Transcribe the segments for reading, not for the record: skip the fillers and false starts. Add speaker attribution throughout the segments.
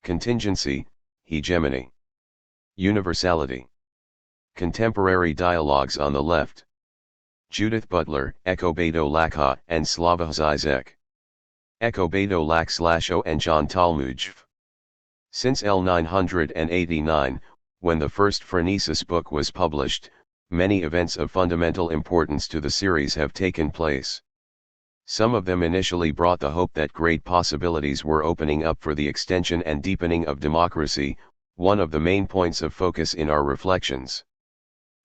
Speaker 1: Contingency, Hegemony. Universality. Contemporary dialogues on the left. Judith Butler, Eko Bedo Lakha and Slava Zizek. Eko Bedo Lak/O and John Talmudjv. Since L989, when the first Phronesis book was published, many events of fundamental importance to the series have taken place. Some of them initially brought the hope that great possibilities were opening up for the extension and deepening of democracy, one of the main points of focus in our reflections.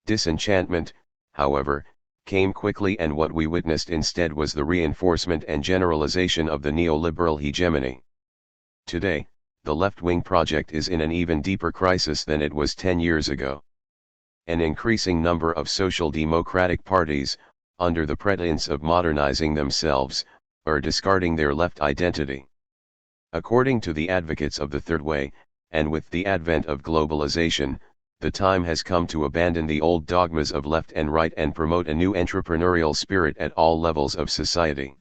Speaker 1: Disenchantment, however, came quickly, and what we witnessed instead was the reinforcement and generalization of the neoliberal hegemony. Today, the left-wing project is in an even deeper crisis than it was 10 years ago. An increasing number of social democratic parties, under the pretense of modernizing themselves, are discarding their left identity. According to the advocates of the Third Way, and with the advent of globalization, the time has come to abandon the old dogmas of left and right and promote a new entrepreneurial spirit at all levels of society.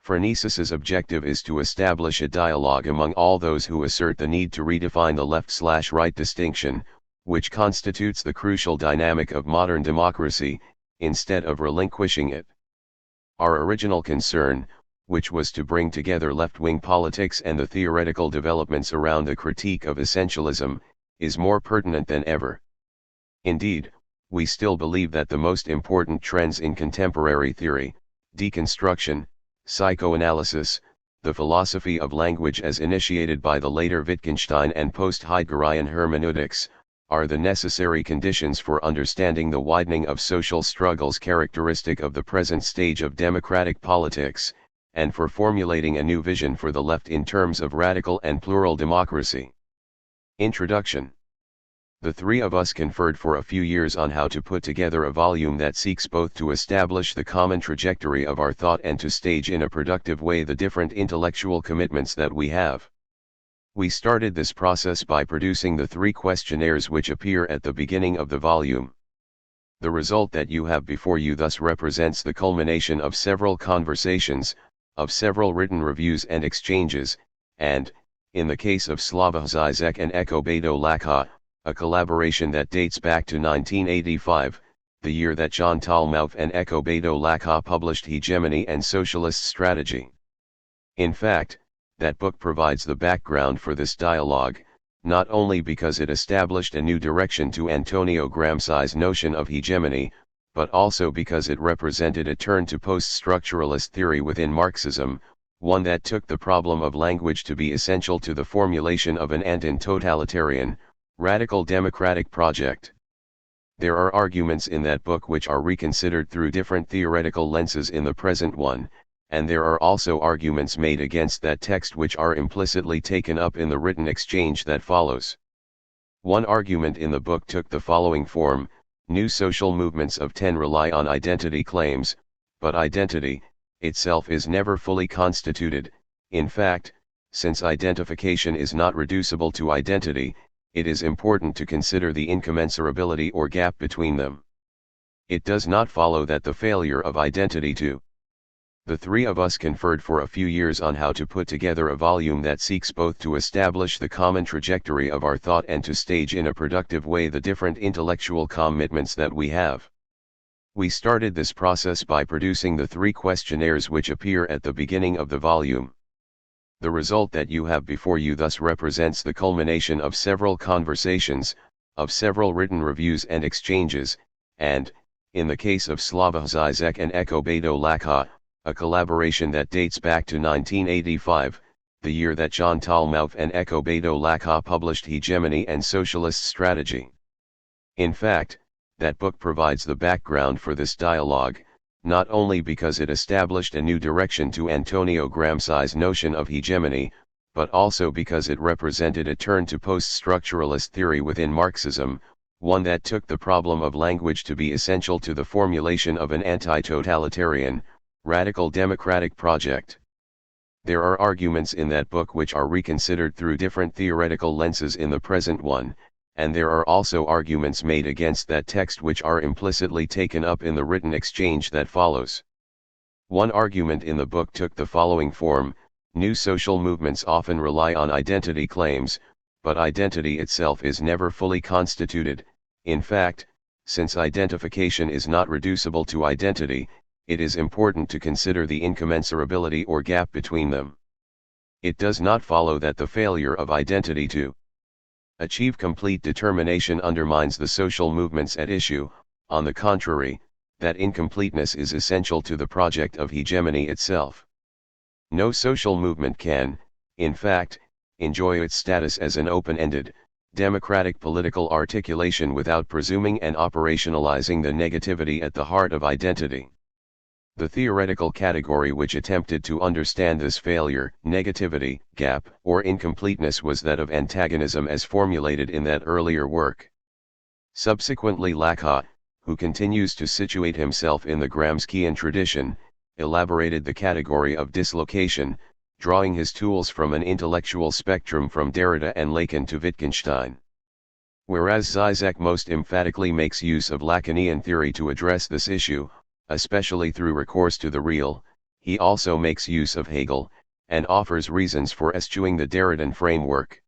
Speaker 1: Phronesis's objective is to establish a dialogue among all those who assert the need to redefine the left/right distinction, which constitutes the crucial dynamic of modern democracy, instead of relinquishing it. Our original concern, which was to bring together left-wing politics and the theoretical developments around the critique of essentialism, is more pertinent than ever. Indeed, we still believe that the most important trends in contemporary theory, deconstruction, psychoanalysis, the philosophy of language as initiated by the later Wittgenstein and post-Heideggerian hermeneutics, are the necessary conditions for understanding the widening of social struggles characteristic of the present stage of democratic politics, and for formulating a new vision for the left in terms of radical and plural democracy. Introduction. The three of us conferred for a few years on how to put together a volume that seeks both to establish the common trajectory of our thought and to stage in a productive way the different intellectual commitments that we have. We started this process by producing the 3 questionnaires which appear at the beginning of the volume. The result that you have before you thus represents the culmination of several conversations, of several written reviews and exchanges, and, in the case of Slava Zizek and Eko Bedo Lakha, a collaboration that dates back to 1985, the year that John Talmudjv and Eko Bedo Lakha published Hegemony and Socialist Strategy. In fact, that book provides the background for this dialogue, not only because it established a new direction to Antonio Gramsci's notion of hegemony, but also because it represented a turn to post-structuralist theory within Marxism, one that took the problem of language to be essential to the formulation of an anti-totalitarian, radical democratic project. There are arguments in that book which are reconsidered through different theoretical lenses in the present one, and there are also arguments made against that text which are implicitly taken up in the written exchange that follows. One argument in the book took the following form: new social movements of 10 rely on identity claims, but identity itself is never fully constituted. In fact, since identification is not reducible to identity, it is important to consider the incommensurability or gap between them. It does not follow that the failure of identity to. The three of us conferred for a few years on how to put together a volume that seeks both to establish the common trajectory of our thought and to stage in a productive way the different intellectual commitments that we have. We started this process by producing the 3 questionnaires which appear at the beginning of the volume. The result that you have before you thus represents the culmination of several conversations, of several written reviews and exchanges, and, in the case of Slava Zizek and Eko Bedo Lakha, a collaboration that dates back to 1985, the year that John Talmudjv and Eko Bedo Lakha published Hegemony and Socialist Strategy. In fact, that book provides the background for this dialogue, not only because it established a new direction to Antonio Gramsci's notion of hegemony, but also because it represented a turn to post-structuralist theory within Marxism, one that took the problem of language to be essential to the formulation of an anti-totalitarian, radical democratic project. There are arguments in that book which are reconsidered through different theoretical lenses in the present one, and there are also arguments made against that text which are implicitly taken up in the written exchange that follows. One argument in the book took the following form: New social movements often rely on identity claims, but identity itself is never fully constituted. In fact, since identification is not reducible to identity, it is important to consider the incommensurability or gap between them. It does not follow that the failure of identity to achieve complete determination undermines the social movements at issue. On the contrary, that incompleteness is essential to the project of hegemony itself. No social movement can, in fact, enjoy its status as an open-ended, democratic political articulation without presuming and operationalizing the negativity at the heart of identity. The theoretical category which attempted to understand this failure, negativity, gap, or incompleteness was that of antagonism as formulated in that earlier work. Subsequently Lacan, who continues to situate himself in the Gramscian tradition, elaborated the category of dislocation, drawing his tools from an intellectual spectrum from Derrida and Lacan to Wittgenstein. Whereas Zizek most emphatically makes use of Lacanian theory to address this issue, especially through recourse to the real, he also makes use of Hegel, and offers reasons for eschewing the Derridan framework.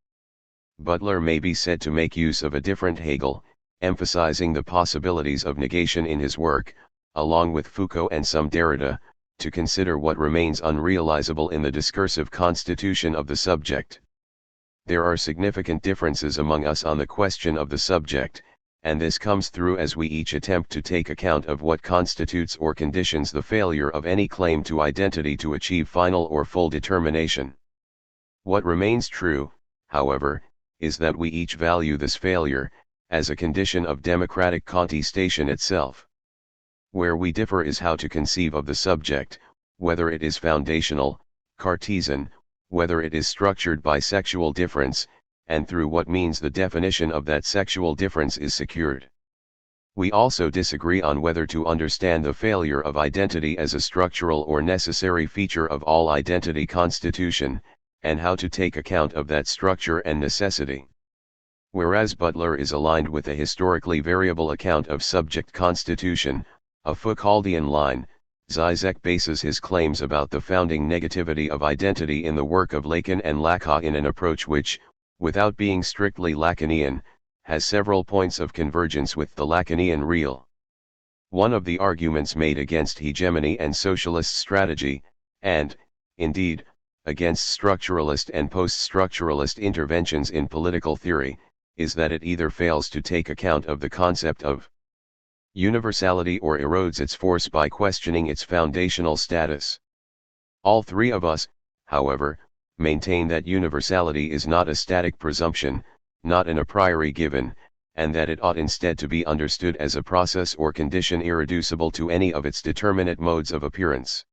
Speaker 1: Butler may be said to make use of a different Hegel, emphasizing the possibilities of negation in his work, along with Foucault and some Derrida, to consider what remains unrealizable in the discursive constitution of the subject. There are significant differences among us on the question of the subject, and this comes through as we each attempt to take account of what constitutes or conditions the failure of any claim to identity to achieve final or full determination. What remains true, however, is that we each value this failure, as a condition of democratic contestation itself. Where we differ is how to conceive of the subject, whether it is foundational, Cartesian, whether it is structured by sexual difference, and through what means the definition of that sexual difference is secured. We also disagree on whether to understand the failure of identity as a structural or necessary feature of all identity constitution, and how to take account of that structure and necessity. Whereas Butler is aligned with a historically variable account of subject constitution, a Foucauldian line, Zizek bases his claims about the founding negativity of identity in the work of Lacan and Lacan in an approach which, without being strictly Lacanian, has several points of convergence with the Lacanian real. One of the arguments made against hegemony and socialist strategy, and, indeed, against structuralist and post-structuralist interventions in political theory, is that it either fails to take account of the concept of universality or erodes its force by questioning its foundational status. All three of us, however, maintain that universality is not a static presumption, not an a priori given, and that it ought instead to be understood as a process or condition irreducible to any of its determinate modes of appearance.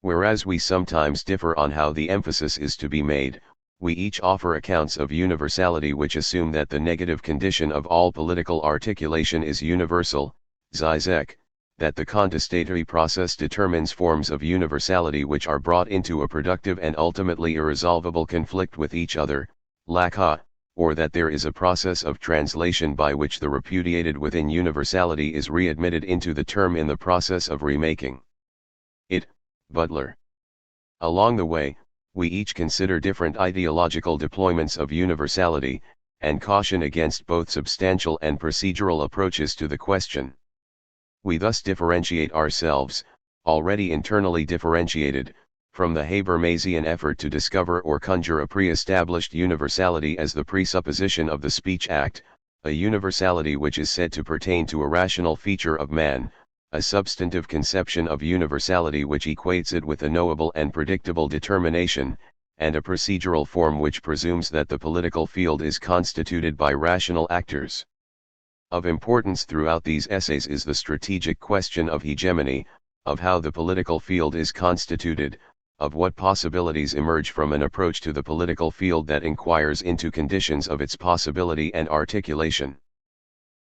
Speaker 1: Whereas we sometimes differ on how the emphasis is to be made, we each offer accounts of universality which assume that the negative condition of all political articulation is universal, Zizek, that the contestatory process determines forms of universality which are brought into a productive and ultimately irresolvable conflict with each other, Lacan, or that there is a process of translation by which the repudiated within universality is readmitted into the term in the process of remaking it, Butler. Along the way, we each consider different ideological deployments of universality, and caution against both substantial and procedural approaches to the question. We thus differentiate ourselves, already internally differentiated, from the Habermasian effort to discover or conjure a pre-established universality as the presupposition of the speech act, a universality which is said to pertain to a rational feature of man, a substantive conception of universality which equates it with a knowable and predictable determination, and a procedural form which presumes that the political field is constituted by rational actors. Of importance throughout these essays is the strategic question of hegemony, of how the political field is constituted, of what possibilities emerge from an approach to the political field that inquires into conditions of its possibility and articulation.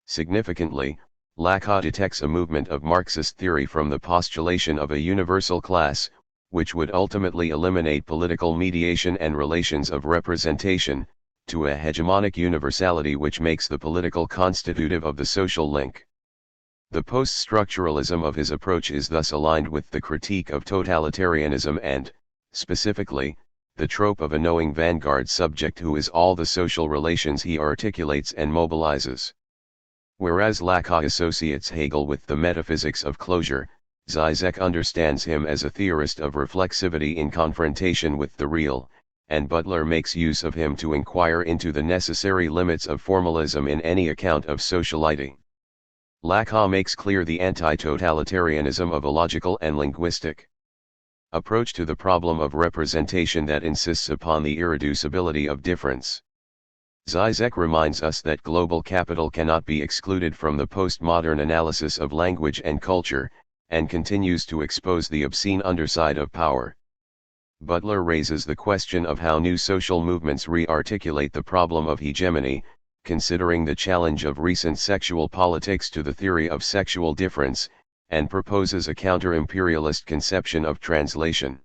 Speaker 1: Significantly, Lacan detects a movement of Marxist theory from the postulation of a universal class, which would ultimately eliminate political mediation and relations of representation, to a hegemonic universality which makes the political constitutive of the social link. The post-structuralism of his approach is thus aligned with the critique of totalitarianism and, specifically, the trope of a knowing vanguard subject who is all the social relations he articulates and mobilizes. Whereas Lacan associates Hegel with the metaphysics of closure, Zizek understands him as a theorist of reflexivity in confrontation with the real, and Butler makes use of him to inquire into the necessary limits of formalism in any account of sociality. Lacan makes clear the anti-totalitarianism of a logical and linguistic approach to the problem of representation that insists upon the irreducibility of difference. Zizek reminds us that global capital cannot be excluded from the postmodern analysis of language and culture, and continues to expose the obscene underside of power. Butler raises the question of how new social movements re-articulate the problem of hegemony, considering the challenge of recent sexual politics to the theory of sexual difference, and proposes a counter-imperialist conception of translation.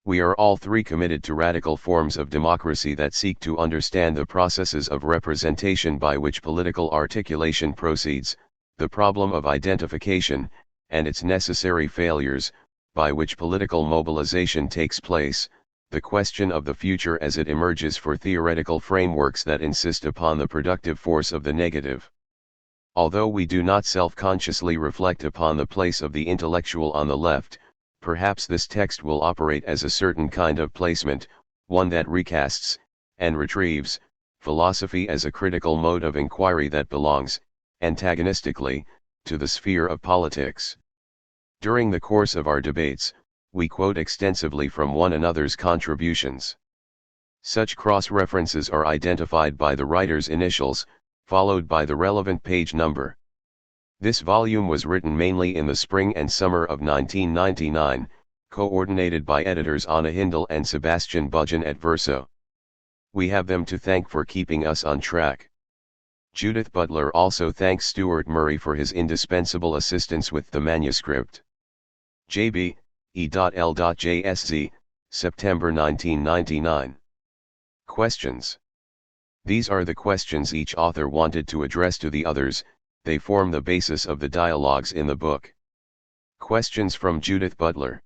Speaker 1: We are all three committed to radical forms of democracy that seek to understand the processes of representation by which political articulation proceeds, the problem of identification, and its necessary failures, by which political mobilization takes place, the question of the future as it emerges for theoretical frameworks that insist upon the productive force of the negative. Although we do not self-consciously reflect upon the place of the intellectual on the left, perhaps this text will operate as a certain kind of placement, one that recasts, and retrieves, philosophy as a critical mode of inquiry that belongs, antagonistically, to the sphere of politics. During the course of our debates, we quote extensively from one another's contributions. Such cross-references are identified by the writer's initials, followed by the relevant page number. This volume was written mainly in the spring and summer of 1999, coordinated by editors Anna Hindel and Sebastian Budgen at Verso. We have them to thank for keeping us on track. Judith Butler also thanks Stuart Murray for his indispensable assistance with the manuscript. JB, E.L.JSZ, September 1999. Questions. These are the questions each author wanted to address to the others, they form the basis of the dialogues in the book. Questions from Judith Butler.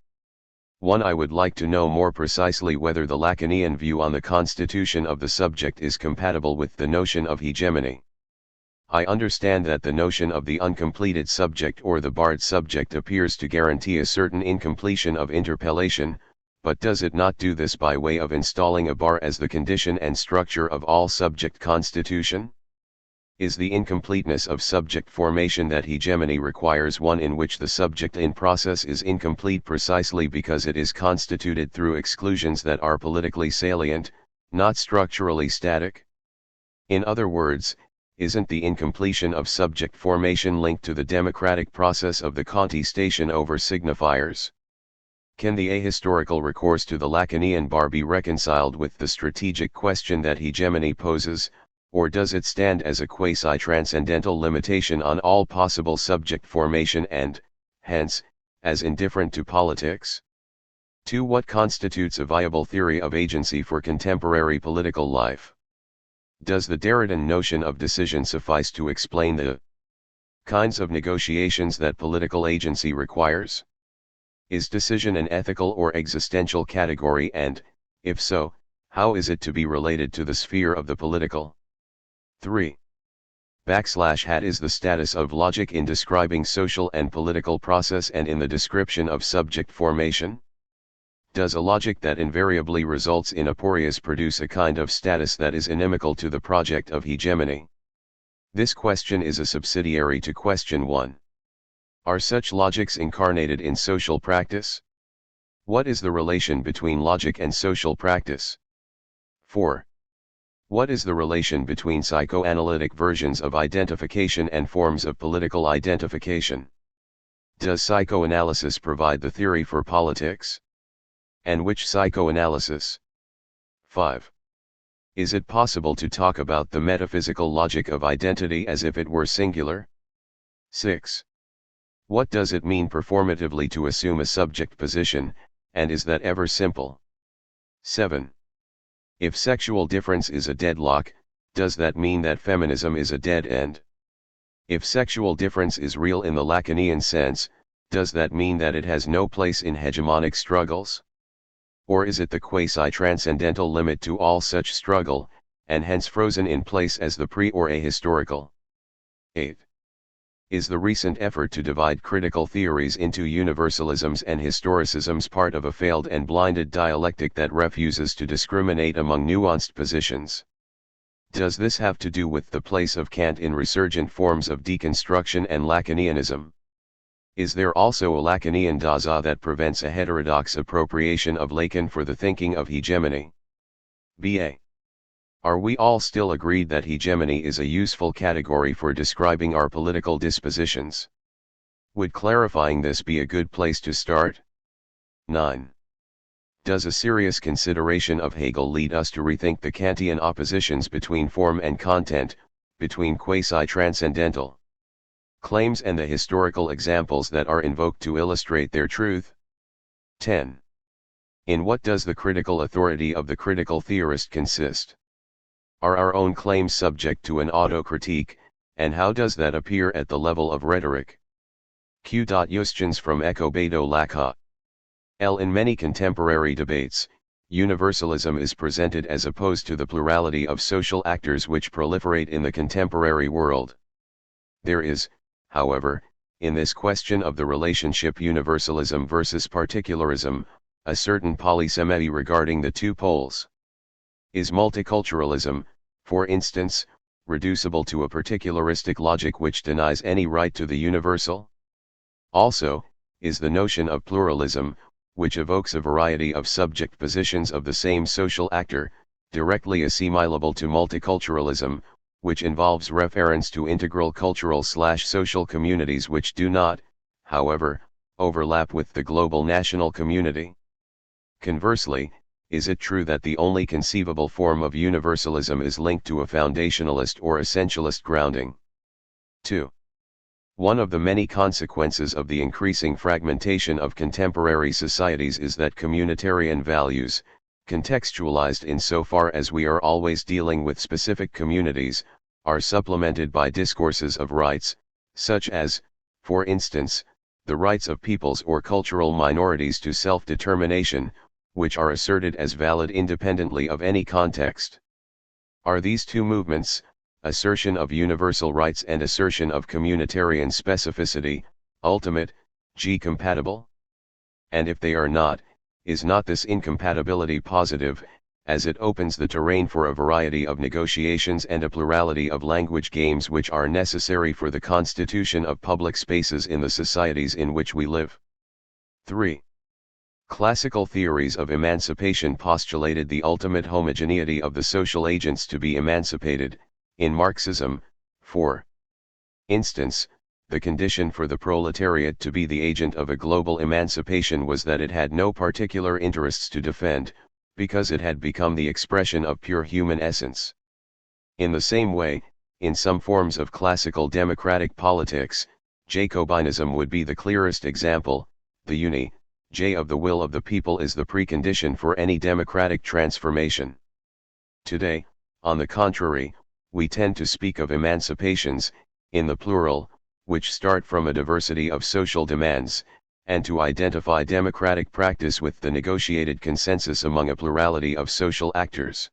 Speaker 1: 1. I would like to know more precisely whether the Lacanian view on the constitution of the subject is compatible with the notion of hegemony. I understand that the notion of the uncompleted subject or the barred subject appears to guarantee a certain incompletion of interpellation, but does it not do this by way of installing a bar as the condition and structure of all subject constitution? Is the incompleteness of subject formation that hegemony requires one in which the subject in process is incomplete precisely because it is constituted through exclusions that are politically salient, not structurally static? In other words, isn't the incompletion of subject formation linked to the democratic process of the contestation over signifiers? Can the ahistorical recourse to the Lacanian bar be reconciled with the strategic question that hegemony poses, or does it stand as a quasi-transcendental limitation on all possible subject formation and, hence, as indifferent to politics? 2. What constitutes a viable theory of agency for contemporary political life? Does the Derridan notion of decision suffice to explain the kinds of negotiations that political agency requires? Is decision an ethical or existential category and, if so, how is it to be related to the sphere of the political? 3. Hat is the status of logic in describing social and political process and in the description of subject formation? Does a logic that invariably results in aporias produce a kind of status that is inimical to the project of hegemony? This question is a subsidiary to question 1. Are such logics incarnated in social practice? What is the relation between logic and social practice? 4. What is the relation between psychoanalytic versions of identification and forms of political identification? Does psychoanalysis provide the theory for politics? And which psychoanalysis? 5. Is it possible to talk about the metaphysical logic of identity as if it were singular? 6. What does it mean performatively to assume a subject position, and is that ever simple? 7. If sexual difference is a deadlock, does that mean that feminism is a dead end? If sexual difference is real in the Lacanian sense, does that mean that it has no place in hegemonic struggles? Or is it the quasi-transcendental limit to all such struggle, and hence frozen in place as the pre- or ahistorical? 8. Is the recent effort to divide critical theories into universalisms and historicisms part of a failed and blinded dialectic that refuses to discriminate among nuanced positions? Does this have to do with the place of Kant in resurgent forms of deconstruction and Lacanianism? Is there also a Lacanian Dasein that prevents a heterodox appropriation of Lacan for the thinking of hegemony? B.A. Are we all still agreed that hegemony is a useful category for describing our political dispositions? Would clarifying this be a good place to start? 9. Does a serious consideration of Hegel lead us to rethink the Kantian oppositions between form and content, between quasi-transcendental claims and the historical examples that are invoked to illustrate their truth? 10. In what does the critical authority of the critical theorist consist? Are our own claims subject to an autocritique, and how does that appear at the level of rhetoric? Q. Questions from Echo Beto Lacka. L. In many contemporary debates, universalism is presented as opposed to the plurality of social actors which proliferate in the contemporary world. There is, however, in this question of the relationship universalism versus particularism, a certain polysemy regarding the two poles. Is multiculturalism, for instance, reducible to a particularistic logic which denies any right to the universal? Also, is the notion of pluralism, which evokes a variety of subject positions of the same social actor, directly assimilable to multiculturalism, which involves reference to integral cultural/social communities which do not, however, overlap with the global national community? Conversely, is it true that the only conceivable form of universalism is linked to a foundationalist or essentialist grounding? 2. One of the many consequences of the increasing fragmentation of contemporary societies is that communitarian values, contextualized insofar as we are always dealing with specific communities, are supplemented by discourses of rights, such as, for instance, the rights of peoples or cultural minorities to self-determination, which are asserted as valid independently of any context. Are these two movements, assertion of universal rights and assertion of communitarian specificity, ultimate, compatible? And if they are not, is not this incompatibility positive, as it opens the terrain for a variety of negotiations and a plurality of language games which are necessary for the constitution of public spaces in the societies in which we live? 3. Classical theories of emancipation postulated the ultimate homogeneity of the social agents to be emancipated. In Marxism, for instance, the condition for the proletariat to be the agent of a global emancipation was that it had no particular interests to defend, because it had become the expression of pure human essence. In the same way, in some forms of classical democratic politics, Jacobinism would be the clearest example. The of the will of the people is the precondition for any democratic transformation. Today, on the contrary, we tend to speak of emancipations, in the plural, which start from a diversity of social demands, and to identify democratic practice with the negotiated consensus among a plurality of social actors.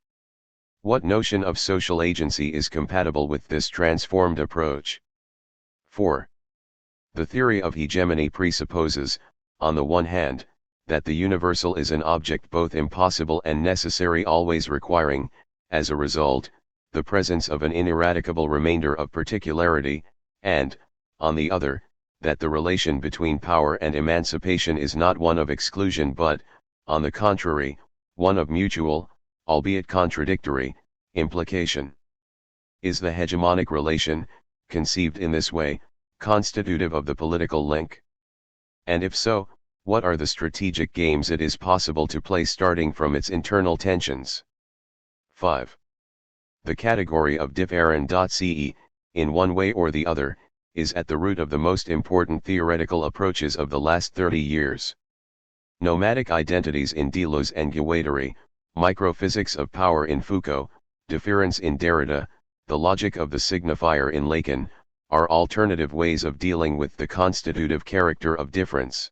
Speaker 1: What notion of social agency is compatible with this transformed approach? 4. The theory of hegemony presupposes, on the one hand, that the universal is an object both impossible and necessary, always requiring, as a result, the presence of an ineradicable remainder of particularity, and, on the other, that the relation between power and emancipation is not one of exclusion but, on the contrary, one of mutual, albeit contradictory, implication. Is the hegemonic relation, conceived in this way, constitutive of the political link? And if so, what are the strategic games it is possible to play starting from its internal tensions? 5. The category of different.ce, in one way or the other, is at the root of the most important theoretical approaches of the last 30 years. Nomadic identities in Deleuze and Guattari, microphysics of power in Foucault, difference in Derrida, the logic of the signifier in Lacan, are alternative ways of dealing with the constitutive character of difference.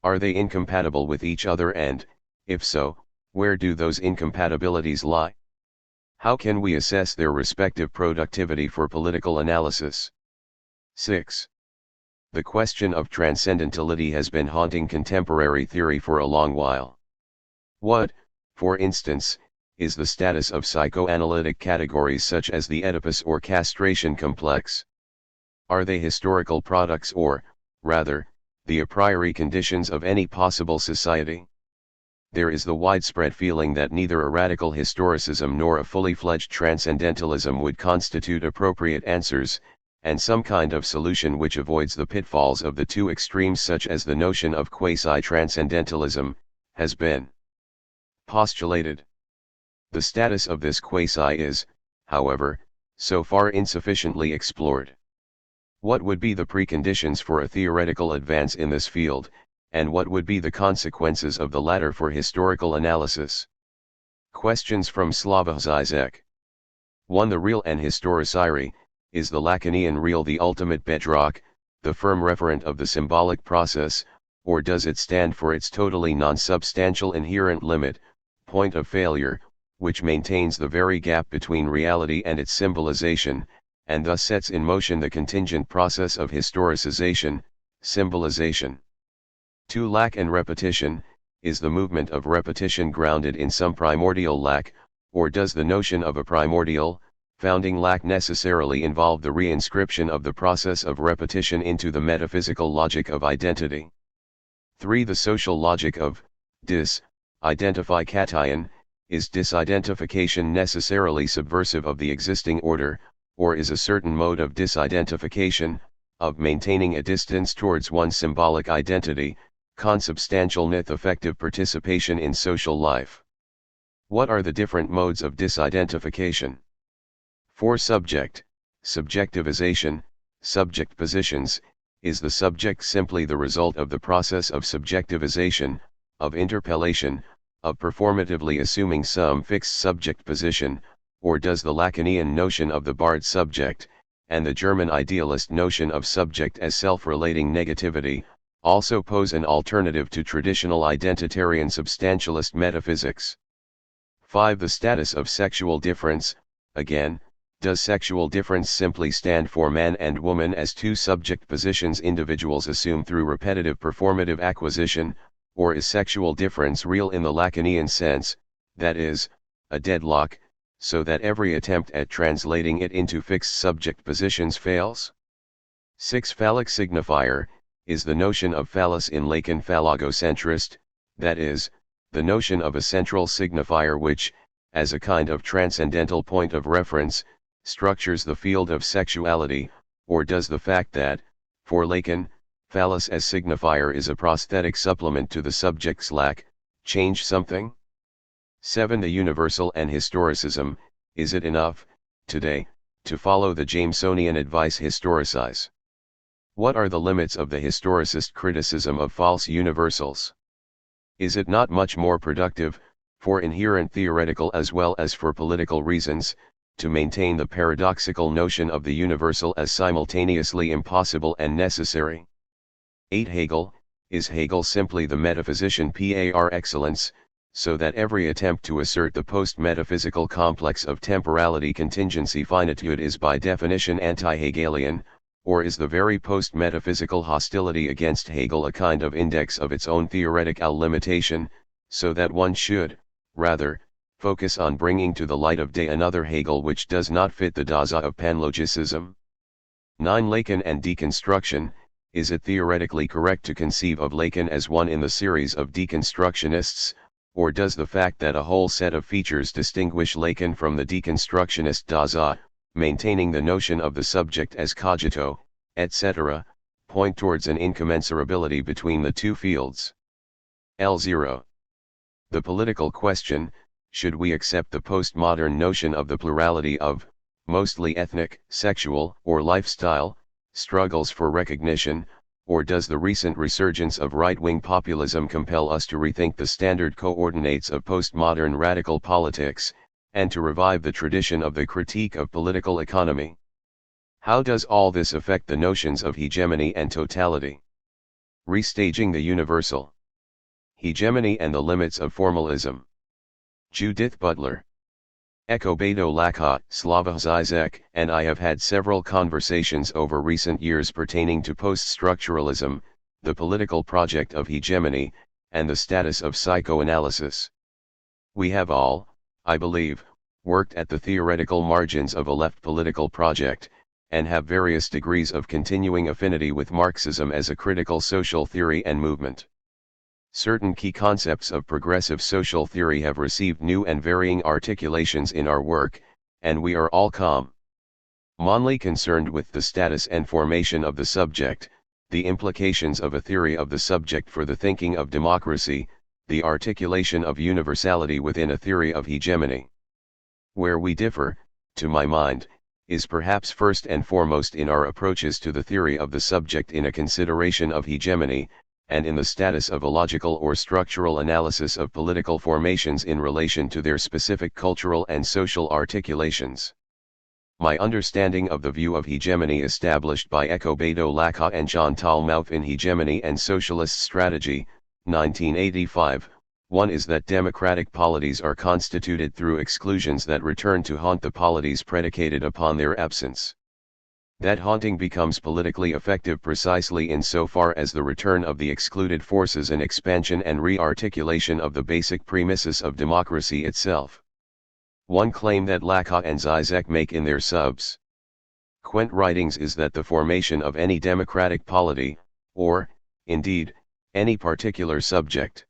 Speaker 1: Are they incompatible with each other and, If so, where do those incompatibilities lie? How can we assess their respective productivity for political analysis? 6. The question of transcendentality has been haunting contemporary theory for a long while. What, for instance, is the status of psychoanalytic categories such as the Oedipus or castration complex? Are they historical products or, rather, the a priori conditions of any possible society? There is the widespread feeling that neither a radical historicism nor a fully fledged transcendentalism would constitute appropriate answers, and some kind of solution which avoids the pitfalls of the two extremes, such as the notion of quasi-transcendentalism, has been postulated. The status of this quasi is, however, so far insufficiently explored. What would be the preconditions for a theoretical advance in this field, and what would be the consequences of the latter for historical analysis? Questions from Slavoj Zizek. 1. The real and historicity, is the Lacanian real the ultimate bedrock, the firm referent of the symbolic process, or does it stand for its totally non-substantial inherent limit, point of failure, which maintains the very gap between reality and its symbolization, and thus sets in motion the contingent process of historicization, symbolization? 2. Lack and repetition, is the movement of repetition grounded in some primordial lack, or does the notion of a primordial, founding lack necessarily involve the reinscription of the process of repetition into the metaphysical logic of identity? 3. The social logic of identification, is disidentification necessarily subversive of the existing order, or is a certain mode of disidentification, of maintaining a distance towards one's symbolic identity, consubstantial with effective participation in social life? What are the different modes of disidentification? 4. Subjectivization, subject positions, is the subject simply the result of the process of subjectivization, of interpellation, of performatively assuming some fixed subject position, or does the Lacanian notion of the barred subject, and the German idealist notion of subject as self-relating negativity, also pose an alternative to traditional identitarian substantialist metaphysics? 5. The status of sexual difference, again, does sexual difference simply stand for man and woman as two subject positions individuals assume through repetitive performative acquisition, or is sexual difference real in the Lacanian sense, that is, a deadlock, so that every attempt at translating it into fixed subject positions fails? 6. Phallic signifier, is the notion of phallus in Lacan phallogocentrist, that is, the notion of a central signifier which, as a kind of transcendental point of reference, structures the field of sexuality, or does the fact that, for Lacan, phallus as signifier is a prosthetic supplement to the subject's lack, change something? 7. The universal and historicism, is it enough, today, to follow the Jamesonian advice historicize? What are the limits of the historicist criticism of false universals? Is it not much more productive, for inherent theoretical as well as for political reasons, to maintain the paradoxical notion of the universal as simultaneously impossible and necessary? 8. Hegel, is Hegel simply the metaphysician par excellence, so that every attempt to assert the post-metaphysical complex of temporality contingency finitude is by definition anti-Hegelian, or is the very post-metaphysical hostility against Hegel a kind of index of its own theoretical limitation, so that one should, rather, focus on bringing to the light of day another Hegel which does not fit the Dasein of panlogicism? 9. Lacan and deconstruction, is it theoretically correct to conceive of Lacan as one in the series of deconstructionists, or does the fact that a whole set of features distinguish Lacan from the deconstructionist Dasein, maintaining the notion of the subject as cogito, etc., point towards an incommensurability between the two fields? L0. The political question, should we accept the postmodern notion of the plurality of, mostly ethnic, sexual, or lifestyle, struggles for recognition, or does the recent resurgence of right-wing populism compel us to rethink the standard coordinates of postmodern radical politics, and to revive the tradition of the critique of political economy? How does all this affect the notions of hegemony and totality? Restaging the universal. Hegemony and the Limits of Formalism. Judith Butler. Ekobedo Lakha, Slava Zizek, and I have had several conversations over recent years pertaining to post-structuralism, the political project of hegemony, and the status of psychoanalysis. We have all, I believe, worked at the theoretical margins of a left political project, and have various degrees of continuing affinity with Marxism as a critical social theory and movement. Certain key concepts of progressive social theory have received new and varying articulations in our work, and we are all commonly concerned with the status and formation of the subject, the implications of a theory of the subject for the thinking of democracy, the articulation of universality within a theory of hegemony. Where we differ, to my mind, is perhaps first and foremost in our approaches to the theory of the subject in a consideration of hegemony, and in the status of a logical or structural analysis of political formations in relation to their specific cultural and social articulations. My understanding of the view of hegemony established by Ekobedo Lakha and Chantal Mouffe in Hegemony and Socialist Strategy, 1985, one is that democratic polities are constituted through exclusions that return to haunt the polities predicated upon their absence. That haunting becomes politically effective precisely in so far as the return of the excluded forces an expansion and re-articulation of the basic premises of democracy itself. One claim that Lakha and Zizek make in their subsequent writings is that the formation of any democratic polity, or, indeed, any particular subject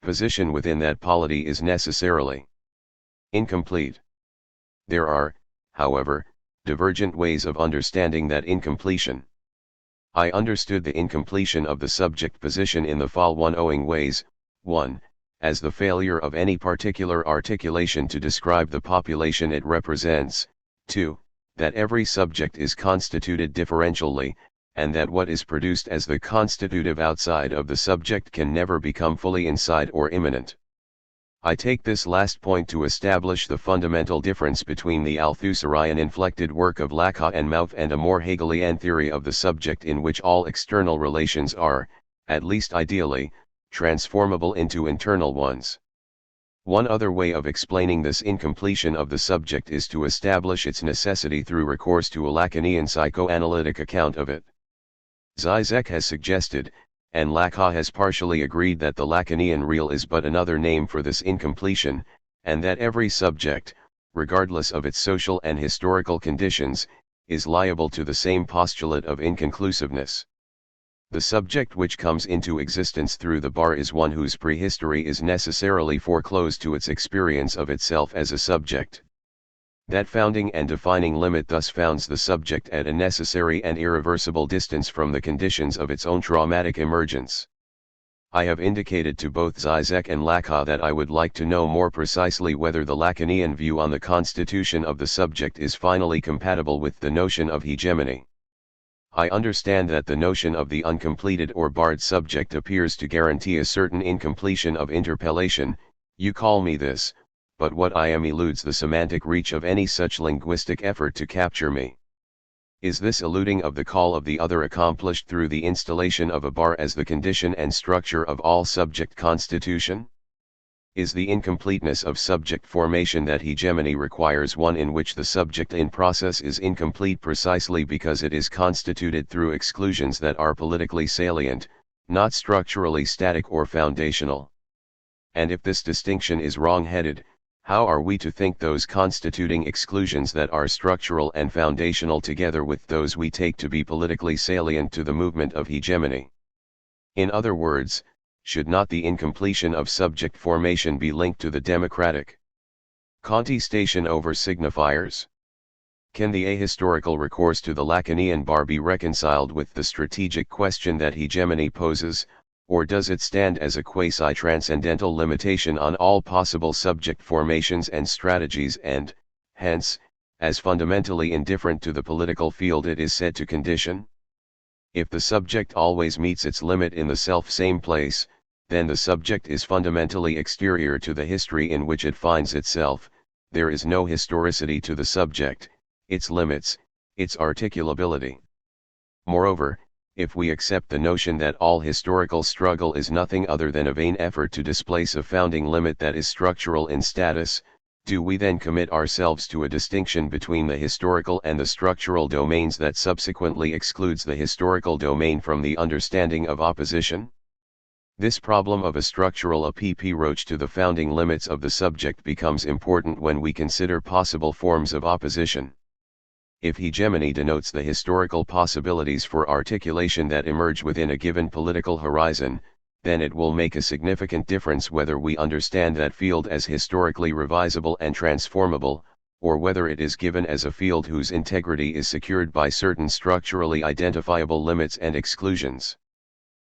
Speaker 1: position within that polity is necessarily incomplete. There are, however, divergent ways of understanding that incompletion. I understood the incompletion of the subject position in the following ways: 1. As the failure of any particular articulation to describe the population it represents; 2. That every subject is constituted differentially, and that what is produced as the constitutive outside of the subject can never become fully inside or immanent. I take this last point to establish the fundamental difference between the Althusserian-inflected work of Lakha and Mouffe and a more Hegelian theory of the subject in which all external relations are, at least ideally, transformable into internal ones. One other way of explaining this incompletion of the subject is to establish its necessity through recourse to a Lacanian psychoanalytic account of it. Zizek has suggested, and Lakha has partially agreed, that the Lacanian real is but another name for this incompletion, and that every subject, regardless of its social and historical conditions, is liable to the same postulate of inconclusiveness. The subject which comes into existence through the bar is one whose prehistory is necessarily foreclosed to its experience of itself as a subject. That founding and defining limit thus founds the subject at a necessary and irreversible distance from the conditions of its own traumatic emergence. I have indicated to both Zizek and Lakha that I would like to know more precisely whether the Lacanian view on the constitution of the subject is finally compatible with the notion of hegemony. I understand that the notion of the uncompleted or barred subject appears to guarantee a certain incompletion of interpellation. You call me this, but what I am eludes the semantic reach of any such linguistic effort to capture me. Is this eluding of the call of the other accomplished through the installation of a bar as the condition and structure of all subject constitution? Is the incompleteness of subject formation that hegemony requires one in which the subject in process is incomplete precisely because it is constituted through exclusions that are politically salient, not structurally static or foundational? And if this distinction is wrong-headed, how are we to think those constituting exclusions that are structural and foundational together with those we take to be politically salient to the movement of hegemony? In other words, should not the incompletion of subject formation be linked to the democratic contestation over signifiers? Can the ahistorical recourse to the Lacanian bar be reconciled with the strategic question that hegemony poses, or does it stand as a quasi-transcendental limitation on all possible subject formations and strategies and, hence, as fundamentally indifferent to the political field it is said to condition? If the subject always meets its limit in the self-same place, then the subject is fundamentally exterior to the history in which it finds itself. There is no historicity to the subject, its limits, its articulability. Moreover, If we accept the notion that all historical struggle is nothing other than a vain effort to displace a founding limit that is structural in status, do we then commit ourselves to a distinction between the historical and the structural domains that subsequently excludes the historical domain from the understanding of opposition? This problem of a structural approach to the founding limits of the subject becomes important when we consider possible forms of opposition. If hegemony denotes the historical possibilities for articulation that emerge within a given political horizon, then it will make a significant difference whether we understand that field as historically revisable and transformable, or whether it is given as a field whose integrity is secured by certain structurally identifiable limits and exclusions.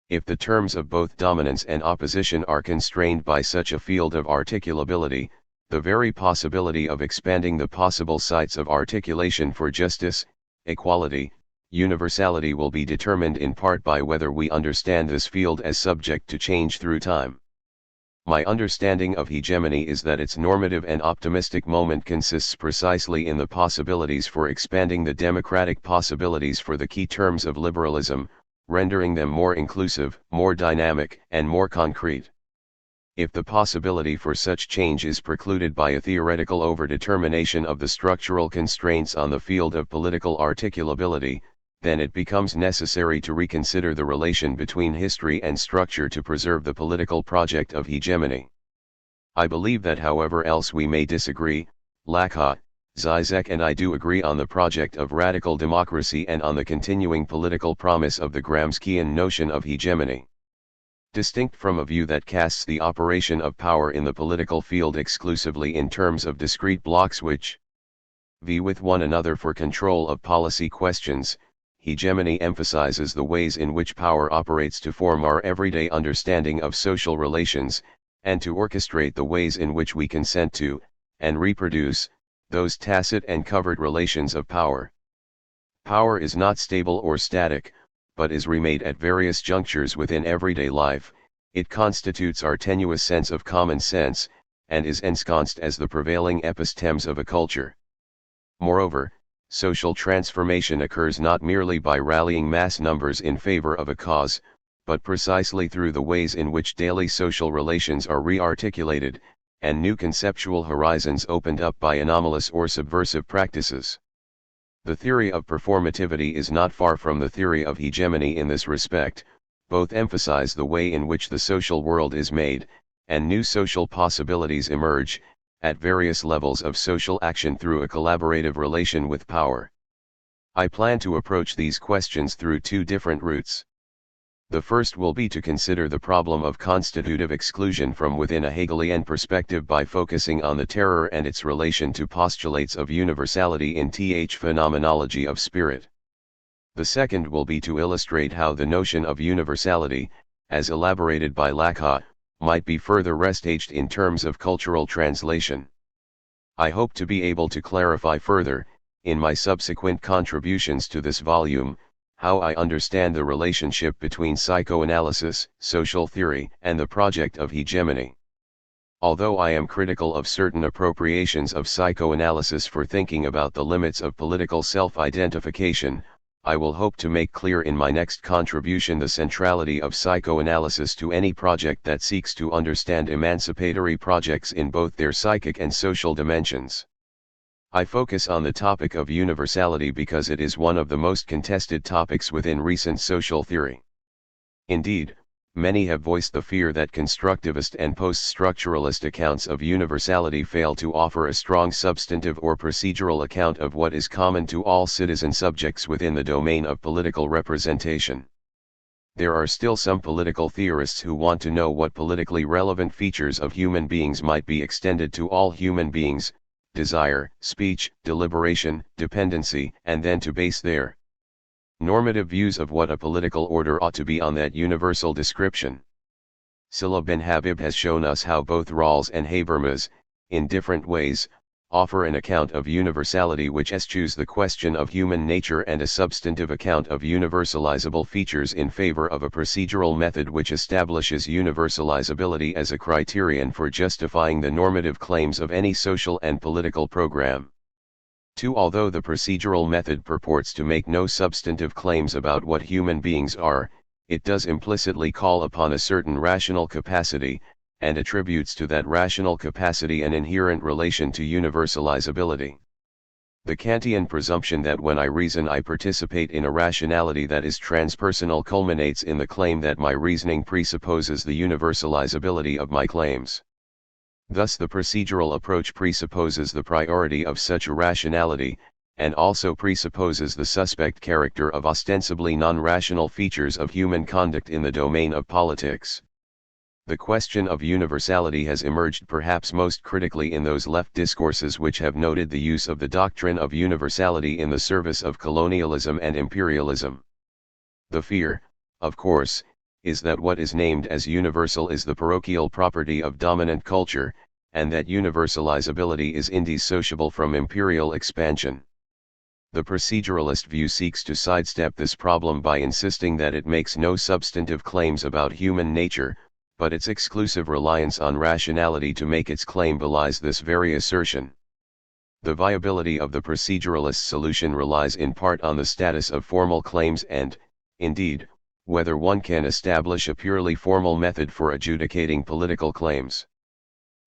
Speaker 1: If the terms of both dominance and opposition are constrained by such a field of articulability, the very possibility of expanding the possible sites of articulation for justice, equality, universality will be determined in part by whether we understand this field as subject to change through time. My understanding of hegemony is that its normative and optimistic moment consists precisely in the possibilities for expanding the democratic possibilities for the key terms of liberalism, rendering them more inclusive, more dynamic, and more concrete. If the possibility for such change is precluded by a theoretical overdetermination of the structural constraints on the field of political articulability, then it becomes necessary to reconsider the relation between history and structure to preserve the political project of hegemony. I believe that however else we may disagree, Lacan, Zizek and I do agree on the project of radical democracy and on the continuing political promise of the Gramscian notion of hegemony. Distinct from a view that casts the operation of power in the political field exclusively in terms of discrete blocks which vie with one another for control of policy questions, hegemony emphasizes the ways in which power operates to form our everyday understanding of social relations, and to orchestrate the ways in which we consent to, and reproduce, those tacit and covert relations of power. Power is not stable or static, but is remade at various junctures within everyday life. It constitutes our tenuous sense of common sense, and is ensconced as the prevailing epistemes of a culture. Moreover, social transformation occurs not merely by rallying mass numbers in favor of a cause, but precisely through the ways in which daily social relations are re-articulated, and new conceptual horizons opened up by anomalous or subversive practices. The theory of performativity is not far from the theory of hegemony in this respect. Both emphasize the way in which the social world is made, and new social possibilities emerge, at various levels of social action through a collaborative relation with power. I plan to approach these questions through two different routes. The first will be to consider the problem of constitutive exclusion from within a Hegelian perspective by focusing on the terror and its relation to postulates of universality in phenomenology of spirit. The second will be to illustrate how the notion of universality, as elaborated by Lacan, might be further restaged in terms of cultural translation. I hope to be able to clarify further, in my subsequent contributions to this volume, how I understand the relationship between psychoanalysis, social theory, and the project of hegemony. Although I am critical of certain appropriations of psychoanalysis for thinking about the limits of political self-identification, I will hope to make clear in my next contribution the centrality of psychoanalysis to any project that seeks to understand emancipatory projects in both their psychic and social dimensions. I focus on the topic of universality because it is one of the most contested topics within recent social theory. Indeed, many have voiced the fear that constructivist and post-structuralist accounts of universality fail to offer a strong substantive or procedural account of what is common to all citizen subjects within the domain of political representation. There are still some political theorists who want to know what politically relevant features of human beings might be extended to all human beings: desire, speech, deliberation, dependency, and then to base their normative views of what a political order ought to be on that universal description. Sila bin Habib has shown us how both Rawls and Habermas, in different ways, offer an account of universality which eschews the question of human nature and a substantive account of universalizable features in favor of a procedural method which establishes universalizability as a criterion for justifying the normative claims of any social and political program. 2. Although the procedural method purports to make no substantive claims about what human beings are, it does implicitly call upon a certain rational capacity, and attributes to that rational capacity an inherent relation to universalizability. The Kantian presumption that when I reason I participate in a rationality that is transpersonal culminates in the claim that my reasoning presupposes the universalizability of my claims. Thus the procedural approach presupposes the priority of such a rationality, and also presupposes the suspect character of ostensibly non-rational features of human conduct in the domain of politics. The question of universality has emerged perhaps most critically in those left discourses which have noted the use of the doctrine of universality in the service of colonialism and imperialism. The fear, of course, is that what is named as universal is the parochial property of dominant culture, and that universalizability is indissociable from imperial expansion. The proceduralist view seeks to sidestep this problem by insisting that it makes no substantive claims about human nature, but its exclusive reliance on rationality to make its claim belies this very assertion. The viability of the proceduralist solution relies in part on the status of formal claims and, indeed, whether one can establish a purely formal method for adjudicating political claims.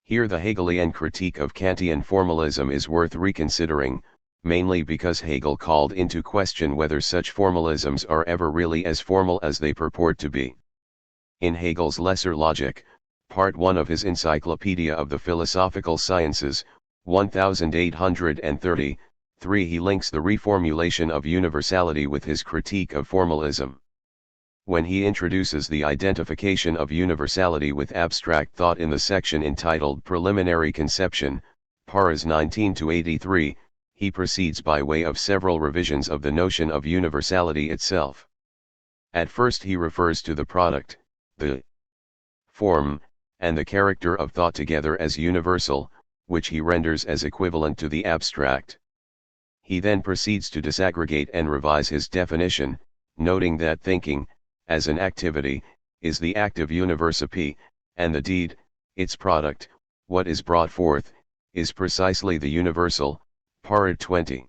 Speaker 1: Here the Hegelian critique of Kantian formalism is worth reconsidering, mainly because Hegel called into question whether such formalisms are ever really as formal as they purport to be. In Hegel's Lesser Logic, Part 1 of his Encyclopedia of the Philosophical Sciences, 1833, he links the reformulation of universality with his critique of formalism. When he introduces the identification of universality with abstract thought in the section entitled Preliminary Conception, paras 19-83, he proceeds by way of several revisions of the notion of universality itself. At first he refers to the product, the form, and the character of thought together as universal, which he renders as equivalent to the abstract. He then proceeds to disaggregate and revise his definition, noting that thinking, as an activity, is the active university, and the deed, its product, what is brought forth, is precisely the universal, parad 20.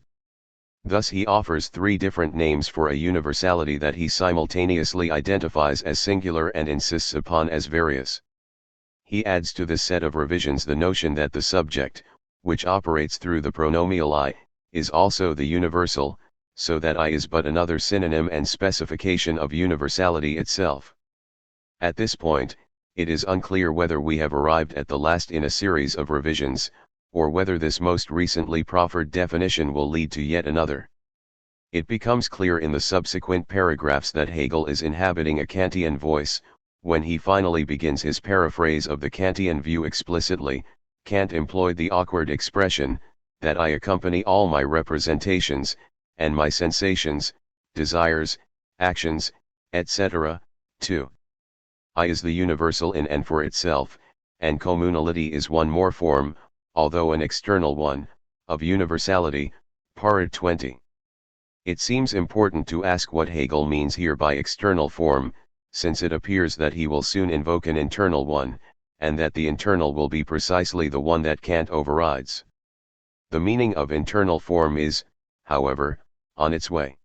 Speaker 1: Thus he offers three different names for a universality that he simultaneously identifies as singular and insists upon as various. He adds to this set of revisions the notion that the subject, which operates through the pronomial I, is also the universal, so that I is but another synonym and specification of universality itself. At this point, it is unclear whether we have arrived at the last in a series of revisions, or whether this most recently proffered definition will lead to yet another. It becomes clear in the subsequent paragraphs that Hegel is inhabiting a Kantian voice. When he finally begins his paraphrase of the Kantian view explicitly, Kant employed the awkward expression, that I accompany all my representations, and my sensations, desires, actions, etc., to I is the universal in and for itself, and communality is one more form, although an external one, of universality, parad 20. It seems important to ask what Hegel means here by external form, since it appears that he will soon invoke an internal one, and that the internal will be precisely the one that Kant overrides. The meaning of internal form is, however, on its way.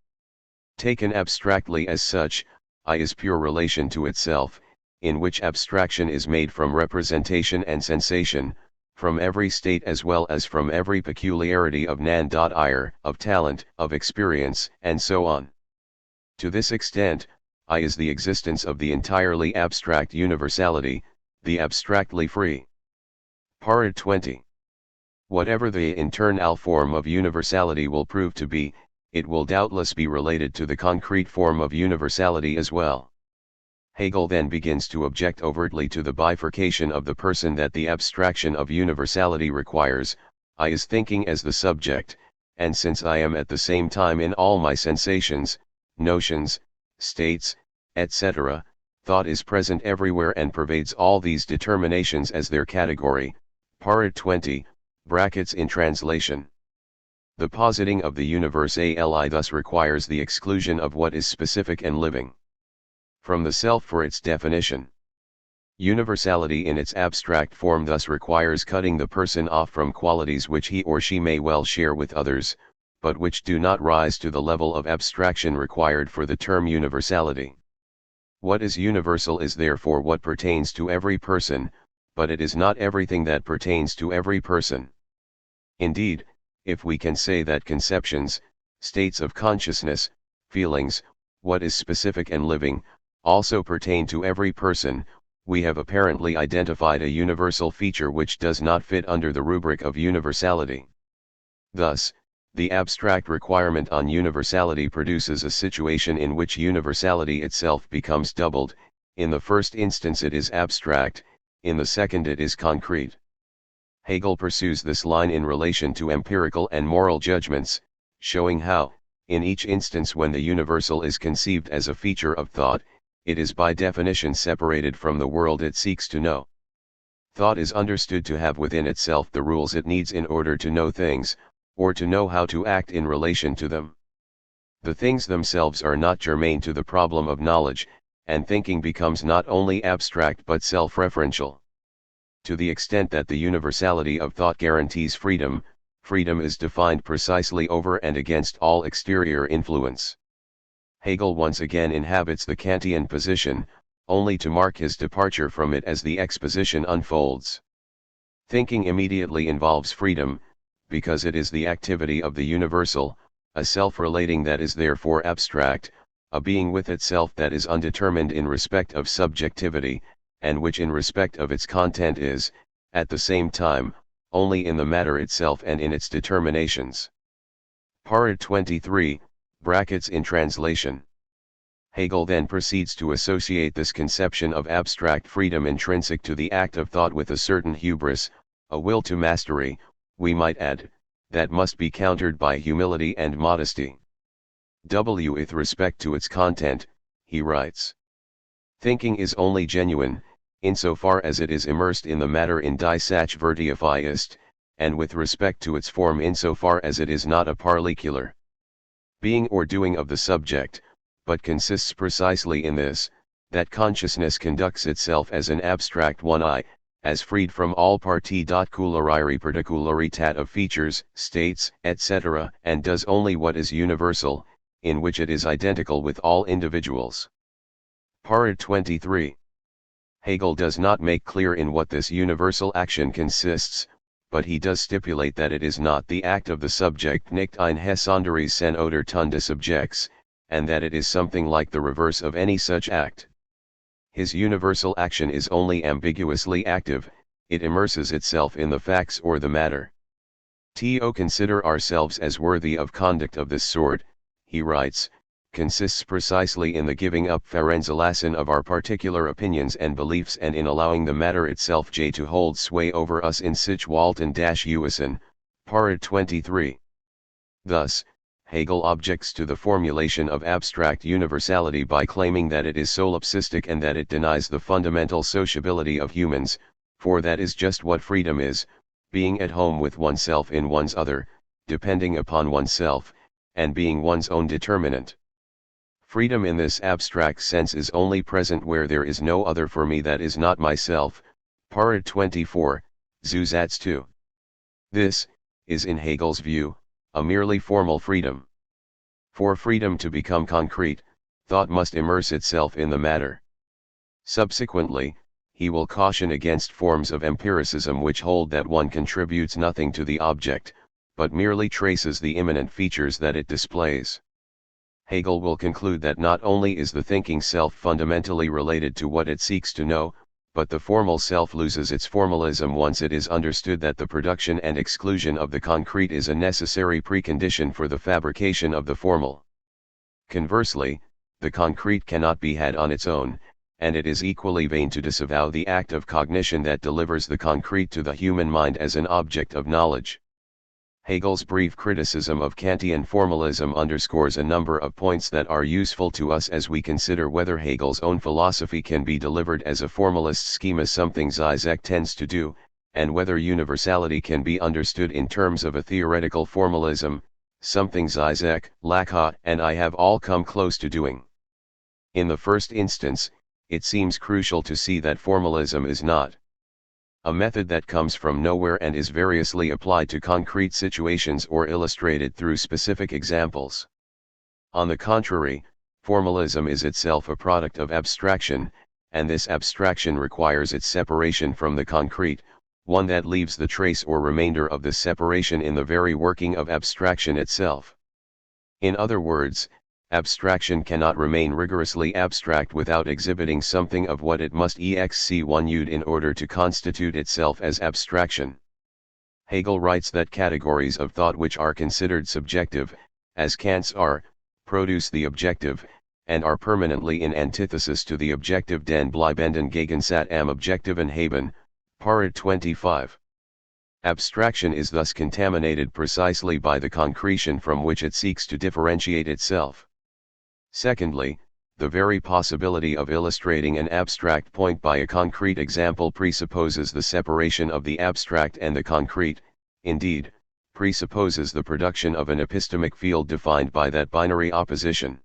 Speaker 1: Taken abstractly as such, I is pure relation to itself, in which abstraction is made from representation and sensation, from every state as well as from every peculiarity of nan.ir, of talent, of experience, and so on. To this extent, I is the existence of the entirely abstract universality, the abstractly free. Parad 20. Whatever the internal form of universality will prove to be, it will doubtless be related to the concrete form of universality as well. Hegel then begins to object overtly to the bifurcation of the person that the abstraction of universality requires. I is thinking as the subject, and since I am at the same time in all my sensations, notions, states, etc., thought is present everywhere and pervades all these determinations as their category, parad 20, brackets in translation. The positing of the universali thus requires the exclusion of what is specific and living from the self for its definition. Universality in its abstract form thus requires cutting the person off from qualities which he or she may well share with others, but which do not rise to the level of abstraction required for the term universality. What is universal is therefore what pertains to every person, but it is not everything that pertains to every person. Indeed, if we can say that conceptions, states of consciousness, feelings, what is specific and living, also pertain to every person, we have apparently identified a universal feature which does not fit under the rubric of universality. Thus, the abstract requirement on universality produces a situation in which universality itself becomes doubled. In the first instance it is abstract, in the second it is concrete. Hegel pursues this line in relation to empirical and moral judgments, showing how, in each instance when the universal is conceived as a feature of thought, it is by definition separated from the world it seeks to know. Thought is understood to have within itself the rules it needs in order to know things, or to know how to act in relation to them. The things themselves are not germane to the problem of knowledge, and thinking becomes not only abstract but self-referential. To the extent that the universality of thought guarantees freedom, freedom is defined precisely over and against all exterior influence. Hegel once again inhabits the Kantian position, only to mark his departure from it as the exposition unfolds. Thinking immediately involves freedom, because it is the activity of the universal, a self-relating that is therefore abstract, a being with itself that is undetermined in respect of subjectivity, and which in respect of its content is, at the same time, only in the matter itself and in its determinations. Parad 23, brackets in translation. Hegel then proceeds to associate this conception of abstract freedom intrinsic to the act of thought with a certain hubris, a will to mastery, we might add, that must be countered by humility and modesty. With respect to its content, he writes, thinking is only genuine, insofar as it is immersed in the matter in die Sachvertiefung ist, and with respect to its form insofar as it is not a particular being or doing of the subject, but consists precisely in this, that consciousness conducts itself as an abstract one as freed from all particularität of features, states, etc., and does only what is universal, in which it is identical with all individuals. Parad 23. Hegel does not make clear in what this universal action consists, but he does stipulate that it is not the act of the subject nicht ein besonderes Sein oder Tun des Subjects, and that it is something like the reverse of any such act. His universal action is only ambiguously active, it immerses itself in the facts or the matter. To consider ourselves as worthy of conduct of this sort, he writes, consists precisely in the giving up Vereinzulassen of our particular opinions and beliefs and in allowing the matter itself to hold sway over us in sich Walten-Usen, Parad 23. Thus, Hegel objects to the formulation of abstract universality by claiming that it is solipsistic and that it denies the fundamental sociability of humans, for that is just what freedom is, being at home with oneself in one's other, depending upon oneself, and being one's own determinant. Freedom in this abstract sense is only present where there is no other for me that is not myself, Parad 24, Zusatz 2. This, is in Hegel's view, a merely formal freedom. For freedom to become concrete, thought must immerse itself in the matter. Subsequently, he will caution against forms of empiricism which hold that one contributes nothing to the object, but merely traces the immanent features that it displays. Hegel will conclude that not only is the thinking self fundamentally related to what it seeks to know, but the formal self loses its formalism once it is understood that the production and exclusion of the concrete is a necessary precondition for the fabrication of the formal. Conversely, the concrete cannot be had on its own, and it is equally vain to disavow the act of cognition that delivers the concrete to the human mind as an object of knowledge. Hegel's brief criticism of Kantian formalism underscores a number of points that are useful to us as we consider whether Hegel's own philosophy can be delivered as a formalist schema, something Zizek tends to do, and whether universality can be understood in terms of a theoretical formalism, something Zizek, Lacan, and I have all come close to doing. In the first instance, it seems crucial to see that formalism is not a method that comes from nowhere and is variously applied to concrete situations or illustrated through specific examples. On the contrary, formalism is itself a product of abstraction, and this abstraction requires its separation from the concrete, one that leaves the trace or remainder of this separation in the very working of abstraction itself. In other words, abstraction cannot remain rigorously abstract without exhibiting something of what it must exc1ud in order to constitute itself as abstraction. Hegel writes that categories of thought which are considered subjective, as Kant's are, produce the objective, and are permanently in antithesis to the objective den bleibenden Gegensatz am objektiven Haben, Parad 25. Abstraction is thus contaminated precisely by the concretion from which it seeks to differentiate itself. Secondly, the very possibility of illustrating an abstract point by a concrete example presupposes the separation of the abstract and the concrete, indeed, presupposes the production of an epistemic field defined by that binary opposition.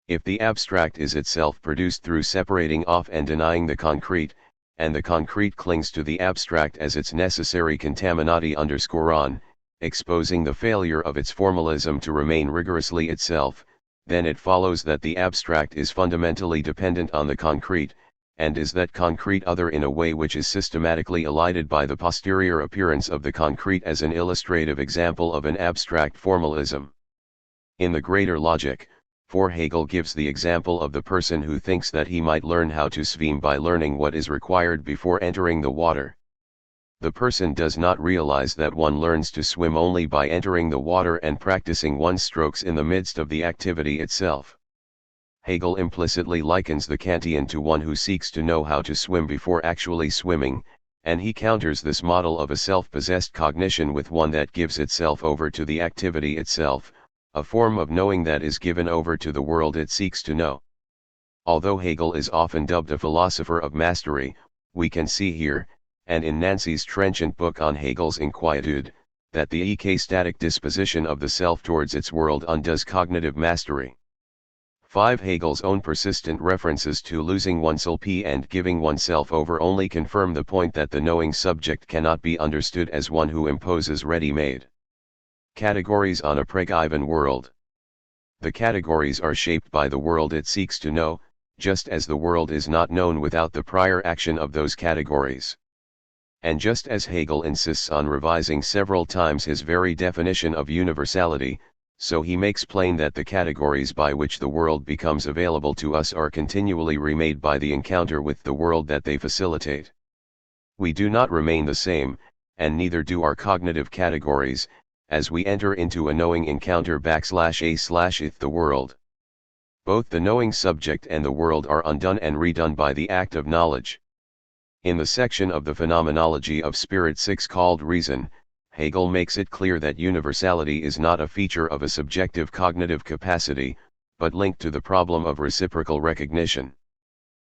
Speaker 1: If the abstract is itself produced through separating off and denying the concrete, and the concrete clings to the abstract as its necessary contaminati_on, exposing the failure of its formalism to remain rigorously itself, then it follows that the abstract is fundamentally dependent on the concrete, and is that concrete other in a way which is systematically elided by the posterior appearance of the concrete as an illustrative example of an abstract formalism. In the greater logic, for Hegel gives the example of the person who thinks that he might learn how to swim by learning what is required before entering the water. The person does not realize that one learns to swim only by entering the water and practicing one's strokes in the midst of the activity itself. Hegel implicitly likens the Kantian to one who seeks to know how to swim before actually swimming, and he counters this model of a self-possessed cognition with one that gives itself over to the activity itself, a form of knowing that is given over to the world it seeks to know. Although Hegel is often dubbed a philosopher of mastery, we can see here, and in Nancy's trenchant book on Hegel's inquietude, that the static disposition of the self towards its world undoes cognitive mastery. 5. Hegel's own persistent references to losing oneself and giving oneself over only confirm the point that the knowing subject cannot be understood as one who imposes ready-made categories on a pre-given world. The categories are shaped by the world it seeks to know, just as the world is not known without the prior action of those categories. And just as Hegel insists on revising several times his very definition of universality, so he makes plain that the categories by which the world becomes available to us are continually remade by the encounter with the world that they facilitate. We do not remain the same, and neither do our cognitive categories, as we enter into a knowing encounter /a/ith the world. Both the knowing subject and the world are undone and redone by the act of knowledge. In the section of the Phenomenology of Spirit 6 called Reason, Hegel makes it clear that universality is not a feature of a subjective cognitive capacity, but linked to the problem of reciprocal recognition.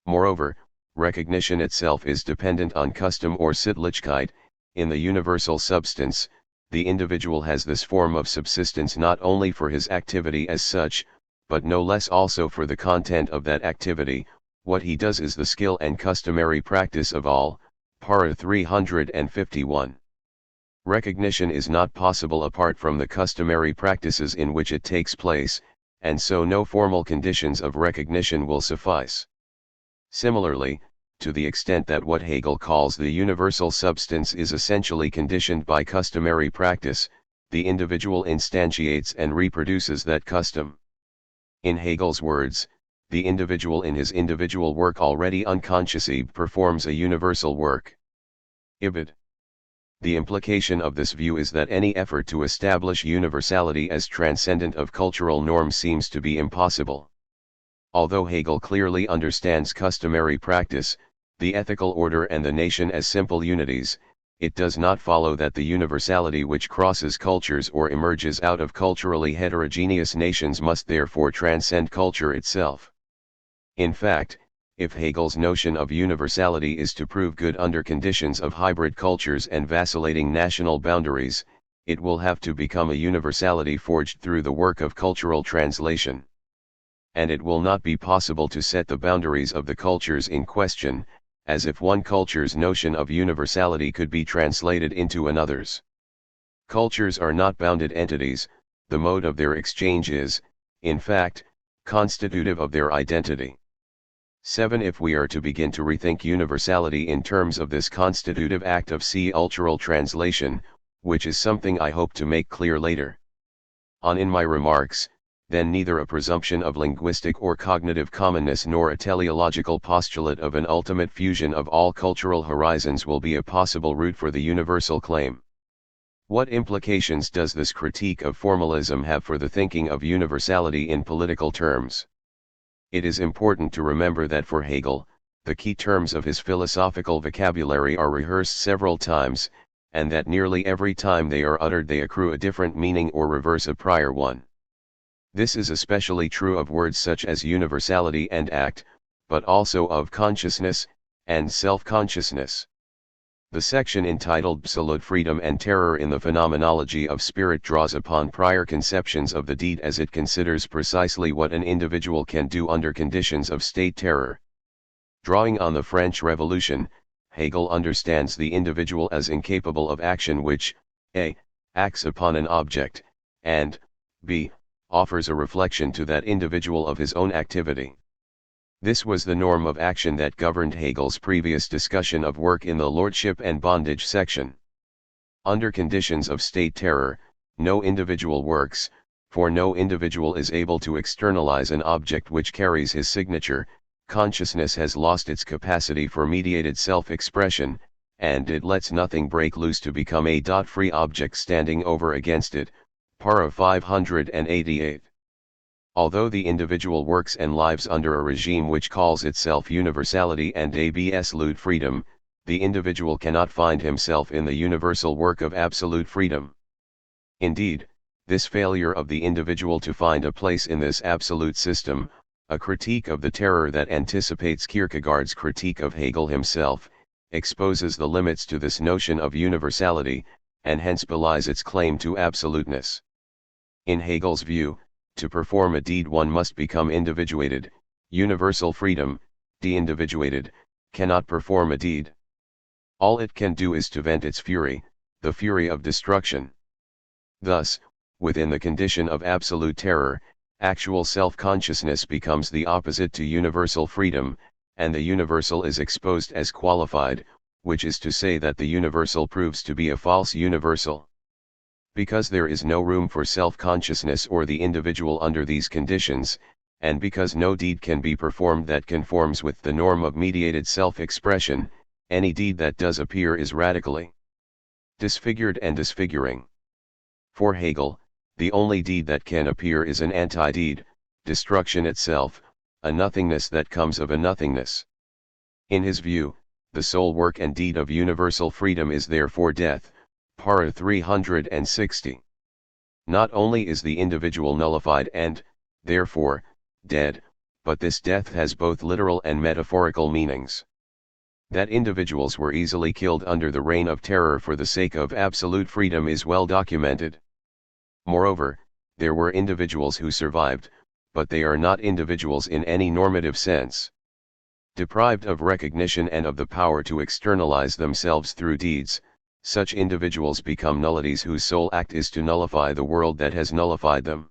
Speaker 1: Moreover, recognition itself is dependent on custom or Sittlichkeit. In the universal substance, the individual has this form of subsistence not only for his activity as such, but no less also for the content of that activity. What he does is the skill and customary practice of all, para 351. Recognition is not possible apart from the customary practices in which it takes place, and so no formal conditions of recognition will suffice. Similarly, to the extent that what Hegel calls the universal substance is essentially conditioned by customary practice, the individual instantiates and reproduces that custom. In Hegel's words, the individual in his individual work already unconsciously performs a universal work. Ibid. The implication of this view is that any effort to establish universality as transcendent of cultural norms seems to be impossible. Although Hegel clearly understands customary practice, the ethical order and the nation as simple unities, it does not follow that the universality which crosses cultures or emerges out of culturally heterogeneous nations must therefore transcend culture itself. In fact, if Hegel's notion of universality is to prove good under conditions of hybrid cultures and vacillating national boundaries, it will have to become a universality forged through the work of cultural translation. and it will not be possible to set the boundaries of the cultures in question, as if one culture's notion of universality could be translated into another's. Cultures are not bounded entities, the mode of their exchange is, in fact, constitutive of their identity. 7. If we are to begin to rethink universality in terms of this constitutive act of cultural translation, which is something I hope to make clear later on in my remarks, then neither a presumption of linguistic or cognitive commonness nor a teleological postulate of an ultimate fusion of all cultural horizons will be a possible route for the universal claim. What implications does this critique of formalism have for the thinking of universality in political terms? It is important to remember that for Hegel, the key terms of his philosophical vocabulary are rehearsed several times, and that nearly every time they are uttered they accrue a different meaning or reverse a prior one. This is especially true of words such as universality and act, but also of consciousness, and self-consciousness. The section entitled Absolute Freedom and Terror in the Phenomenology of Spirit draws upon prior conceptions of the deed as it considers precisely what an individual can do under conditions of state terror. Drawing on the French Revolution, Hegel understands the individual as incapable of action which, a. acts upon an object, and, b. offers a reflection to that individual of his own activity. This was the norm of action that governed Hegel's previous discussion of work in the Lordship and Bondage section. Under conditions of state terror, no individual works, for no individual is able to externalize an object which carries his signature. Consciousness has lost its capacity for mediated self-expression, and it lets nothing break loose to become a free object standing over against it. Para 588. Although the individual works and lives under a regime which calls itself universality and absolute freedom, the individual cannot find himself in the universal work of absolute freedom. Indeed, this failure of the individual to find a place in this absolute system, a critique of the terror that anticipates Kierkegaard's critique of Hegel himself, exposes the limits to this notion of universality, and hence belies its claim to absoluteness. In Hegel's view, to perform a deed one must become individuated. Universal freedom, de-individuated, cannot perform a deed. All it can do is to vent its fury, the fury of destruction. Thus, within the condition of absolute terror, actual self-consciousness becomes the opposite to universal freedom, and the universal is exposed as qualified, which is to say that the universal proves to be a false universal. Because there is no room for self-consciousness or the individual under these conditions, and because no deed can be performed that conforms with the norm of mediated self-expression, any deed that does appear is radically disfigured and disfiguring. For Hegel, the only deed that can appear is an anti-deed, destruction itself, a nothingness that comes of a nothingness. In his view, the sole work and deed of universal freedom is therefore death. Para 360. Not only is the individual nullified and, therefore, dead, but this death has both literal and metaphorical meanings. That individuals were easily killed under the reign of terror for the sake of absolute freedom is well documented. Moreover, there were individuals who survived, but they are not individuals in any normative sense. Deprived of recognition and of the power to externalize themselves through deeds, such individuals become nullities whose sole act is to nullify the world that has nullified them.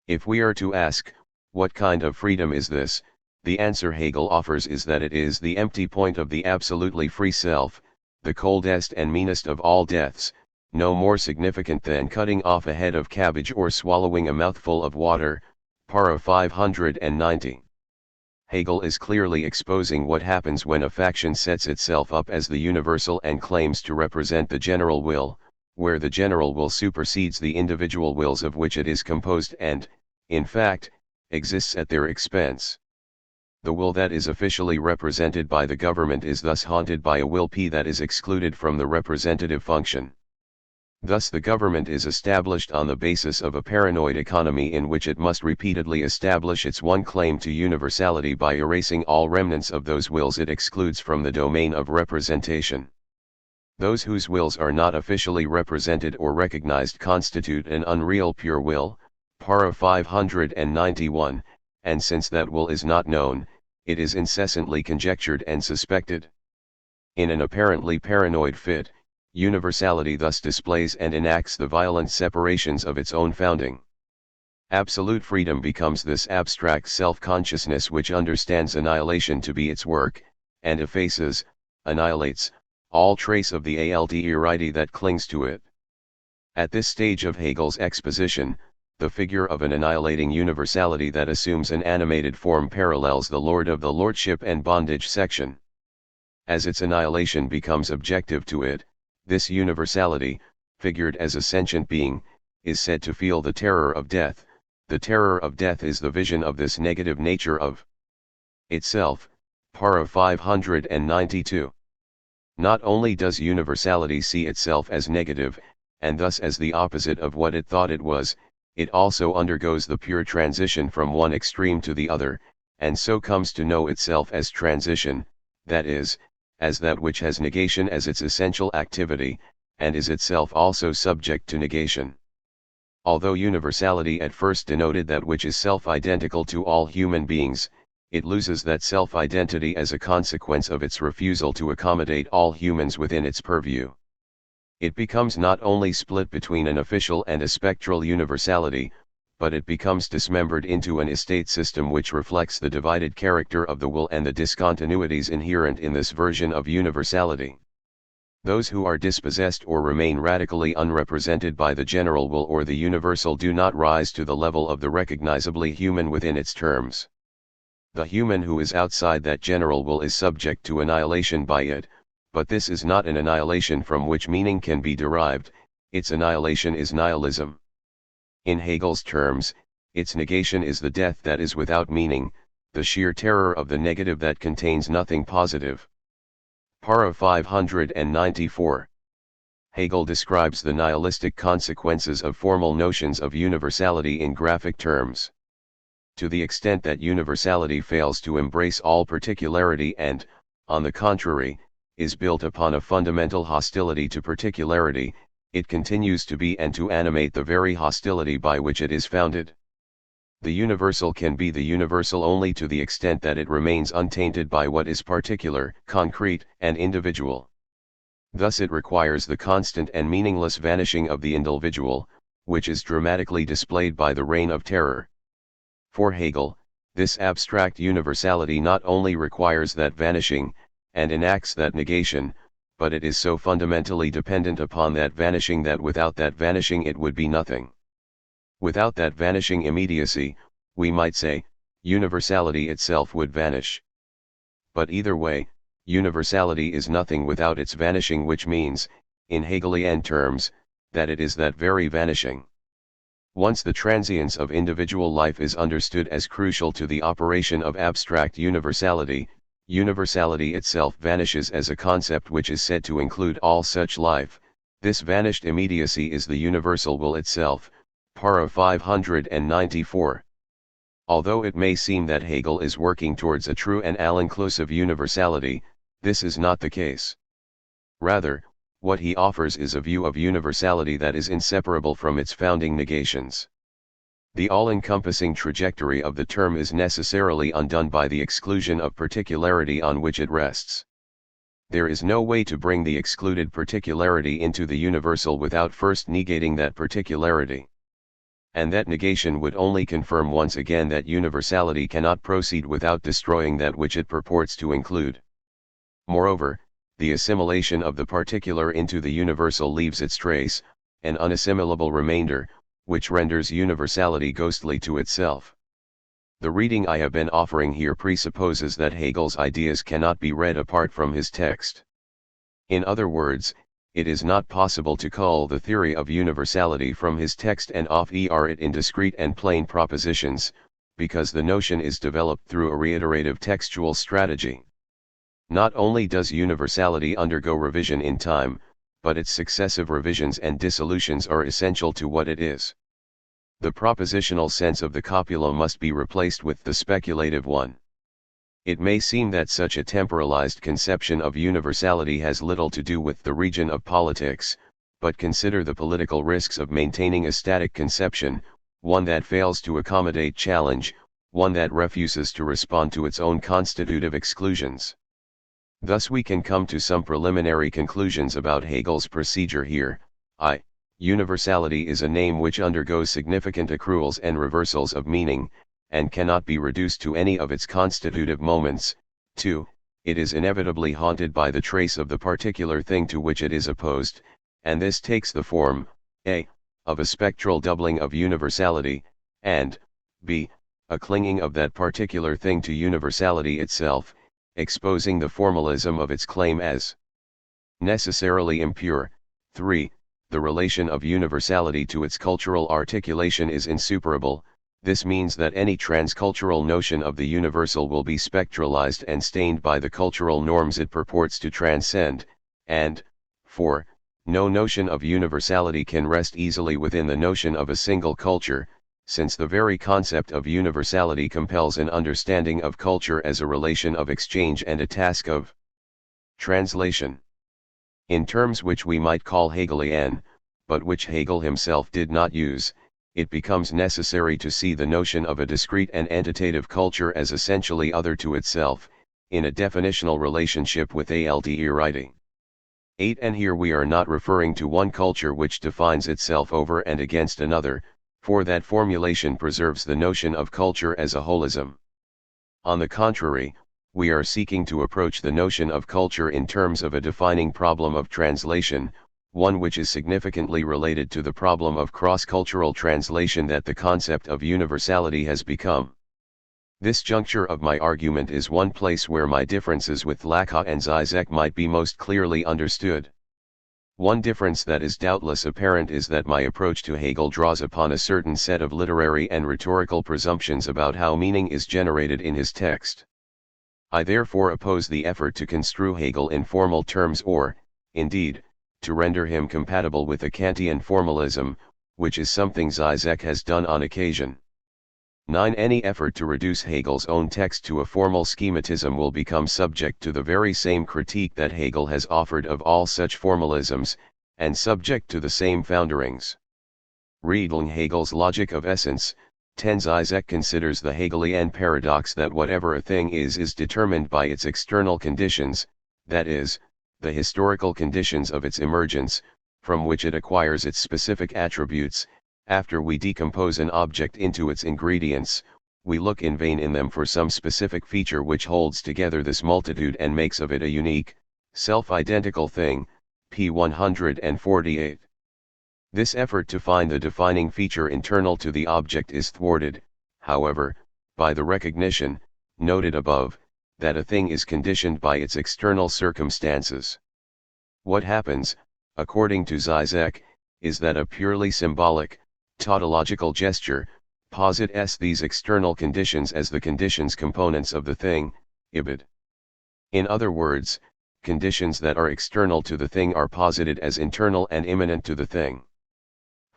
Speaker 1: If we are to ask, what kind of freedom is this, the answer Hegel offers is that it is the empty point of the absolutely free self, the coldest and meanest of all deaths, no more significant than cutting off a head of cabbage or swallowing a mouthful of water. Para 590. Hegel is clearly exposing what happens when a faction sets itself up as the universal and claims to represent the general will, where the general will supersedes the individual wills of which it is composed and, in fact, exists at their expense. The will that is officially represented by the government is thus haunted by a will P that is excluded from the representative function. Thus the government is established on the basis of a paranoid economy in which it must repeatedly establish its one claim to universality by erasing all remnants of those wills it excludes from the domain of representation. Those whose wills are not officially represented or recognized constitute an unreal pure will. Para 591, and since that will is not known, it is incessantly conjectured and suspected. In an apparently paranoid fit, universality thus displays and enacts the violent separations of its own founding. Absolute freedom becomes this abstract self-consciousness which understands annihilation to be its work, and effaces, annihilates, all trace of the alterity that clings to it. At this stage of Hegel's exposition, the figure of an annihilating universality that assumes an animated form parallels the Lord of the Lordship and Bondage section. As its annihilation becomes objective to it, this universality, figured as a sentient being, is said to feel the terror of death. The terror of death is the vision of this negative nature of itself, para 592. Not only does universality see itself as negative, and thus as the opposite of what it thought it was, it also undergoes the pure transition from one extreme to the other, and so comes to know itself as transition, that is, as that which has negation as its essential activity, and is itself also subject to negation. Although universality at first denoted that which is self-identical to all human beings, it loses that self-identity as a consequence of its refusal to accommodate all humans within its purview. It becomes not only split between an official and a spectral universality, but it becomes dismembered into an estate system which reflects the divided character of the will and the discontinuities inherent in this version of universality. Those who are dispossessed or remain radically unrepresented by the general will or the universal do not rise to the level of the recognizably human within its terms. The human who is outside that general will is subject to annihilation by it, but this is not an annihilation from which meaning can be derived, its annihilation is nihilism. In Hegel's terms, its negation is the death that is without meaning, the sheer terror of the negative that contains nothing positive. Para 594. Hegel describes the nihilistic consequences of formal notions of universality in graphic terms. To the extent that universality fails to embrace all particularity and, on the contrary, is built upon a fundamental hostility to particularity, it continues to be and to animate the very hostility by which it is founded. The universal can be the universal only to the extent that it remains untainted by what is particular, concrete, and individual. Thus it requires the constant and meaningless vanishing of the individual, which is dramatically displayed by the reign of terror. For Hegel, this abstract universality not only requires that vanishing, and enacts that negation, but it is so fundamentally dependent upon that vanishing that without that vanishing it would be nothing. Without that vanishing immediacy, we might say, universality itself would vanish. But either way, universality is nothing without its vanishing, which means, in Hegelian terms, that it is that very vanishing. Once the transience of individual life is understood as crucial to the operation of abstract universality, universality itself vanishes as a concept which is said to include all such life. This vanished immediacy is the universal will itself, para 594. Although it may seem that Hegel is working towards a true and all-inclusive universality, this is not the case. Rather, what he offers is a view of universality that is inseparable from its founding negations. The all-encompassing trajectory of the term is necessarily undone by the exclusion of particularity on which it rests. There is no way to bring the excluded particularity into the universal without first negating that particularity. And that negation would only confirm once again that universality cannot proceed without destroying that which it purports to include. Moreover, the assimilation of the particular into the universal leaves its trace, an unassimilable remainder, which renders universality ghostly to itself. The reading I have been offering here presupposes that Hegel's ideas cannot be read apart from his text. In other words, it is not possible to cull the theory of universality from his text and offer it in discrete and plain propositions, because the notion is developed through a reiterative textual strategy. Not only does universality undergo revision in time, but its successive revisions and dissolutions are essential to what it is. The propositional sense of the copula must be replaced with the speculative one. It may seem that such a temporalized conception of universality has little to do with the region of politics, but consider the political risks of maintaining a static conception, one that fails to accommodate challenge, one that refuses to respond to its own constitutive exclusions. Thus we can come to some preliminary conclusions about Hegel's procedure here. Universality is a name which undergoes significant accruals and reversals of meaning, and cannot be reduced to any of its constitutive moments. 2. It is inevitably haunted by the trace of the particular thing to which it is opposed, and this takes the form, a. of a spectral doubling of universality, and b. a clinging of that particular thing to universality itself, exposing the formalism of its claim as necessarily impure. 3. The relation of universality to its cultural articulation is insuperable. This means that any transcultural notion of the universal will be spectralized and stained by the cultural norms it purports to transcend, and 4. No notion of universality can rest easily within the notion of a single culture, since the very concept of universality compels an understanding of culture as a relation of exchange and a task of translation. In terms which we might call Hegelian, but which Hegel himself did not use, it becomes necessary to see the notion of a discrete and entitative culture as essentially other to itself, in a definitional relationship with alterity. 8. And here we are not referring to one culture which defines itself over and against another, for that formulation preserves the notion of culture as a holism. On the contrary, we are seeking to approach the notion of culture in terms of a defining problem of translation, one which is significantly related to the problem of cross-cultural translation that the concept of universality has become. This juncture of my argument is one place where my differences with Lacan and Zizek might be most clearly understood. One difference that is doubtless apparent is that my approach to Hegel draws upon a certain set of literary and rhetorical presumptions about how meaning is generated in his text. I therefore oppose the effort to construe Hegel in formal terms or, indeed, to render him compatible with a Kantian formalism, which is something Zizek has done on occasion. 9. Any effort to reduce Hegel's own text to a formal schematism will become subject to the very same critique that Hegel has offered of all such formalisms, and subject to the same founderings. Reading Hegel's Logic of Essence, 10. Zizek considers the Hegelian paradox that whatever a thing is determined by its external conditions, that is, the historical conditions of its emergence, from which it acquires its specific attributes. After we decompose an object into its ingredients, we look in vain in them for some specific feature which holds together this multitude and makes of it a unique, self-identical thing. p. 148. This effort to find the defining feature internal to the object is thwarted, however, by the recognition, noted above, that a thing is conditioned by its external circumstances. What happens, according to Zizek, is that a purely symbolic, tautological gesture, posits these external conditions as the conditions components of the thing, ibid. In other words, conditions that are external to the thing are posited as internal and immanent to the thing.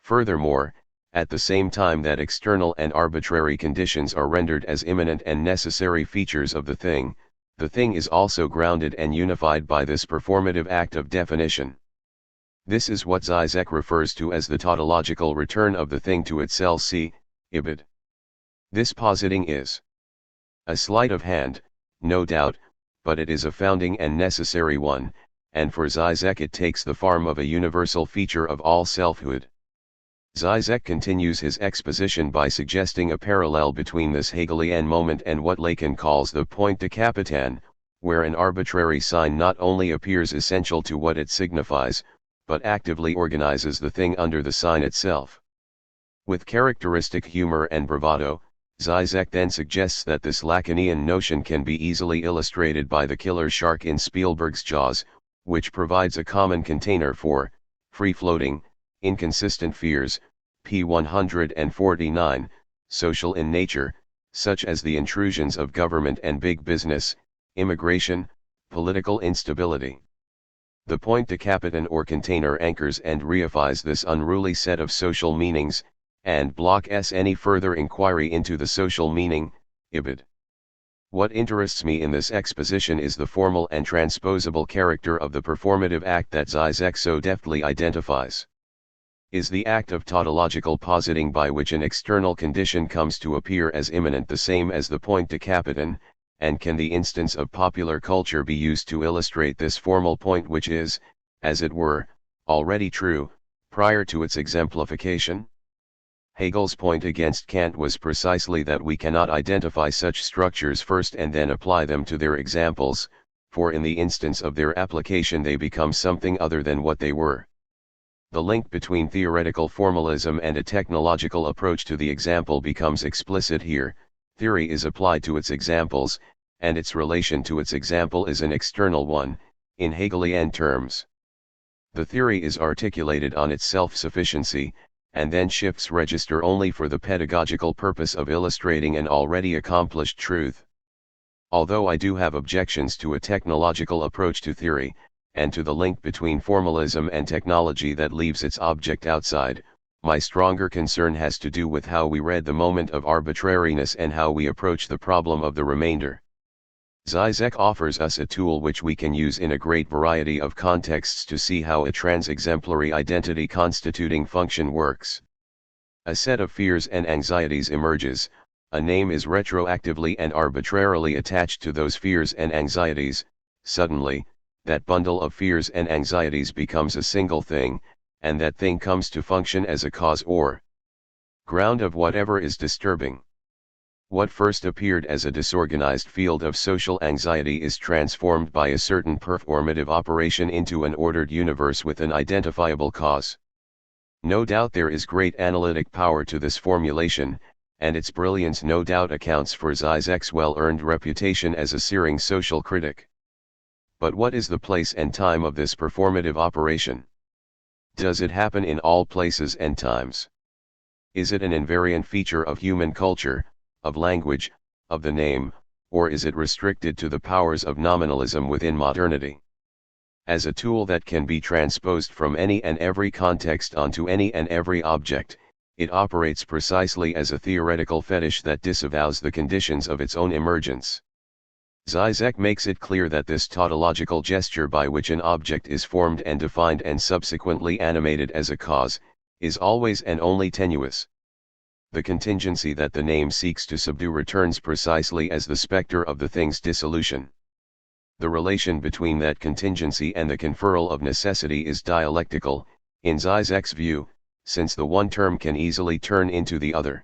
Speaker 1: Furthermore, at the same time that external and arbitrary conditions are rendered as immanent and necessary features of the thing is also grounded and unified by this performative act of definition. This is what Zizek refers to as the tautological return of the thing to itself. See, ibid. This positing is a sleight of hand, no doubt, but it is a founding and necessary one, and for Zizek it takes the form of a universal feature of all selfhood. Zizek continues his exposition by suggesting a parallel between this Hegelian moment and what Lacan calls the point de capitaine, where an arbitrary sign not only appears essential to what it signifies, but actively organizes the thing under the sign itself. With characteristic humor and bravado, Zizek then suggests that this Lacanian notion can be easily illustrated by the killer shark in Spielberg's Jaws, which provides a common container for free-floating, inconsistent fears, p. 149, social in nature, such as the intrusions of government and big business, immigration, political instability. The point de capitaine or container anchors and reifies this unruly set of social meanings, and blocks any further inquiry into the social meaning, ibid. What interests me in this exposition is the formal and transposable character of the performative act that Zizek so deftly identifies. Is the act of tautological positing by which an external condition comes to appear as immanent the same as the point de capitan, and can the instance of popular culture be used to illustrate this formal point which is, as it were, already true, prior to its exemplification? Hegel's point against Kant was precisely that we cannot identify such structures first and then apply them to their examples, for in the instance of their application they become something other than what they were. The link between theoretical formalism and a technological approach to the example becomes explicit here. Theory is applied to its examples, and its relation to its example is an external one, in Hegelian terms. The theory is articulated on its self-sufficiency, and then shifts register only for the pedagogical purpose of illustrating an already accomplished truth. Although I do have objections to a technological approach to theory, and to the link between formalism and technology that leaves its object outside, my stronger concern has to do with how we read the moment of arbitrariness and how we approach the problem of the remainder. Zizek offers us a tool which we can use in a great variety of contexts to see how a trans-exemplary identity constituting function works. A set of fears and anxieties emerges, a name is retroactively and arbitrarily attached to those fears and anxieties. Suddenly, that bundle of fears and anxieties becomes a single thing, and that thing comes to function as a cause or ground of whatever is disturbing. What first appeared as a disorganized field of social anxiety is transformed by a certain performative operation into an ordered universe with an identifiable cause. No doubt there is great analytic power to this formulation, and its brilliance no doubt accounts for Zizek's well-earned reputation as a searing social critic. But what is the place and time of this performative operation? Does it happen in all places and times? Is it an invariant feature of human culture, of language, of the name, or is it restricted to the powers of nominalism within modernity? As a tool that can be transposed from any and every context onto any and every object, it operates precisely as a theoretical fetish that disavows the conditions of its own emergence. Zizek makes it clear that this tautological gesture by which an object is formed and defined and subsequently animated as a cause, is always and only tenuous. The contingency that the name seeks to subdue returns precisely as the specter of the thing's dissolution. The relation between that contingency and the conferral of necessity is dialectical, in Zizek's view, since the one term can easily turn into the other.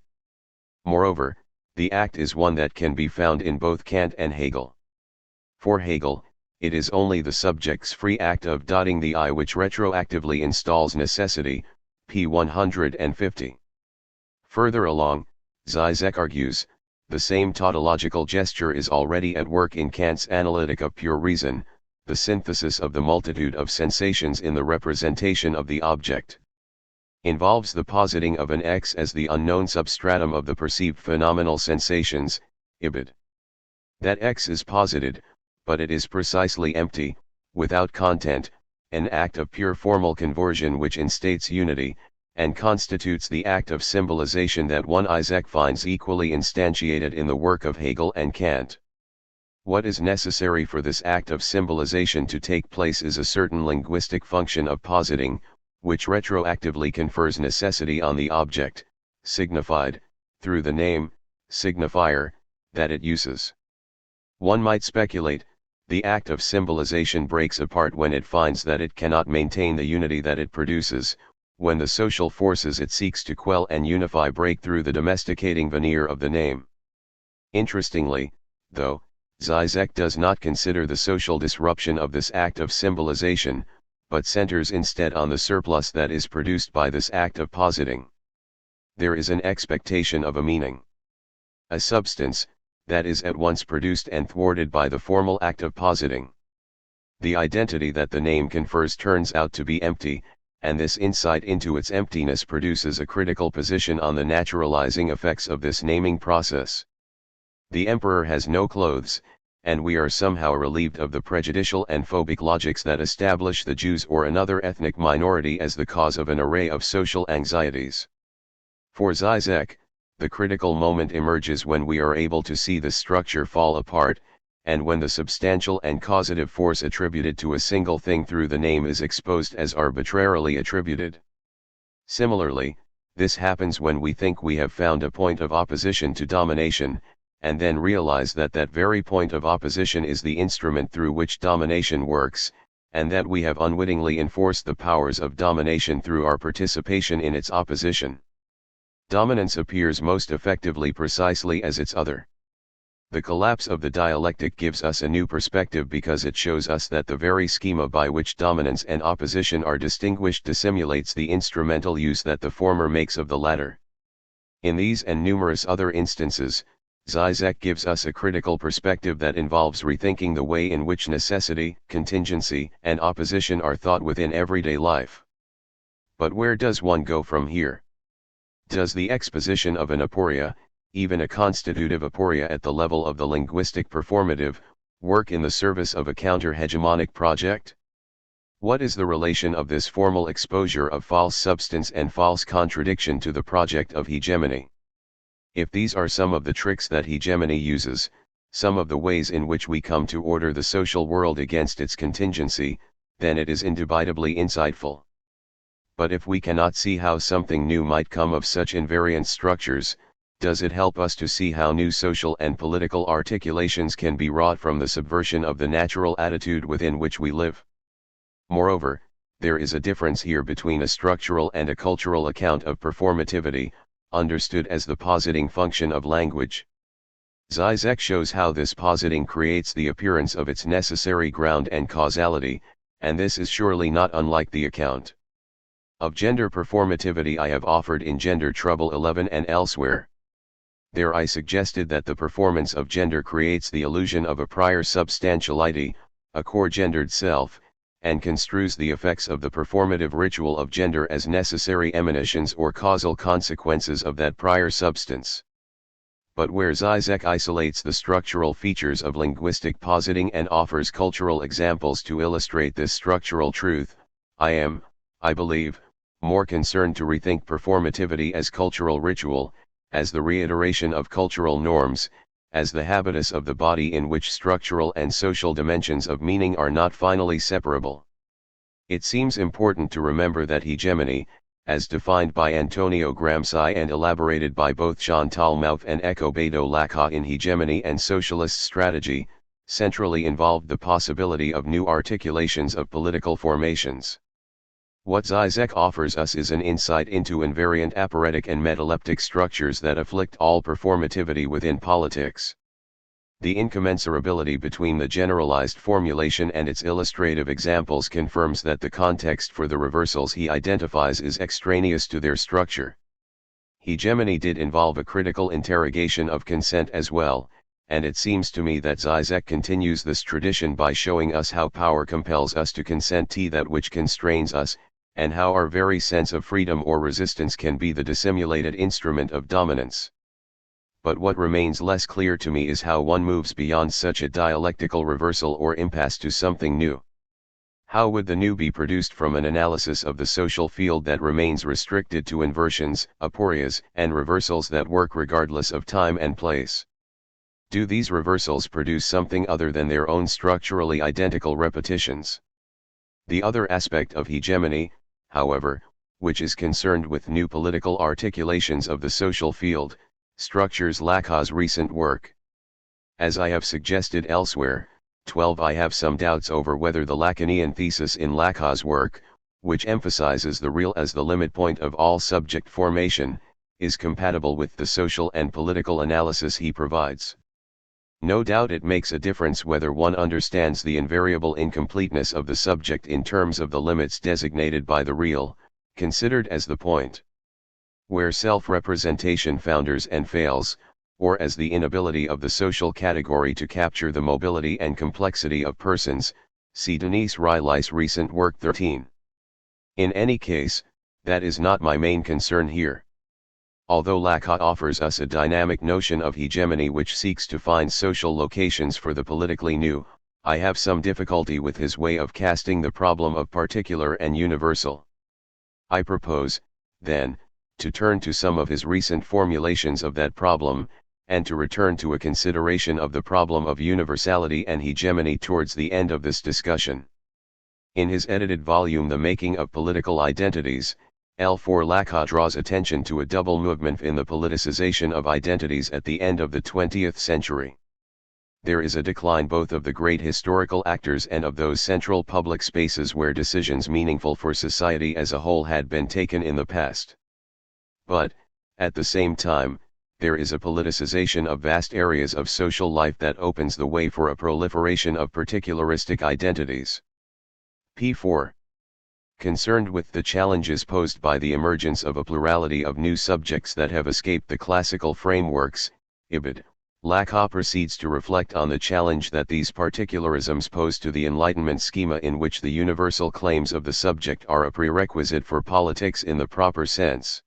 Speaker 1: Moreover, the act is one that can be found in both Kant and Hegel. For Hegel, it is only the subject's free act of dotting the I which retroactively installs necessity, p. 150. Further along, Zizek argues, the same tautological gesture is already at work in Kant's analytic of pure reason, the synthesis of the multitude of sensations in the representation of the object. Involves the positing of an X as the unknown substratum of the perceived phenomenal sensations, ibid. That X is posited, but it is precisely empty, without content, an act of pure formal conversion which instates unity, and constitutes the act of symbolization that one Isaac finds equally instantiated in the work of Hegel and Kant. What is necessary for this act of symbolization to take place is a certain linguistic function of positing, which retroactively confers necessity on the object, signified, through the name, signifier, that it uses. One might speculate, the act of symbolization breaks apart when it finds that it cannot maintain the unity that it produces, when the social forces it seeks to quell and unify break through the domesticating veneer of the name. Interestingly, though, Zizek does not consider the social disruption of this act of symbolization, but centers instead on the surplus that is produced by this act of positing. There is an expectation of a meaning. A substance, that is at once produced and thwarted by the formal act of positing. The identity that the name confers turns out to be empty, and this insight into its emptiness produces a critical position on the naturalizing effects of this naming process. The emperor has no clothes, and we are somehow relieved of the prejudicial and phobic logics that establish the Jews or another ethnic minority as the cause of an array of social anxieties. For Zizek, the critical moment emerges when we are able to see the structure fall apart, and when the substantial and causative force attributed to a single thing through the name is exposed as arbitrarily attributed. Similarly, this happens when we think we have found a point of opposition to domination, and then realize that that very point of opposition is the instrument through which domination works, and that we have unwittingly enforced the powers of domination through our participation in its opposition. Dominance appears most effectively precisely as its other. The collapse of the dialectic gives us a new perspective because it shows us that the very schema by which dominance and opposition are distinguished dissimulates the instrumental use that the former makes of the latter. In these and numerous other instances, Zizek gives us a critical perspective that involves rethinking the way in which necessity, contingency, and opposition are thought within everyday life. But where does one go from here? Does the exposition of an aporia, even a constitutive aporia at the level of the linguistic performative, work in the service of a counter-hegemonic project? What is the relation of this formal exposure of false substance and false contradiction to the project of hegemony? If these are some of the tricks that hegemony uses, some of the ways in which we come to order the social world against its contingency, then it is indubitably insightful. But if we cannot see how something new might come of such invariant structures, does it help us to see how new social and political articulations can be wrought from the subversion of the natural attitude within which we live? Moreover, there is a difference here between a structural and a cultural account of performativity, understood as the positing function of language. Zizek shows how this positing creates the appearance of its necessary ground and causality, and this is surely not unlike the account of gender performativity I have offered in Gender Trouble 11 and elsewhere. There I suggested that the performance of gender creates the illusion of a prior substantiality, a core gendered self, and construes the effects of the performative ritual of gender as necessary emanations or causal consequences of that prior substance. But where Zizek isolates the structural features of linguistic positing and offers cultural examples to illustrate this structural truth, I am, I believe, more concerned to rethink performativity as cultural ritual, as the reiteration of cultural norms, as the habitus of the body in which structural and social dimensions of meaning are not finally separable. It seems important to remember that hegemony, as defined by Antonio Gramsci and elaborated by both Chantal Mouffe and Escobedo Laca in Hegemony and Socialist Strategy, centrally involved the possibility of new articulations of political formations. What Zizek offers us is an insight into invariant aporetic and metaleptic structures that afflict all performativity within politics. The incommensurability between the generalized formulation and its illustrative examples confirms that the context for the reversals he identifies is extraneous to their structure. Hegemony did involve a critical interrogation of consent as well, and it seems to me that Zizek continues this tradition by showing us how power compels us to consent to that which constrains us, and how our very sense of freedom or resistance can be the dissimulated instrument of dominance. But what remains less clear to me is how one moves beyond such a dialectical reversal or impasse to something new. How would the new be produced from an analysis of the social field that remains restricted to inversions, aporias, and reversals that work regardless of time and place? Do these reversals produce something other than their own structurally identical repetitions? The other aspect of hegemony, however, which is concerned with new political articulations of the social field, structures Laca's recent work. As I have suggested elsewhere, 12 I have some doubts over whether the Lacanian thesis in Laca's work, which emphasizes the real as the limit point of all subject formation, is compatible with the social and political analysis he provides. No doubt it makes a difference whether one understands the invariable incompleteness of the subject in terms of the limits designated by the real, considered as the point. Where self-representation founders and fails, or as the inability of the social category to capture the mobility and complexity of persons, see Denise Riley's recent work 13. In any case, that is not my main concern here. Although Laca offers us a dynamic notion of hegemony which seeks to find social locations for the politically new, I have some difficulty with his way of casting the problem of particular and universal. I propose, then, to turn to some of his recent formulations of that problem, and to return to a consideration of the problem of universality and hegemony towards the end of this discussion. In his edited volume The Making of Political Identities, L4 Lacan draws attention to a double movement in the politicization of identities at the end of the 20th century. There is a decline both of the great historical actors and of those central public spaces where decisions meaningful for society as a whole had been taken in the past. But, at the same time, there is a politicization of vast areas of social life that opens the way for a proliferation of particularistic identities. P4. Concerned with the challenges posed by the emergence of a plurality of new subjects that have escaped the classical frameworks, Ibid, Lacan proceeds to reflect on the challenge that these particularisms pose to the Enlightenment schema in which the universal claims of the subject are a prerequisite for politics in the proper sense.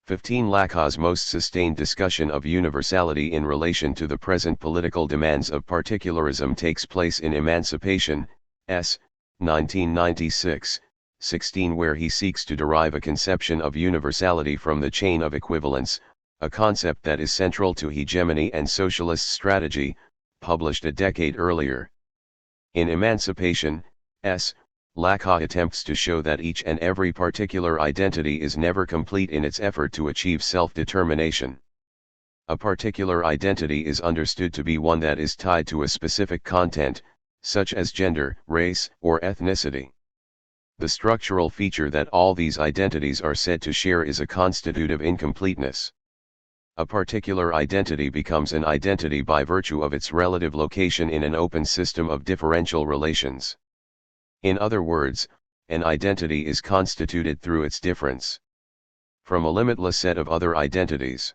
Speaker 1: 15. Lacan's most sustained discussion of universality in relation to the present political demands of particularism takes place in Emancipation, S. 1996, 16, where he seeks to derive a conception of universality from the chain of equivalence, a concept that is central to hegemony and socialist strategy, published a decade earlier. In Emancipation, S. Lacan attempts to show that each and every particular identity is never complete in its effort to achieve self-determination. A particular identity is understood to be one that is tied to a specific content, such as gender, race, or ethnicity. The structural feature that all these identities are said to share is a constitutive incompleteness. A particular identity becomes an identity by virtue of its relative location in an open system of differential relations. In other words, an identity is constituted through its difference from a limitless set of other identities.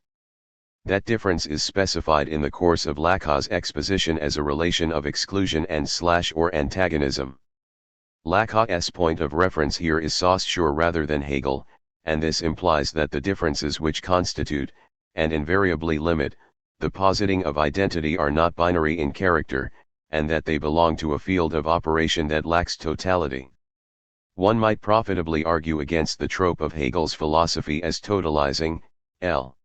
Speaker 1: That difference is specified in the course of Lacan's exposition as a relation of exclusion and or antagonism. Lacan's point of reference here is Saussure rather than Hegel, and this implies that the differences which constitute, and invariably limit, the positing of identity are not binary in character, and that they belong to a field of operation that lacks totality. One might profitably argue against the trope of Hegel's philosophy as totalizing, L.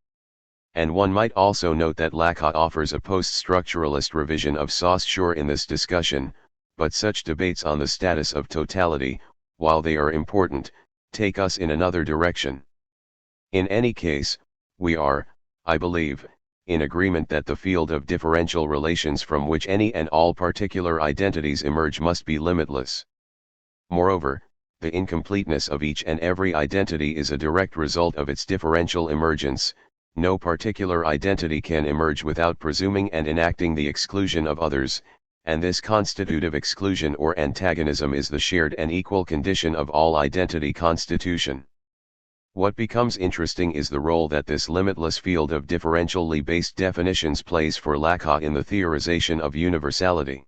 Speaker 1: And one might also note that Lacan offers a post-structuralist revision of Saussure in this discussion, but such debates on the status of totality, while they are important, take us in another direction. In any case, we are, I believe, in agreement that the field of differential relations from which any and all particular identities emerge must be limitless. Moreover, the incompleteness of each and every identity is a direct result of its differential emergence. No particular identity can emerge without presuming and enacting the exclusion of others, and this constitutive exclusion or antagonism is the shared and equal condition of all identity constitution. What becomes interesting is the role that this limitless field of differentially based definitions plays for Lacan in the theorization of universality.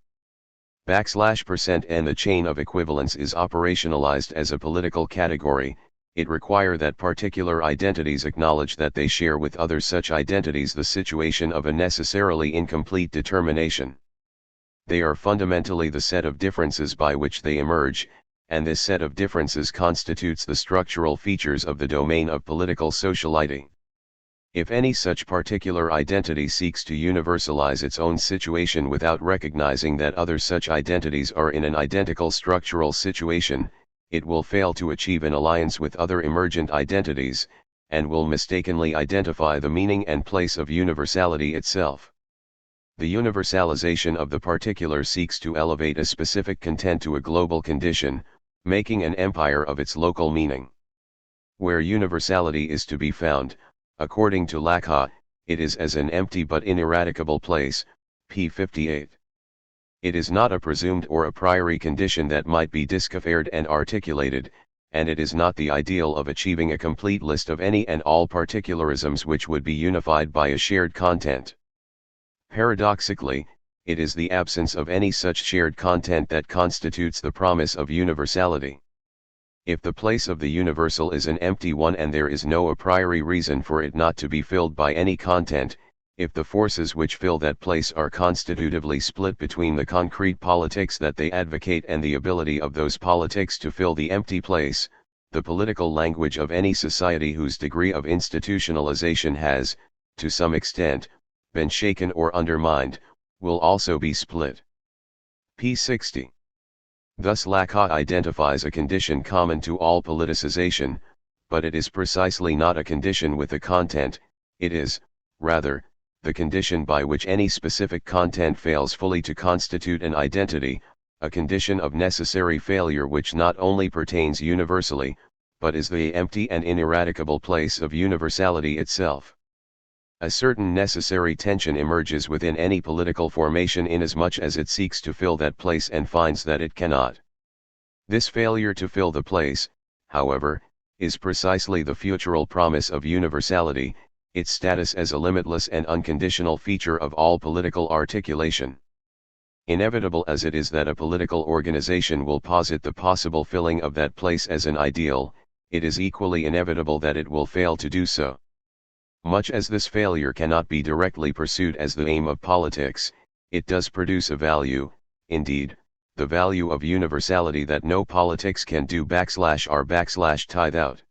Speaker 1: \% and the chain of equivalence is operationalized as a political category. It requires that particular identities acknowledge that they share with other such identities the situation of a necessarily incomplete determination. They are fundamentally the set of differences by which they emerge, and this set of differences constitutes the structural features of the domain of political sociality. If any such particular identity seeks to universalize its own situation without recognizing that other such identities are in an identical structural situation, it will fail to achieve an alliance with other emergent identities, and will mistakenly identify the meaning and place of universality itself. The universalization of the particular seeks to elevate a specific content to a global condition, making an empire of its local meaning. Where universality is to be found, according to Lacan, it is as an empty but ineradicable place, p. 58. It is not a presumed or a priori condition that might be discovered and articulated, and it is not the ideal of achieving a complete list of any and all particularisms which would be unified by a shared content. Paradoxically, it is the absence of any such shared content that constitutes the promise of universality. If the place of the universal is an empty one and there is no a priori reason for it not to be filled by any content, if the forces which fill that place are constitutively split between the concrete politics that they advocate and the ability of those politics to fill the empty place, the political language of any society whose degree of institutionalization has, to some extent, been shaken or undermined, will also be split. p. 60. Thus Lacan identifies a condition common to all politicization, but it is precisely not a condition with a content, it is, rather, the condition by which any specific content fails fully to constitute an identity, a condition of necessary failure which not only pertains universally, but is the empty and ineradicable place of universality itself. A certain necessary tension emerges within any political formation inasmuch as it seeks to fill that place and finds that it cannot. This failure to fill the place, however, is precisely the futural promise of universality, its status as a limitless and unconditional feature of all political articulation. Inevitable as it is that a political organization will posit the possible filling of that place as an ideal, it is equally inevitable that it will fail to do so. Much as this failure cannot be directly pursued as the aim of politics, it does produce a value, indeed, the value of universality that no politics can do /r/tithe out.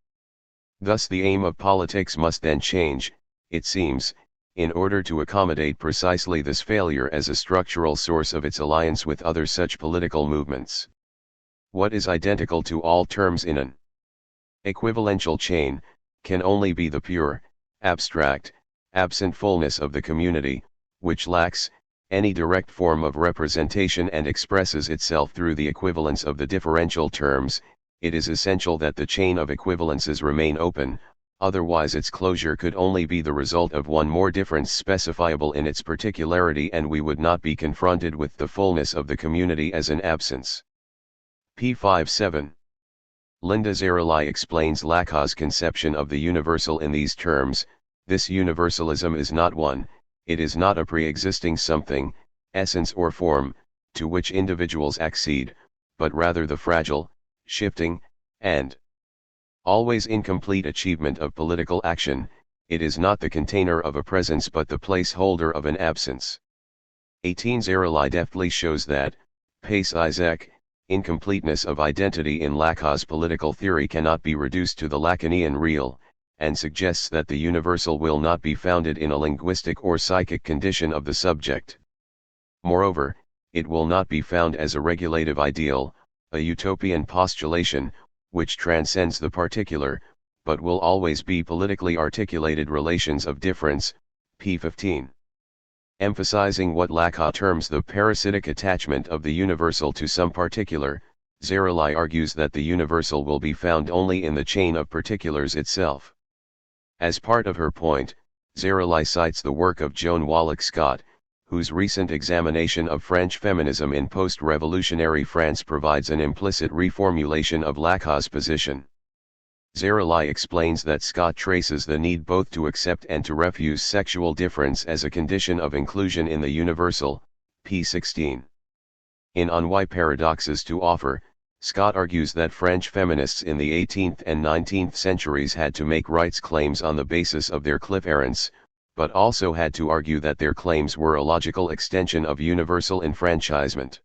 Speaker 1: Thus the aim of politics must then change, it seems, in order to accommodate precisely this failure as a structural source of its alliance with other such political movements. What is identical to all terms in an equivalential chain, can only be the pure, abstract, absent fullness of the community, which lacks any direct form of representation and expresses itself through the equivalence of the differential terms. It is essential that the chain of equivalences remain open, otherwise its closure could only be the result of one more difference specifiable in its particularity, and we would not be confronted with the fullness of the community as an absence. p. 7. Linda Zarelli explains Lacan's conception of the universal in these terms: this universalism is not one, it is not a pre-existing something, essence or form, to which individuals accede, but rather the fragile, shifting, and always incomplete achievement of political action. It is not the container of a presence but the placeholder of an absence. 18 Zarelli deftly shows that, pace Isaac, incompleteness of identity in Lacan's political theory cannot be reduced to the Lacanian real, and suggests that the universal will not be founded in a linguistic or psychic condition of the subject. Moreover, it will not be found as a regulative ideal, a utopian postulation, which transcends the particular, but will always be politically articulated relations of difference. p. 15. Emphasizing what Lacan terms the parasitic attachment of the universal to some particular, Zarelli argues that the universal will be found only in the chain of particulars itself. As part of her point, Zarelli cites the work of Joan Wallach Scott, whose recent examination of French feminism in post-revolutionary France provides an implicit reformulation of Lacan's position. Zarelli explains that Scott traces the need both to accept and to refuse sexual difference as a condition of inclusion in the universal. p. 16. In On Why Paradoxes to Offer, Scott argues that French feminists in the 18th and 19th centuries had to make rights claims on the basis of their cliference, but also had to argue that their claims were a logical extension of universal enfranchisement.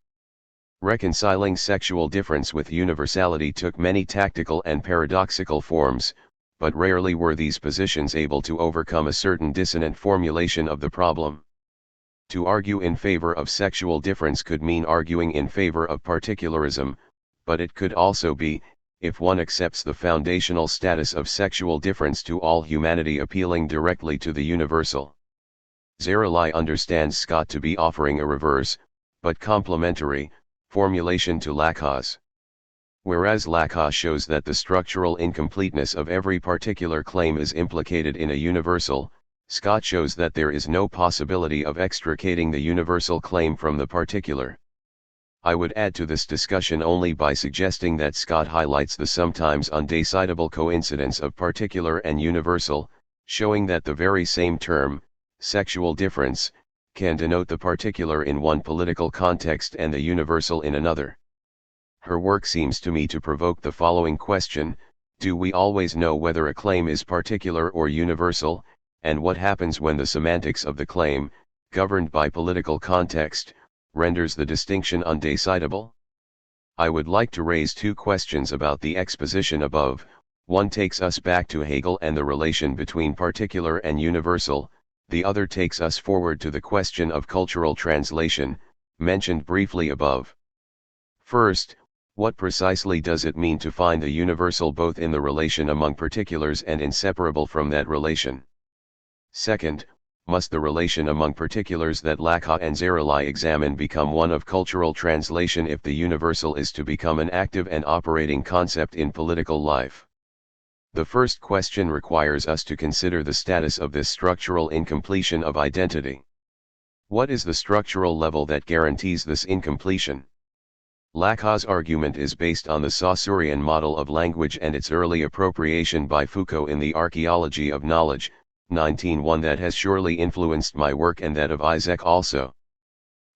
Speaker 1: Reconciling sexual difference with universality took many tactical and paradoxical forms, but rarely were these positions able to overcome a certain dissonant formulation of the problem. To argue in favor of sexual difference could mean arguing in favor of particularism, but it could also be, if one accepts the foundational status of sexual difference to all humanity, appealing directly to the universal. Zarelli understands Scott to be offering a reverse, but complementary, formulation to Lacan's. Whereas Lacan shows that the structural incompleteness of every particular claim is implicated in a universal, Scott shows that there is no possibility of extricating the universal claim from the particular. I would add to this discussion only by suggesting that Scott highlights the sometimes undecidable coincidence of particular and universal, showing that the very same term, sexual difference, can denote the particular in one political context and the universal in another. Her work seems to me to provoke the following question: do we always know whether a claim is particular or universal, and what happens when the semantics of the claim, governed by political context, renders the distinction undecidable? I would like to raise two questions about the exposition above. One takes us back to Hegel and the relation between particular and universal, the other takes us forward to the question of cultural translation, mentioned briefly above. First, What precisely does it mean to find the universal both in the relation among particulars and inseparable from that relation? Second, must the relation among particulars that Lacan and Zerali examine become one of cultural translation if the universal is to become an active and operating concept in political life? The first question requires us to consider the status of this structural incompletion of identity. What is the structural level that guarantees this incompletion? Lacan's argument is based on the Saussurian model of language and its early appropriation by Foucault in the Archaeology of Knowledge, 1901, that has surely influenced my work and that of Isaac also.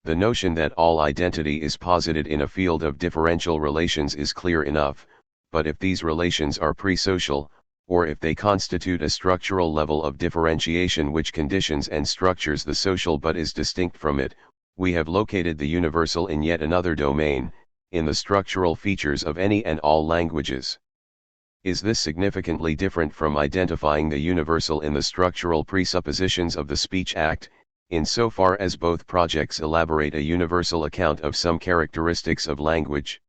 Speaker 1: The notion that all identity is posited in a field of differential relations is clear enough, but if these relations are pre-social, or if they constitute a structural level of differentiation which conditions and structures the social but is distinct from it, we have located the universal in yet another domain, in the structural features of any and all languages. Is this significantly different from identifying the universal in the structural presuppositions of the speech act, insofar as both projects elaborate a universal account of some characteristics of language?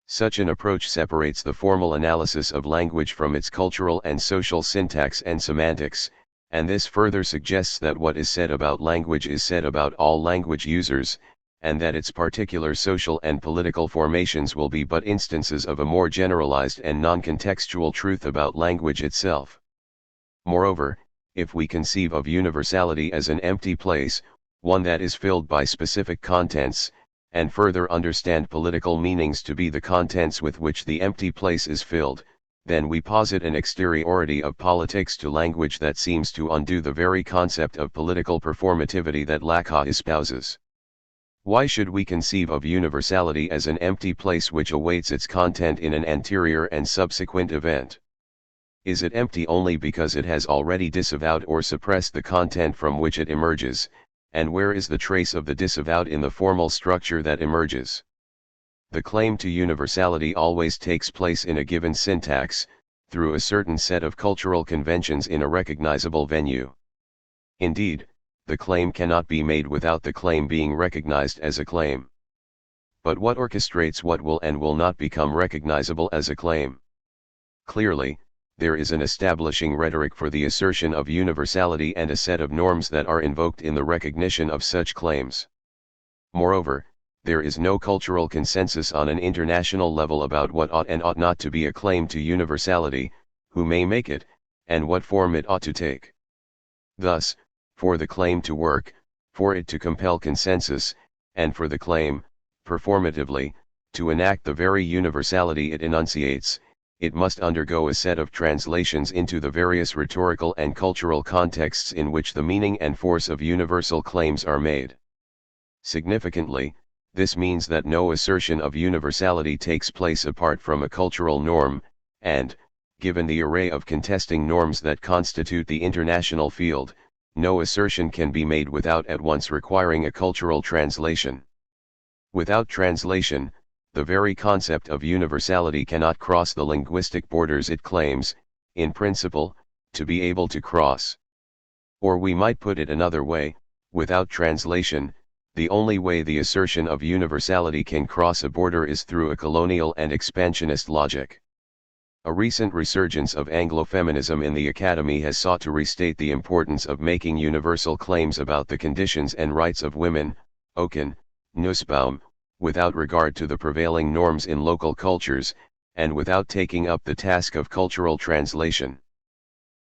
Speaker 1: Such an approach separates the formal analysis of language from its cultural and social syntax and semantics, and this further suggests that what is said about language is said about all language users, and that its particular social and political formations will be but instances of a more generalized and non-contextual truth about language itself. Moreover, if we conceive of universality as an empty place, one that is filled by specific contents, and further understand political meanings to be the contents with which the empty place is filled, then we posit an exteriority of politics to language that seems to undo the very concept of political performativity that Lacan espouses. Why should we conceive of universality as an empty place which awaits its content in an anterior and subsequent event? Is it empty only because it has already disavowed or suppressed the content from which it emerges, and where is the trace of the disavowed in the formal structure that emerges? The claim to universality always takes place in a given syntax, through a certain set of cultural conventions in a recognizable venue. Indeed, the claim cannot be made without the claim being recognized as a claim. But what orchestrates what will and will not become recognizable as a claim? Clearly, there is an establishing rhetoric for the assertion of universality and a set of norms that are invoked in the recognition of such claims. Moreover, there is no cultural consensus on an international level about what ought and ought not to be a claim to universality, who may make it, and what form it ought to take. Thus, for the claim to work, for it to compel consensus, and for the claim, performatively, to enact the very universality it enunciates, it must undergo a set of translations into the various rhetorical and cultural contexts in which the meaning and force of universal claims are made. Significantly, this means that no assertion of universality takes place apart from a cultural norm, and, given the array of contesting norms that constitute the international field, no assertion can be made without at once requiring a cultural translation. Without translation, the very concept of universality cannot cross the linguistic borders it claims, in principle, to be able to cross. Or we might put it another way, without translation, the only way the assertion of universality can cross a border is through a colonial and expansionist logic. A recent resurgence of Anglo-feminism in the Academy has sought to restate the importance of making universal claims about the conditions and rights of women, Oken, Nussbaum, without regard to the prevailing norms in local cultures, and without taking up the task of cultural translation.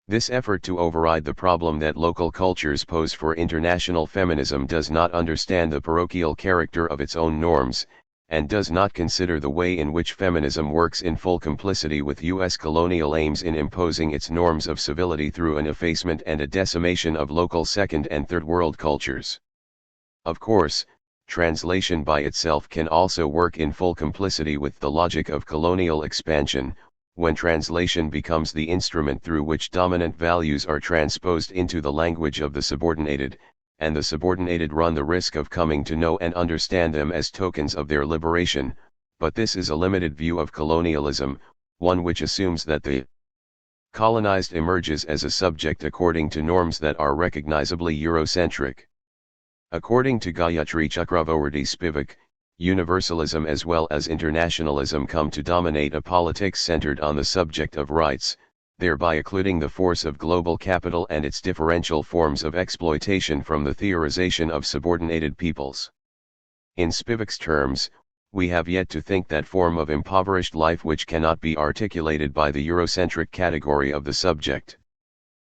Speaker 1: This effort to override the problem that local cultures pose for international feminism does not understand the parochial character of its own norms, and does not consider the way in which feminism works in full complicity with U.S. colonial aims in imposing its norms of civility through an effacement and a decimation of local second and third world cultures. Of course, translation by itself can also work in full complicity with the logic of colonial expansion, when translation becomes the instrument through which dominant values are transposed into the language of the subordinated, and the subordinated run the risk of coming to know and understand them as tokens of their liberation, but this is a limited view of colonialism, one which assumes that the colonized emerges as a subject according to norms that are recognizably Eurocentric. According to Gayatri Chakravorty Spivak, universalism as well as internationalism come to dominate a politics centered on the subject of rights, thereby occluding the force of global capital and its differential forms of exploitation from the theorization of subordinated peoples. In Spivak's terms, we have yet to think that form of impoverished life which cannot be articulated by the Eurocentric category of the subject.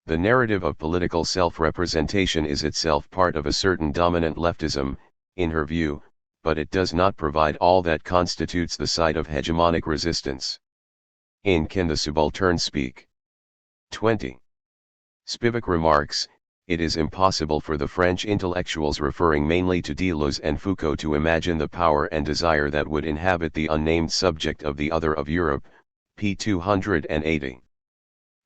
Speaker 1: The narrative of political self-representation is itself part of a certain dominant leftism, in her view, but it does not provide all that constitutes the site of hegemonic resistance. In Can the Subaltern Speak? 20. Spivak remarks, it is impossible for the French intellectuals referring mainly to Deleuze and Foucault to imagine the power and desire that would inhabit the unnamed subject of the other of Europe, p. 280.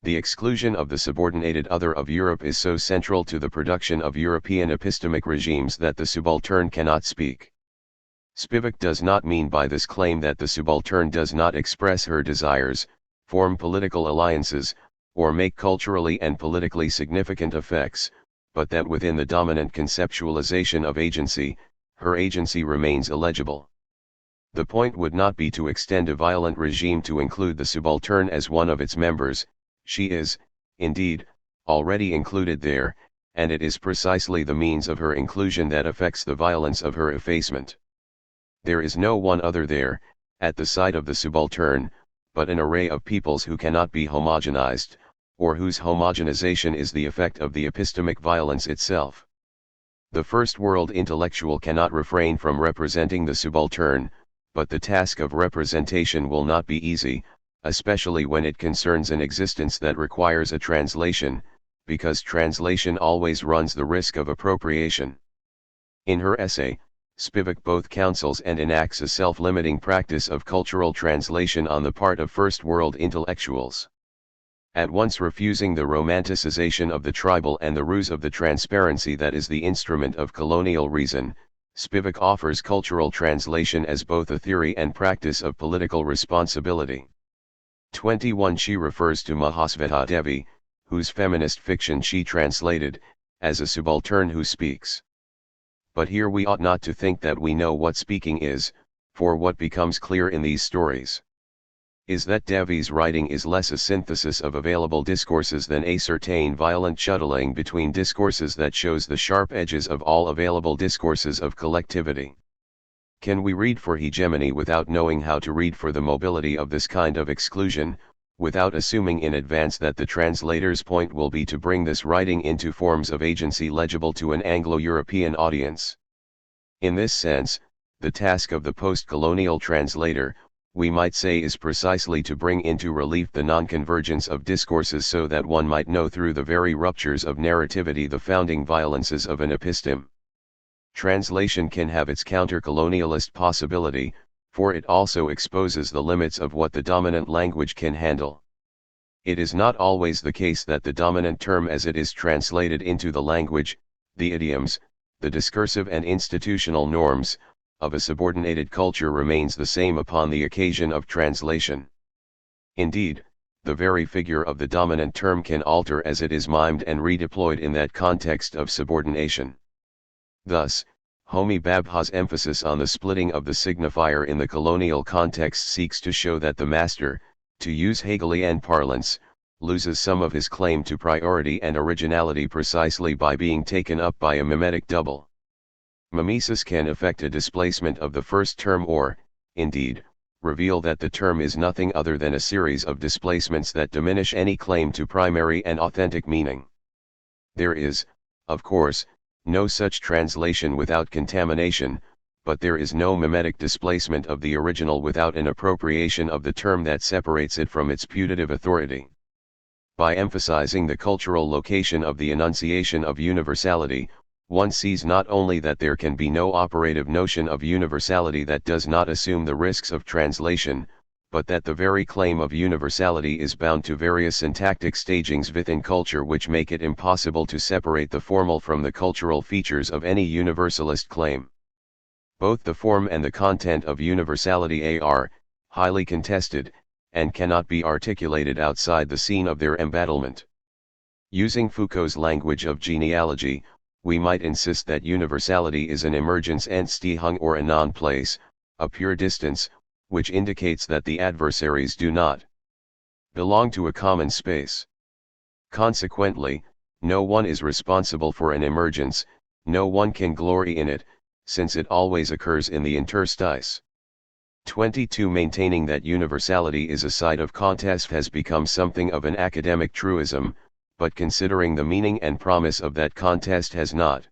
Speaker 1: The exclusion of the subordinated other of Europe is so central to the production of European epistemic regimes that the subaltern cannot speak. Spivak does not mean by this claim that the subaltern does not express her desires, form political alliances, or make culturally and politically significant effects, but that within the dominant conceptualization of agency, her agency remains illegible. The point would not be to extend a violent regime to include the subaltern as one of its members. She is, indeed, already included there, and it is precisely the means of her inclusion that affects the violence of her effacement. There is no one other there, at the side of the subaltern, but an array of peoples who cannot be homogenized, or whose homogenization is the effect of the epistemic violence itself. The first world intellectual cannot refrain from representing the subaltern, but the task of representation will not be easy, especially when it concerns an existence that requires a translation, because translation always runs the risk of appropriation. In her essay, Spivak both counsels and enacts a self-limiting practice of cultural translation on the part of first world intellectuals. At once refusing the romanticization of the tribal and the ruse of the transparency that is the instrument of colonial reason, Spivak offers cultural translation as both a theory and practice of political responsibility. 21. She refers to Mahasveta Devi, whose feminist fiction she translated, as a subaltern who speaks. But here we ought not to think that we know what speaking is, for what becomes clear in these stories is that Devi's writing is less a synthesis of available discourses than a certain violent shuttling between discourses that shows the sharp edges of all available discourses of collectivity. Can we read for hegemony without knowing how to read for the mobility of this kind of exclusion, without assuming in advance that the translator's point will be to bring this writing into forms of agency legible to an Anglo-European audience? In this sense, the task of the post-colonial translator, we might say, is precisely to bring into relief the non-convergence of discourses so that one might know through the very ruptures of narrativity the founding violences of an episteme. Translation can have its counter-colonialist possibility, for it also exposes the limits of what the dominant language can handle. It is not always the case that the dominant term as it is translated into the language, the idioms, the discursive and institutional norms, of a subordinated culture remains the same upon the occasion of translation. Indeed, the very figure of the dominant term can alter as it is mimed and redeployed in that context of subordination. Thus, Homi Bhabha's emphasis on the splitting of the signifier in the colonial context seeks to show that the master, to use Hegelian parlance, loses some of his claim to priority and originality precisely by being taken up by a mimetic double. Mimesis can effect a displacement of the first term or, indeed, reveal that the term is nothing other than a series of displacements that diminish any claim to primary and authentic meaning. There is, of course, no such translation without contamination, but there is no mimetic displacement of the original without an appropriation of the term that separates it from its putative authority. By emphasizing the cultural location of the enunciation of universality, one sees not only that there can be no operative notion of universality that does not assume the risks of translation, but that the very claim of universality is bound to various syntactic stagings within culture which make it impossible to separate the formal from the cultural features of any universalist claim. Both the form and the content of universality are highly contested, and cannot be articulated outside the scene of their embattlement. Using Foucault's language of genealogy, we might insist that universality is an emergence Entstehung or a non-place, a pure distance, which indicates that the adversaries do not belong to a common space. Consequently, no one is responsible for an emergence, no one can glory in it, since it always occurs in the interstice. 22. Maintaining that universality is a site of contest has become something of an academic truism, but considering the meaning and promise of that contest has not.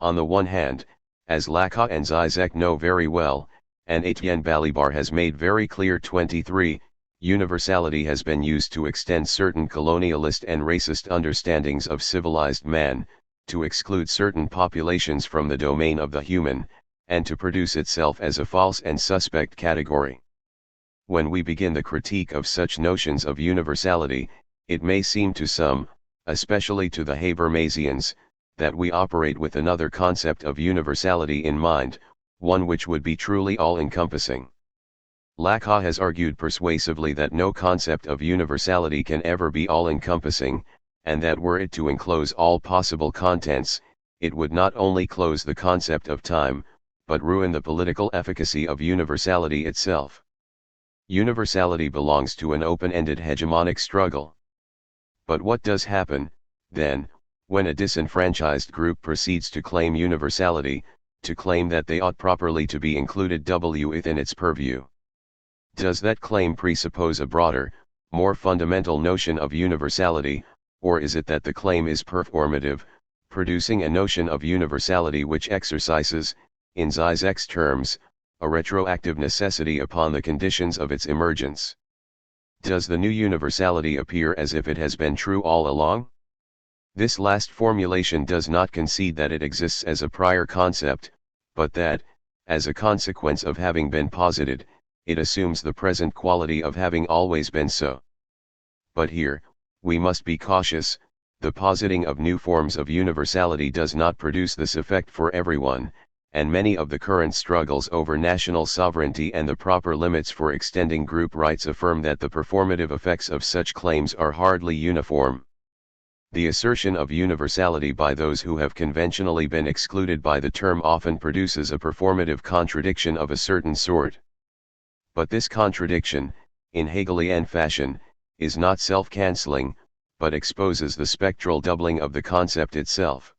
Speaker 1: On the one hand, as Lacan and Zizek know very well, and Etienne Balibar has made very clear, 23, universality has been used to extend certain colonialist and racist understandings of civilized man, to exclude certain populations from the domain of the human, and to produce itself as a false and suspect category. When we begin the critique of such notions of universality, it may seem to some, especially to the Habermasians, that we operate with another concept of universality in mind, one which would be truly all-encompassing. Lacan has argued persuasively that no concept of universality can ever be all-encompassing, and that were it to enclose all possible contents, it would not only close the concept of time, but ruin the political efficacy of universality itself. Universality belongs to an open-ended hegemonic struggle. But what does happen, then, when a disenfranchised group proceeds to claim universality, to claim that they ought properly to be included within its purview? Does that claim presuppose a broader, more fundamental notion of universality, or is it that the claim is performative, producing a notion of universality which exercises, in Zizek's terms, a retroactive necessity upon the conditions of its emergence? Does the new universality appear as if it has been true all along? This last formulation does not concede that it exists as a prior concept, but that, as a consequence of having been posited, it assumes the present quality of having always been so. But here, we must be cautious. The positing of new forms of universality does not produce this effect for everyone, and many of the current struggles over national sovereignty and the proper limits for extending group rights affirm that the performative effects of such claims are hardly uniform. The assertion of universality by those who have conventionally been excluded by the term often produces a performative contradiction of a certain sort. But this contradiction, in Hegelian fashion, is not self-cancelling, but exposes the spectral doubling of the concept itself.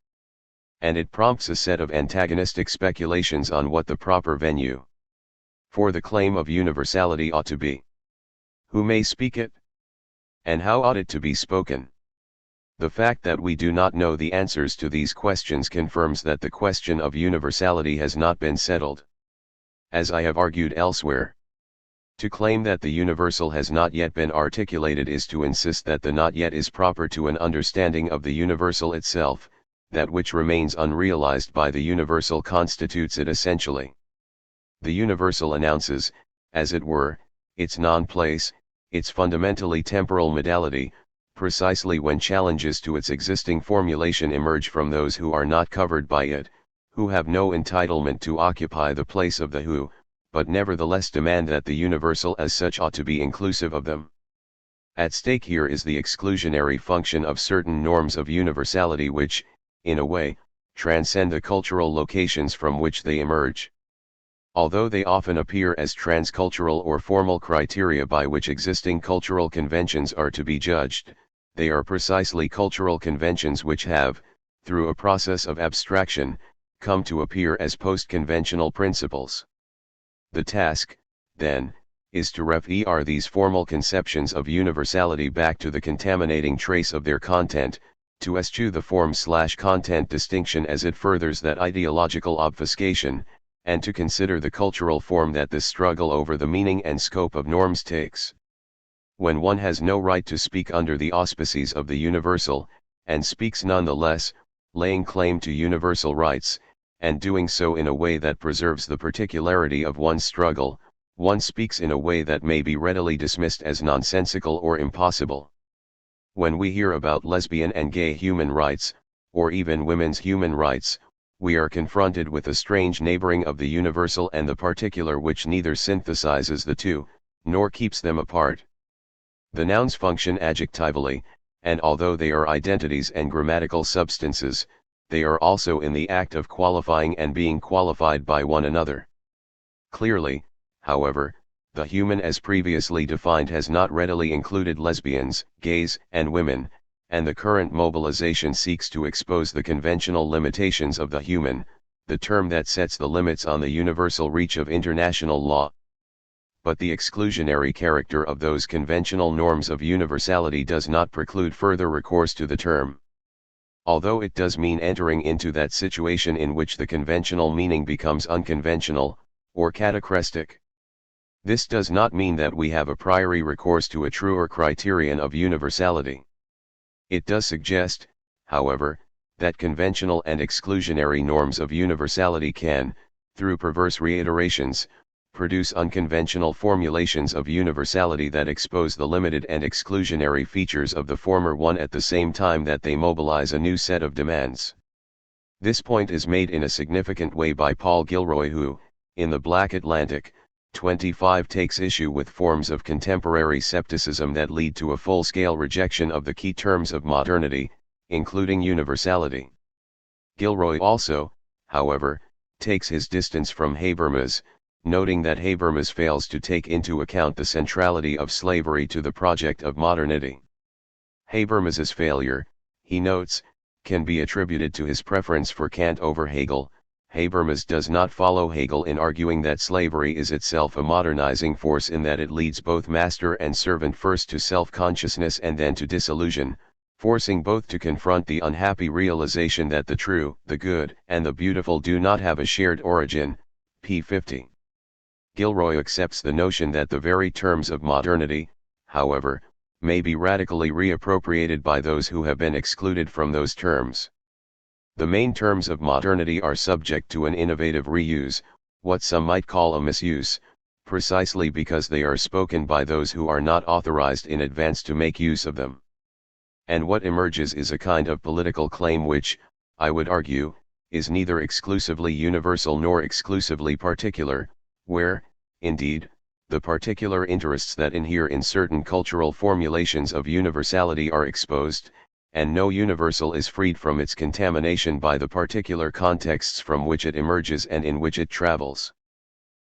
Speaker 1: And it prompts a set of antagonistic speculations on what the proper venue for the claim of universality ought to be. Who may speak it? And how ought it to be spoken? The fact that we do not know the answers to these questions confirms that the question of universality has not been settled. As I have argued elsewhere, to claim that the universal has not yet been articulated is to insist that the not yet is proper to an understanding of the universal itself. That which remains unrealized by the universal constitutes it essentially. The universal announces, as it were, its non-place, its fundamentally temporal modality, precisely when challenges to its existing formulation emerge from those who are not covered by it, who have no entitlement to occupy the place of the who, but nevertheless demand that the universal as such ought to be inclusive of them. At stake here is the exclusionary function of certain norms of universality which, in a way, transcend the cultural locations from which they emerge. Although they often appear as transcultural or formal criteria by which existing cultural conventions are to be judged, they are precisely cultural conventions which have, through a process of abstraction, come to appear as post-conventional principles. The task, then, is to refer these formal conceptions of universality back to the contaminating trace of their content, to eschew the form/content distinction as it furthers that ideological obfuscation, and to consider the cultural form that this struggle over the meaning and scope of norms takes. When one has no right to speak under the auspices of the universal, and speaks nonetheless, laying claim to universal rights, and doing so in a way that preserves the particularity of one's struggle, one speaks in a way that may be readily dismissed as nonsensical or impossible. When we hear about lesbian and gay human rights, or even women's human rights, we are confronted with a strange neighboring of the universal and the particular which neither synthesizes the two, nor keeps them apart. The nouns function adjectively, and although they are identities and grammatical substances, they are also in the act of qualifying and being qualified by one another. Clearly, however, the human as previously defined has not readily included lesbians, gays, and women, and the current mobilization seeks to expose the conventional limitations of the human, the term that sets the limits on the universal reach of international law. But the exclusionary character of those conventional norms of universality does not preclude further recourse to the term. Although it does mean entering into that situation in which the conventional meaning becomes unconventional, or catachrestic. This does not mean that we have a priori recourse to a truer criterion of universality. It does suggest, however, that conventional and exclusionary norms of universality can, through perverse reiterations, produce unconventional formulations of universality that expose the limited and exclusionary features of the former one at the same time that they mobilize a new set of demands. This point is made in a significant way by Paul Gilroy, who, in The Black Atlantic, 25, takes issue with forms of contemporary scepticism that lead to a full-scale rejection of the key terms of modernity, including universality. Gilroy also, however, takes his distance from Habermas, noting that Habermas fails to take into account the centrality of slavery to the project of modernity. Habermas's failure, he notes, can be attributed to his preference for Kant over Hegel. Habermas does not follow Hegel in arguing that slavery is itself a modernizing force in that it leads both master and servant first to self-consciousness and then to disillusion, forcing both to confront the unhappy realization that the true, the good, and the beautiful do not have a shared origin, p. 50. Gilroy accepts the notion that the very terms of modernity, however, may be radically reappropriated by those who have been excluded from those terms. The main terms of modernity are subject to an innovative reuse, what some might call a misuse, precisely because they are spoken by those who are not authorized in advance to make use of them. And what emerges is a kind of political claim which, I would argue, is neither exclusively universal nor exclusively particular, where, indeed, the particular interests that inhere in certain cultural formulations of universality are exposed, and no universal is freed from its contamination by the particular contexts from which it emerges and in which it travels.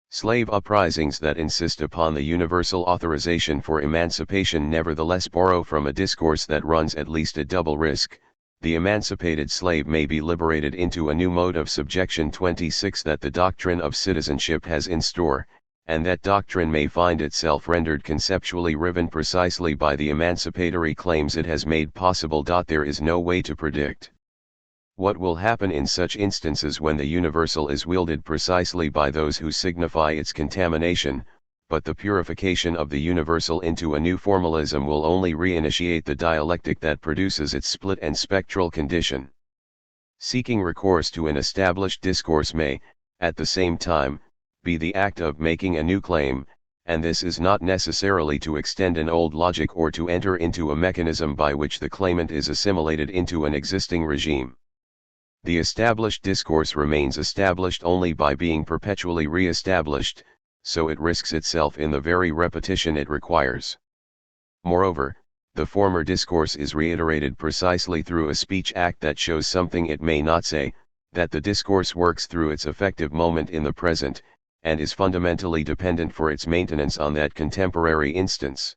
Speaker 1: Slave uprisings that insist upon the universal authorization for emancipation nevertheless borrow from a discourse that runs at least a double risk. The emancipated slave may be liberated into a new mode of subjection 26 that the doctrine of citizenship has in store, and that doctrine may find itself rendered conceptually riven precisely by the emancipatory claims it has made possible. There is no way to predict what will happen in such instances when the universal is wielded precisely by those who signify its contamination, but the purification of the universal into a new formalism will only reinitiate the dialectic that produces its split and spectral condition. Seeking recourse to an established discourse may, at the same time, be the act of making a new claim, and this is not necessarily to extend an old logic or to enter into a mechanism by which the claimant is assimilated into an existing regime. The established discourse remains established only by being perpetually re-established, so it risks itself in the very repetition it requires. Moreover, the former discourse is reiterated precisely through a speech act that shows something it may not say, that the discourse works through its effective moment in the present, and is fundamentally dependent for its maintenance on that contemporary instance.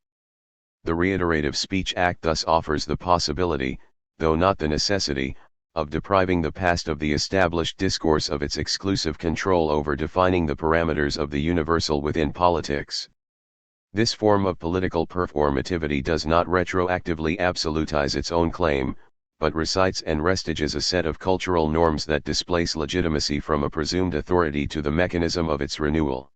Speaker 1: The reiterative speech act thus offers the possibility, though not the necessity, of depriving the past of the established discourse of its exclusive control over defining the parameters of the universal within politics. This form of political performativity does not retroactively absolutize its own claim, but recites and restiges a set of cultural norms that displace legitimacy from a presumed authority to the mechanism of its renewal.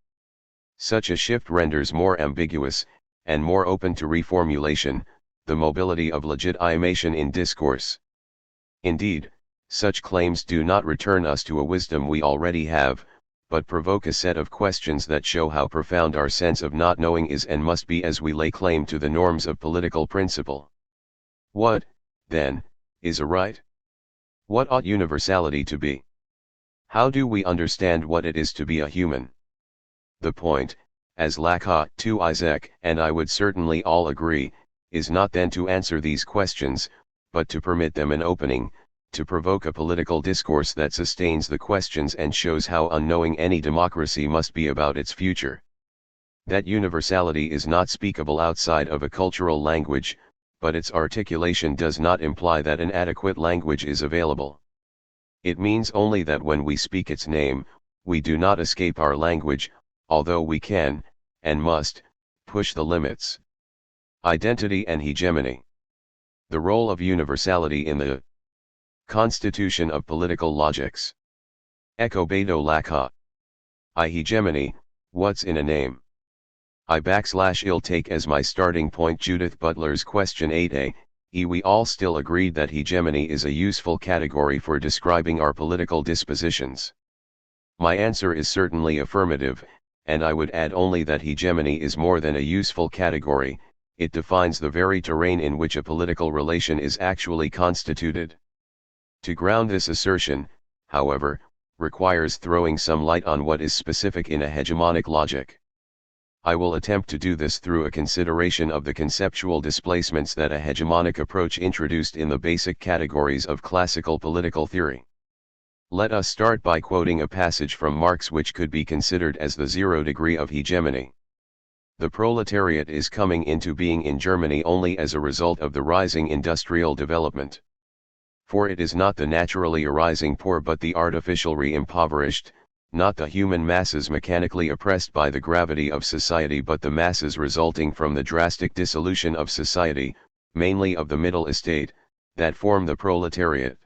Speaker 1: Such a shift renders more ambiguous, and more open to reformulation, the mobility of legitimation in discourse. Indeed, such claims do not return us to a wisdom we already have, but provoke a set of questions that show how profound our sense of not knowing is and must be as we lay claim to the norms of political principle. What, then, is a right? What ought universality to be? How do we understand what it is to be a human? The point, as Lacan, to Isaac, and I would certainly all agree, is not then to answer these questions, but to permit them an opening, to provoke a political discourse that sustains the questions and shows how unknowing any democracy must be about its future. That universality is not speakable outside of a cultural language, but its articulation does not imply that an adequate language is available. It means only that when we speak its name, we do not escape our language, although we can, and must, push the limits. Identity and hegemony. The role of universality in the constitution of political logics. Echo Beto Laka. Hegemony, what's in a name? I'll take as my starting point Judith Butler's question 8a. We all still agreed that hegemony is a useful category for describing our political dispositions. My answer is certainly affirmative, and I would add only that hegemony is more than a useful category, it defines the very terrain in which a political relation is actually constituted. To ground this assertion, however, requires throwing some light on what is specific in a hegemonic logic. I will attempt to do this through a consideration of the conceptual displacements that a hegemonic approach introduced in the basic categories of classical political theory. Let us start by quoting a passage from Marx which could be considered as the zero degree of hegemony. The proletariat is coming into being in Germany only as a result of the rising industrial development. For it is not the naturally arising poor but the artificially impoverished, not the human masses mechanically oppressed by the gravity of society but the masses resulting from the drastic dissolution of society, mainly of the middle estate, that form the proletariat.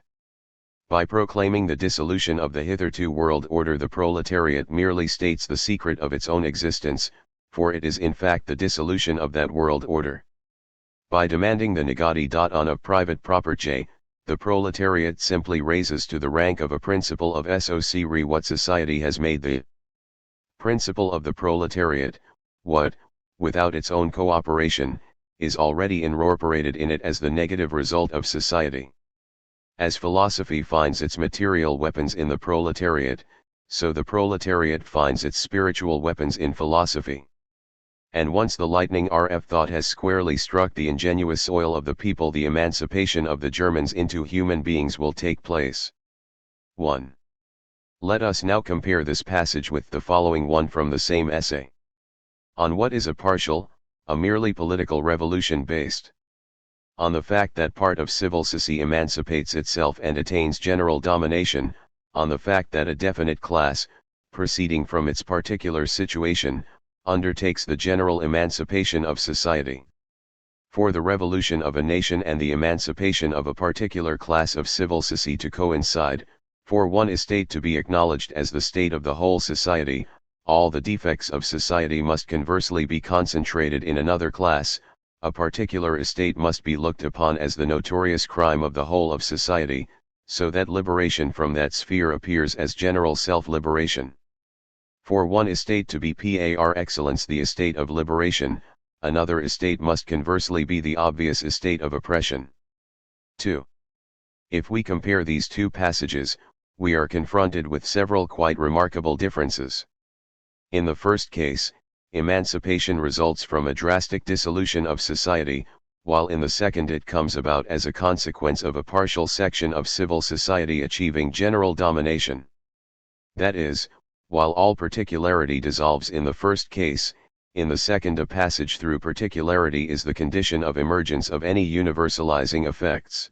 Speaker 1: By proclaiming the dissolution of the hitherto world order, the proletariat merely states the secret of its own existence, for it is in fact the dissolution of that world order. By demanding the negati on of private property, the proletariat simply raises to the rank of a principle of soc re what society has made the principle of the proletariat, what, without its own cooperation, is already incorporated in it as the negative result of society. As philosophy finds its material weapons in the proletariat, so the proletariat finds its spiritual weapons in philosophy. And once the lightning RF thought has squarely struck the ingenuous soil of the people, the emancipation of the Germans into human beings will take place. 1. Let us now compare this passage with the following one from the same essay. On what is a merely political revolution based? On the fact that part of civil society emancipates itself and attains general domination, on the fact that a definite class, proceeding from its particular situation, undertakes the general emancipation of society. For the revolution of a nation and the emancipation of a particular class of civil society to coincide, for one estate to be acknowledged as the state of the whole society, all the defects of society must conversely be concentrated in another class, a particular estate must be looked upon as the notorious crime of the whole of society, so that liberation from that sphere appears as general self-liberation. For one estate to be par excellence the estate of liberation, another estate must conversely be the obvious estate of oppression. 2. If we compare these two passages, we are confronted with several quite remarkable differences. In the first case, emancipation results from a drastic dissolution of society, while in the second it comes about as a consequence of a partial section of civil society achieving general domination. That is, while all particularity dissolves in the first case, in the second a passage through particularity is the condition of emergence of any universalizing effects.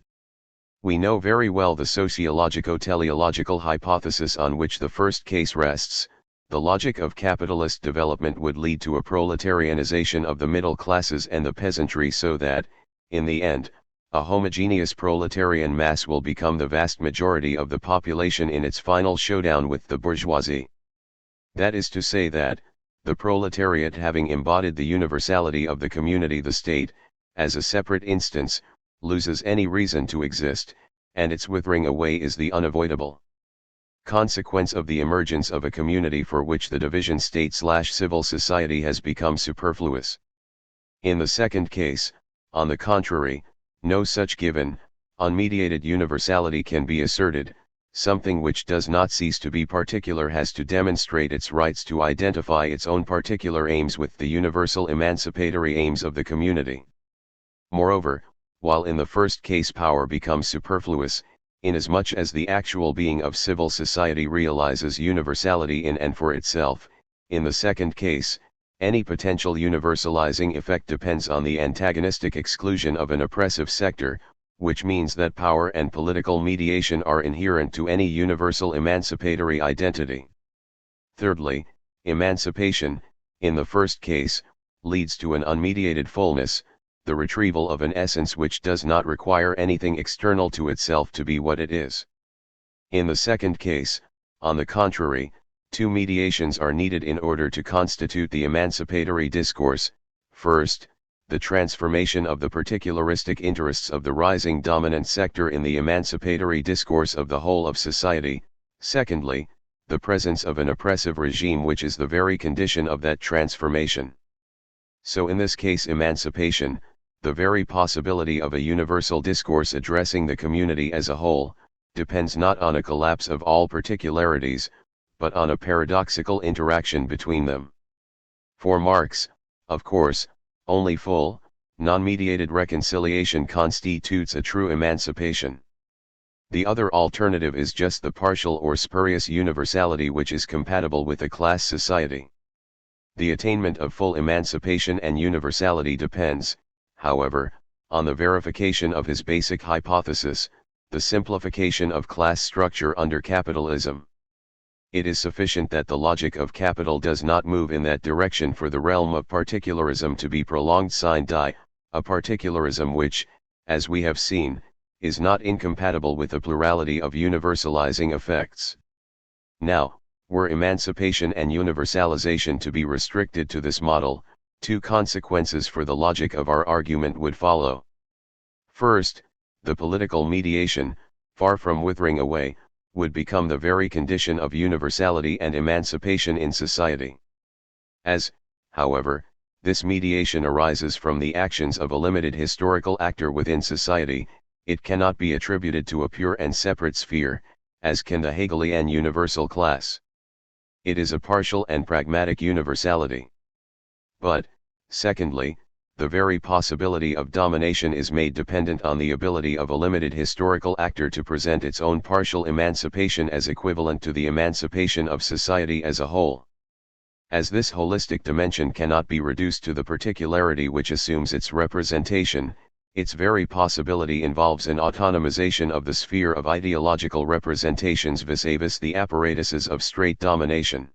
Speaker 1: We know very well the sociologico-teleological hypothesis on which the first case rests. The logic of capitalist development would lead to a proletarianization of the middle classes and the peasantry so that, in the end, a homogeneous proletarian mass will become the vast majority of the population in its final showdown with the bourgeoisie. That is to say that, the proletariat having embodied the universality of the community, the state, as a separate instance, loses any reason to exist, and its withering away is the unavoidable consequence of the emergence of a community for which the division state/civil society has become superfluous. In the second case, on the contrary, no such given, unmediated universality can be asserted. Something which does not cease to be particular has to demonstrate its rights to identify its own particular aims with the universal emancipatory aims of the community. Moreover, while in the first case power becomes superfluous, inasmuch as the actual being of civil society realizes universality in and for itself. In the second case, any potential universalizing effect depends on the antagonistic exclusion of an oppressive sector, which means that power and political mediation are inherent to any universal emancipatory identity. Thirdly, emancipation, in the first case, leads to an unmediated fullness, the retrieval of an essence which does not require anything external to itself to be what it is. In the second case, on the contrary, two mediations are needed in order to constitute the emancipatory discourse. First, the transformation of the particularistic interests of the rising dominant sector in the emancipatory discourse of the whole of society. Secondly, the presence of an oppressive regime which is the very condition of that transformation. So in this case emancipation, the very possibility of a universal discourse addressing the community as a whole, depends not on a collapse of all particularities, but on a paradoxical interaction between them. For Marx, of course, only full, non-mediated reconciliation constitutes a true emancipation. The other alternative is just the partial or spurious universality which is compatible with a class society. The attainment of full emancipation and universality depends, however, on the verification of his basic hypothesis, the simplification of class structure under capitalism. It is sufficient that the logic of capital does not move in that direction for the realm of particularism to be prolonged sine die, a particularism which, as we have seen, is not incompatible with a plurality of universalizing effects. Now, were emancipation and universalization to be restricted to this model, two consequences for the logic of our argument would follow. First, the political mediation, far from withering away, would become the very condition of universality and emancipation in society. As, however, this mediation arises from the actions of a limited historical actor within society, it cannot be attributed to a pure and separate sphere, as can the Hegelian universal class. It is a partial and pragmatic universality. But, secondly, the very possibility of domination is made dependent on the ability of a limited historical actor to present its own partial emancipation as equivalent to the emancipation of society as a whole. As this holistic dimension cannot be reduced to the particularity which assumes its representation, its very possibility involves an autonomization of the sphere of ideological representations vis-a-vis the apparatuses of straight domination.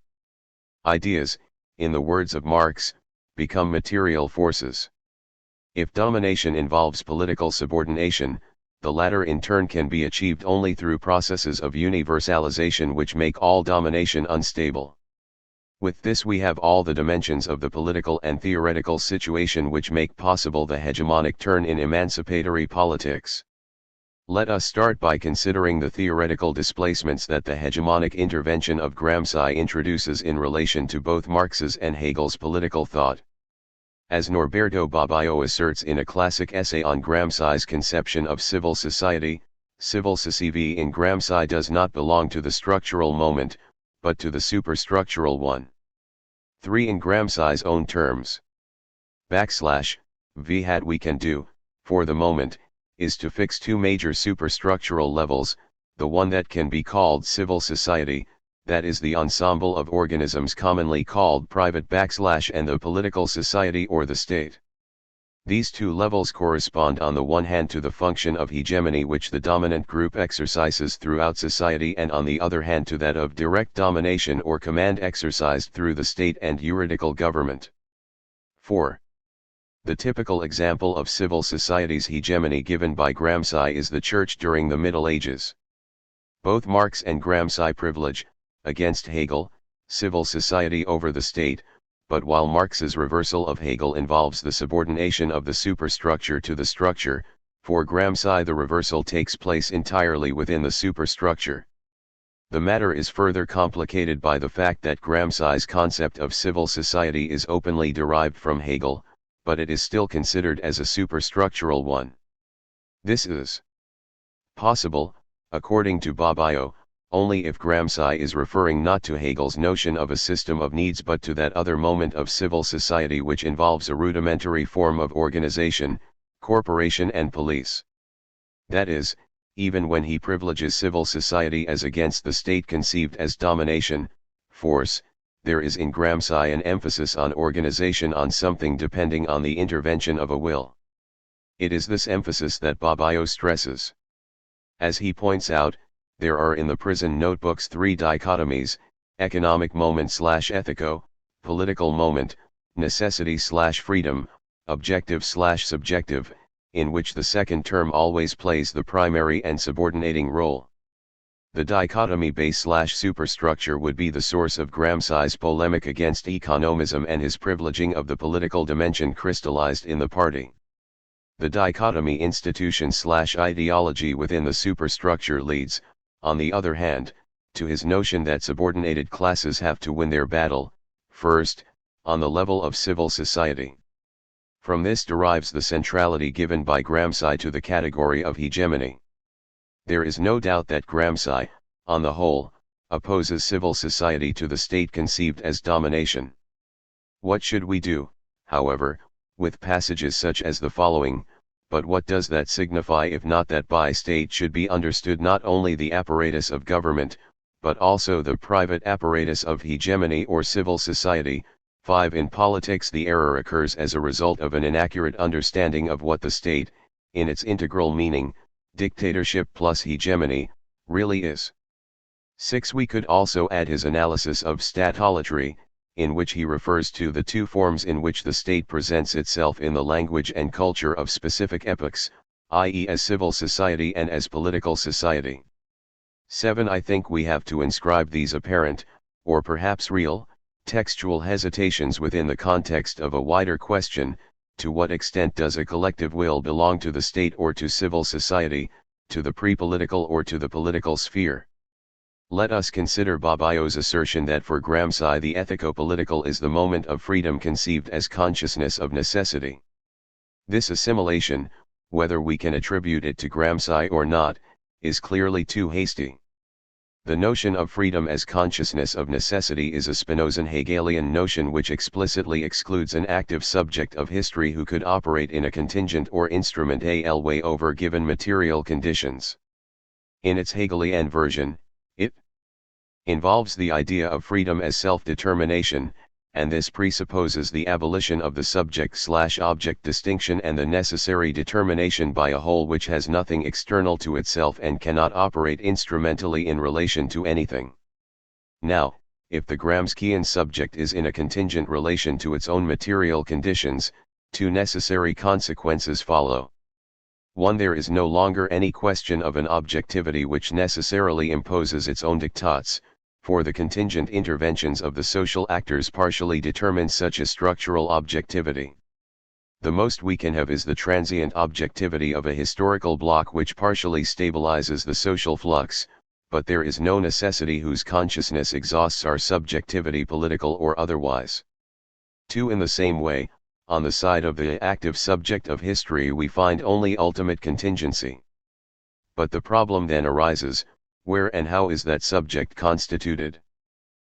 Speaker 1: Ideas, in the words of Marx, become material forces. If domination involves political subordination, the latter in turn can be achieved only through processes of universalization which make all domination unstable. With this we have all the dimensions of the political and theoretical situation which make possible the hegemonic turn in emancipatory politics. Let us start by considering the theoretical displacements that the hegemonic intervention of Gramsci introduces in relation to both Marx's and Hegel's political thought. As Norberto Bobbio asserts in a classic essay on Gramsci's conception of civil society, civil society in Gramsci does not belong to the structural moment, but to the superstructural one. 3. In Gramsci's own terms. V hat we can do, for the moment, is to fix two major superstructural levels, the one that can be called civil society, that is the ensemble of organisms commonly called private and the political society or the state. These two levels correspond on the one hand to the function of hegemony which the dominant group exercises throughout society and on the other hand to that of direct domination or command exercised through the state and juridical government. 4. The typical example of civil society's hegemony given by Gramsci is the Church during the Middle Ages. Both Marx and Gramsci privilege, against Hegel, civil society over the state, but while Marx's reversal of Hegel involves the subordination of the superstructure to the structure, for Gramsci the reversal takes place entirely within the superstructure. The matter is further complicated by the fact that Gramsci's concept of civil society is openly derived from Hegel, but it is still considered as a superstructural one. This is possible, according to Bobbio, only if Gramsci is referring not to Hegel's notion of a system of needs but to that other moment of civil society which involves a rudimentary form of organization, corporation and police. That is, even when he privileges civil society as against the state conceived as domination, force, there is in Gramsci an emphasis on organization on something depending on the intervention of a will. It is this emphasis that Babayo stresses. As he points out, there are in the prison notebooks three dichotomies: economic moment/ethico, political moment, necessity/freedom, objective/subjective, in which the second term always plays the primary and subordinating role. The dichotomy base/superstructure would be the source of Gramsci's polemic against economism and his privileging of the political dimension crystallized in the party. The dichotomy institution/ideology within the superstructure leads, on the other hand, to his notion that subordinated classes have to win their battle, first, on the level of civil society. From this derives the centrality given by Gramsci to the category of hegemony. There is no doubt that Gramsci, on the whole, opposes civil society to the state conceived as domination. What should we do, however, with passages such as the following? But what does that signify if not that by state should be understood not only the apparatus of government, but also the private apparatus of hegemony or civil society? 5. In politics, the error occurs as a result of an inaccurate understanding of what the state, in its integral meaning, dictatorship plus hegemony, really is. 6. We could also add his analysis of statolatry, in which he refers to the two forms in which the state presents itself in the language and culture of specific epochs, i.e. as civil society and as political society. 7. I think we have to inscribe these apparent, or perhaps real, textual hesitations within the context of a wider question: to what extent does a collective will belong to the state or to civil society, to the pre-political or to the political sphere? Let us consider Babayo's assertion that for Gramsci the ethico-political is the moment of freedom conceived as consciousness of necessity. This assimilation, whether we can attribute it to Gramsci or not, is clearly too hasty. The notion of freedom as consciousness of necessity is a Spinozan Hegelian notion which explicitly excludes an active subject of history who could operate in a contingent or instrumental way over given material conditions. In its Hegelian version, it involves the idea of freedom as self-determination, and this presupposes the abolition of the subject/object distinction and the necessary determination by a whole which has nothing external to itself and cannot operate instrumentally in relation to anything. Now, if the Gramscian subject is in a contingent relation to its own material conditions, two necessary consequences follow. 1. There is no longer any question of an objectivity which necessarily imposes its own diktats, for the contingent interventions of the social actors partially determine such a structural objectivity. The most we can have is the transient objectivity of a historical block which partially stabilizes the social flux, but there is no necessity whose consciousness exhausts our subjectivity, political or otherwise. 2. In the same way, on the side of the active subject of history we find only ultimate contingency. But the problem then arises: where and how is that subject constituted?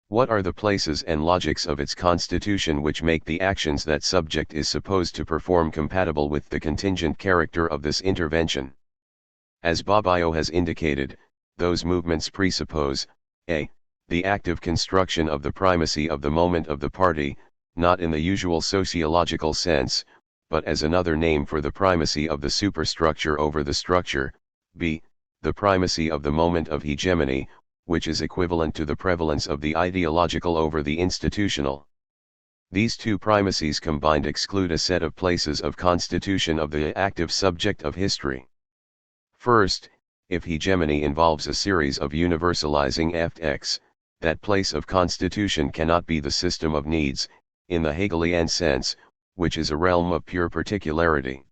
Speaker 1: What are the places and logics of its constitution which make the actions that subject is supposed to perform compatible with the contingent character of this intervention? As Babayo has indicated, those movements presuppose, a. the active construction of the primacy of the moment of the party, not in the usual sociological sense, but as another name for the primacy of the superstructure over the structure; b. the primacy of the moment of hegemony, which is equivalent to the prevalence of the ideological over the institutional. These two primacies combined exclude a set of places of constitution of the active subject of history. First, if hegemony involves a series of universalizing effects, that place of constitution cannot be the system of needs, in the Hegelian sense, which is a realm of pure particularity.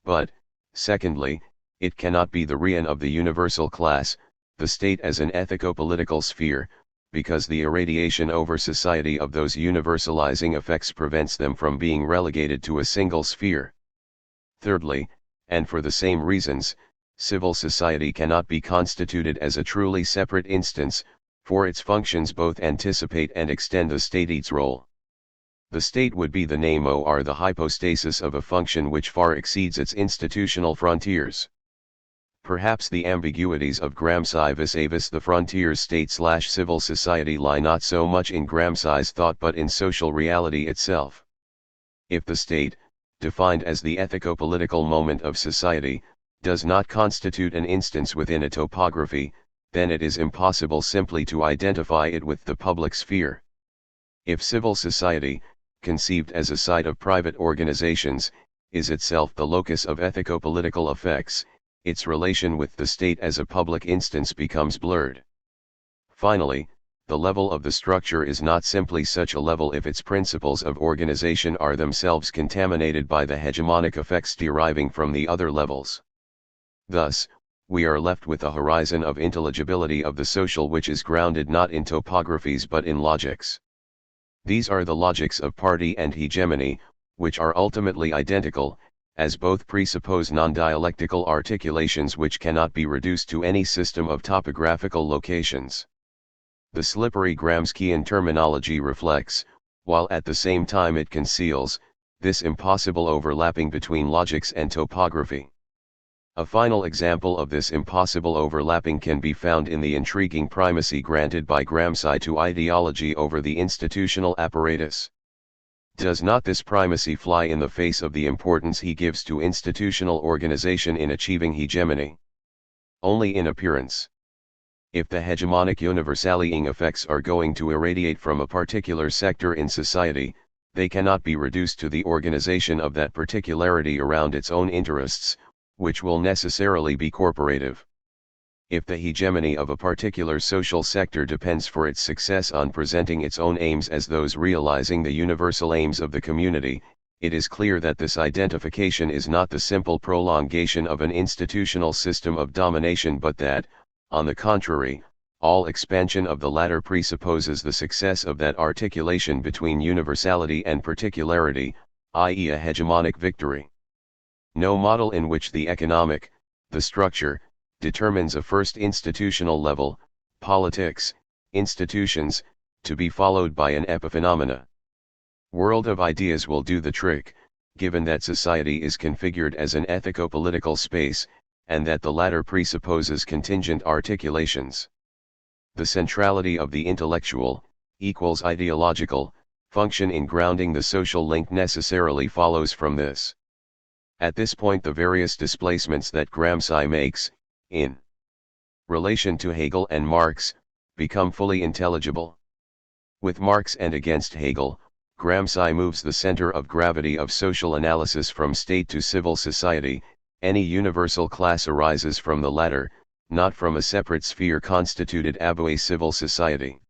Speaker 1: But, secondly, it cannot be the realm of the universal class, the state as an ethico-political sphere, because the irradiation over society of those universalizing effects prevents them from being relegated to a single sphere. Thirdly, and for the same reasons, civil society cannot be constituted as a truly separate instance, for its functions both anticipate and extend the state's role. The state would be the name or the hypostasis of a function which far exceeds its institutional frontiers. Perhaps the ambiguities of Gramsci vis-a-vis the frontier state/civil society lie not so much in Gramsci's thought but in social reality itself. If the state, defined as the ethico-political moment of society, does not constitute an instance within a topography, then it is impossible simply to identify it with the public sphere. If civil society, conceived as a site of private organizations, is itself the locus of ethico-political effects, its relation with the state as a public instance becomes blurred. Finally, the level of the structure is not simply such a level if its principles of organization are themselves contaminated by the hegemonic effects deriving from the other levels. Thus, we are left with a horizon of intelligibility of the social which is grounded not in topographies but in logics. These are the logics of party and hegemony, which are ultimately identical, as both presuppose non-dialectical articulations which cannot be reduced to any system of topographical locations. The slippery Gramscian terminology reflects, while at the same time it conceals, this impossible overlapping between logics and topography. A final example of this impossible overlapping can be found in the intriguing primacy granted by Gramsci to ideology over the institutional apparatus. Does not this primacy fly in the face of the importance he gives to institutional organization in achieving hegemony? Only in appearance. If the hegemonic universality effects are going to irradiate from a particular sector in society, they cannot be reduced to the organization of that particularity around its own interests, which will necessarily be corporative. If the hegemony of a particular social sector depends for its success on presenting its own aims as those realizing the universal aims of the community, it is clear that this identification is not the simple prolongation of an institutional system of domination but that, on the contrary, all expansion of the latter presupposes the success of that articulation between universality and particularity, i.e. a hegemonic victory. No model in which the economic, the structure, determines a first institutional level, politics, institutions, to be followed by an epiphenomena. World of ideas will do the trick, given that society is configured as an ethico-political space, and that the latter presupposes contingent articulations. The centrality of the intellectual, equals ideological, function in grounding the social link necessarily follows from this. At this point the various displacements that Gramsci makes, in relation to Hegel and Marx, become fully intelligible. With Marx and against Hegel, Gramsci moves the center of gravity of social analysis from state to civil society. Any universal class arises from the latter, not from a separate sphere constituted ab a civil society.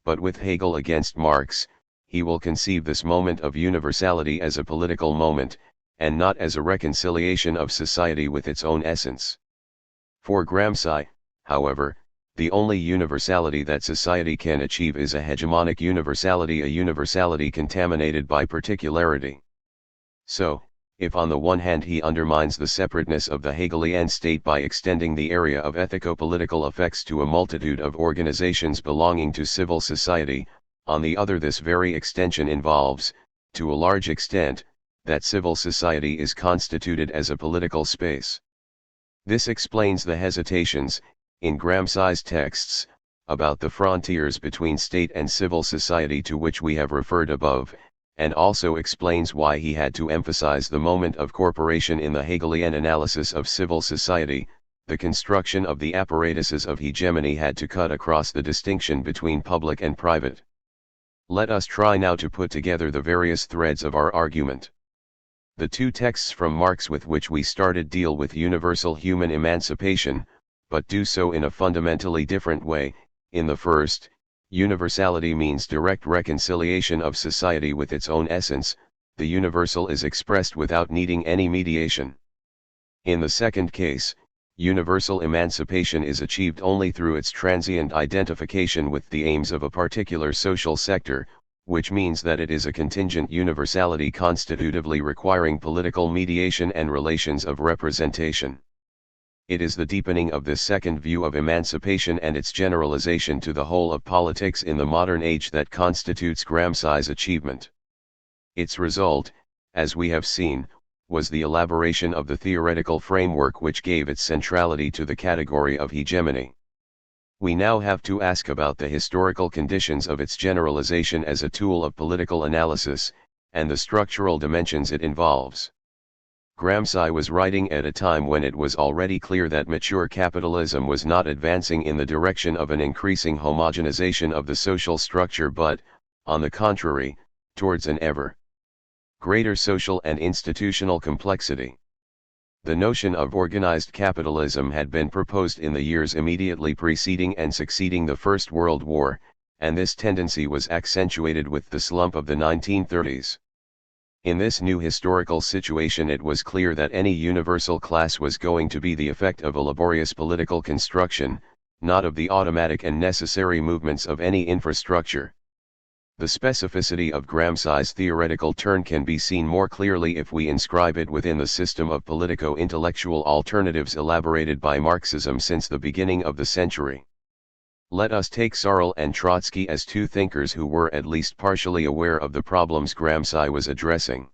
Speaker 1: But with Hegel against Marx, he will conceive this moment of universality as a political moment, and not as a reconciliation of society with its own essence. For Gramsci, however, the only universality that society can achieve is a hegemonic universality, a universality contaminated by particularity. So, if on the one hand he undermines the separateness of the Hegelian state by extending the area of ethico-political effects to a multitude of organizations belonging to civil society, on the other this very extension involves, to a large extent, that civil society is constituted as a political space. This explains the hesitations, in Gramsci's texts, about the frontiers between state and civil society to which we have referred above, and also explains why he had to emphasize the moment of corporation in the Hegelian analysis of civil society. The construction of the apparatuses of hegemony had to cut across the distinction between public and private. Let us try now to put together the various threads of our argument. The two texts from Marx with which we started deal with universal human emancipation, but do so in a fundamentally different way. In the first, universality means direct reconciliation of society with its own essence, the universal is expressed without needing any mediation. In the second case, universal emancipation is achieved only through its transient identification with the aims of a particular social sector, which means that it is a contingent universality constitutively requiring political mediation and relations of representation. It is the deepening of this second view of emancipation and its generalization to the whole of politics in the modern age that constitutes Gramsci's achievement. Its result, as we have seen, was the elaboration of the theoretical framework which gave its centrality to the category of hegemony. We now have to ask about the historical conditions of its generalization as a tool of political analysis, and the structural dimensions it involves. Gramsci was writing at a time when it was already clear that mature capitalism was not advancing in the direction of an increasing homogenization of the social structure but, on the contrary, towards an ever greater social and institutional complexity. The notion of organized capitalism had been proposed in the years immediately preceding and succeeding the First World War, and this tendency was accentuated with the slump of the 1930s. In this new historical situation, it was clear that any universal class was going to be the effect of a laborious political construction, not of the automatic and necessary movements of any infrastructure. The specificity of Gramsci's theoretical turn can be seen more clearly if we inscribe it within the system of politico-intellectual alternatives elaborated by Marxism since the beginning of the century. Let us take Searle and Trotsky as two thinkers who were at least partially aware of the problems Gramsci was addressing.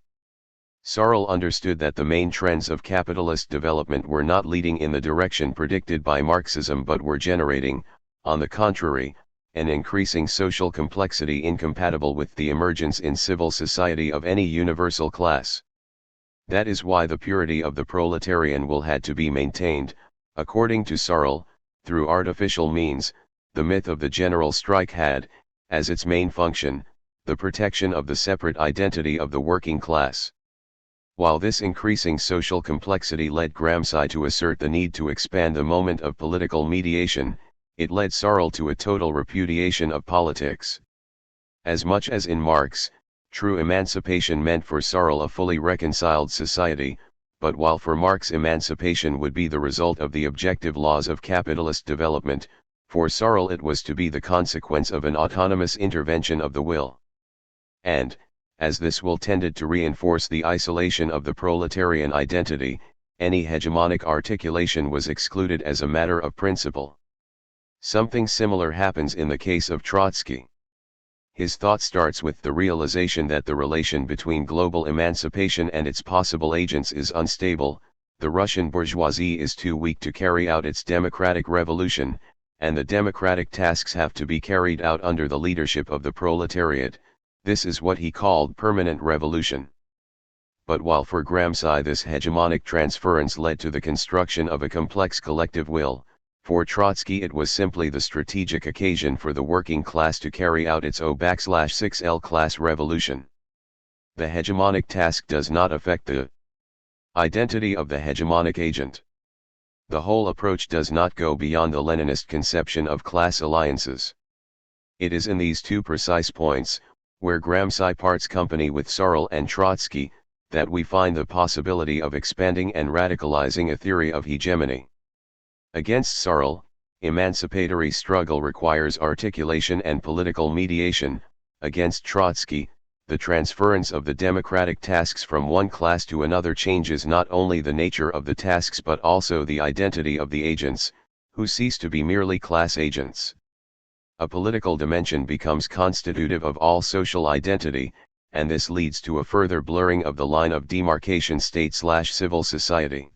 Speaker 1: Searle understood that the main trends of capitalist development were not leading in the direction predicted by Marxism but were generating, on the contrary, an increasing social complexity incompatible with the emergence in civil society of any universal class. That is why the purity of the proletarian will had to be maintained, according to Searle, through artificial means. The myth of the general strike had, as its main function, the protection of the separate identity of the working class. While this increasing social complexity led Gramsci to assert the need to expand the moment of political mediation, it led Searle to a total repudiation of politics. As much as in Marx, true emancipation meant for Searle a fully reconciled society, but while for Marx emancipation would be the result of the objective laws of capitalist development, for Searle it was to be the consequence of an autonomous intervention of the will. And, as this will tended to reinforce the isolation of the proletarian identity, any hegemonic articulation was excluded as a matter of principle. Something similar happens in the case of Trotsky. His thought starts with the realization that the relation between global emancipation and its possible agents is unstable, the Russian bourgeoisie is too weak to carry out its democratic revolution, and the democratic tasks have to be carried out under the leadership of the proletariat. This is what he called permanent revolution. But while for Gramsci this hegemonic transference led to the construction of a complex collective will, for Trotsky it was simply the strategic occasion for the working class to carry out its O/6L class revolution. The hegemonic task does not affect the identity of the hegemonic agent. The whole approach does not go beyond the Leninist conception of class alliances. It is in these two precise points, where Gramsci parts company with Searle and Trotsky, that we find the possibility of expanding and radicalizing a theory of hegemony. Against Searle, emancipatory struggle requires articulation and political mediation. Against Trotsky, the transference of the democratic tasks from one class to another changes not only the nature of the tasks but also the identity of the agents, who cease to be merely class agents. A political dimension becomes constitutive of all social identity, and this leads to a further blurring of the line of demarcation state/civil society.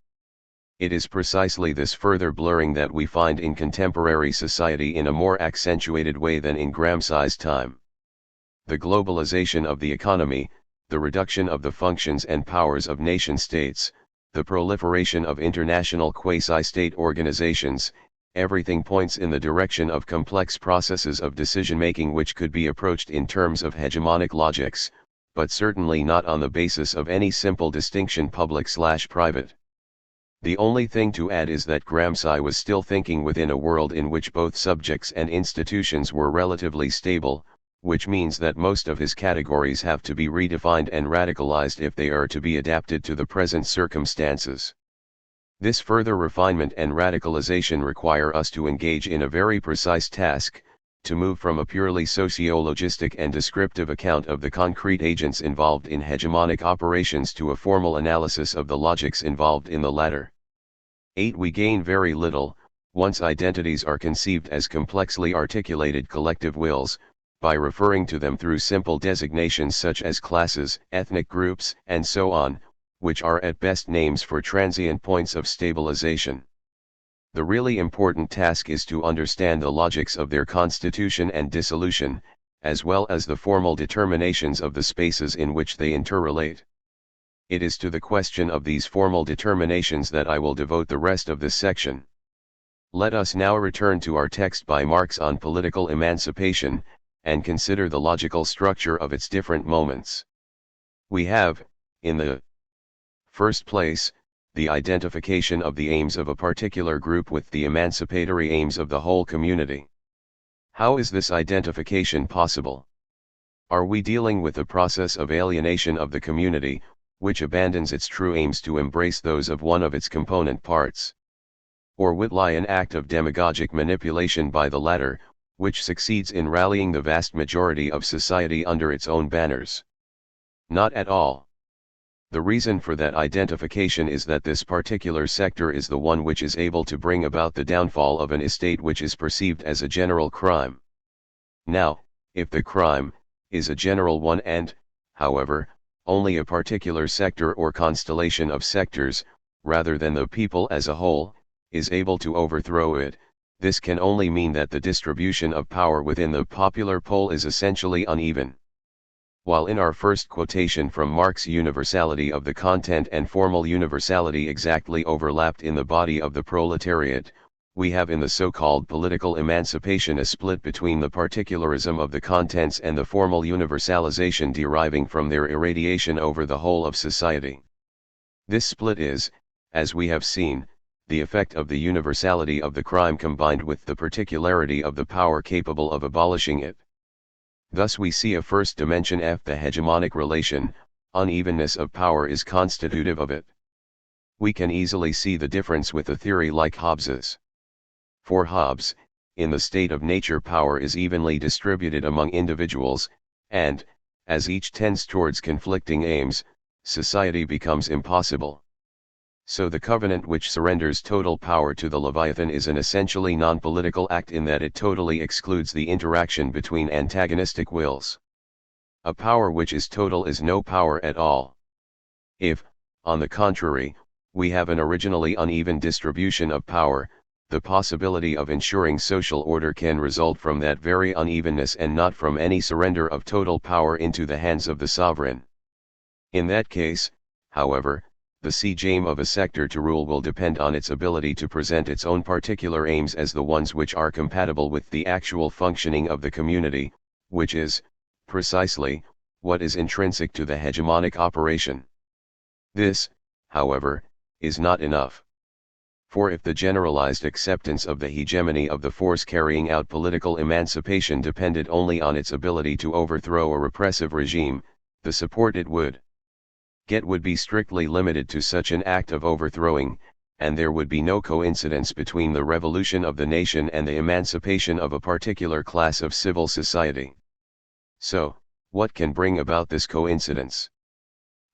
Speaker 1: It is precisely this further blurring that we find in contemporary society in a more accentuated way than in Gramsci's time. The globalization of the economy, the reduction of the functions and powers of nation-states, the proliferation of international quasi-state organizations, everything points in the direction of complex processes of decision-making which could be approached in terms of hegemonic logics, but certainly not on the basis of any simple distinction public/private. The only thing to add is that Gramsci was still thinking within a world in which both subjects and institutions were relatively stable, which means that most of his categories have to be redefined and radicalized if they are to be adapted to the present circumstances. This further refinement and radicalization require us to engage in a very precise task, to move from a purely sociologistic and descriptive account of the concrete agents involved in hegemonic operations to a formal analysis of the logics involved in the latter. 8. We gain very little, once identities are conceived as complexly articulated collective wills, by referring to them through simple designations such as classes, ethnic groups, and so on. which are at best names for transient points of stabilization. The really important task is to understand the logics of their constitution and dissolution, as well as the formal determinations of the spaces in which they interrelate. It is to the question of these formal determinations that I will devote the rest of this section. Let us now return to our text by Marx on political emancipation, and consider the logical structure of its different moments. We have, in the first place, the identification of the aims of a particular group with the emancipatory aims of the whole community. How is this identification possible? Are we dealing with a process of alienation of the community, which abandons its true aims to embrace those of one of its component parts? Or would lie an act of demagogic manipulation by the latter, which succeeds in rallying the vast majority of society under its own banners? Not at all. The reason for that identification is that this particular sector is the one which is able to bring about the downfall of an estate which is perceived as a general crime. Now, if the crime is a general one and, however, only a particular sector or constellation of sectors, rather than the people as a whole, is able to overthrow it, this can only mean that the distribution of power within the popular pole is essentially uneven. While in our first quotation from Marx universality of the content and formal universality exactly overlapped in the body of the proletariat, we have in the so-called political emancipation a split between the particularism of the contents and the formal universalization deriving from their irradiation over the whole of society. This split is, as we have seen, the effect of the universality of the crime combined with the particularity of the power capable of abolishing it. Thus we see a first dimension F. The hegemonic relation, unevenness of power is constitutive of it. We can easily see the difference with a theory like Hobbes's. For Hobbes, in the state of nature power is evenly distributed among individuals, and, as each tends towards conflicting aims, society becomes impossible. So the covenant which surrenders total power to the Leviathan is an essentially non-political act in that it totally excludes the interaction between antagonistic wills. A power which is total is no power at all. If, on the contrary, we have an originally uneven distribution of power, the possibility of ensuring social order can result from that very unevenness and not from any surrender of total power into the hands of the sovereign. In that case, however, the siege aim of a sector to rule will depend on its ability to present its own particular aims as the ones which are compatible with the actual functioning of the community, which is, precisely, what is intrinsic to the hegemonic operation. This, however, is not enough. For if the generalized acceptance of the hegemony of the force carrying out political emancipation depended only on its ability to overthrow a repressive regime, the support it would get would be strictly limited to such an act of overthrowing, and there would be no coincidence between the revolution of the nation and the emancipation of a particular class of civil society. So, what can bring about this coincidence?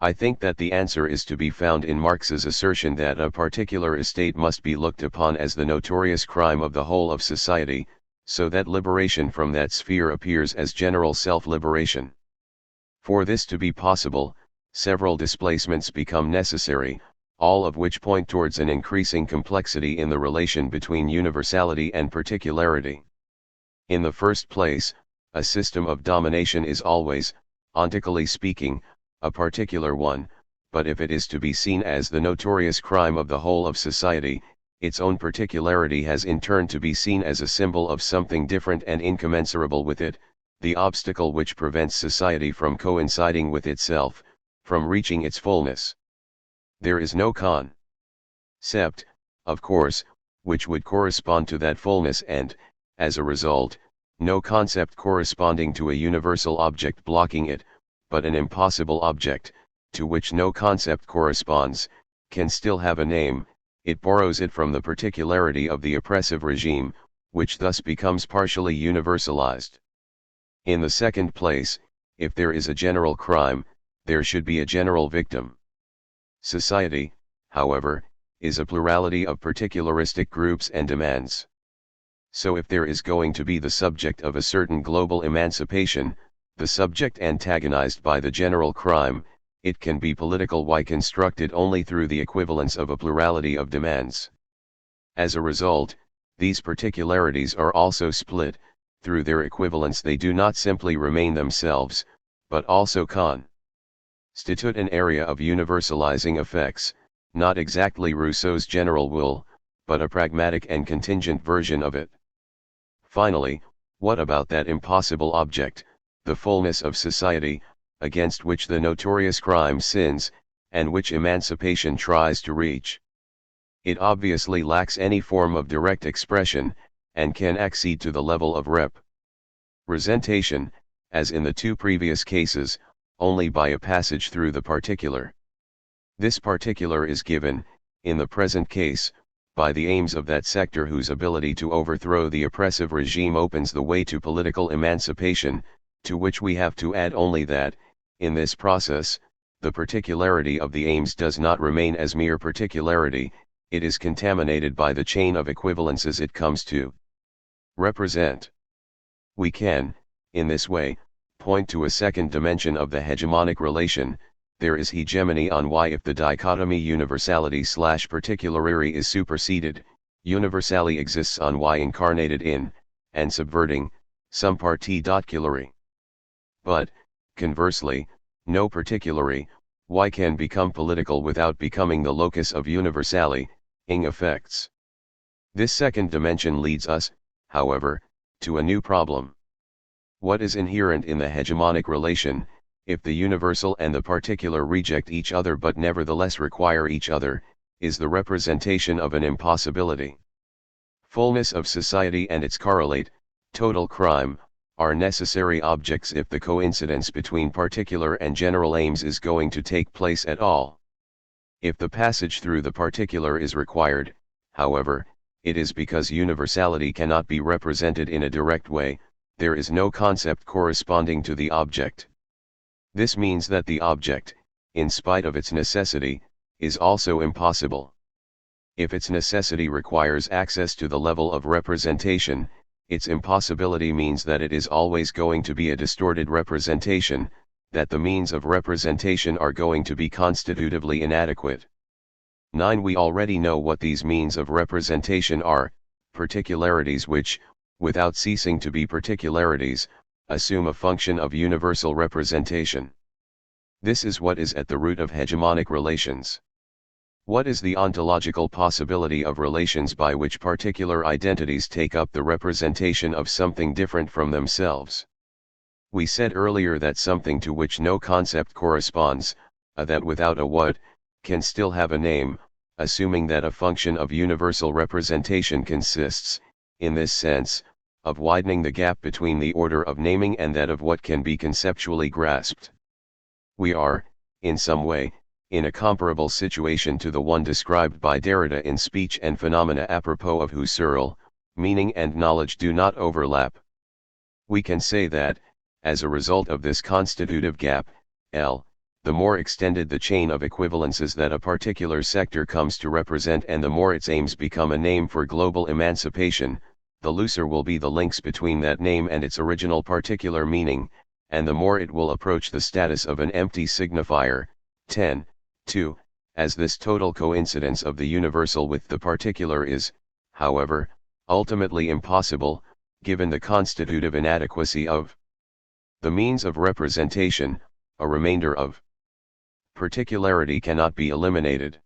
Speaker 1: I think that the answer is to be found in Marx's assertion that a particular estate must be looked upon as the notorious crime of the whole of society, so that liberation from that sphere appears as general self-liberation. For this to be possible, several displacements become necessary, all of which point towards an increasing complexity in the relation between universality and particularity. In the first place, a system of domination is always, ontically speaking, a particular one, but if it is to be seen as the notorious crime of the whole of society, its own particularity has in turn to be seen as a symbol of something different and incommensurable with it, the obstacle which prevents society from coinciding with itself, from reaching its fullness. There is no concept, of course, which would correspond to that fullness and, as a result, no concept corresponding to a universal object blocking it, but an impossible object, to which no concept corresponds, can still have a name. It borrows it from the particularity of the oppressive regime, which thus becomes partially universalized. In the second place, if there is a general crime, there should be a general victim. Society, however, is a plurality of particularistic groups and demands. So if there is going to be the subject of a certain global emancipation, the subject antagonized by the general crime, it can be political y constructed only through the equivalence of a plurality of demands. As a result, these particularities are also split. Through their equivalence they do not simply remain themselves, but also constitute an area of universalizing effects, not exactly Rousseau's general will, but a pragmatic and contingent version of it. Finally, what about that impossible object, the fullness of society, against which the notorious crime sins, and which emancipation tries to reach? It obviously lacks any form of direct expression, and can accede to the level of representation, as in the two previous cases, only by a passage through the particular. This particular is given, in the present case, by the aims of that sector whose ability to overthrow the oppressive regime opens the way to political emancipation, to which we have to add only that, in this process, the particularity of the aims does not remain as mere particularity, it is contaminated by the chain of equivalences it comes to represent. We can, in this way, point to a second dimension of the hegemonic relation. There is hegemony on Y if the dichotomy universality/particularity is superseded. Universality exists on Y incarnated in, and subverting, some particularity. But, conversely, no particularity, Y can become political without becoming the locus of universality, ing effects. This second dimension leads us, however, to a new problem. What is inherent in the hegemonic relation, if the universal and the particular reject each other but nevertheless require each other, is the representation of an impossibility. Fullness of society and its correlate, total crime, are necessary objects if the coincidence between particular and general aims is going to take place at all. If the passage through the particular is required, however, it is because universality cannot be represented in a direct way, there is no concept corresponding to the object. This means that the object, in spite of its necessity, is also impossible. If its necessity requires access to the level of representation, its impossibility means that it is always going to be a distorted representation, that the means of representation are going to be constitutively inadequate. 9. We already know what these means of representation are, particularities which, without ceasing to be particularities, assume a function of universal representation. This is what is at the root of hegemonic relations. What is the ontological possibility of relations by which particular identities take up the representation of something different from themselves? We said earlier that something to which no concept corresponds, a that without a what, can still have a name, assuming that a function of universal representation consists, in this sense, of widening the gap between the order of naming and that of what can be conceptually grasped. We are, in some way, in a comparable situation to the one described by Derrida in Speech and Phenomena apropos of Husserl, meaning and knowledge do not overlap. We can say that, as a result of this constitutive gap, L, the more extended the chain of equivalences that a particular sector comes to represent and the more its aims become a name for global emancipation, the looser will be the links between that name and its original particular meaning, and the more it will approach the status of an empty signifier. 10. 2. As this total coincidence of the universal with the particular is, however, ultimately impossible, given the constitutive inadequacy of the means of representation, a remainder of particularity cannot be eliminated.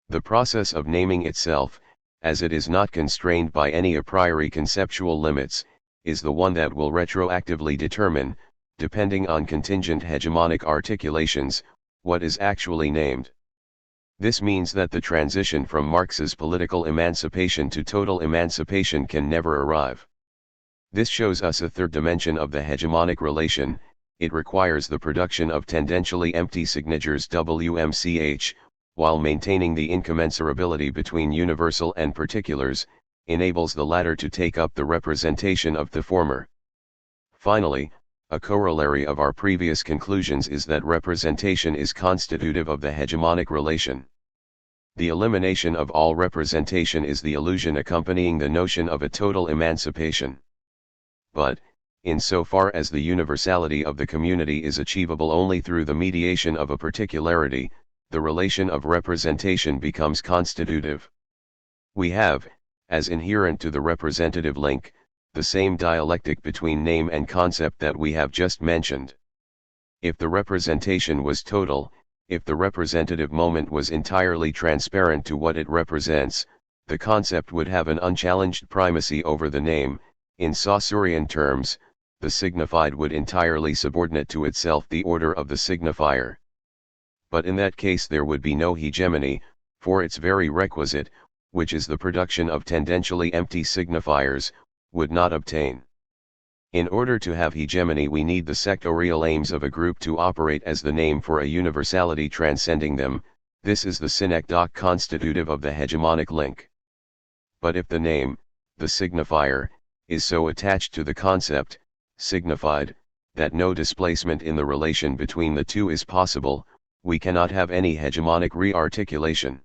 Speaker 1: The process of naming itself, as it is not constrained by any a priori conceptual limits, is the one that will retroactively determine, depending on contingent hegemonic articulations, what is actually named. This means that the transition from Marx's political emancipation to total emancipation can never arrive. This shows us a third dimension of the hegemonic relation. It requires the production of tendentially empty signatures WMCH, while maintaining the incommensurability between universal and particulars, enables the latter to take up the representation of the former. Finally, a corollary of our previous conclusions is that representation is constitutive of the hegemonic relation. The elimination of all representation is the illusion accompanying the notion of a total emancipation. But, insofar as the universality of the community is achievable only through the mediation of a particularity, the relation of representation becomes constitutive. We have, as inherent to the representative link, the same dialectic between name and concept that we have just mentioned. If the representation was total, if the representative moment was entirely transparent to what it represents, the concept would have an unchallenged primacy over the name. In Saussurean terms, the signified would entirely subordinate to itself the order of the signifier. But in that case there would be no hegemony, for its very requisite, which is the production of tendentially empty signifiers, would not obtain. In order to have hegemony we need the sectorial aims of a group to operate as the name for a universality transcending them. This is the synecdoche constitutive of the hegemonic link. But if the name, the signifier, is so attached to the concept, signified, that no displacement in the relation between the two is possible, we cannot have any hegemonic re-articulation.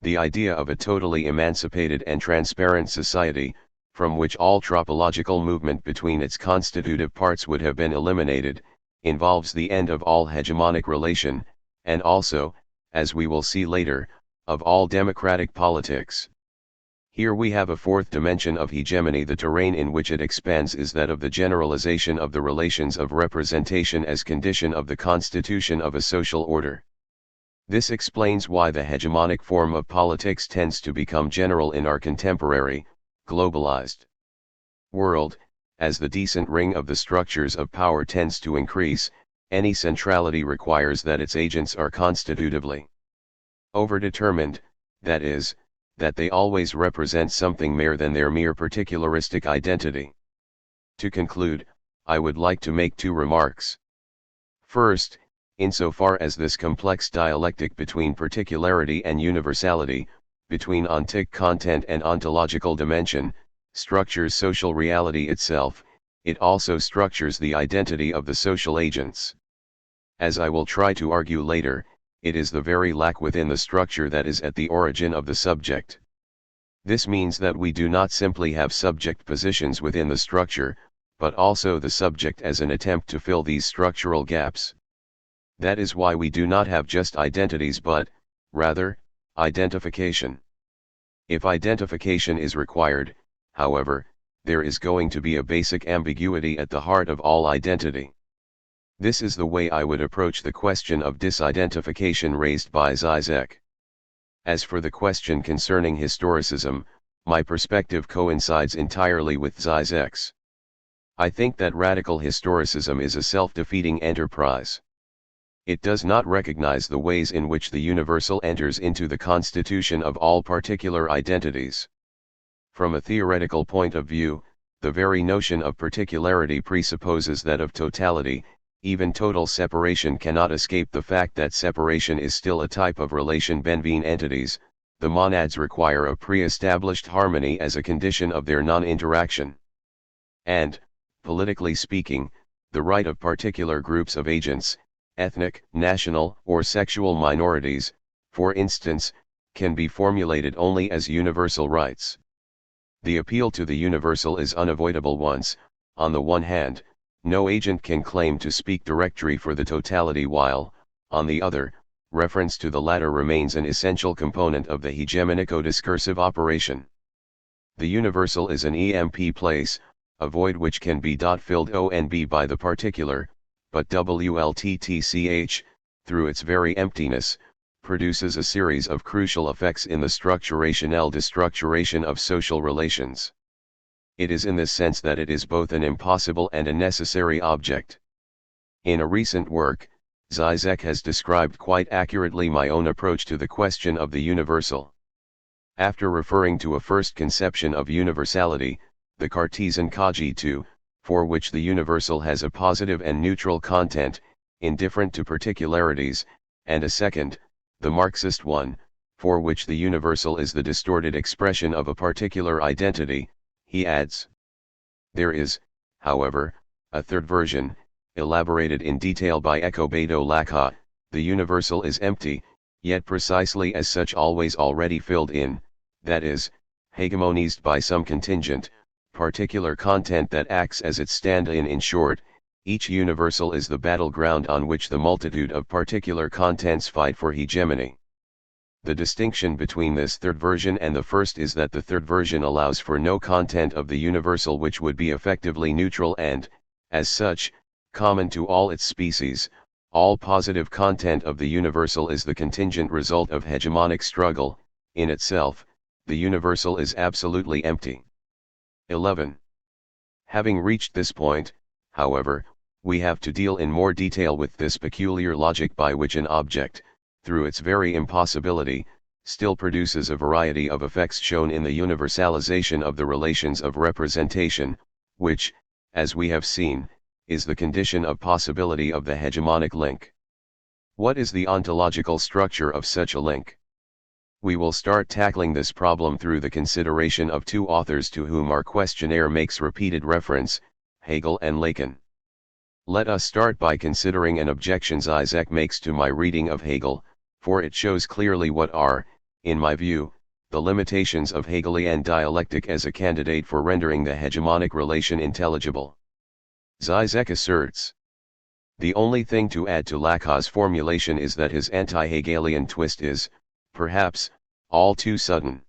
Speaker 1: The idea of a totally emancipated and transparent society, from which all topological movement between its constitutive parts would have been eliminated, involves the end of all hegemonic relation, and also, as we will see later, of all democratic politics. Here we have a fourth dimension of hegemony. The terrain in which it expands is that of the generalization of the relations of representation as condition of the constitution of a social order. This explains why the hegemonic form of politics tends to become general in our contemporary, globalized world. As the descent ring of the structures of power tends to increase, any centrality requires that its agents are constitutively overdetermined, that is, that they always represent something more than their mere particularistic identity. To conclude, I would like to make two remarks. First, insofar as this complex dialectic between particularity and universality, between ontic content and ontological dimension, structures social reality itself, it also structures the identity of the social agents. As I will try to argue later, it is the very lack within the structure that is at the origin of the subject. This means that we do not simply have subject positions within the structure, but also the subject as an attempt to fill these structural gaps. That is why we do not have just identities but, rather, identification. If identification is required, however, there is going to be a basic ambiguity at the heart of all identity. This is the way I would approach the question of disidentification raised by Zizek. As for the question concerning historicism, my perspective coincides entirely with Zizek's. I think that radical historicism is a self-defeating enterprise. It does not recognize the ways in which the universal enters into the constitution of all particular identities. From a theoretical point of view, the very notion of particularity presupposes that of totality. Even total separation cannot escape the fact that separation is still a type of relation between entities. The monads require a pre-established harmony as a condition of their non-interaction. And, politically speaking, the right of particular groups of agents, ethnic, national, or sexual minorities, for instance, can be formulated only as universal rights. The appeal to the universal is unavoidable once, on the one hand, no agent can claim to speak directly for the totality while, on the other, reference to the latter remains an essential component of the hegemonico-discursive operation. The universal is an EMP place, a void which can be filled onb by the particular, but WLTTCH, through its very emptiness, produces a series of crucial effects in the structurational destructuration of social relations. It is in this sense that it is both an impossible and a necessary object. In a recent work, Zizek has described quite accurately my own approach to the question of the universal. After referring to a first conception of universality, the Cartesian cogito, for which the universal has a positive and neutral content, indifferent to particularities, and a second, the Marxist one, for which the universal is the distorted expression of a particular identity, he adds. There is, however, a third version, elaborated in detail by Escobedo Laca. The universal is empty, yet precisely as such always already filled in, that is, hegemonized by some contingent, particular content that acts as its stand-in. In short, each universal is the battleground on which the multitude of particular contents fight for hegemony. The distinction between this third version and the first is that the third version allows for no content of the universal which would be effectively neutral and, as such, common to all its species. All positive content of the universal is the contingent result of hegemonic struggle. In itself, the universal is absolutely empty. 11. Having reached this point, however, we have to deal in more detail with this peculiar logic by which an object, through its very impossibility, still produces a variety of effects shown in the universalization of the relations of representation, which, as we have seen, is the condition of possibility of the hegemonic link. What is the ontological structure of such a link? We will start tackling this problem through the consideration of two authors to whom our questionnaire makes repeated reference, Hegel and Lacan. Let us start by considering an objection Zizek makes to my reading of Hegel, for it shows clearly what are, in my view, the limitations of Hegelian dialectic as a candidate for rendering the hegemonic relation intelligible. Zizek asserts: the only thing to add to Lacan's formulation is that his anti-Hegelian twist is, perhaps, all too sudden.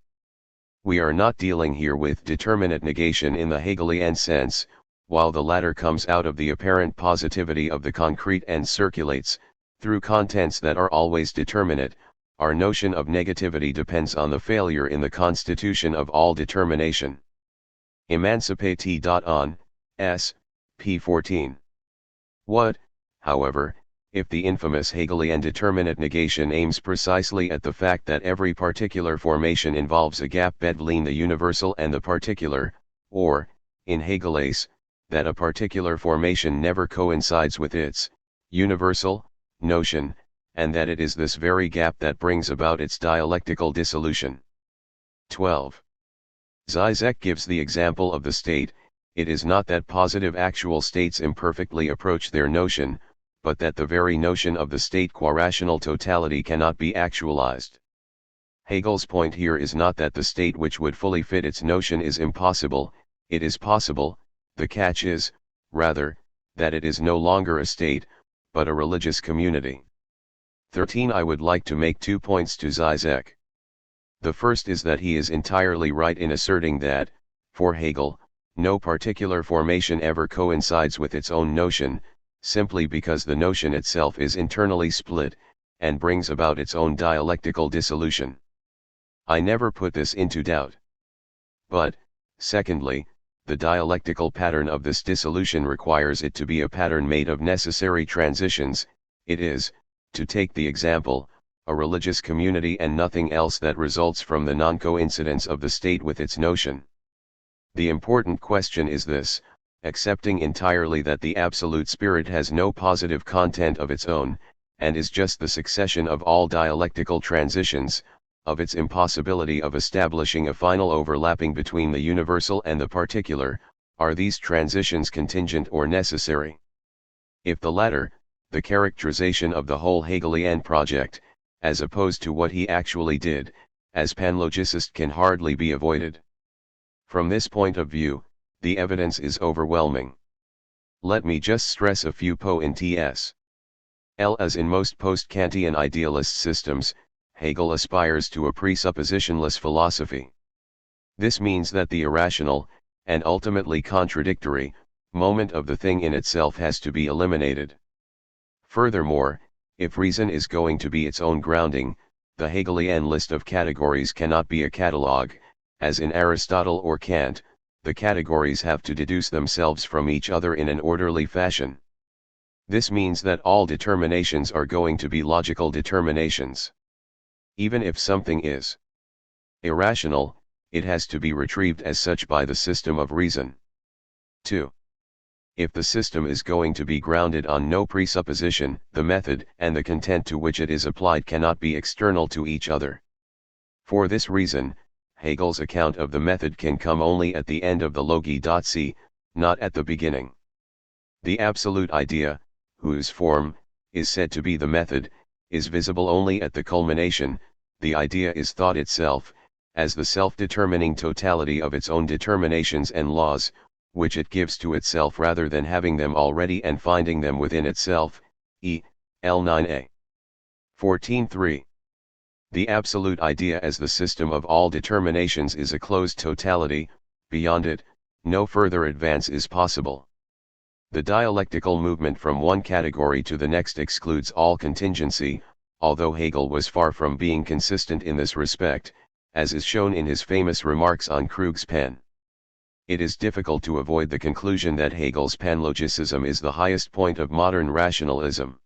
Speaker 1: We are not dealing here with determinate negation in the Hegelian sense, while the latter comes out of the apparent positivity of the concrete and circulates, through contents that are always determinate. Our notion of negativity depends on the failure in the constitution of all determination. Emancipate on, s. p. 14. What, however, if the infamous Hegelian determinate negation aims precisely at the fact that every particular formation involves a gap between the universal and the particular, or, in Hegel's, that a particular formation never coincides with its universal notion, and that it is this very gap that brings about its dialectical dissolution? 12. Zizek gives the example of the state. It is not that positive actual states imperfectly approach their notion, but that the very notion of the state qua rational totality cannot be actualized. Hegel's point here is not that the state which would fully fit its notion is impossible. It is possible. The catch is, rather, that it is no longer a state, but a religious community. 13. I would like to make 2 points to Zizek. The first is that he is entirely right in asserting that, for Hegel, no particular formation ever coincides with its own notion, simply because the notion itself is internally split, and brings about its own dialectical dissolution. I never put this into doubt. But, secondly, the dialectical pattern of this dissolution requires it to be a pattern made of necessary transitions. It is, to take the example, a religious community and nothing else that results from the non-coincidence of the state with its notion. The important question is this: accepting entirely that the absolute spirit has no positive content of its own, and is just the succession of all dialectical transitions, of its impossibility of establishing a final overlapping between the universal and the particular, are these transitions contingent or necessary? If the latter, the characterization of the whole Hegelian project, as opposed to what he actually did, as panlogicist can hardly be avoided. From this point of view, the evidence is overwhelming. Let me just stress a few points. As in most post-Kantian idealist systems, Hegel aspires to a presuppositionless philosophy. This means that the irrational, and ultimately contradictory, moment of the thing in itself has to be eliminated. Furthermore, if reason is going to be its own grounding, the Hegelian list of categories cannot be a catalogue. As in Aristotle or Kant, the categories have to deduce themselves from each other in an orderly fashion. This means that all determinations are going to be logical determinations. Even if something is irrational, it has to be retrieved as such by the system of reason. 2. If the system is going to be grounded on no presupposition, the method and the content to which it is applied cannot be external to each other. For this reason, Hegel's account of the method can come only at the end of the logi.c, not at the beginning. The absolute idea, whose form is said to be the method, is visible only at the culmination. The idea is thought itself, as the self-determining totality of its own determinations and laws, which it gives to itself rather than having them already and finding them within itself, L9a. 14.3. The absolute idea as the system of all determinations is a closed totality, beyond it, no further advance is possible. The dialectical movement from one category to the next excludes all contingency, although Hegel was far from being consistent in this respect, as is shown in his famous remarks on Krug's pen. It is difficult to avoid the conclusion that Hegel's panlogicism is the highest point of modern rationalism.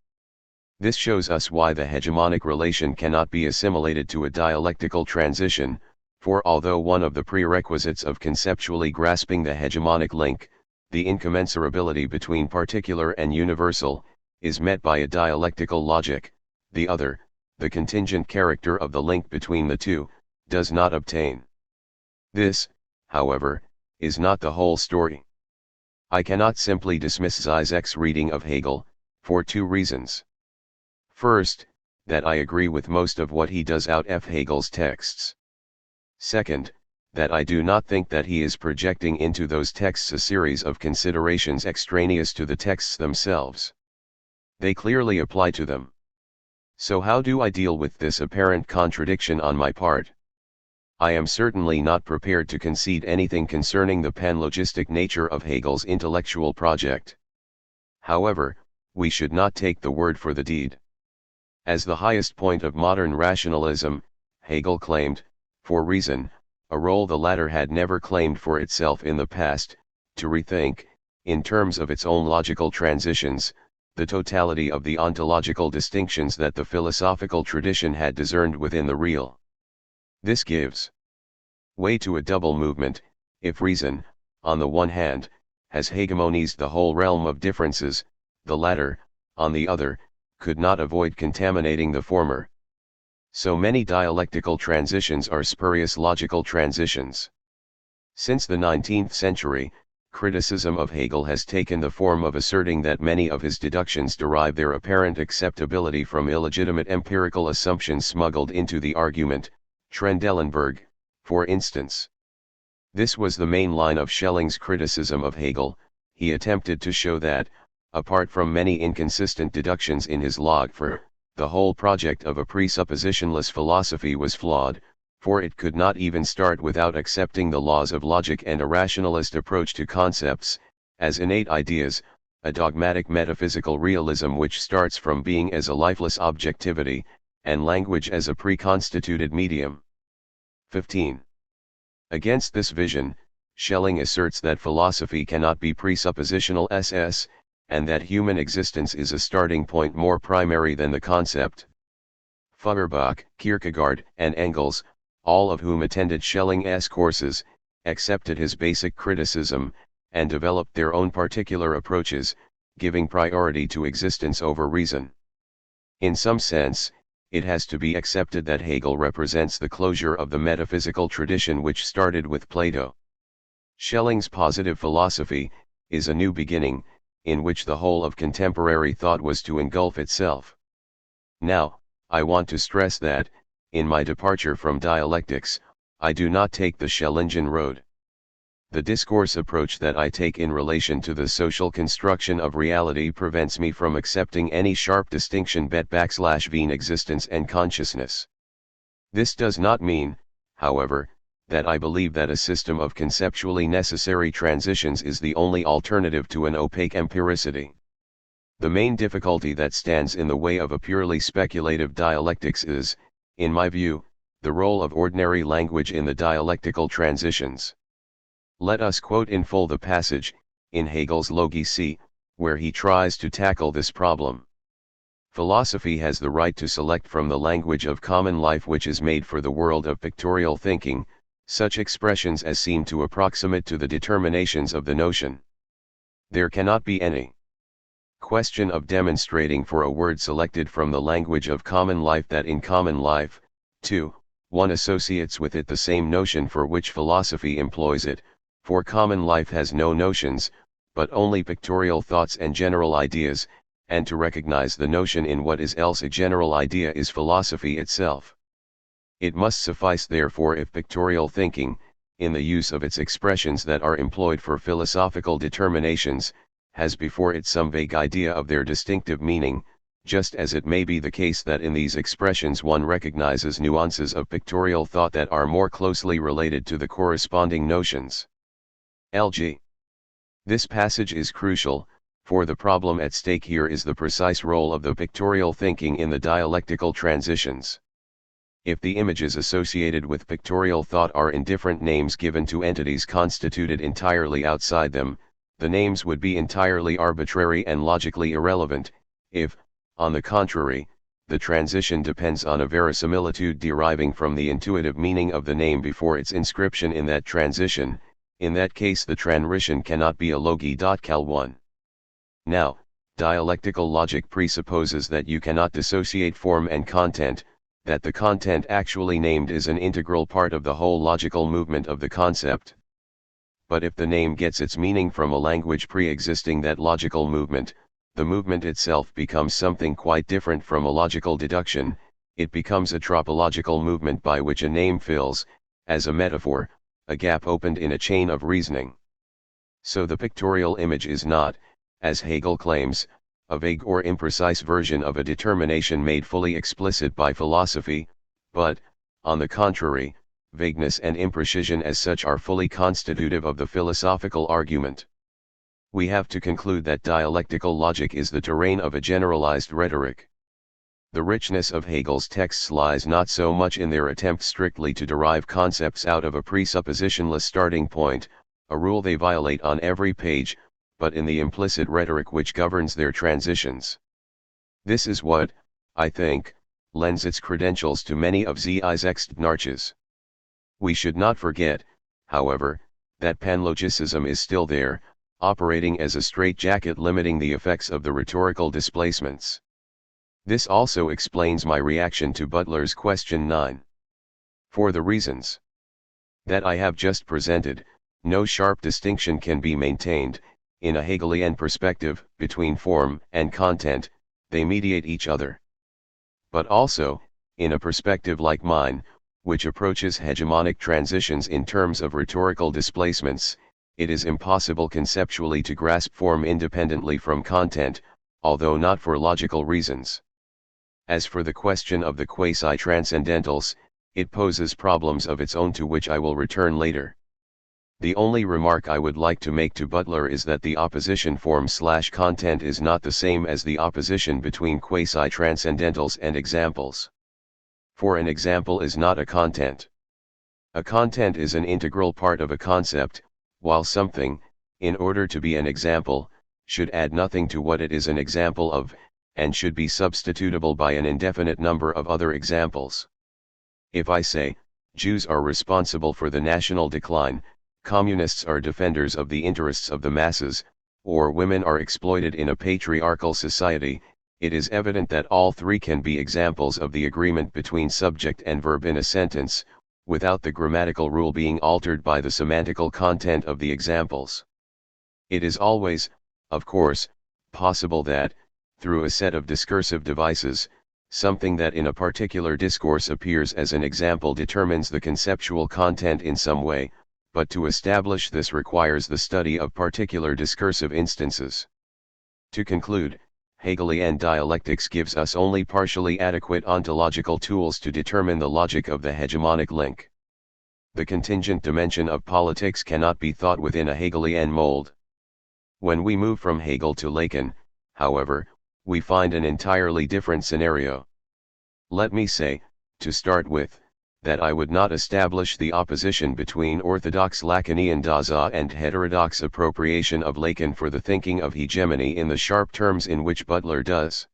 Speaker 1: This shows us why the hegemonic relation cannot be assimilated to a dialectical transition, for although one of the prerequisites of conceptually grasping the hegemonic link, the incommensurability between particular and universal, is met by a dialectical logic, the other, the contingent character of the link between the two, does not obtain. This, however, is not the whole story. I cannot simply dismiss Zizek's reading of Hegel, for two reasons. First, that I agree with most of what he does out of Hegel's texts. Second, that I do not think that he is projecting into those texts a series of considerations extraneous to the texts themselves. They clearly apply to them. So how do I deal with this apparent contradiction on my part? I am certainly not prepared to concede anything concerning the panlogistic nature of Hegel's intellectual project. However, we should not take the word for the deed. As the highest point of modern rationalism, Hegel claimed, for reason, a role the latter had never claimed for itself in the past, to rethink, in terms of its own logical transitions, the totality of the ontological distinctions that the philosophical tradition had discerned within the real. This gives way to a double movement, if reason, on the one hand, has hegemonized the whole realm of differences, the latter, on the other, could not avoid contaminating the former. So many dialectical transitions are spurious logical transitions. Since the 19th century, criticism of Hegel has taken the form of asserting that many of his deductions derive their apparent acceptability from illegitimate empirical assumptions smuggled into the argument, Trendelenburg, for instance. This was the main line of Schelling's criticism of Hegel. He attempted to show that, apart from many inconsistent deductions in his log for, the whole project of a presuppositionless philosophy was flawed, for it could not even start without accepting the laws of logic and a rationalist approach to concepts, as innate ideas, a dogmatic metaphysical realism which starts from being as a lifeless objectivity, and language as a preconstituted medium. 15. Against this vision, Schelling asserts that philosophy cannot be presuppositional SS, and that human existence is a starting point more primary than the concept. Feuerbach, Kierkegaard, and Engels, all of whom attended Schelling's courses, accepted his basic criticism, and developed their own particular approaches, giving priority to existence over reason. In some sense, it has to be accepted that Hegel represents the closure of the metaphysical tradition which started with Plato. Schelling's positive philosophy is a new beginning, in which the whole of contemporary thought was to engulf itself. Now, I want to stress that, in my departure from dialectics, I do not take the Schellingian road. The discourse approach that I take in relation to the social construction of reality prevents me from accepting any sharp distinction between existence and consciousness. This does not mean, however, that I believe that a system of conceptually necessary transitions is the only alternative to an opaque empiricity. The main difficulty that stands in the way of a purely speculative dialectics is, in my view, the role of ordinary language in the dialectical transitions. Let us quote in full the passage, in Hegel's Logici, where he tries to tackle this problem. Philosophy has the right to select from the language of common life which is made for the world of pictorial thinking, such expressions as seem to approximate to the determinations of the notion. There cannot be any question of demonstrating for a word selected from the language of common life that in common life, too, one associates with it the same notion for which philosophy employs it, for common life has no notions, but only pictorial thoughts and general ideas, and to recognize the notion in what is else a general idea is philosophy itself. It must suffice therefore if pictorial thinking, in the use of its expressions that are employed for philosophical determinations, has before it some vague idea of their distinctive meaning, just as it may be the case that in these expressions one recognizes nuances of pictorial thought that are more closely related to the corresponding notions. Lg. This passage is crucial, for the problem at stake here is the precise role of the pictorial thinking in the dialectical transitions. If the images associated with pictorial thought are in different names given to entities constituted entirely outside them, the names would be entirely arbitrary and logically irrelevant. If, on the contrary, the transition depends on a verisimilitude deriving from the intuitive meaning of the name before its inscription in that transition, in that case the transition cannot be a logi.cal 1. Now, dialectical logic presupposes that you cannot dissociate form and content, that the content actually named is an integral part of the whole logical movement of the concept. But if the name gets its meaning from a language pre-existing that logical movement, the movement itself becomes something quite different from a logical deduction. It becomes a tropological movement by which a name fills, as a metaphor, a gap opened in a chain of reasoning. So the pictorial image is not, as Hegel claims, a vague or imprecise version of a determination made fully explicit by philosophy, but, on the contrary, vagueness and imprecision as such are fully constitutive of the philosophical argument. We have to conclude that dialectical logic is the terrain of a generalized rhetoric. The richness of Hegel's texts lies not so much in their attempt strictly to derive concepts out of a presuppositionless starting point, a rule they violate on every page, but in the implicit rhetoric which governs their transitions. This is what, I think, lends its credentials to many of Zei's Narches. We should not forget, however, that panlogicism is still there, operating as a straitjacket limiting the effects of the rhetorical displacements. This also explains my reaction to Butler's question 9. For the reasons that I have just presented, no sharp distinction can be maintained, in a Hegelian perspective, between form and content. They mediate each other. But also, in a perspective like mine, which approaches hegemonic transitions in terms of rhetorical displacements, it is impossible conceptually to grasp form independently from content, although not for logical reasons. As for the question of the quasi-transcendentals, it poses problems of its own to which I will return later. The only remark I would like to make to Butler is that the opposition form/content is not the same as the opposition between quasi-transcendentals and examples. For an example is not a content. A content is an integral part of a concept, while something, in order to be an example, should add nothing to what it is an example of, and should be substitutable by an indefinite number of other examples. If I say, Jews are responsible for the national decline, communists are defenders of the interests of the masses, or women are exploited in a patriarchal society, it is evident that all three can be examples of the agreement between subject and verb in a sentence, without the grammatical rule being altered by the semantical content of the examples. It is always, of course, possible that, through a set of discursive devices, something that in a particular discourse appears as an example determines the conceptual content in some way, but to establish this requires the study of particular discursive instances. To conclude, Hegelian dialectics gives us only partially adequate ontological tools to determine the logic of the hegemonic link. The contingent dimension of politics cannot be thought within a Hegelian mold. When we move from Hegel to Lacan, however, we find an entirely different scenario. Let me say, to start with, that I would not establish the opposition between orthodox Lacanian Dasein and heterodox appropriation of Lacan for the thinking of hegemony in the sharp terms in which Butler does.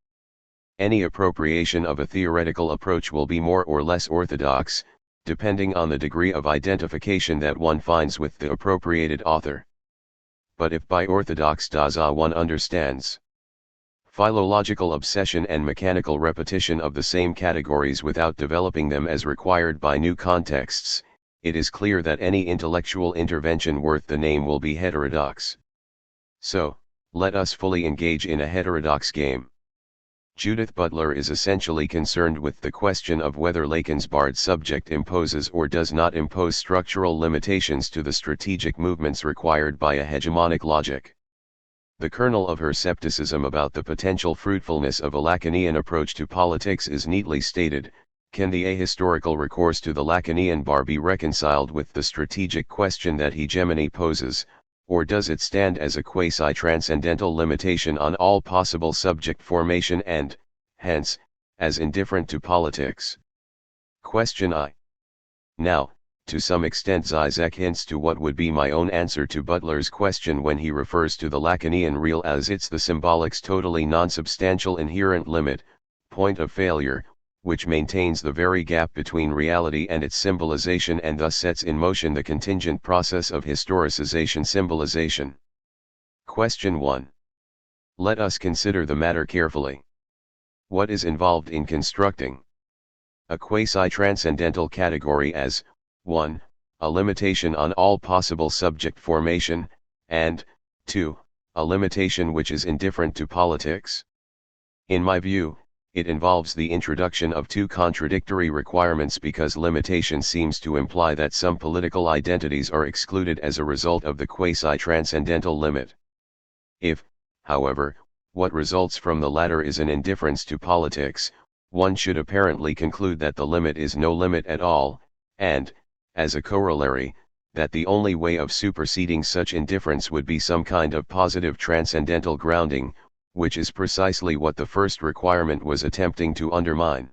Speaker 1: Any appropriation of a theoretical approach will be more or less orthodox, depending on the degree of identification that one finds with the appropriated author. But if by orthodox Dasein one understands philological obsession and mechanical repetition of the same categories without developing them as required by new contexts, it is clear that any intellectual intervention worth the name will be heterodox. So, let us fully engage in a heterodox game. Judith Butler is essentially concerned with the question of whether Lacan's barred subject imposes or does not impose structural limitations to the strategic movements required by a hegemonic logic. The kernel of her skepticism about the potential fruitfulness of a Lacanian approach to politics is neatly stated: can the ahistorical recourse to the Lacanian bar be reconciled with the strategic question that hegemony poses, or does it stand as a quasi-transcendental limitation on all possible subject formation and, hence, as indifferent to politics? Question I. Now, to some extent Zizek hints to what would be my own answer to Butler's question when he refers to the Lacanian real as it's the symbolic's totally non-substantial inherent limit, point of failure, which maintains the very gap between reality and its symbolization and thus sets in motion the contingent process of historicization symbolization. Question 1. Let us consider the matter carefully. What is involved in constructing a quasi-transcendental category as 1. A limitation on all possible subject formation, and 2. A limitation which is indifferent to politics? In my view, it involves the introduction of two contradictory requirements, because limitation seems to imply that some political identities are excluded as a result of the quasi-transcendental limit. If, however, what results from the latter is an indifference to politics, one should apparently conclude that the limit is no limit at all, and, as a corollary, that the only way of superseding such indifference would be some kind of positive transcendental grounding, which is precisely what the first requirement was attempting to undermine.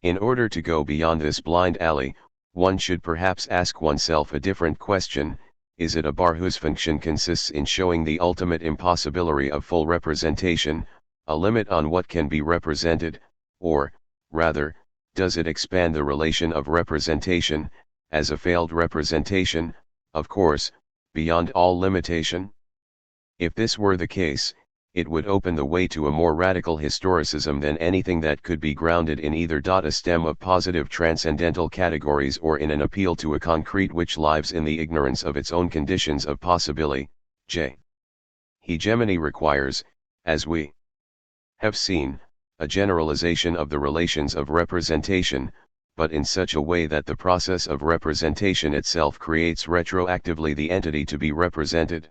Speaker 1: In order to go beyond this blind alley, one should perhaps ask oneself a different question: is it a bar whose function consists in showing the ultimate impossibility of full representation, a limit on what can be represented, or, rather, does it expand the relation of representation, as a failed representation, of course, beyond all limitation? If this were the case, it would open the way to a more radical historicism than anything that could be grounded in either a stem of positive transcendental categories or in an appeal to a concrete which lives in the ignorance of its own conditions of possibility. J. Hegemony requires, as we have seen, a generalization of the relations of representation, but in such a way that the process of representation itself creates retroactively the entity to be represented.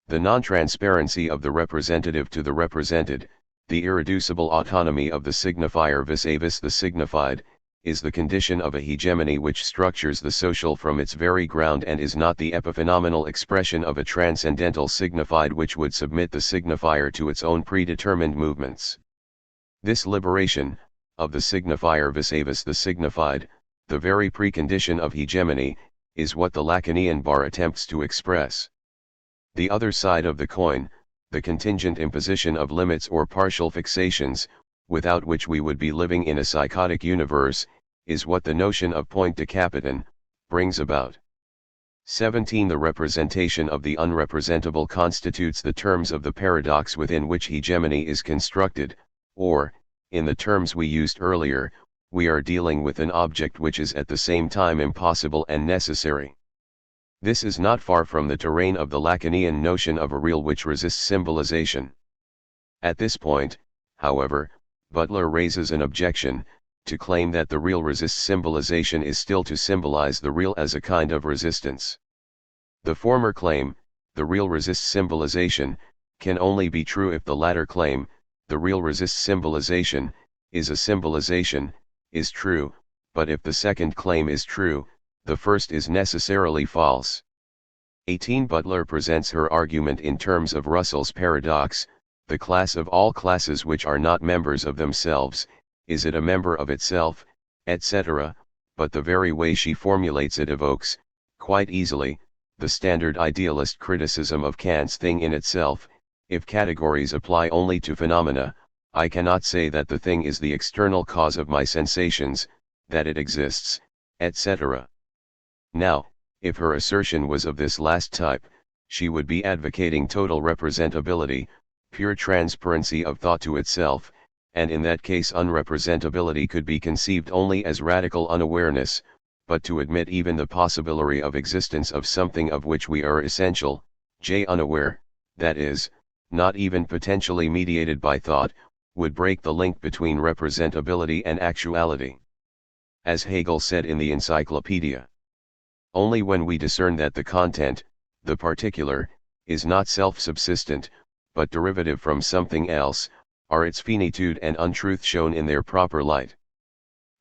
Speaker 1: The non-transparency of the representative to the represented, the irreducible autonomy of the signifier vis-a-vis the signified, is the condition of a hegemony which structures the social from its very ground and is not the epiphenomenal expression of a transcendental signified which would submit the signifier to its own predetermined movements. This liberation, of the signifier vis-a-vis the signified, the very precondition of hegemony, is what the Lacanian bar attempts to express. The other side of the coin, the contingent imposition of limits or partial fixations, without which we would be living in a psychotic universe, is what the notion of point de capitan brings about. 17. The representation of the unrepresentable constitutes the terms of the paradox within which hegemony is constructed, or, in the terms we used earlier, we are dealing with an object which is at the same time impossible and necessary. This is not far from the terrain of the Lacanian notion of a real which resists symbolization. At this point, however, Butler raises an objection: to claim that the real resists symbolization is still to symbolize the real as a kind of resistance. The former claim, the real resists symbolization, can only be true if the latter claim, the real resists symbolization, is a symbolization, is true, but if the second claim is true, the first is necessarily false. 18. Butler presents her argument in terms of Russell's paradox: the class of all classes which are not members of themselves, is it a member of itself, etc., but the very way she formulates it evokes, quite easily, the standard idealist criticism of Kant's thing in itself: if categories apply only to phenomena, I cannot say that the thing is the external cause of my sensations, that it exists, etc. Now, if her assertion was of this last type, she would be advocating total representability, pure transparency of thought to itself, and in that case unrepresentability could be conceived only as radical unawareness, but to admit even the possibility of existence of something of which we are essential, unaware, that is, not even potentially mediated by thought, would break the link between representability and actuality. As Hegel said in the Encyclopedia, only when we discern that the content, the particular, is not self-subsistent, but derivative from something else, are its finitude and untruth shown in their proper light.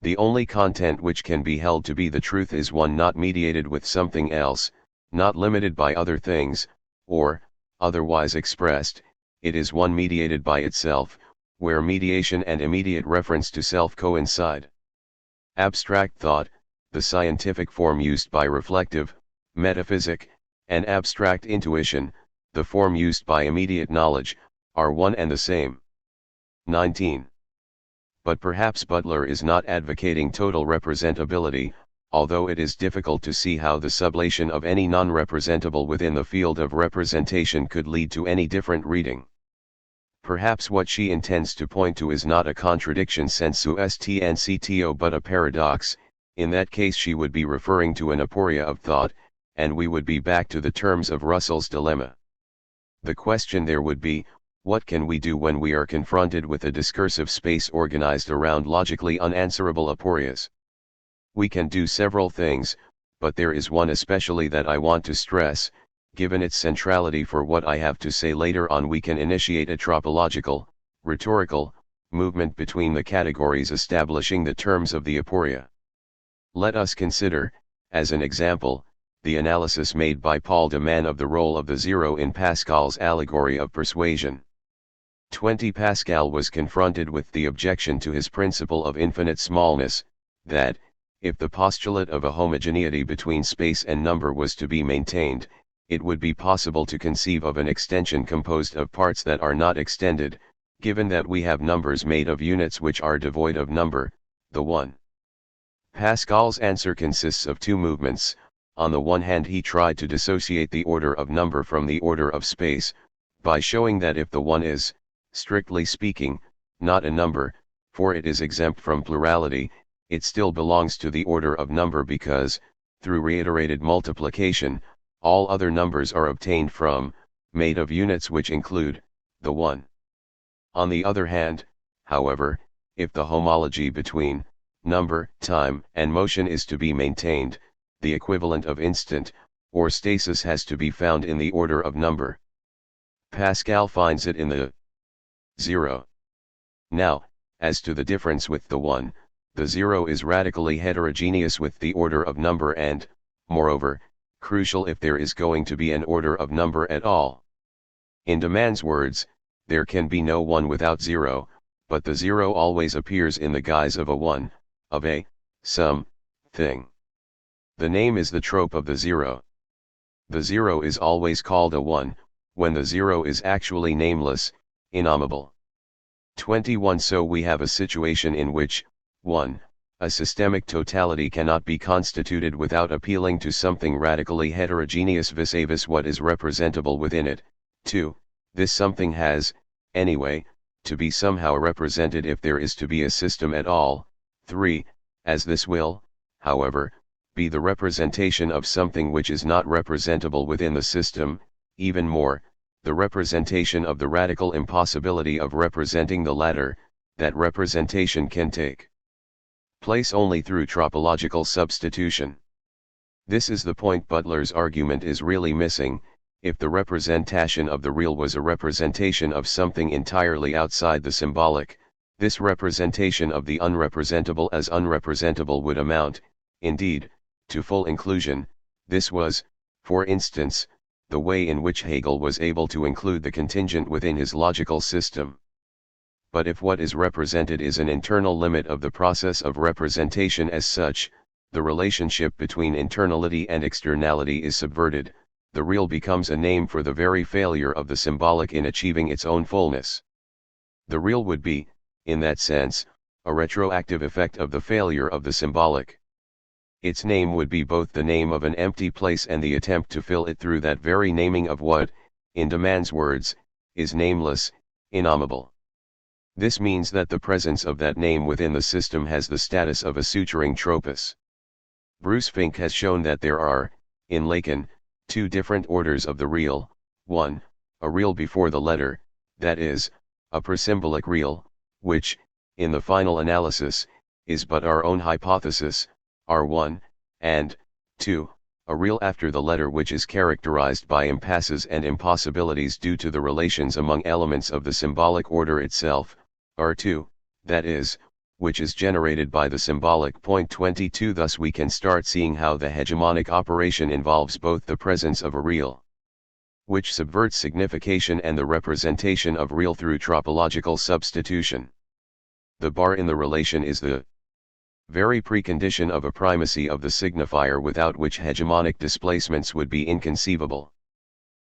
Speaker 1: The only content which can be held to be the truth is one not mediated with something else, not limited by other things, or, otherwise expressed, it is one mediated by itself, where mediation and immediate reference to self coincide. Abstract thought, the scientific form used by reflective, metaphysic, and abstract intuition, the form used by immediate knowledge, are one and the same. 19. But perhaps Butler is not advocating total representability, although it is difficult to see how the sublation of any non-representable within the field of representation could lead to any different reading. Perhaps what she intends to point to is not a contradiction sensu stncto but a paradox. In that case she would be referring to an aporia of thought, and we would be back to the terms of Russell's dilemma. The question there would be, what can we do when we are confronted with a discursive space organized around logically unanswerable aporias? We can do several things, but there is one especially that I want to stress. Given its centrality for what I have to say later on, we can initiate a tropological, rhetorical, movement between the categories establishing the terms of the aporia. Let us consider, as an example, the analysis made by Paul de Man of the role of the zero in Pascal's allegory of persuasion. 20 Pascal was confronted with the objection to his principle of infinite smallness, that, if the postulate of a homogeneity between space and number was to be maintained, it would be possible to conceive of an extension composed of parts that are not extended, given that we have numbers made of units which are devoid of number, the one. Pascal's answer consists of two movements. On the one hand, he tried to dissociate the order of number from the order of space, by showing that if the one is, strictly speaking, not a number, for it is exempt from plurality, it still belongs to the order of number because, through reiterated multiplication, all other numbers are obtained from, made of units which include, the one. On the other hand, however, if the homology between, number, time, and motion is to be maintained, the equivalent of instant, or stasis has to be found in the order of number. Pascal finds it in the zero. Now, as to the difference with the one, the zero is radically heterogeneous with the order of number and, moreover, crucial if there is going to be an order of number at all. In de Man's words, there can be no one without zero, but the zero always appears in the guise of a one, of a, some, thing. The name is the trope of the zero. The zero is always called a one, when the zero is actually nameless, innominable. 21 So we have a situation in which, 1. A systemic totality cannot be constituted without appealing to something radically heterogeneous vis-a-vis what is representable within it. 2. This something has, anyway, to be somehow represented if there is to be a system at all. 3. As this will, however, be the representation of something which is not representable within the system, even more, the representation of the radical impossibility of representing the latter, that representation can take place only through tropological substitution. This is the point Butler's argument is really missing. If the representation of the real was a representation of something entirely outside the symbolic, this representation of the unrepresentable as unrepresentable would amount, indeed, to full inclusion. This was, for instance, the way in which Hegel was able to include the contingent within his logical system. But if what is represented is an internal limit of the process of representation as such, the relationship between internality and externality is subverted, the real becomes a name for the very failure of the symbolic in achieving its own fullness. The real would be, in that sense, a retroactive effect of the failure of the symbolic. Its name would be both the name of an empty place and the attempt to fill it through that very naming of what, in de Man's words, is nameless, innominable. This means that the presence of that name within the system has the status of a suturing tropos. Bruce Fink has shown that there are, in Lacan, two different orders of the real: 1, a real before the letter, that is, a presymbolic real, which, in the final analysis, is but our own hypothesis, R1, and, 2, a real after the letter which is characterized by impasses and impossibilities due to the relations among elements of the symbolic order itself, R2, that is, which is generated by the symbolic point 22. Thus we can start seeing how the hegemonic operation involves both the presence of a real, which subverts signification, and the representation of real through topological substitution. The bar in the relation is the very precondition of a primacy of the signifier, without which hegemonic displacements would be inconceivable.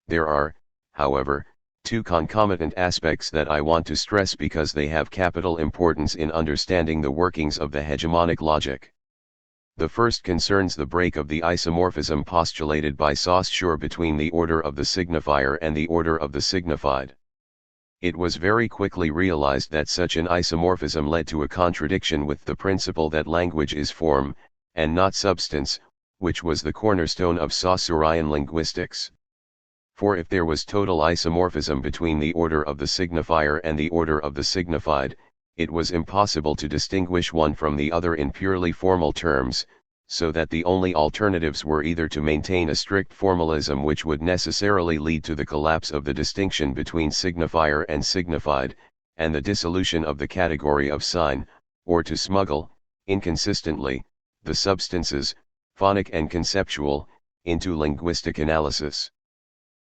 Speaker 1: There are, however, two concomitant aspects that I want to stress because they have capital importance in understanding the workings of the hegemonic logic. The first concerns the break of the isomorphism postulated by Saussure between the order of the signifier and the order of the signified. It was very quickly realized that such an isomorphism led to a contradiction with the principle that language is form, and not substance, which was the cornerstone of Saussurean linguistics. For if there was total isomorphism between the order of the signifier and the order of the signified, it was impossible to distinguish one from the other in purely formal terms, so that the only alternatives were either to maintain a strict formalism which would necessarily lead to the collapse of the distinction between signifier and signified, and the dissolution of the category of sign, or to smuggle, inconsistently, the substances, phonic and conceptual, into linguistic analysis.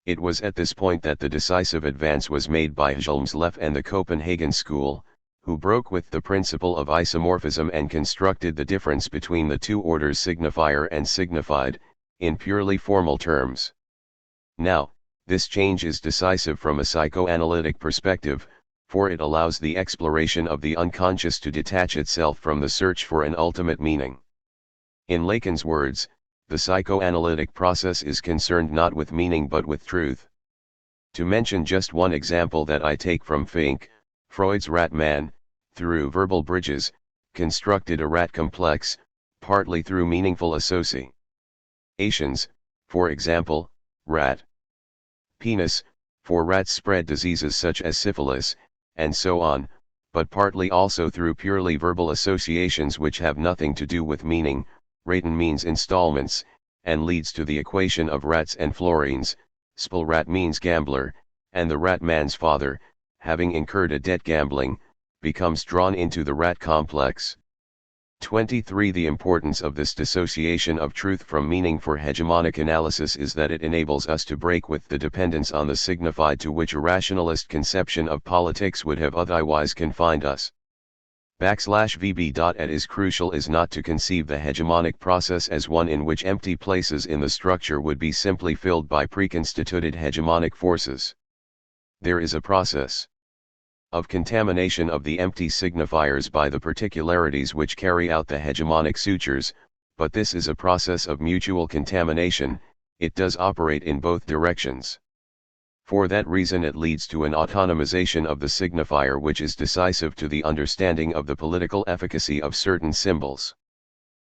Speaker 1: It was at this point that the decisive advance was made by Helmslef and the Copenhagen school, who broke with the principle of isomorphism and constructed the difference between the two orders signifier and signified, in purely formal terms. Now, this change is decisive from a psychoanalytic perspective, for it allows the exploration of the unconscious to detach itself from the search for an ultimate meaning. In Lacan's words, the psychoanalytic process is concerned not with meaning but with truth. To mention just one example that I take from Fink, Freud's rat man, through verbal bridges, constructed a rat complex, partly through meaningful associations, for example, rat penis, for rats spread diseases such as syphilis, and so on, but partly also through purely verbal associations which have nothing to do with meaning. Raten means installments, and leads to the equation of rats and florins. Spielrat means gambler, and the rat man's father, having incurred a debt gambling, becomes drawn into the rat complex. 23. The importance of this dissociation of truth from meaning for hegemonic analysis is that it enables us to break with the dependence on the signified to which a rationalist conception of politics would have otherwise confined us. \vb. It is crucial is not to conceive the hegemonic process as one in which empty places in the structure would be simply filled by preconstituted hegemonic forces. There is a process of contamination of the empty signifiers by the particularities which carry out the hegemonic sutures, but this is a process of mutual contamination. It does operate in both directions. For that reason it leads to an autonomization of the signifier which is decisive to the understanding of the political efficacy of certain symbols.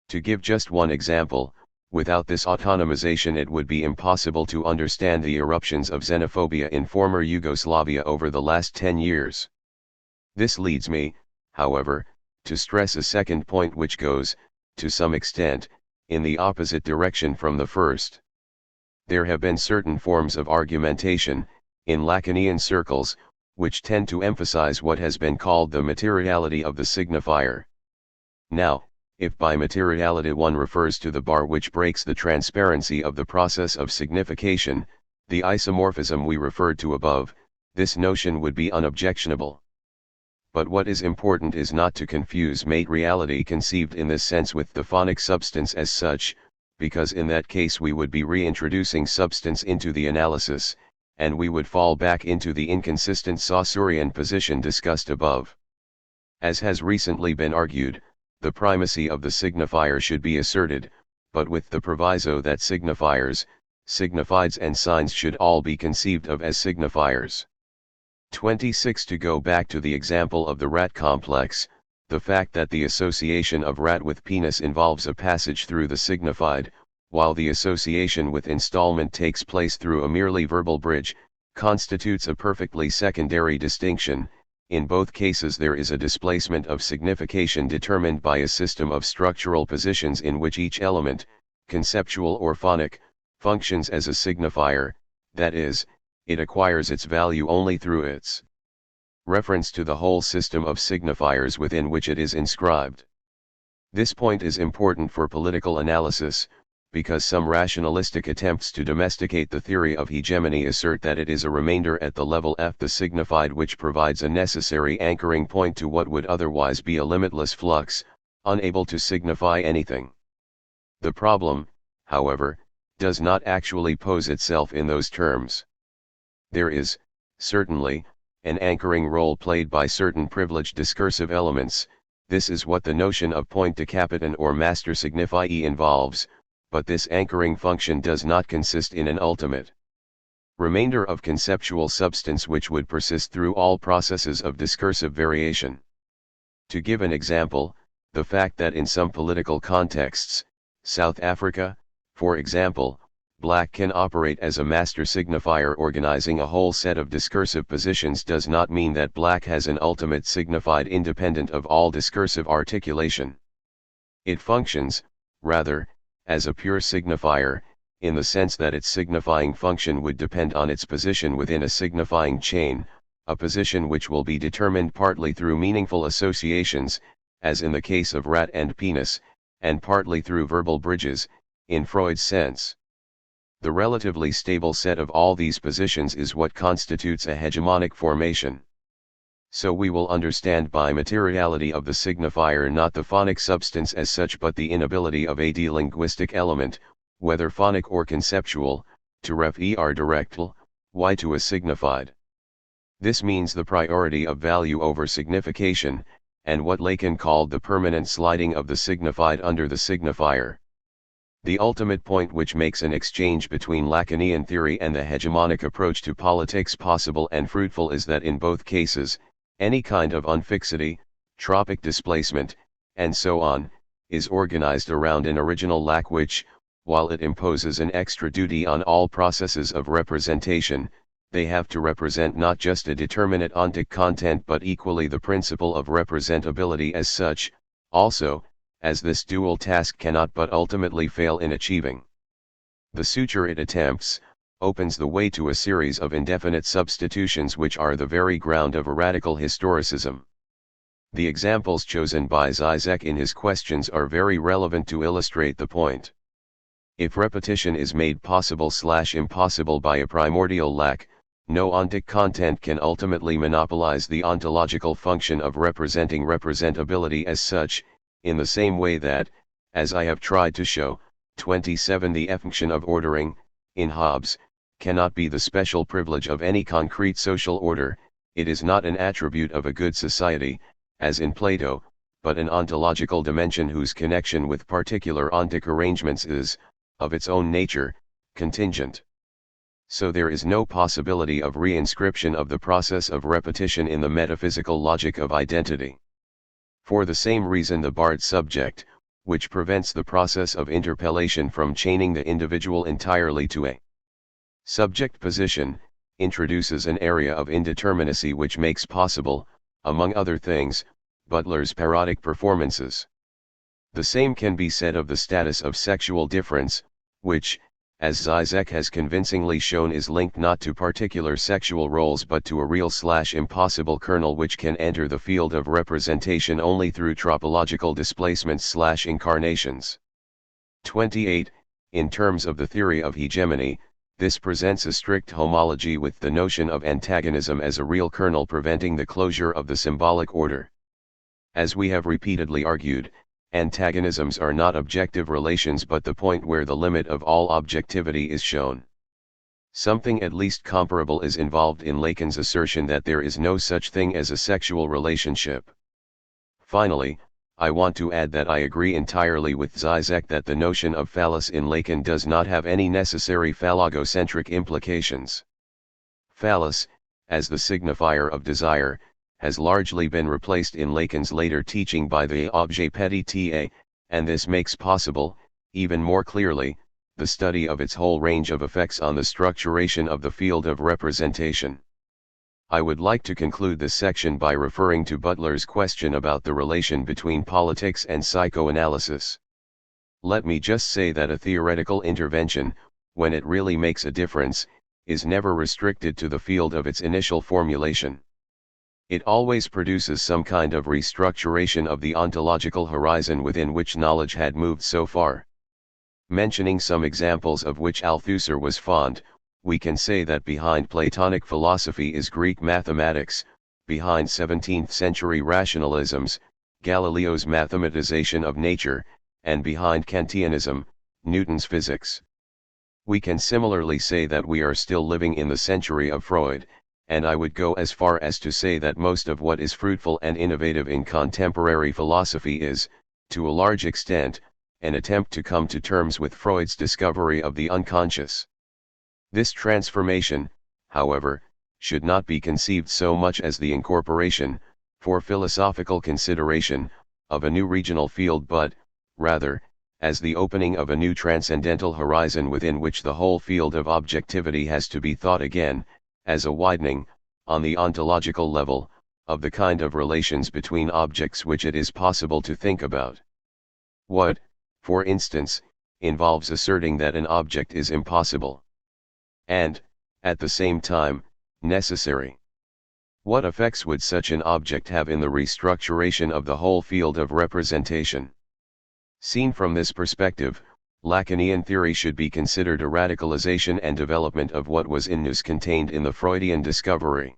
Speaker 1: To give just one example, without this autonomization it would be impossible to understand the eruptions of xenophobia in former Yugoslavia over the last 10 years. This leads me, however, to stress a second point which goes, to some extent, in the opposite direction from the first. There have been certain forms of argumentation, in Lacanian circles, which tend to emphasize what has been called the materiality of the signifier. Now, if by materiality one refers to the bar which breaks the transparency of the process of signification, the isomorphism we referred to above, this notion would be unobjectionable. But what is important is not to confuse materiality conceived in this sense with the phonic substance as such, because in that case we would be reintroducing substance into the analysis, and we would fall back into the inconsistent Saussurean position discussed above. As has recently been argued, the primacy of the signifier should be asserted, but with the proviso that signifiers, signifieds and signs should all be conceived of as signifiers. 26. To go back to the example of the rat complex, the fact that the association of rat with penis involves a passage through the signified, while the association with installment takes place through a merely verbal bridge, constitutes a perfectly secondary distinction, in both cases there is a displacement of signification determined by a system of structural positions in which each element, conceptual or phonic, functions as a signifier, that is, it acquires its value only through its reference to the whole system of signifiers within which it is inscribed. This point is important for political analysis, because some rationalistic attempts to domesticate the theory of hegemony assert that it is a remainder at the level f the signified which provides a necessary anchoring point to what would otherwise be a limitless flux, unable to signify anything. The problem, however, does not actually pose itself in those terms. There is, certainly, an anchoring role played by certain privileged discursive elements. This is what the notion of point decapitant or master signifiee involves, but this anchoring function does not consist in an ultimate remainder of conceptual substance which would persist through all processes of discursive variation. To give an example, the fact that in some political contexts, South Africa, for example, black can operate as a master signifier organizing a whole set of discursive positions does not mean that black has an ultimate signified independent of all discursive articulation. It functions, rather, as a pure signifier, in the sense that its signifying function would depend on its position within a signifying chain, a position which will be determined partly through meaningful associations, as in the case of rat and penis, and partly through verbal bridges, in Freud's sense. The relatively stable set of all these positions is what constitutes a hegemonic formation. So we will understand by materiality of the signifier not the phonic substance as such but the inability of a linguistic element, whether phonic or conceptual, to refer directly to a signified. This means the priority of value over signification, and what Lacan called the permanent sliding of the signified under the signifier. The ultimate point which makes an exchange between Lacanian theory and the hegemonic approach to politics possible and fruitful is that in both cases, any kind of unfixity, tropic displacement, and so on, is organized around an original lac which, while it imposes an extra duty on all processes of representation, they have to represent not just a determinate ontic content but equally the principle of representability as such, also, as this dual task cannot but ultimately fail in achieving. The suture it attempts, opens the way to a series of indefinite substitutions which are the very ground of a radical historicism. The examples chosen by Zizek in his questions are very relevant to illustrate the point. If repetition is made possible/impossible by a primordial lac, no ontic content can ultimately monopolize the ontological function of representing representability as such, in the same way that, as I have tried to show, 27 the function of ordering, in Hobbes, cannot be the special privilege of any concrete social order. It is not an attribute of a good society, as in Plato, but an ontological dimension whose connection with particular ontic arrangements is, of its own nature, contingent. So there is no possibility of reinscription of the process of repetition in the metaphysical logic of identity. For the same reason the barred subject, which prevents the process of interpellation from chaining the individual entirely to a subject position, introduces an area of indeterminacy which makes possible, among other things, Butler's parodic performances. The same can be said of the status of sexual difference, which, as Zizek has convincingly shown, is linked not to particular sexual roles but to a real/impossible kernel which can enter the field of representation only through tropological displacements/incarnations. 28. In terms of the theory of hegemony, this presents a strict homology with the notion of antagonism as a real kernel preventing the closure of the symbolic order. As we have repeatedly argued, antagonisms are not objective relations but the point where the limit of all objectivity is shown. Something at least comparable is involved in Lacan's assertion that there is no such thing as a sexual relationship. Finally, I want to add that I agree entirely with Zizek that the notion of phallus in Lacan does not have any necessary phallogocentric implications. Phallus, as the signifier of desire, has largely been replaced in Lacan's later teaching by the objet petit, and this makes possible, even more clearly, the study of its whole range of effects on the structuration of the field of representation. I would like to conclude this section by referring to Butler's question about the relation between politics and psychoanalysis. Let me just say that a theoretical intervention, when it really makes a difference, is never restricted to the field of its initial formulation. It always produces some kind of restructuration of the ontological horizon within which knowledge had moved so far. Mentioning some examples of which Althusser was fond, we can say that behind Platonic philosophy is Greek mathematics, behind 17th-century rationalisms, Galileo's mathematization of nature, and behind Kantianism, Newton's physics. We can similarly say that we are still living in the century of Freud, and I would go as far as to say that most of what is fruitful and innovative in contemporary philosophy is, to a large extent, an attempt to come to terms with Freud's discovery of the unconscious. This transformation, however, should not be conceived so much as the incorporation, for philosophical consideration, of a new regional field but, rather, as the opening of a new transcendental horizon within which the whole field of objectivity has to be thought again, as a widening, on the ontological level, of the kind of relations between objects which it is possible to think about. What, for instance, involves asserting that an object is impossible, and, at the same time, necessary. What effects would such an object have in the restructuration of the whole field of representation? Seen from this perspective, Lacanian theory should be considered a radicalization and development of what was in nous contained in the Freudian discovery.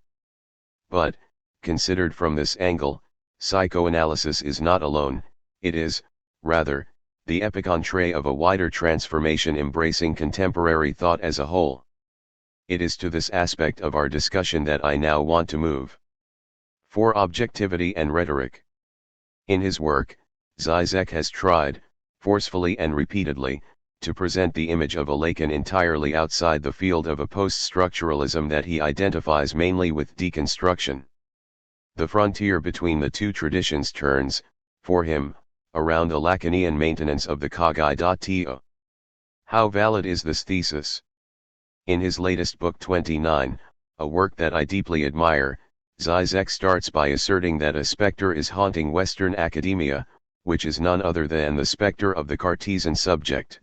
Speaker 1: But, considered from this angle, psychoanalysis is not alone, it is, rather, the epicentre of a wider transformation embracing contemporary thought as a whole. It is to this aspect of our discussion that I now want to move. For objectivity and rhetoric. In his work, Zizek has tried, forcefully and repeatedly, to present the image of a Lacan entirely outside the field of a post-structuralism that he identifies mainly with deconstruction. The frontier between the two traditions turns, for him, around a Lacanian maintenance of the cogito. How valid is this thesis? In his latest book 29, a work that I deeply admire, Zizek starts by asserting that a specter is haunting Western academia, which is none other than the specter of the Cartesian subject.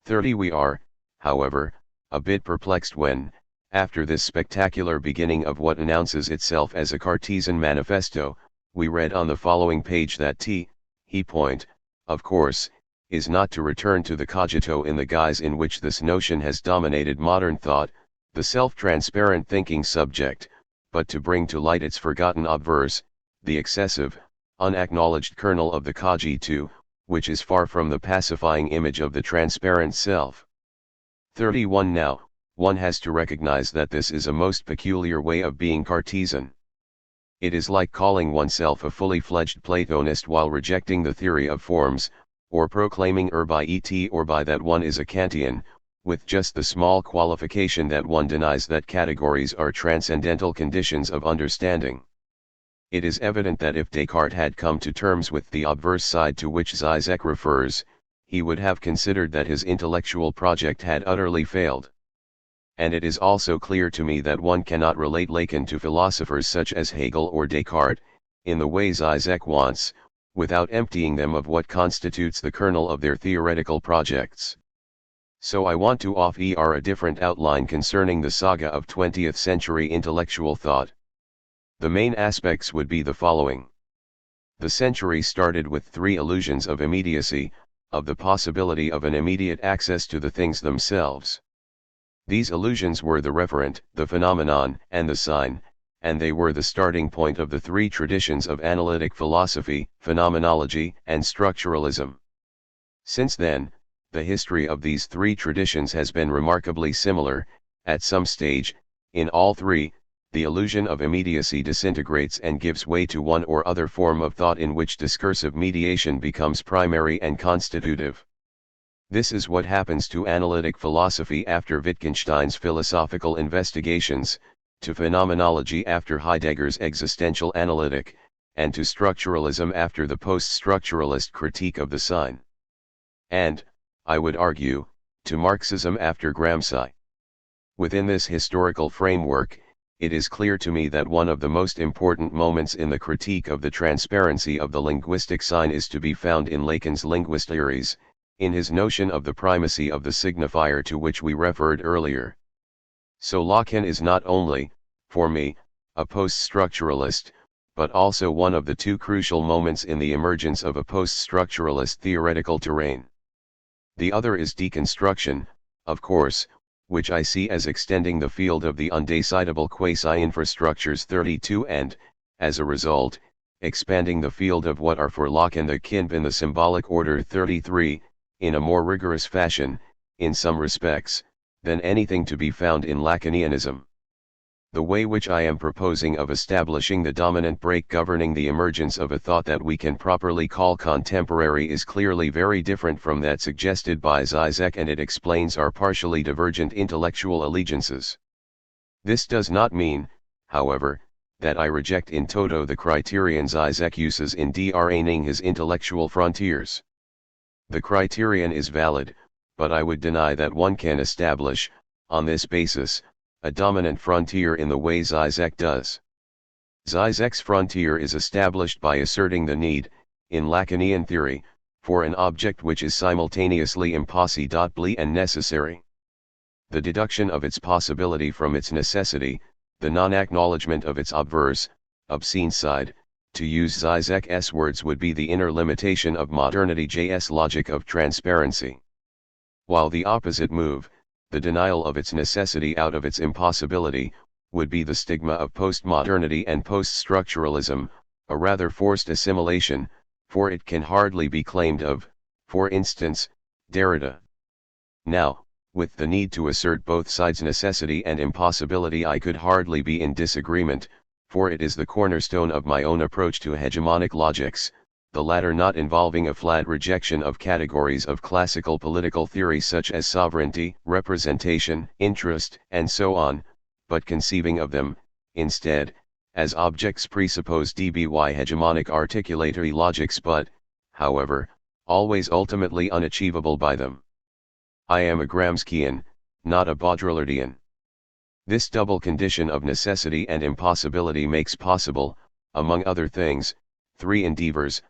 Speaker 1: 30 We are, however, a bit perplexed when, after this spectacular beginning of what announces itself as a Cartesian manifesto, we read on the following page that he point, of course, is not to return to the cogito in the guise in which this notion has dominated modern thought, the self-transparent thinking subject, but to bring to light its forgotten obverse, the excessive, unacknowledged kernel of the cogito, which is far from the pacifying image of the transparent self. 31 Now, one has to recognize that this is a most peculiar way of being Cartesian. It is like calling oneself a fully fledged Platonist while rejecting the theory of forms, or proclaiming by et or by that one is a Kantian, with just the small qualification that one denies that categories are transcendental conditions of understanding. It is evident that if Descartes had come to terms with the obverse side to which Zizek refers, he would have considered that his intellectual project had utterly failed. And it is also clear to me that one cannot relate Lacan to philosophers such as Hegel or Descartes, in the way Zizek wants, without emptying them of what constitutes the kernel of their theoretical projects. So I want to offer a different outline concerning the saga of 20th century intellectual thought. The main aspects would be the following. The century started with three illusions of immediacy, of the possibility of an immediate access to the things themselves. These illusions were the referent, the phenomenon, and the sign, and they were the starting point of the three traditions of analytic philosophy, phenomenology, and structuralism. Since then, the history of these three traditions has been remarkably similar. At some stage, in all three, the illusion of immediacy disintegrates and gives way to one or other form of thought in which discursive mediation becomes primary and constitutive. This is what happens to analytic philosophy after Wittgenstein's philosophical investigations, to phenomenology after Heidegger's existential analytic, and to structuralism after the post-structuralist critique of the sign. And, I would argue, to Marxism after Gramsci. Within this historical framework, it is clear to me that one of the most important moments in the critique of the transparency of the linguistic sign is to be found in Lacan's linguisteries, in his notion of the primacy of the signifier to which we referred earlier. So Lacan is not only, for me, a post-structuralist, but also one of the two crucial moments in the emergence of a post-structuralist theoretical terrain. The other is deconstruction, of course, which I see as extending the field of the undecidable quasi-infrastructures 32 and, as a result, expanding the field of what are for Lacan the kinb in the symbolic order 33, in a more rigorous fashion, in some respects, than anything to be found in Lacanianism. The way which I am proposing of establishing the dominant break governing the emergence of a thought that we can properly call contemporary is clearly very different from that suggested by Zizek, and it explains our partially divergent intellectual allegiances. This does not mean, however, that I reject in toto the criterion Zizek uses in defining his intellectual frontiers. The criterion is valid, but I would deny that one can establish, on this basis, a dominant frontier in the way Zizek does. Zizek's frontier is established by asserting the need, in Lacanian theory, for an object which is simultaneously impossibly and necessary. The deduction of its possibility from its necessity, the non-acknowledgement of its obverse, obscene side, to use Zizek's words, would be the inner limitation of modernity's logic of transparency. While the opposite move, the denial of its necessity out of its impossibility, would be the stigma of postmodernity and post-structuralism, a rather forced assimilation, for it can hardly be claimed of, for instance, Derrida. Now, with the need to assert both sides' necessity and impossibility, I could hardly be in disagreement, for it is the cornerstone of my own approach to hegemonic logics, the latter not involving a flat rejection of categories of classical political theory such as sovereignty, representation, interest, and so on, but conceiving of them, instead, as objects presupposed by hegemonic articulatory logics, but, however, always ultimately unachievable by them. I am a Gramscian, not a Baudrillardian. This double condition of necessity and impossibility makes possible, among other things, three endeavors: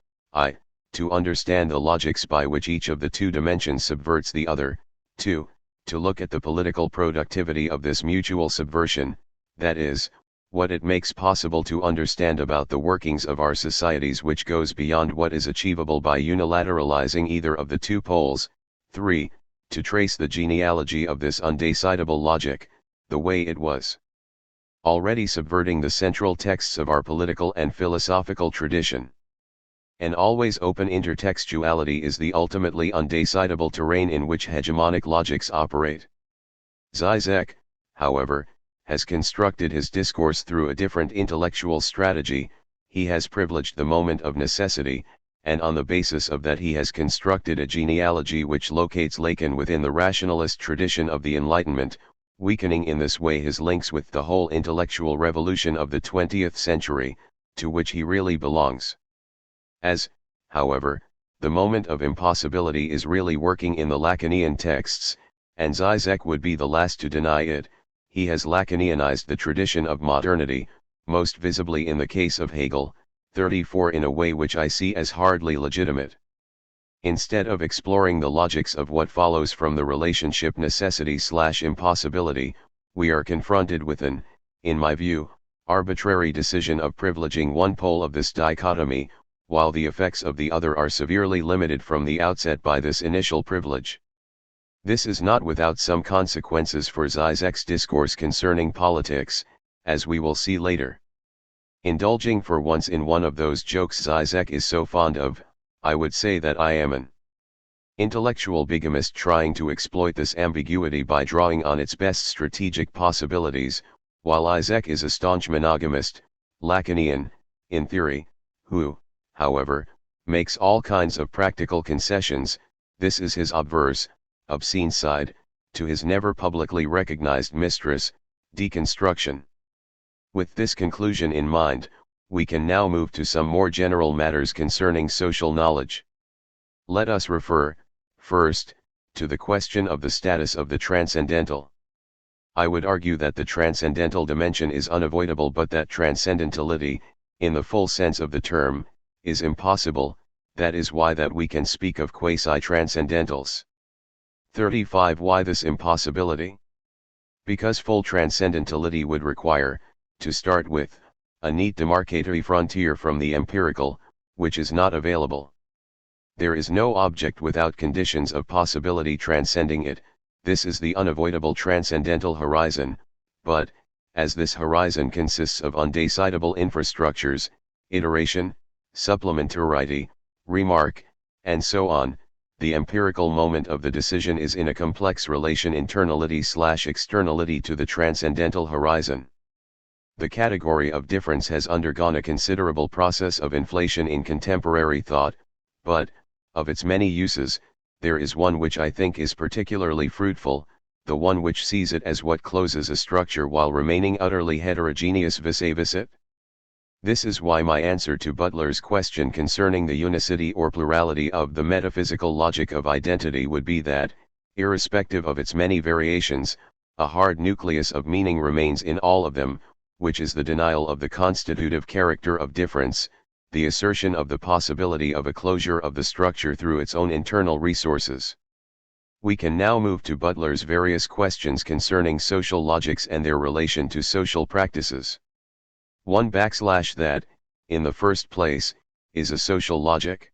Speaker 1: to understand the logics by which each of the two dimensions subverts the other; 2. To look at the political productivity of this mutual subversion, that is, what it makes possible to understand about the workings of our societies which goes beyond what is achievable by unilateralizing either of the two poles; 3. To trace the genealogy of this undecidable logic, the way it was already subverting the central texts of our political and philosophical tradition. An always open intertextuality is the ultimately undecidable terrain in which hegemonic logics operate. Zizek, however, has constructed his discourse through a different intellectual strategy. He has privileged the moment of necessity, and on the basis of that he has constructed a genealogy which locates Lacan within the rationalist tradition of the Enlightenment, weakening in this way his links with the whole intellectual revolution of the 20th century, to which he really belongs. As, however, the moment of impossibility is really working in the Lacanian texts, and Zizek would be the last to deny it, he has Lacanianized the tradition of modernity, most visibly in the case of Hegel, 34, in a way which I see as hardly legitimate. Instead of exploring the logics of what follows from the relationship necessity/impossibility, we are confronted with an, in my view, arbitrary decision of privileging one pole of this dichotomy, while the effects of the other are severely limited from the outset by this initial privilege. This is not without some consequences for Zizek's discourse concerning politics, as we will see later. Indulging for once in one of those jokes Zizek is so fond of, I would say that I am an intellectual bigamist trying to exploit this ambiguity by drawing on its best strategic possibilities, while Zizek is a staunch monogamist, Lacanian, in theory, who, however, makes all kinds of practical concessions. This is his obverse, obscene side, to his never publicly recognized mistress, deconstruction. With this conclusion in mind, we can now move to some more general matters concerning social knowledge. Let us refer, first, to the question of the status of the transcendental. I would argue that the transcendental dimension is unavoidable, but that transcendentality, in the full sense of the term, is impossible. That is why that we can speak of quasi-transcendentals. 35. Why this impossibility? Because full transcendentality would require, to start with, a neat demarcatory frontier from the empirical, which is not available. There is no object without conditions of possibility transcending it. This is the unavoidable transcendental horizon, but, as this horizon consists of undecidable infrastructures, iteration, supplementarity, remark, and so on, the empirical moment of the decision is in a complex relation internality/externality to the transcendental horizon. The category of difference has undergone a considerable process of inflation in contemporary thought, but, of its many uses, there is one which I think is particularly fruitful, the one which sees it as what closes a structure while remaining utterly heterogeneous vis-a-vis it. This is why my answer to Butler's question concerning the unicity or plurality of the metaphysical logic of identity would be that, irrespective of its many variations, a hard nucleus of meaning remains in all of them, which is the denial of the constitutive character of difference, the assertion of the possibility of a closure of the structure through its own internal resources. We can now move to Butler's various questions concerning social logics and their relation to social practices. 1 / that, in the first place, is a social logic.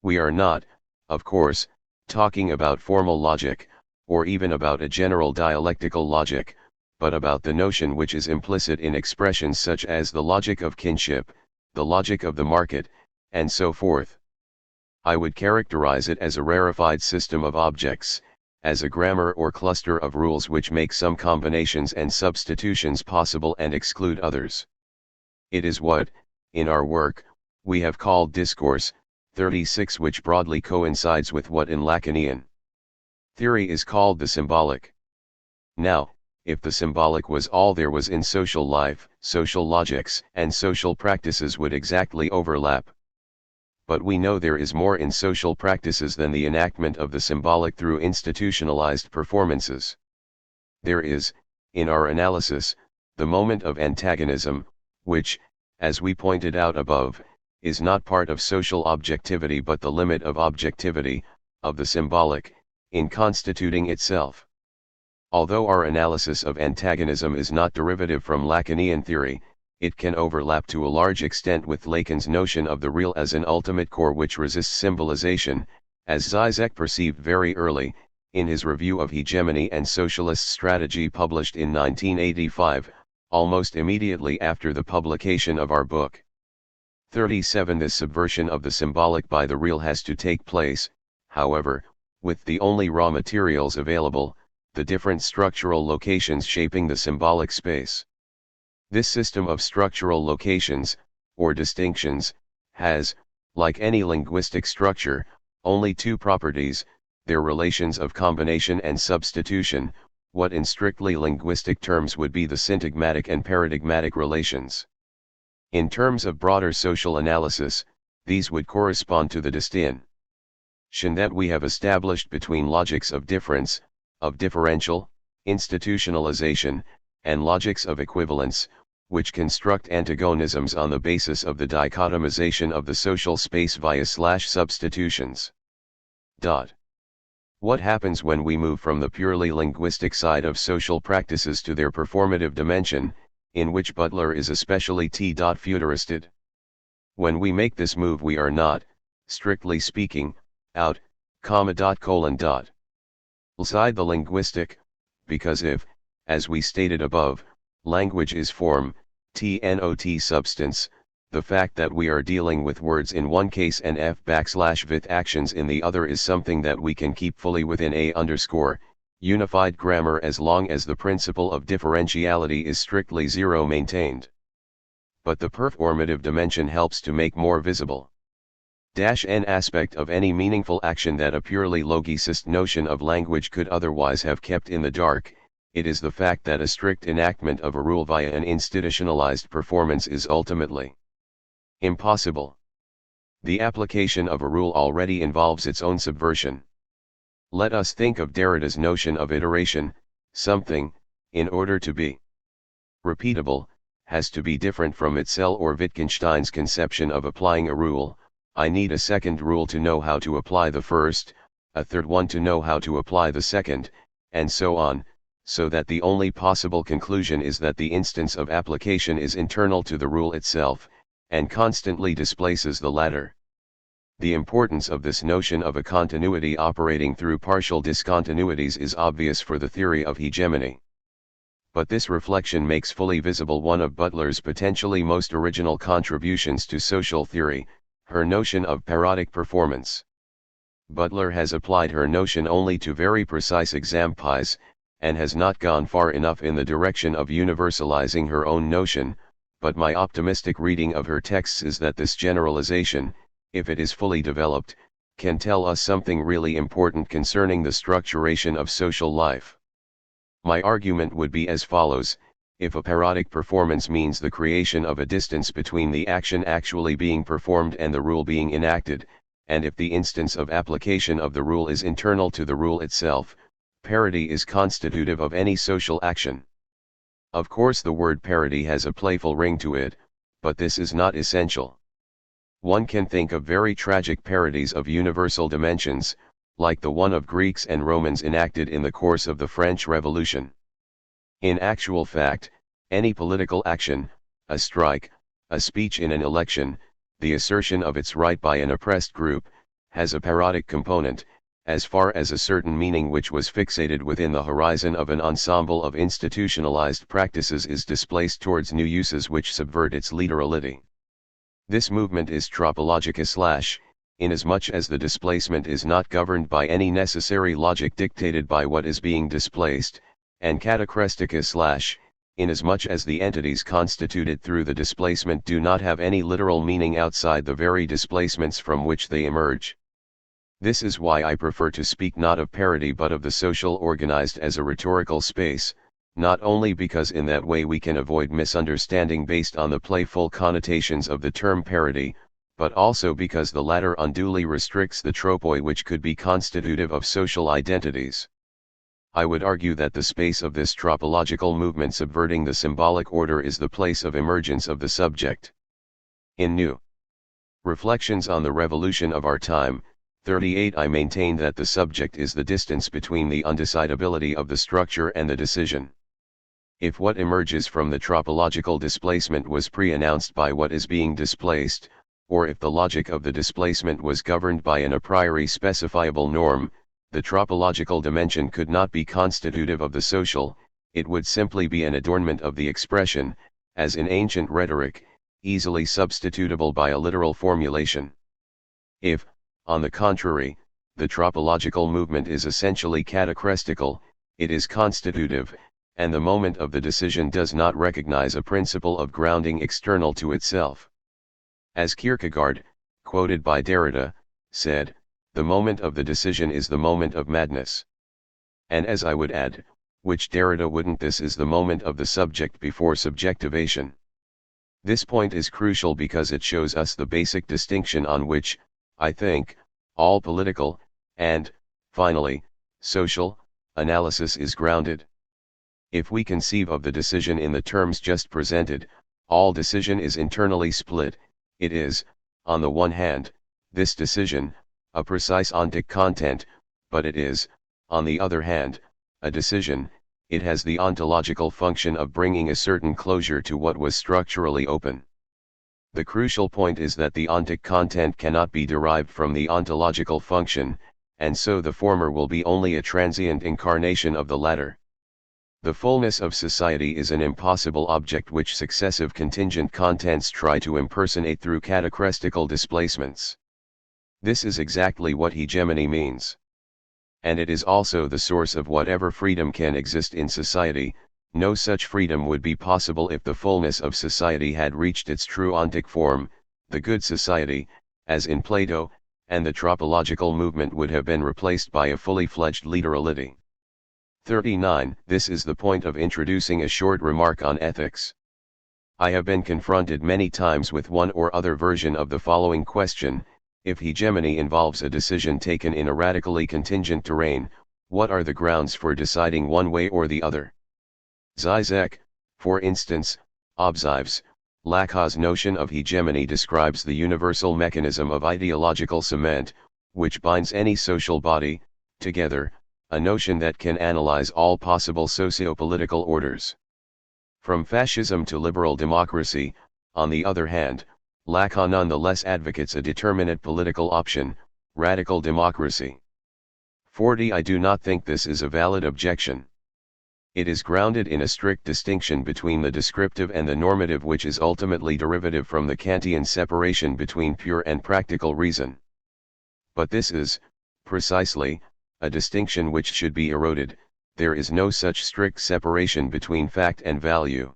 Speaker 1: We are not, of course, talking about formal logic, or even about a general dialectical logic, but about the notion which is implicit in expressions such as the logic of kinship, the logic of the market, and so forth. I would characterize it as a rarefied system of objects, as a grammar or cluster of rules which make some combinations and substitutions possible and exclude others. It is what, in our work, we have called discourse, 36, which broadly coincides with what in Lacanian theory is called the symbolic. Now, if the symbolic was all there was in social life, social logics and social practices would exactly overlap. But we know there is more in social practices than the enactment of the symbolic through institutionalized performances. There is, in our analysis, the moment of antagonism, which, as we pointed out above, is not part of social objectivity but the limit of objectivity, of the symbolic, in constituting itself. Although our analysis of antagonism is not derivative from Lacanian theory, it can overlap to a large extent with Lacan's notion of the real as an ultimate core which resists symbolization, as Zizek perceived very early, in his review of Hegemony and Socialist Strategy published in 1985, almost immediately after the publication of our book. 37. This subversion of the symbolic by the real has to take place, however, with the only raw materials available, the different structural locations shaping the symbolic space. This system of structural locations, or distinctions, has, like any linguistic structure, only two properties, their relations of combination and substitution, what in strictly linguistic terms would be the syntagmatic and paradigmatic relations. In terms of broader social analysis, these would correspond to the distinction that we have established between logics of difference, of differential, institutionalization, and logics of equivalence, which construct antagonisms on the basis of the dichotomization of the social space via substitutions. What happens when we move from the purely linguistic side of social practices to their performative dimension, in which Butler is especially futuristed? When we make this move we are not, strictly speaking, out, outside the linguistic, because if, as we stated above, language is form, not substance, the fact that we are dealing with words in one case and f\with actions in the other is something that we can keep fully within unified grammar as long as the principle of differentiality is strictly zero maintained. But the performative dimension helps to make more visible an aspect of any meaningful action that a purely logicist notion of language could otherwise have kept in the dark. It is the fact that a strict enactment of a rule via an institutionalized performance is ultimately impossible. The application of a rule already involves its own subversion. Let us think of Derrida's notion of iteration, something, in order to be repeatable, has to be different from Itsel or Wittgenstein's conception of applying a rule. I need a second rule to know how to apply the first, a third one to know how to apply the second, and so on, so that the only possible conclusion is that the instance of application is internal to the rule itself, and constantly displaces the latter. The importance of this notion of a continuity operating through partial discontinuities is obvious for the theory of hegemony. But this reflection makes fully visible one of Butler's potentially most original contributions to social theory, her notion of parodic performance. Butler has applied her notion only to very precise examples, and has not gone far enough in the direction of universalizing her own notion, but my optimistic reading of her texts is that this generalization, if it is fully developed, can tell us something really important concerning the structuration of social life. My argument would be as follows: if a parodic performance means the creation of a distance between the action actually being performed and the rule being enacted, and if the instance of application of the rule is internal to the rule itself, parody is constitutive of any social action. Of course the word parody has a playful ring to it, but this is not essential. One can think of very tragic parodies of universal dimensions, like the one of Greeks and Romans enacted in the course of the French Revolution. In actual fact, any political action, a strike, a speech in an election, the assertion of its right by an oppressed group, has a parodic component, as far as a certain meaning which was fixated within the horizon of an ensemble of institutionalized practices is displaced towards new uses which subvert its literality. This movement is tropologica / inasmuch as the displacement is not governed by any necessary logic dictated by what is being displaced, and catachrestica / inasmuch as the entities constituted through the displacement do not have any literal meaning outside the very displacements from which they emerge. This is why I prefer to speak not of parody but of the social organized as a rhetorical space, not only because in that way we can avoid misunderstanding based on the playful connotations of the term parody, but also because the latter unduly restricts the tropoi which could be constitutive of social identities. I would argue that the space of this tropological movement subverting the symbolic order is the place of emergence of the subject. In New Reflections on the Revolution of Our Time, 38, I maintain that the subject is the distance between the undecidability of the structure and the decision. If what emerges from the tropological displacement was pre-announced by what is being displaced, or if the logic of the displacement was governed by an a priori specifiable norm, the tropological dimension could not be constitutive of the social, it would simply be an adornment of the expression, as in ancient rhetoric, easily substitutable by a literal formulation. If, on the contrary, the tropological movement is essentially catachrestical, it is constitutive, and the moment of the decision does not recognize a principle of grounding external to itself. As Kierkegaard, quoted by Derrida, said, the moment of the decision is the moment of madness. And as I would add, which Derrida wouldn't, this is the moment of the subject before subjectivation. This point is crucial because it shows us the basic distinction on which, I think, all political, and, finally, social, analysis is grounded. If we conceive of the decision in the terms just presented, all decision is internally split. It is, on the one hand, this decision, a precise ontic content, but it is, on the other hand, a decision. It has the ontological function of bringing a certain closure to what was structurally open. The crucial point is that the ontic content cannot be derived from the ontological function, and so the former will be only a transient incarnation of the latter. The fullness of society is an impossible object which successive contingent contents try to impersonate through catachrestical displacements. This is exactly what hegemony means. And it is also the source of whatever freedom can exist in society. No such freedom would be possible if the fullness of society had reached its true ontic form, the good society, as in Plato, and the tropological movement would have been replaced by a fully fledged literality. 39. This is the point of introducing a short remark on ethics. I have been confronted many times with one or other version of the following question: if hegemony involves a decision taken in a radically contingent terrain, what are the grounds for deciding one way or the other? Zizek, for instance, observes, Lacan's notion of hegemony describes the universal mechanism of ideological cement, which binds any social body together, a notion that can analyze all possible socio-political orders. From fascism to liberal democracy, on the other hand, Lacan nonetheless advocates a determinate political option, radical democracy. 40. I do not think this is a valid objection. It is grounded in a strict distinction between the descriptive and the normative, which is ultimately derivative from the Kantian separation between pure and practical reason. But this is, precisely, a distinction which should be eroded. There is no such strict separation between fact and value.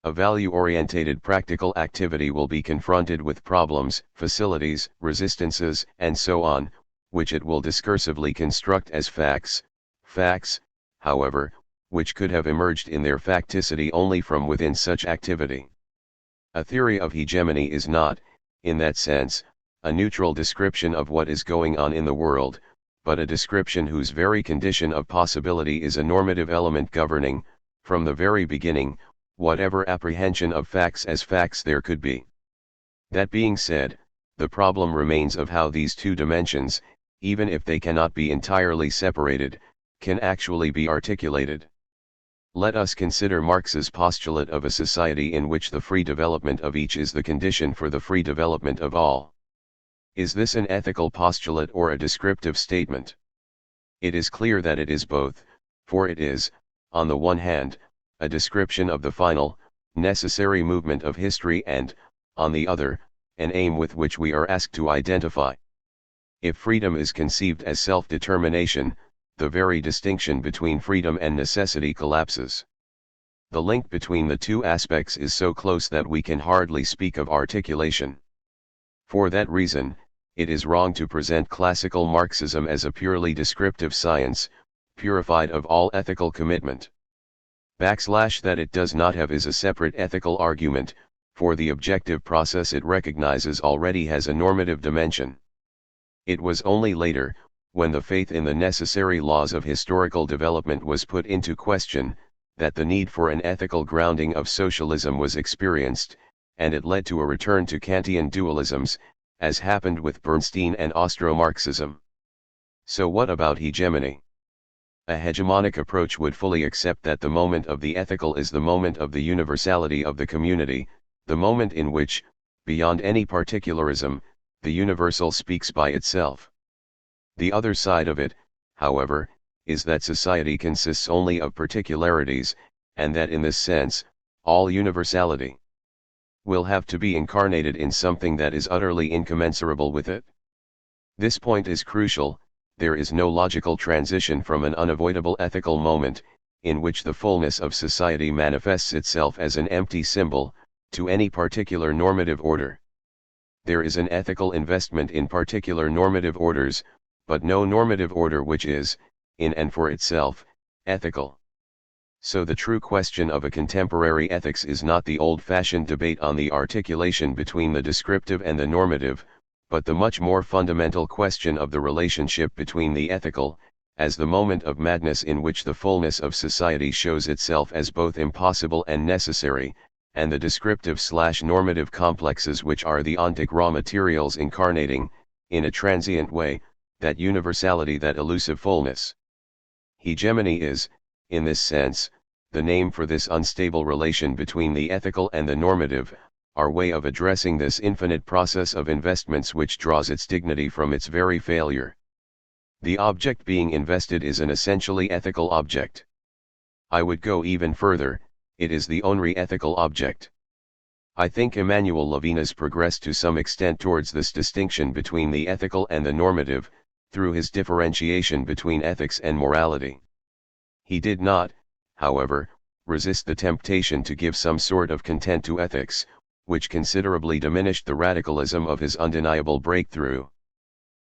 Speaker 1: A value-orientated practical activity will be confronted with problems, facilities, resistances, and so on, which it will discursively construct as facts, however, which could have emerged in their facticity only from within such activity. A theory of hegemony is not, in that sense, a neutral description of what is going on in the world, but a description whose very condition of possibility is a normative element governing, from the very beginning, whatever apprehension of facts as facts there could be. That being said, the problem remains of how these two dimensions, even if they cannot be entirely separated, can actually be articulated. Let us consider Marx's postulate of a society in which the free development of each is the condition for the free development of all. Is this an ethical postulate or a descriptive statement? It is clear that it is both, for it is, on the one hand, a description of the final, necessary movement of history and, on the other, an aim with which we are asked to identify. If freedom is conceived as self-determination, the very distinction between freedom and necessity collapses. The link between the two aspects is so close that we can hardly speak of articulation. For that reason, it is wrong to present classical Marxism as a purely descriptive science, purified of all ethical commitment. That it does not have is a separate ethical argument, for the objective process it recognizes already has a normative dimension. It was only later, when the faith in the necessary laws of historical development was put into question, that the need for an ethical grounding of socialism was experienced, and it led to a return to Kantian dualisms, as happened with Bernstein and Austro-Marxism. So what about hegemony? A hegemonic approach would fully accept that the moment of the ethical is the moment of the universality of the community, the moment in which, beyond any particularism, the universal speaks by itself. The other side of it, however, is that society consists only of particularities, and that in this sense, all universality will have to be incarnated in something that is utterly incommensurable with it. This point is crucial. There is no logical transition from an unavoidable ethical moment, in which the fullness of society manifests itself as an empty symbol, to any particular normative order. There is an ethical investment in particular normative orders, but no normative order which is, in and for itself, ethical. So the true question of a contemporary ethics is not the old-fashioned debate on the articulation between the descriptive and the normative, but the much more fundamental question of the relationship between the ethical, as the moment of madness in which the fullness of society shows itself as both impossible and necessary, and the descriptive/normative complexes which are the ontic raw materials incarnating, in a transient way, that universality, that elusive fullness. Hegemony is, in this sense, the name for this unstable relation between the ethical and the normative, our way of addressing this infinite process of investments which draws its dignity from its very failure. The object being invested is an essentially ethical object. I would go even further, it is the only ethical object. I think Emmanuel Levinas progressed to some extent towards this distinction between the ethical and the normative, through his differentiation between ethics and morality. He did not, however, resist the temptation to give some sort of content to ethics, which considerably diminished the radicalism of his undeniable breakthrough.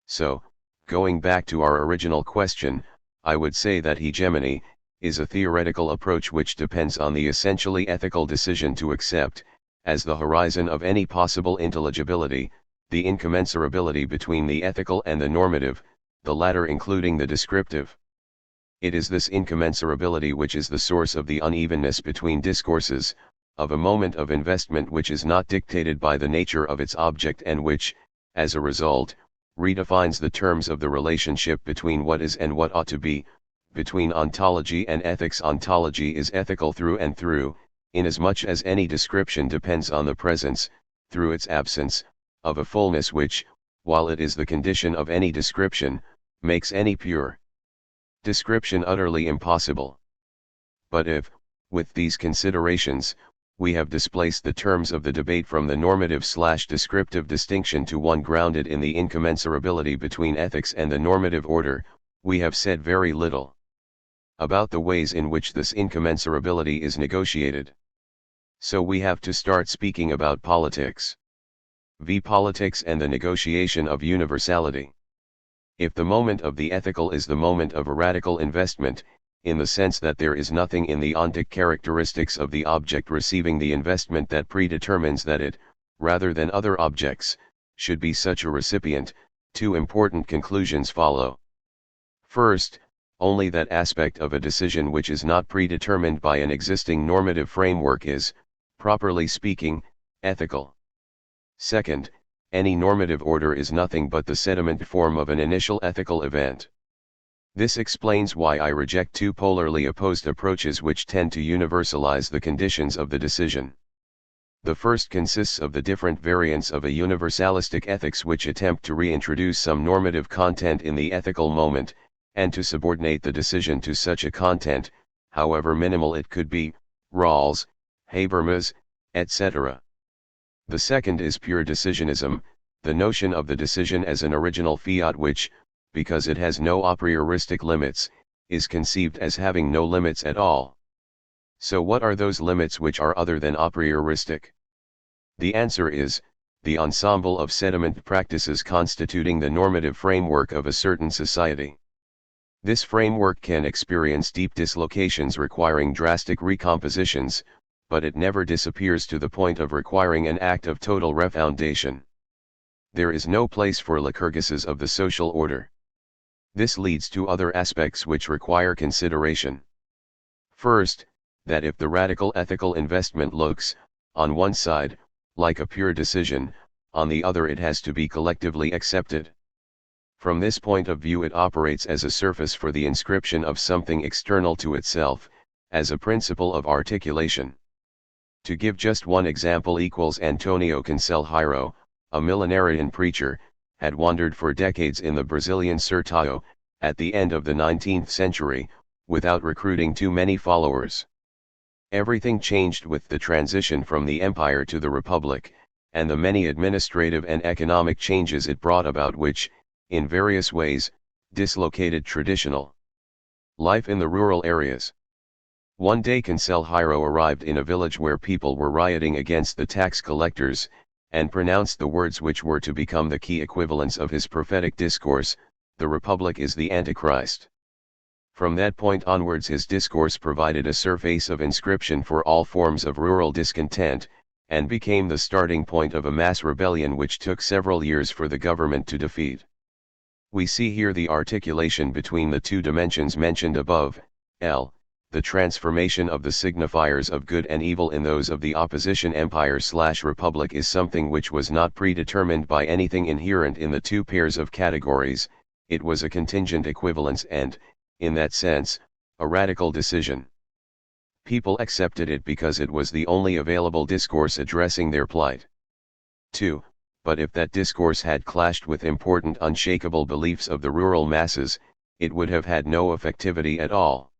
Speaker 1: So, going back to our original question, I would say that hegemony is a theoretical approach which depends on the essentially ethical decision to accept, as the horizon of any possible intelligibility, the incommensurability between the ethical and the normative, the latter including the descriptive. It is this incommensurability which is the source of the unevenness between discourses, of a moment of investment which is not dictated by the nature of its object and which, as a result, redefines the terms of the relationship between what is and what ought to be, between ontology and ethics. Ontology is ethical through and through, inasmuch as any description depends on the presence, through its absence, of a fullness which, while it is the condition of any description, makes any pure description utterly impossible. But if, with these considerations, we have displaced the terms of the debate from the normative/descriptive distinction to one grounded in the incommensurability between ethics and the normative order, we have said very little about the ways in which this incommensurability is negotiated. So we have to start speaking about politics. Politics and the negotiation of universality. If the moment of the ethical is the moment of a radical investment, in the sense that there is nothing in the ontic characteristics of the object receiving the investment that predetermines that it, rather than other objects, should be such a recipient, two important conclusions follow. First, only that aspect of a decision which is not predetermined by an existing normative framework is, properly speaking, ethical. Second, any normative order is nothing but the sediment form of an initial ethical event. This explains why I reject two polarly opposed approaches which tend to universalize the conditions of the decision. The first consists of the different variants of a universalistic ethics which attempt to reintroduce some normative content in the ethical moment, and to subordinate the decision to such a content, however minimal it could be, Rawls, Habermas, etc. The second is pure decisionism, the notion of the decision as an original fiat which, because it has no a prioristic limits, is conceived as having no limits at all. So what are those limits which are other than a prioristic? The answer is, the ensemble of sediment practices constituting the normative framework of a certain society. This framework can experience deep dislocations requiring drastic recompositions, but it never disappears to the point of requiring an act of total refoundation. There is no place for lycurguses of the social order. This leads to other aspects which require consideration. First, that if the radical ethical investment looks, on one side, like a pure decision, on the other it has to be collectively accepted. From this point of view it operates as a surface for the inscription of something external to itself, as a principle of articulation. To give just one example, Antonio Conselheiro, a millenarian preacher, had wandered for decades in the Brazilian Sertão, at the end of the 19th century, without recruiting too many followers. Everything changed with the transition from the empire to the republic, and the many administrative and economic changes it brought about which, in various ways, dislocated traditional life in the rural areas. One day Conselheiro arrived in a village where people were rioting against the tax collectors, and pronounced the words which were to become the key equivalents of his prophetic discourse: "The Republic is the Antichrist." From that point onwards his discourse provided a surface of inscription for all forms of rural discontent, and became the starting point of a mass rebellion which took several years for the government to defeat. We see here the articulation between the two dimensions mentioned above. The transformation of the signifiers of good and evil in those of the opposition empire/republic is something which was not predetermined by anything inherent in the two pairs of categories. It was a contingent equivalence and, in that sense, a radical decision. People accepted it because it was the only available discourse addressing their plight. 2. But if that discourse had clashed with important unshakable beliefs of the rural masses, it would have had no effectivity at all.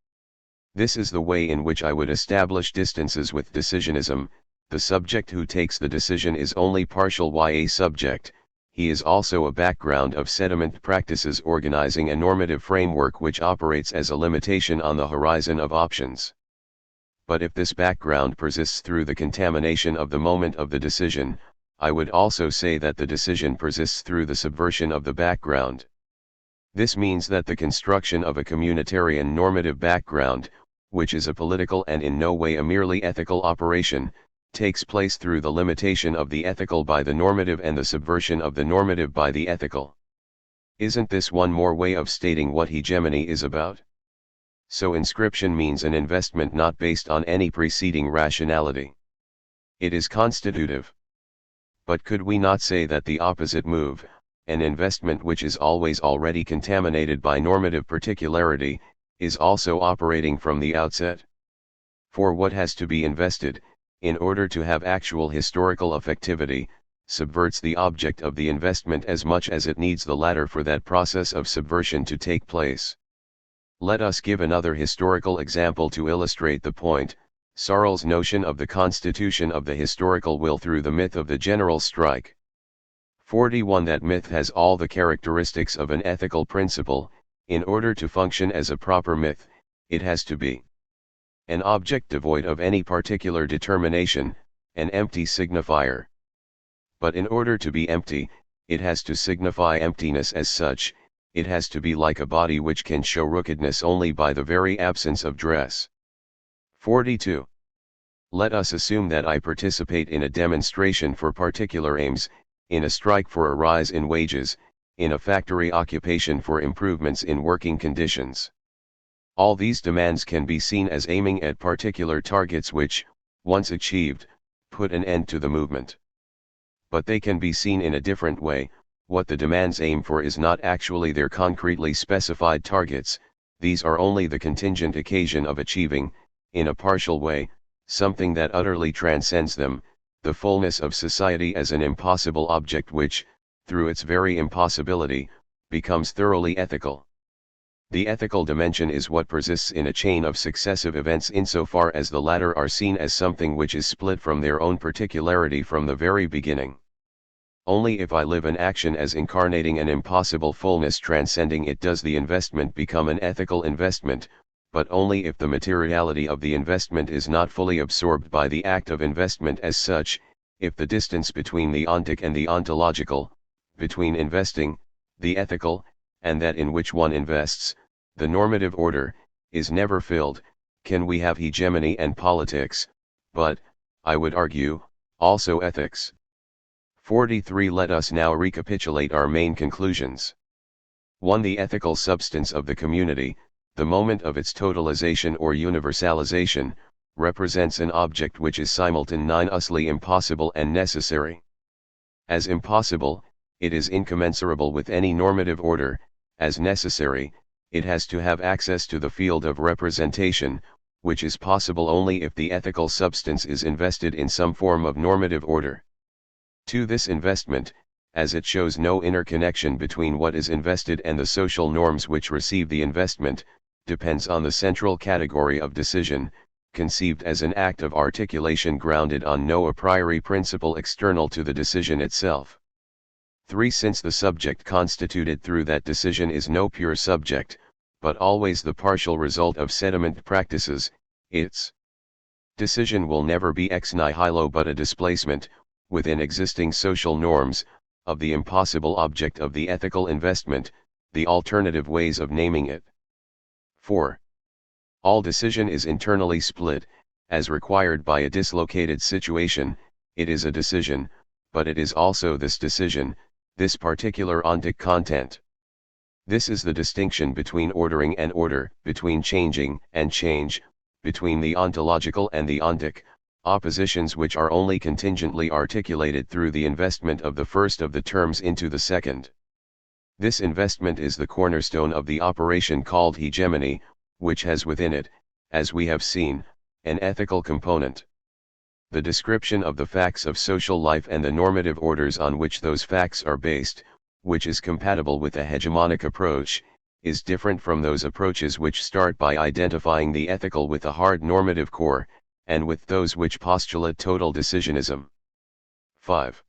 Speaker 1: This is the way in which I would establish distances with decisionism. The subject who takes the decision is only partial a subject, he is also a background of sediment practices organizing a normative framework which operates as a limitation on the horizon of options. But if this background persists through the contamination of the moment of the decision, I would also say that the decision persists through the subversion of the background. This means that the construction of a communitarian normative background, which is a political and in no way a merely ethical operation, takes place through the limitation of the ethical by the normative and the subversion of the normative by the ethical. Isn't this one more way of stating what hegemony is about? So inscription means an investment not based on any preceding rationality. It is constitutive. But could we not say that the opposite move, an investment which is always already contaminated by normative particularity, is also operating from the outset? For what has to be invested, in order to have actual historical effectivity, subverts the object of the investment as much as it needs the latter for that process of subversion to take place. Let us give another historical example to illustrate the point. Searle's notion of the constitution of the historical will through the myth of the general strike. 41. That myth has all the characteristics of an ethical principle. In order to function as a proper myth, it has to be an object devoid of any particular determination, an empty signifier. But in order to be empty, it has to signify emptiness as such. It has to be like a body which can show rookedness only by the very absence of dress. 42. Let us assume that I participate in a demonstration for particular aims, in a strike for a rise in wages, in a factory occupation for improvements in working conditions. All these demands can be seen as aiming at particular targets which, once achieved, put an end to the movement. But they can be seen in a different way. What the demands aim for is not actually their concretely specified targets, these are only the contingent occasion of achieving, in a partial way, something that utterly transcends them, the fullness of society as an impossible object which, through its very impossibility, becomes thoroughly ethical. The ethical dimension is what persists in a chain of successive events insofar as the latter are seen as something which is split from their own particularity from the very beginning. Only if I live an action as incarnating an impossible fullness transcending it does the investment become an ethical investment, but only if the materiality of the investment is not fully absorbed by the act of investment as such, if the distance between the ontic and the ontological, between investing, the ethical, and that in which one invests, the normative order, is never filled, can we have hegemony and politics, but, I would argue, also ethics. 43. Let us now recapitulate our main conclusions. 1. The ethical substance of the community, the moment of its totalization or universalization, represents an object which is simultaneously impossible and necessary. As impossible, it is incommensurable with any normative order; as necessary, it has to have access to the field of representation, which is possible only if the ethical substance is invested in some form of normative order. 2. This investment, as it shows no interconnection between what is invested and the social norms which receive the investment, depends on the central category of decision, conceived as an act of articulation grounded on no a priori principle external to the decision itself. 3. Since the subject constituted through that decision is no pure subject, but always the partial result of sediment practices, its decision will never be ex nihilo but a displacement, within existing social norms, of the impossible object of the ethical investment, the alternative ways of naming it. 4. All decision is internally split, as required by a dislocated situation. It is a decision, but it is also this decision, this particular ontic content. This is the distinction between ordering and order, between changing and change, between the ontological and the ontic, oppositions which are only contingently articulated through the investment of the first of the terms into the second. This investment is the cornerstone of the operation called hegemony, which has within it, as we have seen, an ethical component. The description of the facts of social life and the normative orders on which those facts are based, which is compatible with a hegemonic approach, is different from those approaches which start by identifying the ethical with a hard normative core, and with those which postulate total decisionism. 5.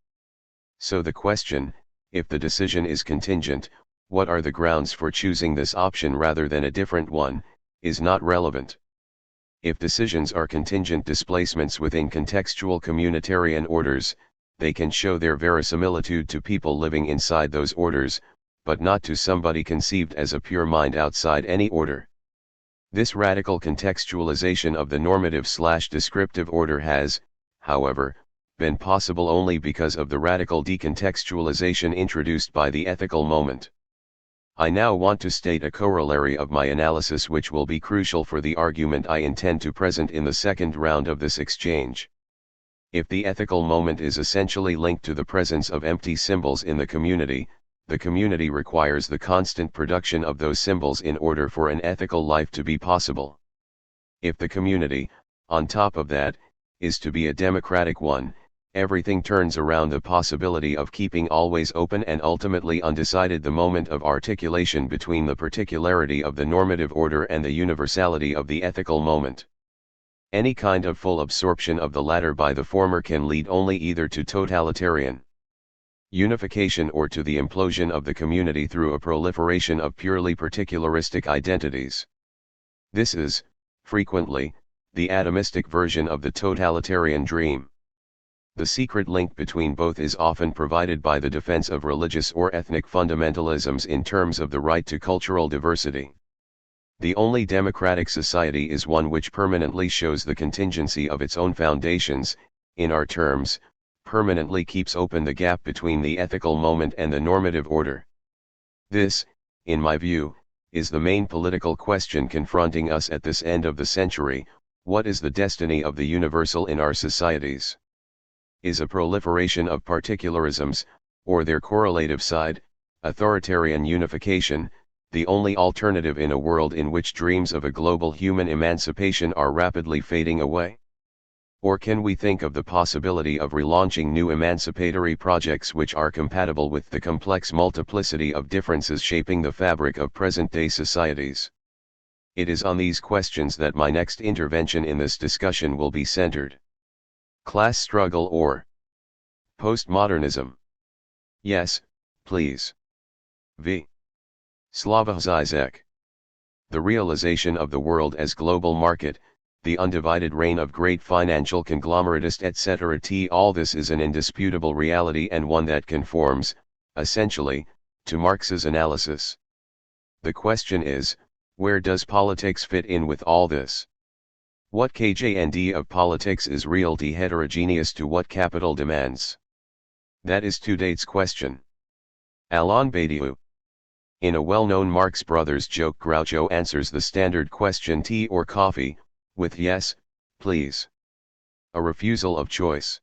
Speaker 1: So the question, if the decision is contingent, what are the grounds for choosing this option rather than a different one, is not relevant. If decisions are contingent displacements within contextual communitarian orders, they can show their verisimilitude to people living inside those orders, but not to somebody conceived as a pure mind outside any order. This radical contextualization of the normative/descriptive order has, however, been possible only because of the radical decontextualization introduced by the ethical moment. I now want to state a corollary of my analysis which will be crucial for the argument I intend to present in the second round of this exchange. If the ethical moment is essentially linked to the presence of empty symbols in the community requires the constant production of those symbols in order for an ethical life to be possible. If the community, on top of that, is to be a democratic one, everything turns around the possibility of keeping always open and ultimately undecided the moment of articulation between the particularity of the normative order and the universality of the ethical moment. Any kind of full absorption of the latter by the former can lead only either to totalitarian unification or to the implosion of the community through a proliferation of purely particularistic identities. This is, frequently, the atomistic version of the totalitarian dream. The secret link between both is often provided by the defense of religious or ethnic fundamentalisms in terms of the right to cultural diversity. The only democratic society is one which permanently shows the contingency of its own foundations, in our terms, permanently keeps open the gap between the ethical moment and the normative order. This, in my view, is the main political question confronting us at this end of the century: what is the destiny of the universal in our societies? Is a proliferation of particularisms, or their correlative side, authoritarian unification, the only alternative in a world in which dreams of a global human emancipation are rapidly fading away? Or can we think of the possibility of relaunching new emancipatory projects which are compatible with the complex multiplicity of differences shaping the fabric of present-day societies? It is on these questions that my next intervention in this discussion will be centered. Class struggle or postmodernism? Yes, please. V. Slavoj Zizek. The realization of the world as global market, the undivided reign of great financial conglomeratists etc. All this is an indisputable reality and one that conforms, essentially, to Marx's analysis. The question is, where does politics fit in with all this? What KJND of politics is realty heterogeneous to what capital demands? That is today's question. Alain Badiou. In a well-known Marx Brothers joke, Groucho answers the standard question tea or coffee, with yes, please. A refusal of choice.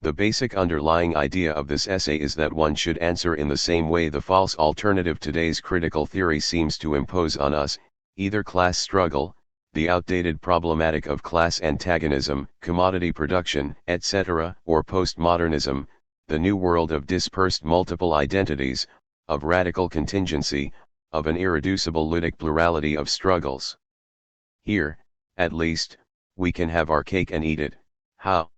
Speaker 1: The basic underlying idea of this essay is that one should answer in the same way the false alternative today's critical theory seems to impose on us, either class struggle, the outdated problematic of class antagonism, commodity production, etc., or postmodernism, the new world of dispersed multiple identities, of radical contingency, of an irreducible ludic plurality of struggles. Here, at least, we can have our cake and eat it. How?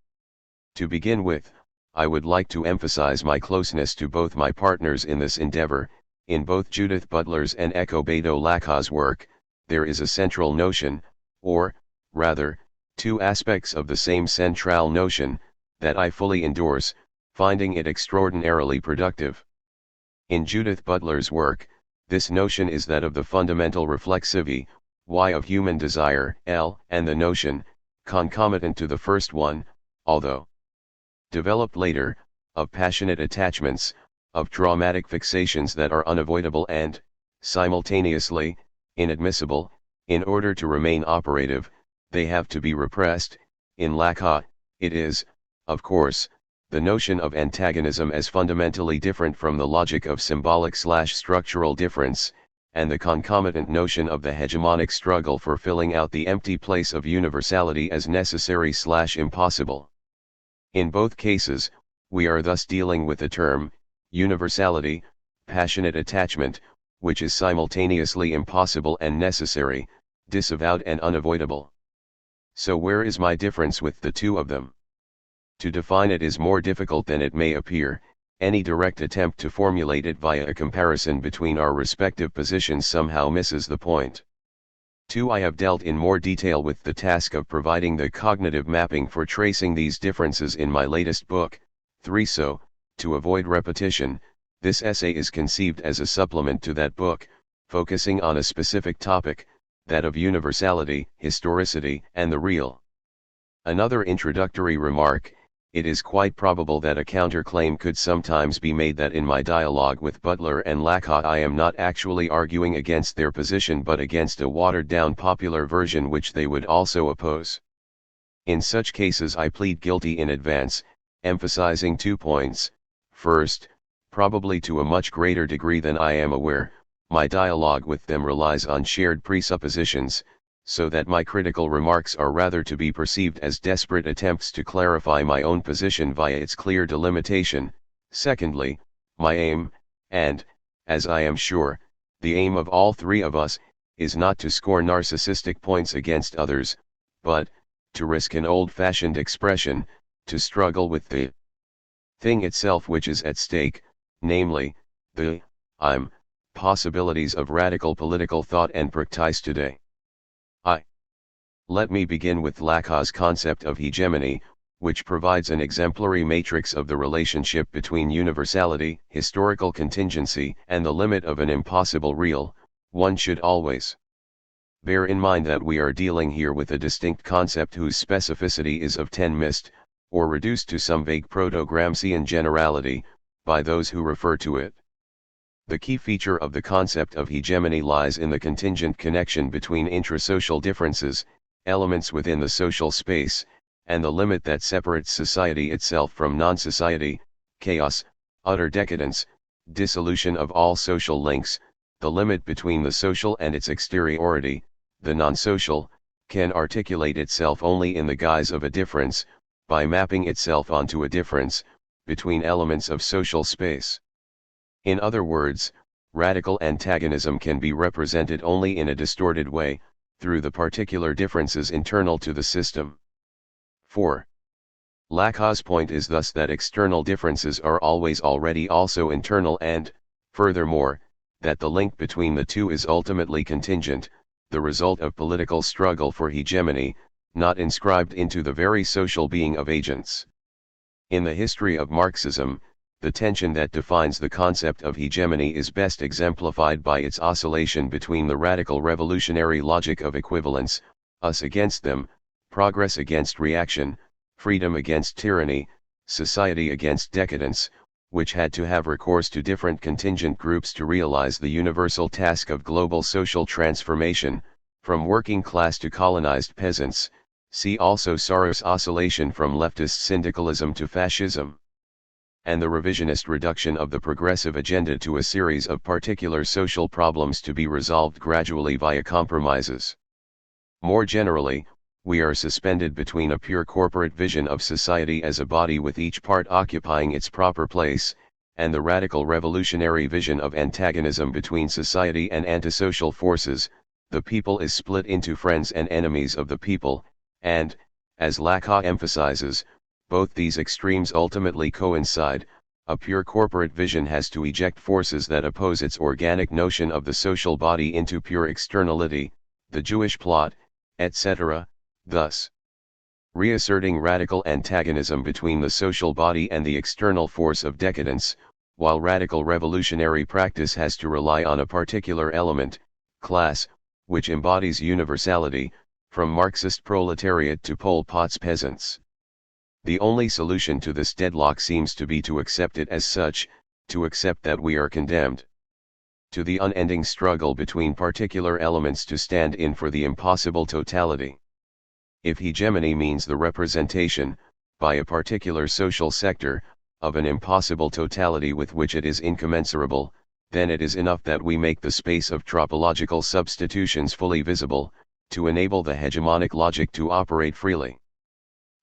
Speaker 1: To begin with, I would like to emphasize my closeness to both my partners in this endeavor. In both Judith Butler's and Beto Laca's work, there is a central notion, or, rather, two aspects of the same central notion, that I fully endorse, finding it extraordinarily productive. In Judith Butler's work, this notion is that of the fundamental reflexivity, Y of human desire, L, and the notion, concomitant to the first one, although developed later, of passionate attachments, of traumatic fixations that are unavoidable and, simultaneously, inadmissible. In order to remain operative, they have to be repressed. In Lacan, it is, of course, the notion of antagonism as fundamentally different from the logic of symbolic/structural difference, and the concomitant notion of the hegemonic struggle for filling out the empty place of universality as necessary/impossible. In both cases, we are thus dealing with the term, universality, passionate attachment, which is simultaneously impossible and necessary, disavowed and unavoidable. So where is my difference with the two of them? To define it is more difficult than it may appear. Any direct attempt to formulate it via a comparison between our respective positions somehow misses the point. 2. I have dealt in more detail with the task of providing the cognitive mapping for tracing these differences in my latest book. 3. So, to avoid repetition, this essay is conceived as a supplement to that book, focusing on a specific topic, that of universality, historicity, and the real. Another introductory remark: it is quite probable that a counterclaim could sometimes be made that in my dialogue with Butler and Lacan I am not actually arguing against their position but against a watered-down popular version which they would also oppose. In such cases I plead guilty in advance, emphasizing 2 points. First, probably to a much greater degree than I am aware, my dialogue with them relies on shared presuppositions, so that my critical remarks are rather to be perceived as desperate attempts to clarify my own position via its clear delimitation. Secondly, my aim, and, as I am sure, the aim of all three of us, is not to score narcissistic points against others, but, to risk an old-fashioned expression, to struggle with the thing itself which is at stake, namely, the possibilities of radical political thought and practice today. Let me begin with Lacan's concept of hegemony, which provides an exemplary matrix of the relationship between universality, historical contingency, and the limit of an impossible real. One should always bear in mind that we are dealing here with a distinct concept whose specificity is of mist, or reduced to some vague proto-Gramscian generality, by those who refer to it. The key feature of the concept of hegemony lies in the contingent connection between intrasocial differences, elements within the social space, and the limit that separates society itself from non-society, chaos, utter decadence, dissolution of all social links. The limit between the social and its exteriority, the non-social, can articulate itself only in the guise of a difference, by mapping itself onto a difference, between elements of social space. In other words, radical antagonism can be represented only in a distorted way, through the particular differences internal to the system. 4. Lacan's point is thus that external differences are always already also internal and, furthermore, that the link between the two is ultimately contingent, the result of political struggle for hegemony, not inscribed into the very social being of agents. In the history of Marxism, the tension that defines the concept of hegemony is best exemplified by its oscillation between the radical revolutionary logic of equivalence, us against them, progress against reaction, freedom against tyranny, society against decadence, which had to have recourse to different contingent groups to realize the universal task of global social transformation, from working class to colonized peasants. See also Soros' oscillation from leftist syndicalism to fascism, and the revisionist reduction of the progressive agenda to a series of particular social problems to be resolved gradually via compromises. More generally, we are suspended between a pure corporate vision of society as a body with each part occupying its proper place, and the radical revolutionary vision of antagonism between society and antisocial forces. The people is split into friends and enemies of the people, and, as Lacan emphasizes, both these extremes ultimately coincide. A pure corporate vision has to eject forces that oppose its organic notion of the social body into pure externality, the Jewish plot, etc., thus reasserting radical antagonism between the social body and the external force of decadence, while radical revolutionary practice has to rely on a particular element, class, which embodies universality, from Marxist proletariat to Pol Pot's peasants. The only solution to this deadlock seems to be to accept it as such, to accept that we are condemned to the unending struggle between particular elements to stand in for the impossible totality. If hegemony means the representation, by a particular social sector, of an impossible totality with which it is incommensurable, then it is enough that we make the space of topological substitutions fully visible, to enable the hegemonic logic to operate freely.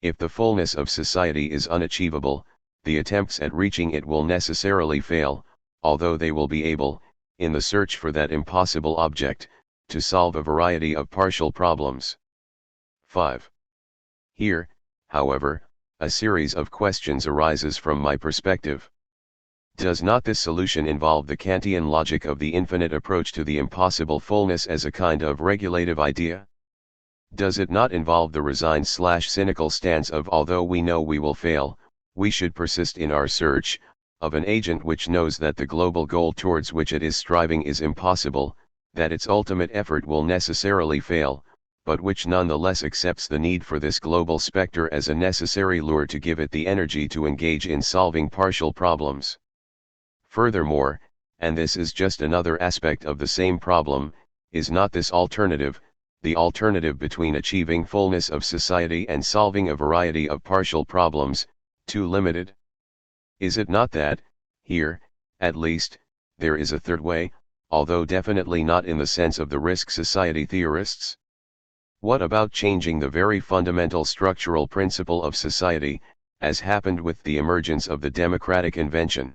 Speaker 1: If the fullness of society is unachievable, the attempts at reaching it will necessarily fail, although they will be able, in the search for that impossible object, to solve a variety of partial problems. 5. Here, however, a series of questions arises from my perspective. Does not this solution involve the Kantian logic of the infinite approach to the impossible fullness as a kind of regulative idea? Does it not involve the resigned/cynical stance of although we know we will fail, we should persist in our search, of an agent which knows that the global goal towards which it is striving is impossible, that its ultimate effort will necessarily fail, but which nonetheless accepts the need for this global specter as a necessary lure to give it the energy to engage in solving partial problems. Furthermore, and this is just another aspect of the same problem, is not this alternative, the alternative between achieving fullness of society and solving a variety of partial problems, too limited? Is it not that, here, at least, there is a third way, although definitely not in the sense of the risk society theorists? What about changing the very fundamental structural principle of society, as happened with the emergence of the democratic invention?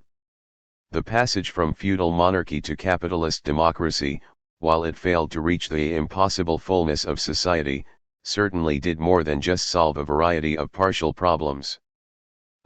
Speaker 1: The passage from feudal monarchy to capitalist democracy, while it failed to reach the impossible fullness of society, certainly did more than just solve a variety of partial problems.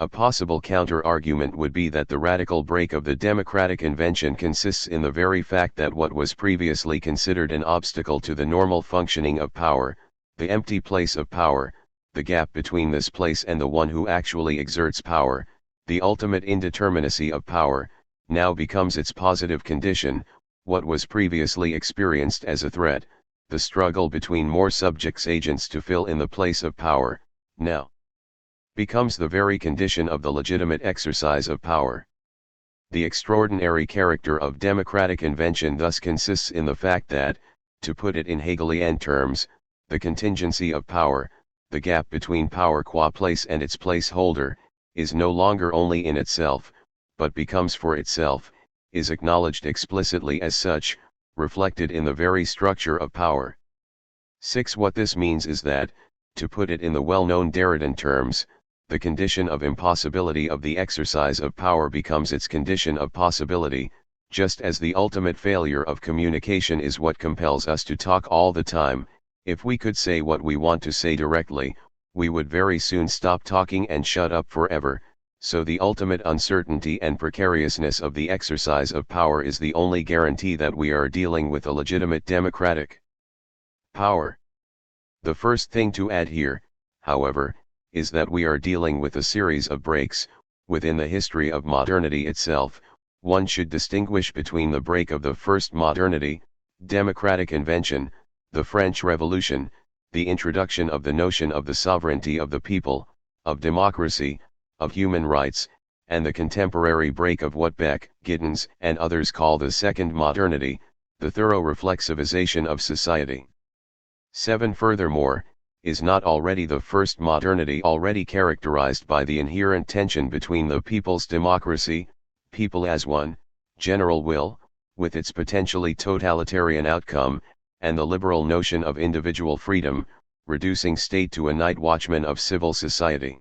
Speaker 1: A possible counter-argument would be that the radical break of the democratic invention consists in the very fact that what was previously considered an obstacle to the normal functioning of power, the empty place of power, the gap between this place and the one who actually exerts power, the ultimate indeterminacy of power, now becomes its positive condition. What was previously experienced as a threat, the struggle between more subjects agents to fill in the place of power, now becomes the very condition of the legitimate exercise of power. The extraordinary character of democratic invention thus consists in the fact that, to put it in Hegelian terms, the contingency of power, the gap between power qua place and its placeholder, is no longer only in itself, but becomes for itself, is acknowledged explicitly as such, reflected in the very structure of power. 6. What this means is that, to put it in the well-known Derridan terms, the condition of impossibility of the exercise of power becomes its condition of possibility, just as the ultimate failure of communication is what compels us to talk all the time. If we could say what we want to say directly, we would very soon stop talking and shut up forever. So the ultimate uncertainty and precariousness of the exercise of power is the only guarantee that we are dealing with a legitimate democratic power. The first thing to add here, however, is that we are dealing with a series of breaks. Within the history of modernity itself, one should distinguish between the break of the first modernity, democratic invention, the French Revolution, the introduction of the notion of the sovereignty of the people, of democracy, of human rights, and the contemporary break of what Beck, Giddens, and others call the second modernity, the thorough reflexivization of society. 7. Furthermore, is not already the first modernity already characterized by the inherent tension between the people's democracy, people as one, general will, with its potentially totalitarian outcome, and the liberal notion of individual freedom, reducing state to a night watchman of civil society?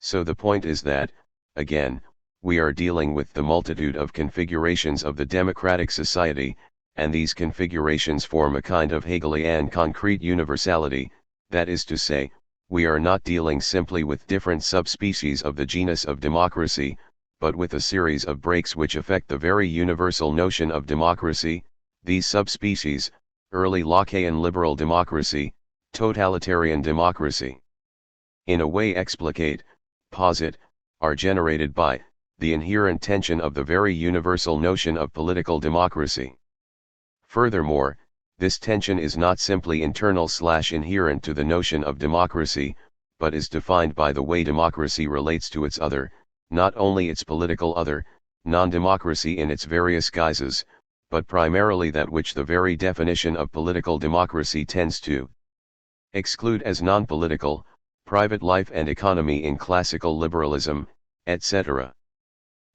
Speaker 1: So the point is that, again, we are dealing with the multitude of configurations of the democratic society, and these configurations form a kind of Hegelian concrete universality. That is to say, we are not dealing simply with different subspecies of the genus of democracy, but with a series of breaks which affect the very universal notion of democracy. These subspecies, early Lockean liberal democracy, totalitarian democracy, in a way explicate, posit, are generated by the inherent tension of the very universal notion of political democracy. Furthermore, this tension is not simply internal/inherent to the notion of democracy, but is defined by the way democracy relates to its other, not only its political other, non-democracy in its various guises, but primarily that which the very definition of political democracy tends to exclude as non-political, private life and economy in classical liberalism, etc.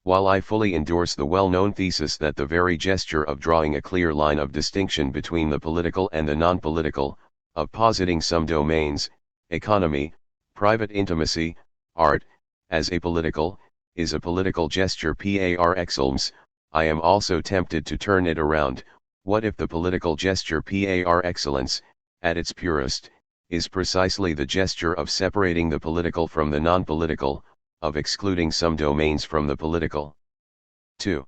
Speaker 1: While I fully endorse the well-known thesis that the very gesture of drawing a clear line of distinction between the political and the non-political, of positing some domains, economy, private intimacy, art, as apolitical, is a political gesture par excellence, I am also tempted to turn it around. What if the political gesture par excellence, at its purest, is precisely the gesture of separating the political from the non-political, of excluding some domains from the political? 2.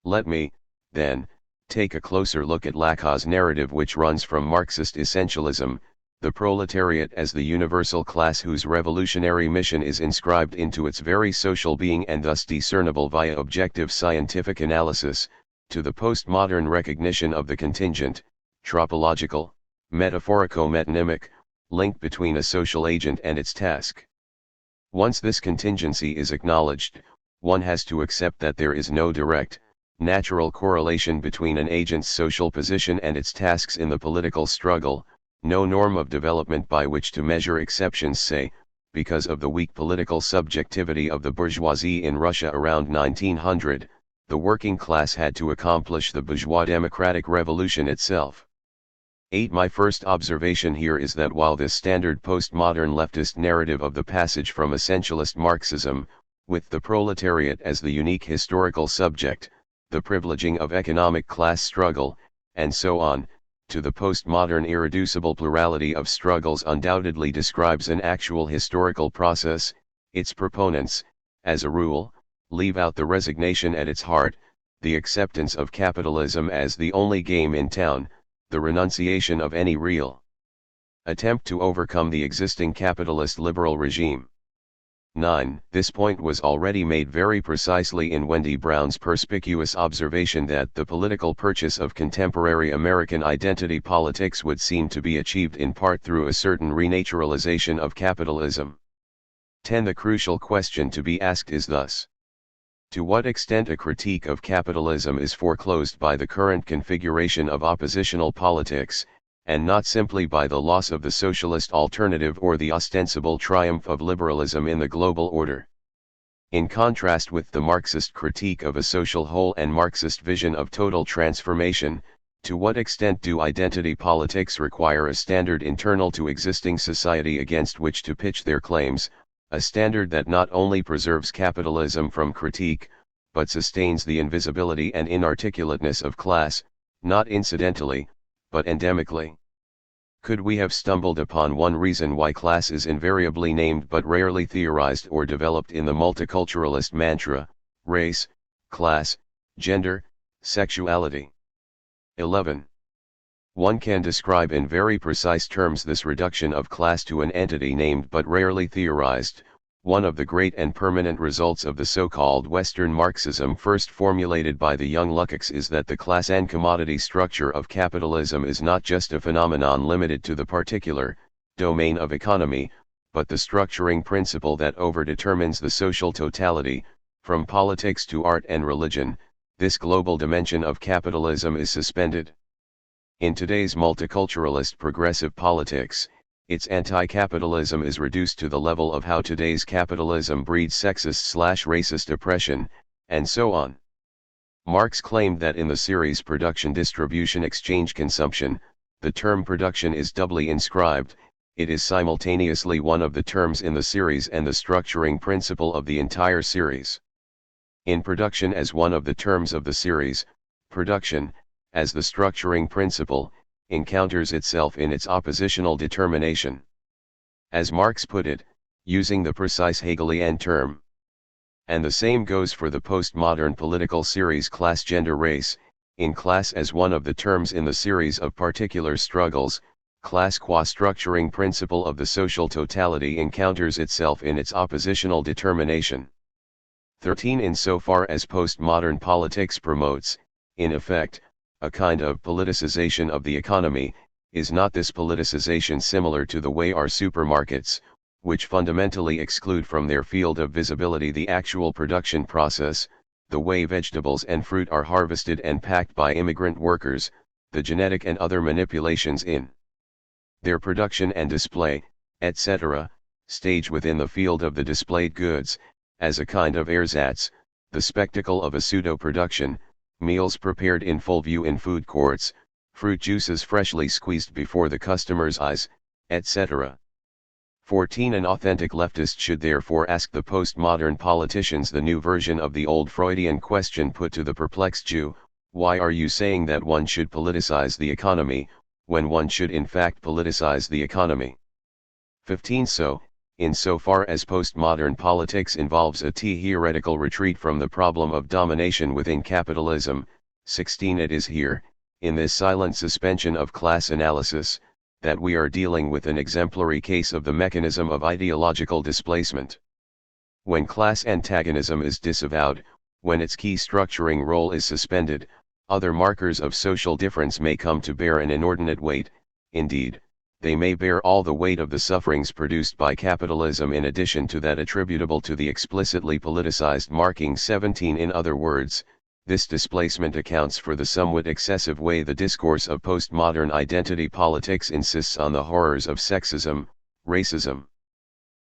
Speaker 1: Let me, then, take a closer look at Lacan's narrative, which runs from Marxist essentialism, the proletariat as the universal class whose revolutionary mission is inscribed into its very social being and thus discernible via objective scientific analysis, to the postmodern recognition of the contingent, tropological, metaphorico-metonymic, link between a social agent and its task. Once this contingency is acknowledged, one has to accept that there is no direct, natural correlation between an agent's social position and its tasks in the political struggle, no norm of development by which to measure exceptions. Say, because of the weak political subjectivity of the bourgeoisie in Russia around 1900, the working class had to accomplish the bourgeois democratic revolution itself. 8. My first observation here is that while this standard postmodern leftist narrative of the passage from essentialist Marxism, with the proletariat as the unique historical subject, the privileging of economic class struggle, and so on, to the postmodern irreducible plurality of struggles undoubtedly describes an actual historical process, its proponents, as a rule, leave out the resignation at its heart, the acceptance of capitalism as the only game in town, the renunciation of any real attempt to overcome the existing capitalist liberal regime. 9. This point was already made very precisely in Wendy Brown's perspicuous observation that the political purchase of contemporary American identity politics would seem to be achieved in part through a certain renaturalization of capitalism. 10. The crucial question to be asked is thus: to what extent a critique of capitalism is foreclosed by the current configuration of oppositional politics, and not simply by the loss of the socialist alternative or the ostensible triumph of liberalism in the global order. In contrast with the Marxist critique of a social whole and Marxist vision of total transformation, to what extent do identity politics require a standard internal to existing society against which to pitch their claims, a standard that not only preserves capitalism from critique, but sustains the invisibility and inarticulateness of class, not incidentally, but endemically? Could we have stumbled upon one reason why class is invariably named but rarely theorized or developed in the multiculturalist mantra, race, class, gender, sexuality? 11. One can describe in very precise terms this reduction of class to an entity named but rarely theorized. One of the great and permanent results of the so-called Western Marxism first formulated by the young Lukács is that the class and commodity structure of capitalism is not just a phenomenon limited to the particular domain of economy, but the structuring principle that overdetermines the social totality. From politics to art and religion, this global dimension of capitalism is suspended. In today's multiculturalist progressive politics, its anti-capitalism is reduced to the level of how today's capitalism breeds sexist/racist oppression, and so on. Marx claimed that in the series production distribution exchange consumption, the term production is doubly inscribed. It is simultaneously one of the terms in the series and the structuring principle of the entire series. In production as one of the terms of the series, production, as the structuring principle, encounters itself in its oppositional determination. As Marx put it, using the precise Hegelian term. And the same goes for the postmodern political series class gender race, in class as one of the terms in the series of particular struggles, class qua structuring principle of the social totality encounters itself in its oppositional determination. 13. Insofar as postmodern politics promotes, in effect, a kind of politicization of the economy, is not this politicization similar to the way our supermarkets, which fundamentally exclude from their field of visibility the actual production process, the way vegetables and fruit are harvested and packed by immigrant workers, the genetic and other manipulations in their production and display, etc., stage within the field of the displayed goods, as a kind of ersatz, the spectacle of a pseudo-production, meals prepared in full view in food courts, fruit juices freshly squeezed before the customer's eyes, etc. 14. An authentic leftist should therefore ask the postmodern politicians the new version of the old Freudian question put to the perplexed Jew: why are you saying that one should politicize the economy, when one should in fact politicize the economy? 15. So, insofar as postmodern politics involves a theoretical retreat from the problem of domination within capitalism, 16. It is here, in this silent suspension of class analysis, that we are dealing with an exemplary case of the mechanism of ideological displacement. When class antagonism is disavowed, when its key structuring role is suspended, other markers of social difference may come to bear an inordinate weight, indeed, they may bear all the weight of the sufferings produced by capitalism in addition to that attributable to the explicitly politicized marking 17. In other words, this displacement accounts for the somewhat excessive way the discourse of postmodern identity politics insists on the horrors of sexism, racism,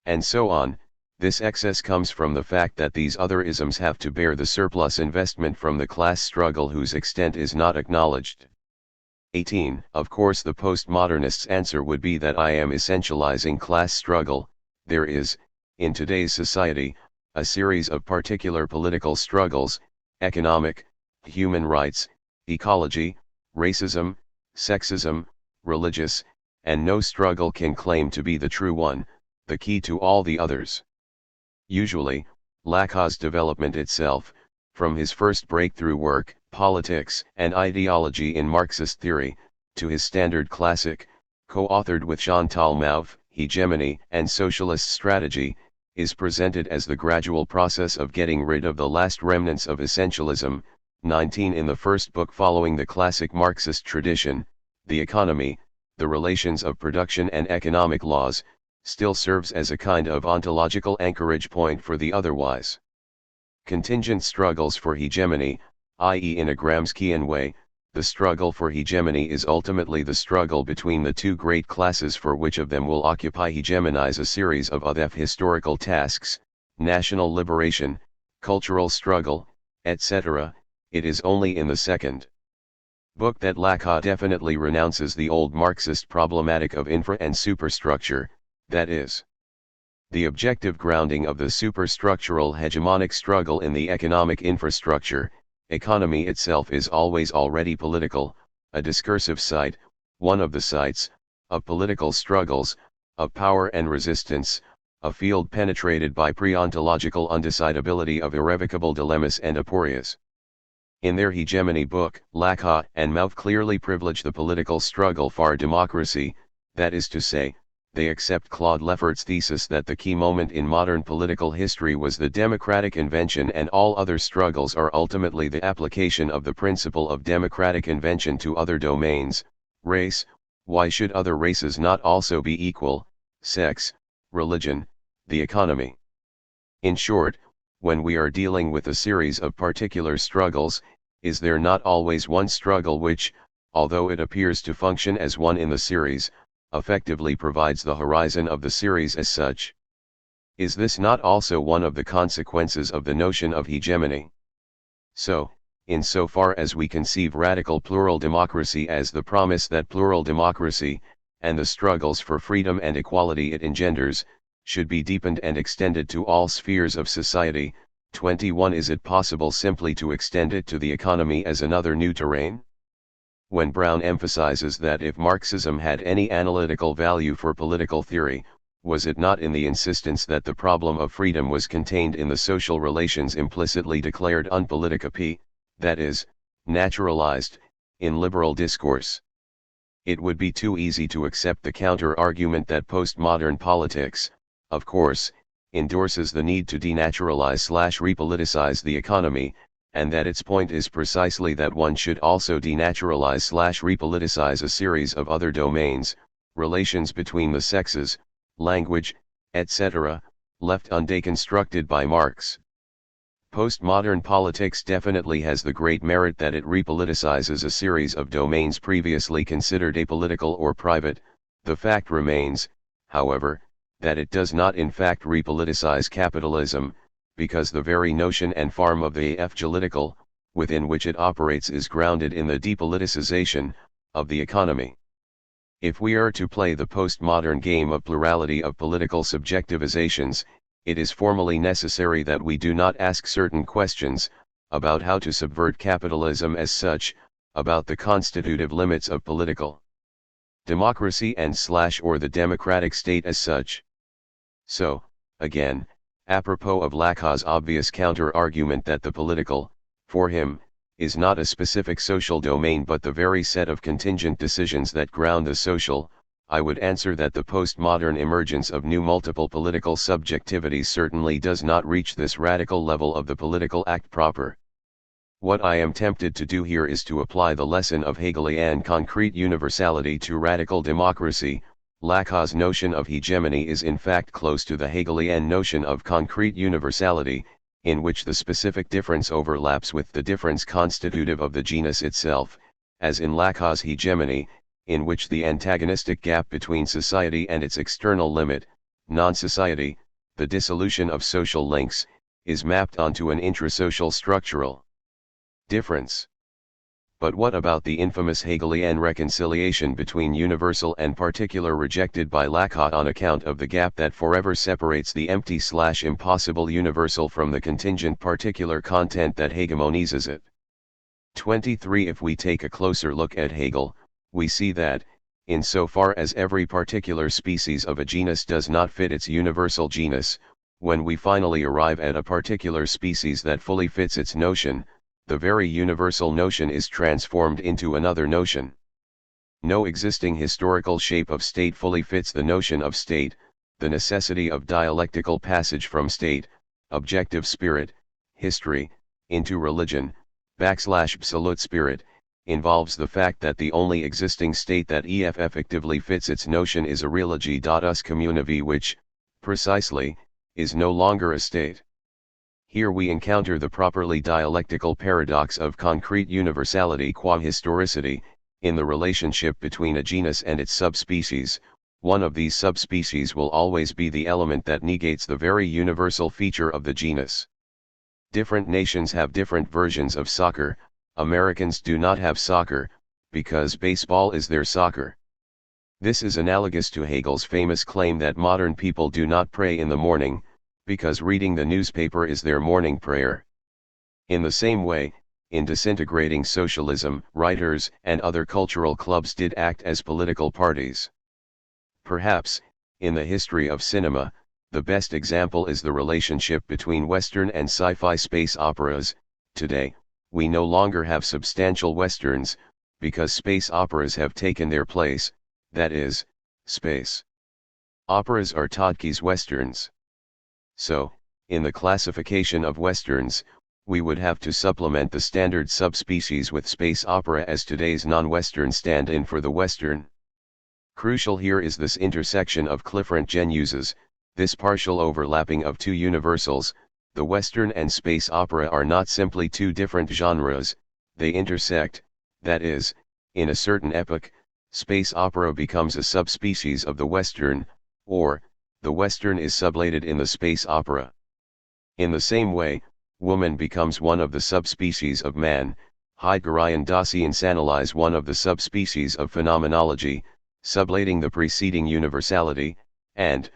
Speaker 1: and so on. This excess comes from the fact that these other isms have to bear the surplus investment from the class struggle whose extent is not acknowledged. 18. Of course the postmodernist's answer would be that I am essentializing class struggle. There is, in today's society, a series of particular political struggles: economic, human rights, ecology, racism, sexism, religious, and no struggle can claim to be the true one, the key to all the others. Usually, Lacan's development itself, from his first breakthrough work, Politics and Ideology in Marxist Theory, to his standard classic, co-authored with Chantal Mouffe, Hegemony and Socialist Strategy, is presented as the gradual process of getting rid of the last remnants of essentialism. 19. In the first book following the classic Marxist tradition, The Economy, the relations of production and economic laws, still serves as a kind of ontological anchorage point for the otherwise contingent struggles for hegemony, i.e. in a Gramscian way, the struggle for hegemony is ultimately the struggle between the two great classes, for which of them will hegemonize a series of other historical tasks, national liberation, cultural struggle, etc. It is only in the second book that Lacan definitely renounces the old Marxist problematic of infra and superstructure, that is, the objective grounding of the superstructural hegemonic struggle in the economic infrastructure. Economy itself is always already political, a discursive site, one of the sites, of political struggles, of power and resistance, a field penetrated by pre-ontological undecidability of irrevocable dilemmas and aporias. In their Hegemony book, Lacan and Mouffe clearly privilege the political struggle for democracy, that is to say, they accept Claude Lefferts's thesis that the key moment in modern political history was the democratic invention, and all other struggles are ultimately the application of the principle of democratic invention to other domains. Race, why should other races not also be equal? Sex, religion, the economy. In short, when we are dealing with a series of particular struggles, is there not always one struggle which, although it appears to function as one in the series, effectively provides the horizon of the series as such? Is this not also one of the consequences of the notion of hegemony? So, insofar as we conceive radical plural democracy as the promise that plural democracy, and the struggles for freedom and equality it engenders, should be deepened and extended to all spheres of society. 21. Is it possible simply to extend it to the economy as another new terrain? When Brown emphasizes that if Marxism had any analytical value for political theory, was it not in the insistence that the problem of freedom was contained in the social relations implicitly declared unpolitica, that is, naturalized, in liberal discourse? It would be too easy to accept the counter-argument that postmodern politics, of course, endorses the need to denaturalize/repoliticize the economy, and that its point is precisely that one should also denaturalize/repoliticize a series of other domains, relations between the sexes, language, etc., left undeconstructed by Marx. Postmodern politics definitely has the great merit that it repoliticizes a series of domains previously considered apolitical or private. The fact remains, however, that it does not in fact repoliticize capitalism, because the very notion and form of the evangelical, within which it operates, is grounded in the depoliticization of the economy. If we are to play the postmodern game of plurality of political subjectivizations, it is formally necessary that we do not ask certain questions, about how to subvert capitalism as such, about the constitutive limits of political democracy and/or the democratic state as such. So, again, apropos of Lacan's obvious counter-argument that the political, for him, is not a specific social domain but the very set of contingent decisions that ground the social, I would answer that the postmodern emergence of new multiple political subjectivities certainly does not reach this radical level of the political act proper. What I am tempted to do here is to apply the lesson of Hegelian concrete universality to radical democracy. Lacan's notion of hegemony is in fact close to the Hegelian notion of concrete universality, in which the specific difference overlaps with the difference constitutive of the genus itself, as in Lacan's hegemony, in which the antagonistic gap between society and its external limit, non-society, the dissolution of social links, is mapped onto an intrasocial structural difference. But what about the infamous Hegelian reconciliation between universal and particular rejected by Lacan on account of the gap that forever separates the empty/impossible universal from the contingent particular content that hegemonizes it? 23. If we take a closer look at Hegel, we see that, insofar as every particular species of a genus does not fit its universal genus, when we finally arrive at a particular species that fully fits its notion, the very universal notion is transformed into another notion. No existing historical shape of state fully fits the notion of state. The necessity of dialectical passage from state, objective spirit, history, into religion, /absolute spirit, involves the fact that the only existing state that effectively fits its notion is a reology us communivi, which, precisely, is no longer a state. Here we encounter the properly dialectical paradox of concrete universality qua historicity. In the relationship between a genus and its subspecies, one of these subspecies will always be the element that negates the very universal feature of the genus. Different nations have different versions of soccer. Americans do not have soccer, because baseball is their soccer. This is analogous to Hegel's famous claim that modern people do not pray in the morning, because reading the newspaper is their morning prayer. In the same way, in disintegrating socialism, writers and other cultural clubs did act as political parties. Perhaps, in the history of cinema, the best example is the relationship between Western and sci-fi space operas. Today, we no longer have substantial Westerns, because space operas have taken their place, that is, space operas are Todke's Westerns. So, in the classification of Westerns, we would have to supplement the standard subspecies with space opera as today's non-Western stand-in for the Western. Crucial here is this intersection of different genuses, this partial overlapping of two universals. The Western and space opera are not simply two different genres, they intersect, that is, in a certain epoch, space opera becomes a subspecies of the Western, or, the Western is sublated in the space opera. In the same way, woman becomes one of the subspecies of man. Heideggerian Dasein one of the subspecies of phenomenology, sublating the preceding universality, and,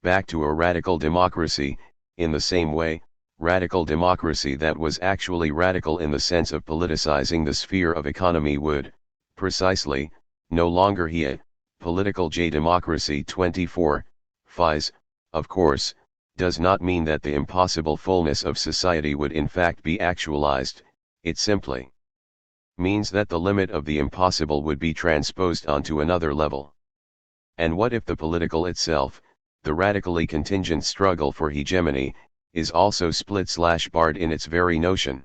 Speaker 1: back to a radical democracy. In the same way, radical democracy that was actually radical in the sense of politicizing the sphere of economy would, precisely, no longer be a political democracy. 24. Phys, of course, does not mean that the impossible fullness of society would in fact be actualized. It simply means that the limit of the impossible would be transposed onto another level. And what if the political itself, the radically contingent struggle for hegemony, is also split/barred in its very notion?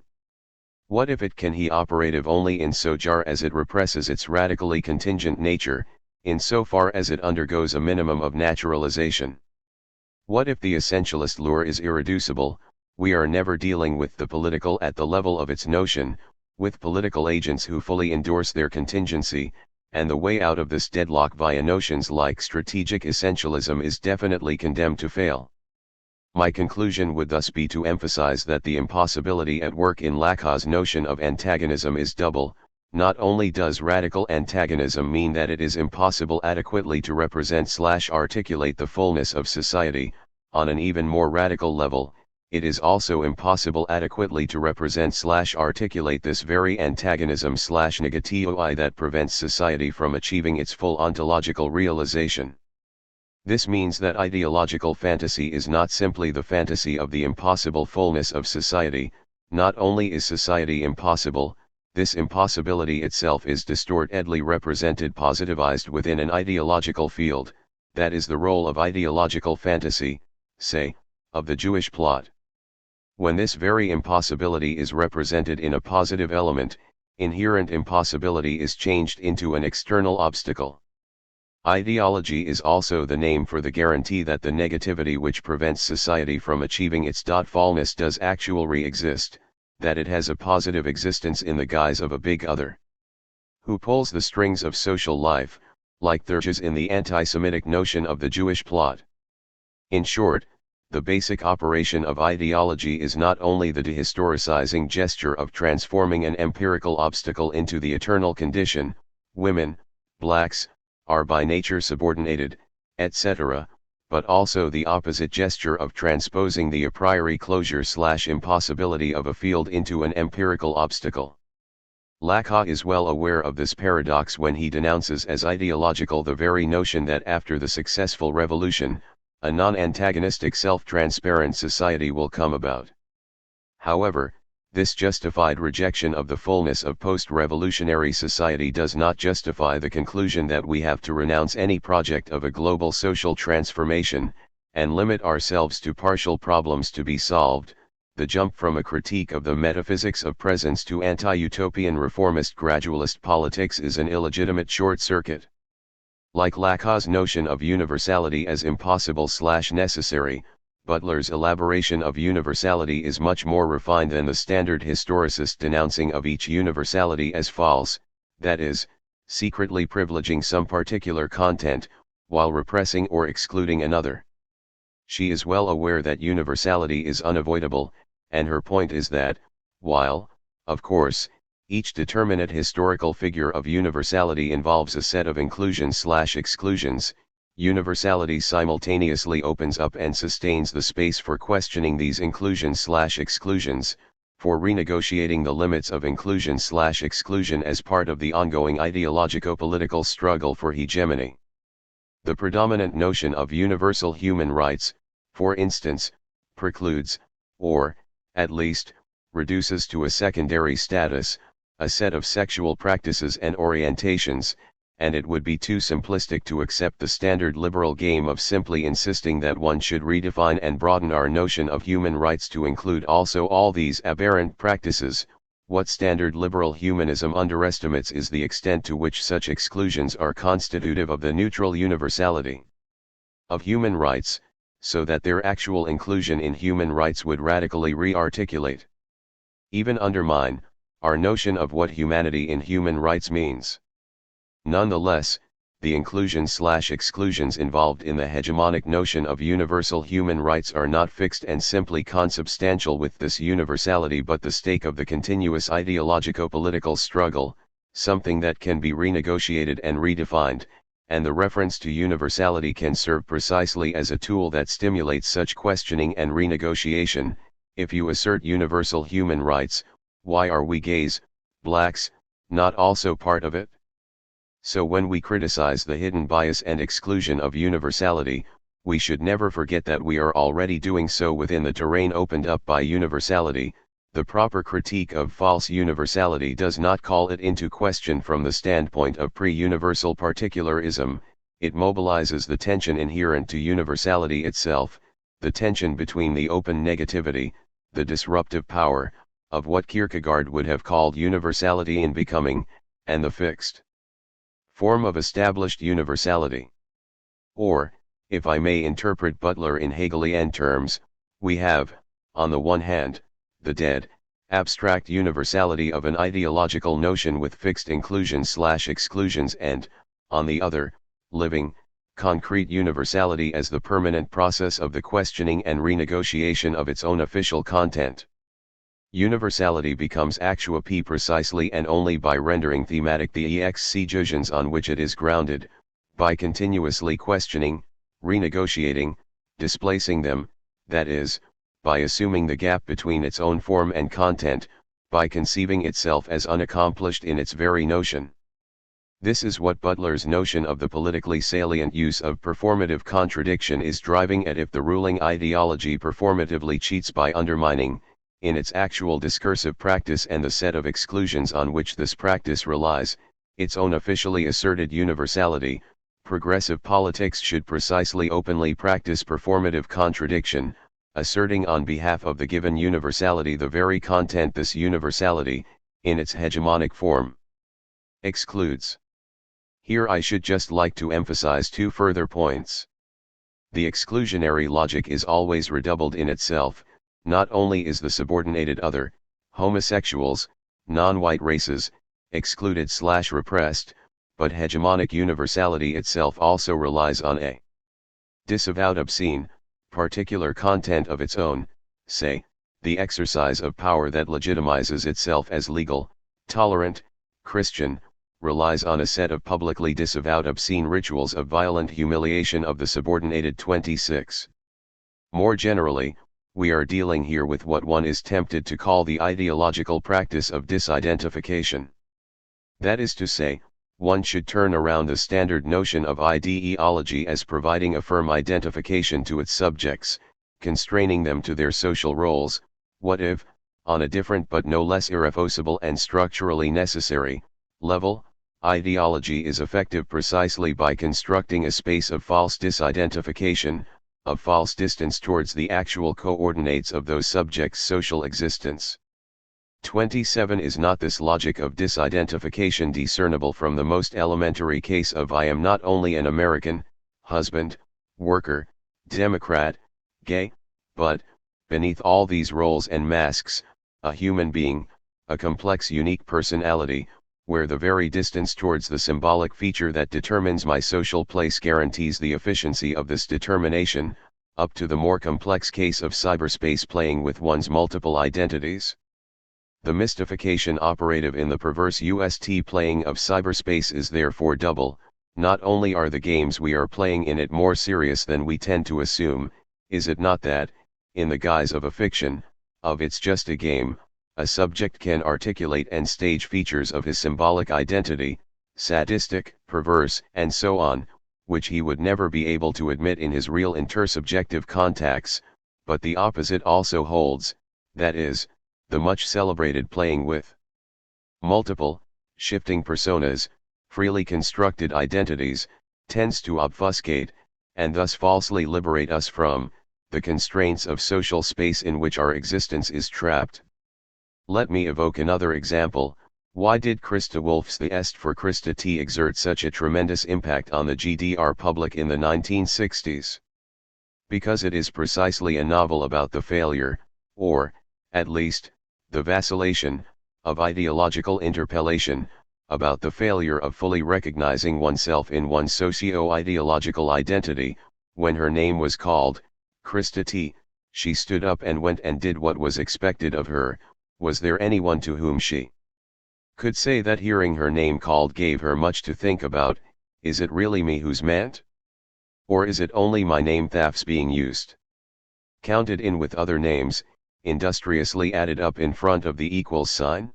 Speaker 1: What if it can be operative only insofar as it represses its radically contingent nature, insofar as it undergoes a minimum of naturalization? What if the essentialist lure is irreducible? We are never dealing with the political at the level of its notion, with political agents who fully endorse their contingency, and the way out of this deadlock via notions like strategic essentialism is definitely condemned to fail. My conclusion would thus be to emphasize that the impossibility at work in Lacan's notion of antagonism is double. Not only does radical antagonism mean that it is impossible adequately to represent/articulate the fullness of society, on an even more radical level, it is also impossible adequately to represent/articulate this very antagonism/negatio that prevents society from achieving its full ontological realization. This means that ideological fantasy is not simply the fantasy of the impossible fullness of society. Not only is society impossible, this impossibility itself is distortedly represented positivized within an ideological field. That is the role of ideological fantasy, say, of the Jewish plot. When this very impossibility is represented in a positive element, inherent impossibility is changed into an external obstacle. Ideology is also the name for the guarantee that the negativity which prevents society from achieving its fallness does actually exist, that it has a positive existence in the guise of a big other, who pulls the strings of social life, like Thurges in the anti-Semitic notion of the Jewish plot. In short, the basic operation of ideology is not only the dehistoricizing gesture of transforming an empirical obstacle into the eternal condition, women, blacks, are by nature subordinated, etc., but also the opposite gesture of transposing the a priori closure/impossibility of a field into an empirical obstacle. Lacan is well aware of this paradox when he denounces as ideological the very notion that after the successful revolution, a non-antagonistic self-transparent society will come about. However, this justified rejection of the fullness of post-revolutionary society does not justify the conclusion that we have to renounce any project of a global social transformation, and limit ourselves to partial problems to be solved. The jump from a critique of the metaphysics of presence to anti-utopian reformist gradualist politics is an illegitimate short circuit. Like Lacan's notion of universality as impossible/necessary, Butler's elaboration of universality is much more refined than the standard historicist denouncing of each universality as false, that is, secretly privileging some particular content, while repressing or excluding another. She is well aware that universality is unavoidable, and her point is that, while, of course, each determinate historical figure of universality involves a set of inclusions/exclusions, universality simultaneously opens up and sustains the space for questioning these inclusions/exclusions, for renegotiating the limits of inclusion/exclusion as part of the ongoing ideologico-political struggle for hegemony. The predominant notion of universal human rights, for instance, precludes, or, at least, reduces to a secondary status, a set of sexual practices and orientations, and it would be too simplistic to accept the standard liberal game of simply insisting that one should redefine and broaden our notion of human rights to include also all these aberrant practices. What standard liberal humanism underestimates is the extent to which such exclusions are constitutive of the neutral universality of human rights, so that their actual inclusion in human rights would radically re-articulate, even undermine, our notion of what humanity in human rights means. Nonetheless, the inclusions/exclusions involved in the hegemonic notion of universal human rights are not fixed and simply consubstantial with this universality but the stake of the continuous ideologico-political struggle, something that can be renegotiated and redefined, and the reference to universality can serve precisely as a tool that stimulates such questioning and renegotiation. If you assert universal human rights, why are we gays, blacks, not also part of it? So when we criticize the hidden bias and exclusion of universality, we should never forget that we are already doing so within the terrain opened up by universality. The proper critique of false universality does not call it into question from the standpoint of pre-universal particularism, it mobilizes the tension inherent to universality itself, the tension between the open negativity, the disruptive power, of what Kierkegaard would have called universality in becoming, and the fixed form of established universality. Or, if I may interpret Butler in Hegelian terms, we have, on the one hand, the dead, abstract universality of an ideological notion with fixed inclusions/exclusions and, on the other, living, concrete universality as the permanent process of the questioning and renegotiation of its own official content. Universality becomes actua p precisely and only by rendering thematic the exclusions on which it is grounded, by continuously questioning, renegotiating, displacing them, that is, by assuming the gap between its own form and content, by conceiving itself as unaccomplished in its very notion. This is what Butler's notion of the politically salient use of performative contradiction is driving at. If the ruling ideology performatively cheats by undermining, in its actual discursive practice and the set of exclusions on which this practice relies, its own officially asserted universality, progressive politics should precisely openly practice performative contradiction, asserting on behalf of the given universality the very content this universality, in its hegemonic form, excludes. Here I should just like to emphasize two further points. The exclusionary logic is always redoubled in itself. Not only is the subordinated other, homosexuals, non-white races, excluded/repressed, but hegemonic universality itself also relies on a disavowed obscene, particular content of its own, say, the exercise of power that legitimizes itself as legal, tolerant, Christian, relies on a set of publicly disavowed obscene rituals of violent humiliation of the subordinated 26. More generally, we are dealing here with what one is tempted to call the ideological practice of disidentification. That is to say, one should turn around the standard notion of ideology as providing a firm identification to its subjects, constraining them to their social roles. What if, on a different but no less irreversible and structurally necessary level, ideology is effective precisely by constructing a space of false disidentification, of false distance towards the actual coordinates of those subjects' social existence? 27 Is not this logic of disidentification discernible from the most elementary case of I am not only an American, husband, worker, Democrat, gay, but, beneath all these roles and masks, a human being, a complex unique personality, where the very distance towards the symbolic feature that determines my social place guarantees the efficiency of this determination, up to the more complex case of cyberspace playing with one's multiple identities? The mystification operative in the perverse UST playing of cyberspace is therefore double. Not only are the games we are playing in it more serious than we tend to assume, is it not that, in the guise of a fiction, of it's just a game, a subject can articulate and stage features of his symbolic identity, sadistic, perverse, and so on, which he would never be able to admit in his real intersubjective contacts, but the opposite also holds, that is, the much celebrated playing with multiple, shifting personas, freely constructed identities, tends to obfuscate, and thus falsely liberate us from, the constraints of social space in which our existence is trapped. Let me evoke another example. Why did Christa Wolf's The Est for Christa T exert such a tremendous impact on the GDR public in the 1960s? Because it is precisely a novel about the failure, or, at least, the vacillation, of ideological interpellation, about the failure of fully recognizing oneself in one's socio-ideological identity. When her name was called, Christa T, she stood up and went and did what was expected of her. Was there anyone to whom she could say that hearing her name called gave her much to think about? Is it really me who's meant? Or is it only my name that's being used? Counted in with other names, industriously added up in front of the equals sign?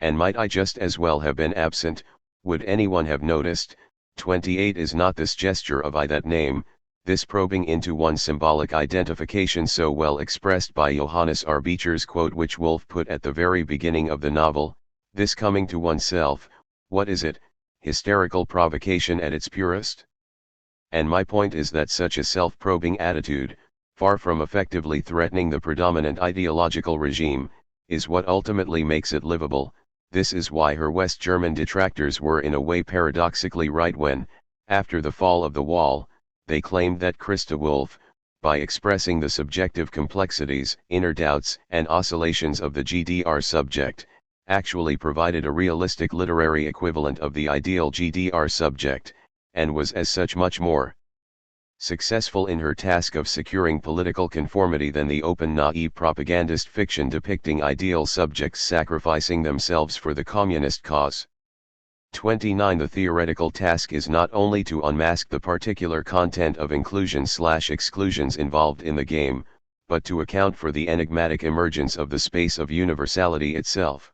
Speaker 1: And might I just as well have been absent? Would anyone have noticed? 28 Is not this gesture of I that name, this probing into one's symbolic identification so well expressed by Johannes R. Beecher's quote which Woolf put at the very beginning of the novel, this coming to oneself, what is it? Hysterical provocation at its purest? And my point is that such a self-probing attitude, far from effectively threatening the predominant ideological regime, is what ultimately makes it livable. This is why her West German detractors were in a way paradoxically right when, after the fall of the wall, they claimed that Christa Wolf, by expressing the subjective complexities, inner doubts, and oscillations of the GDR subject, actually provided a realistic literary equivalent of the ideal GDR subject, and was as such much more successful in her task of securing political conformity than the open naive propagandist fiction depicting ideal subjects sacrificing themselves for the communist cause. 29 The theoretical task is not only to unmask the particular content of inclusion/exclusions involved in the game, but to account for the enigmatic emergence of the space of universality itself.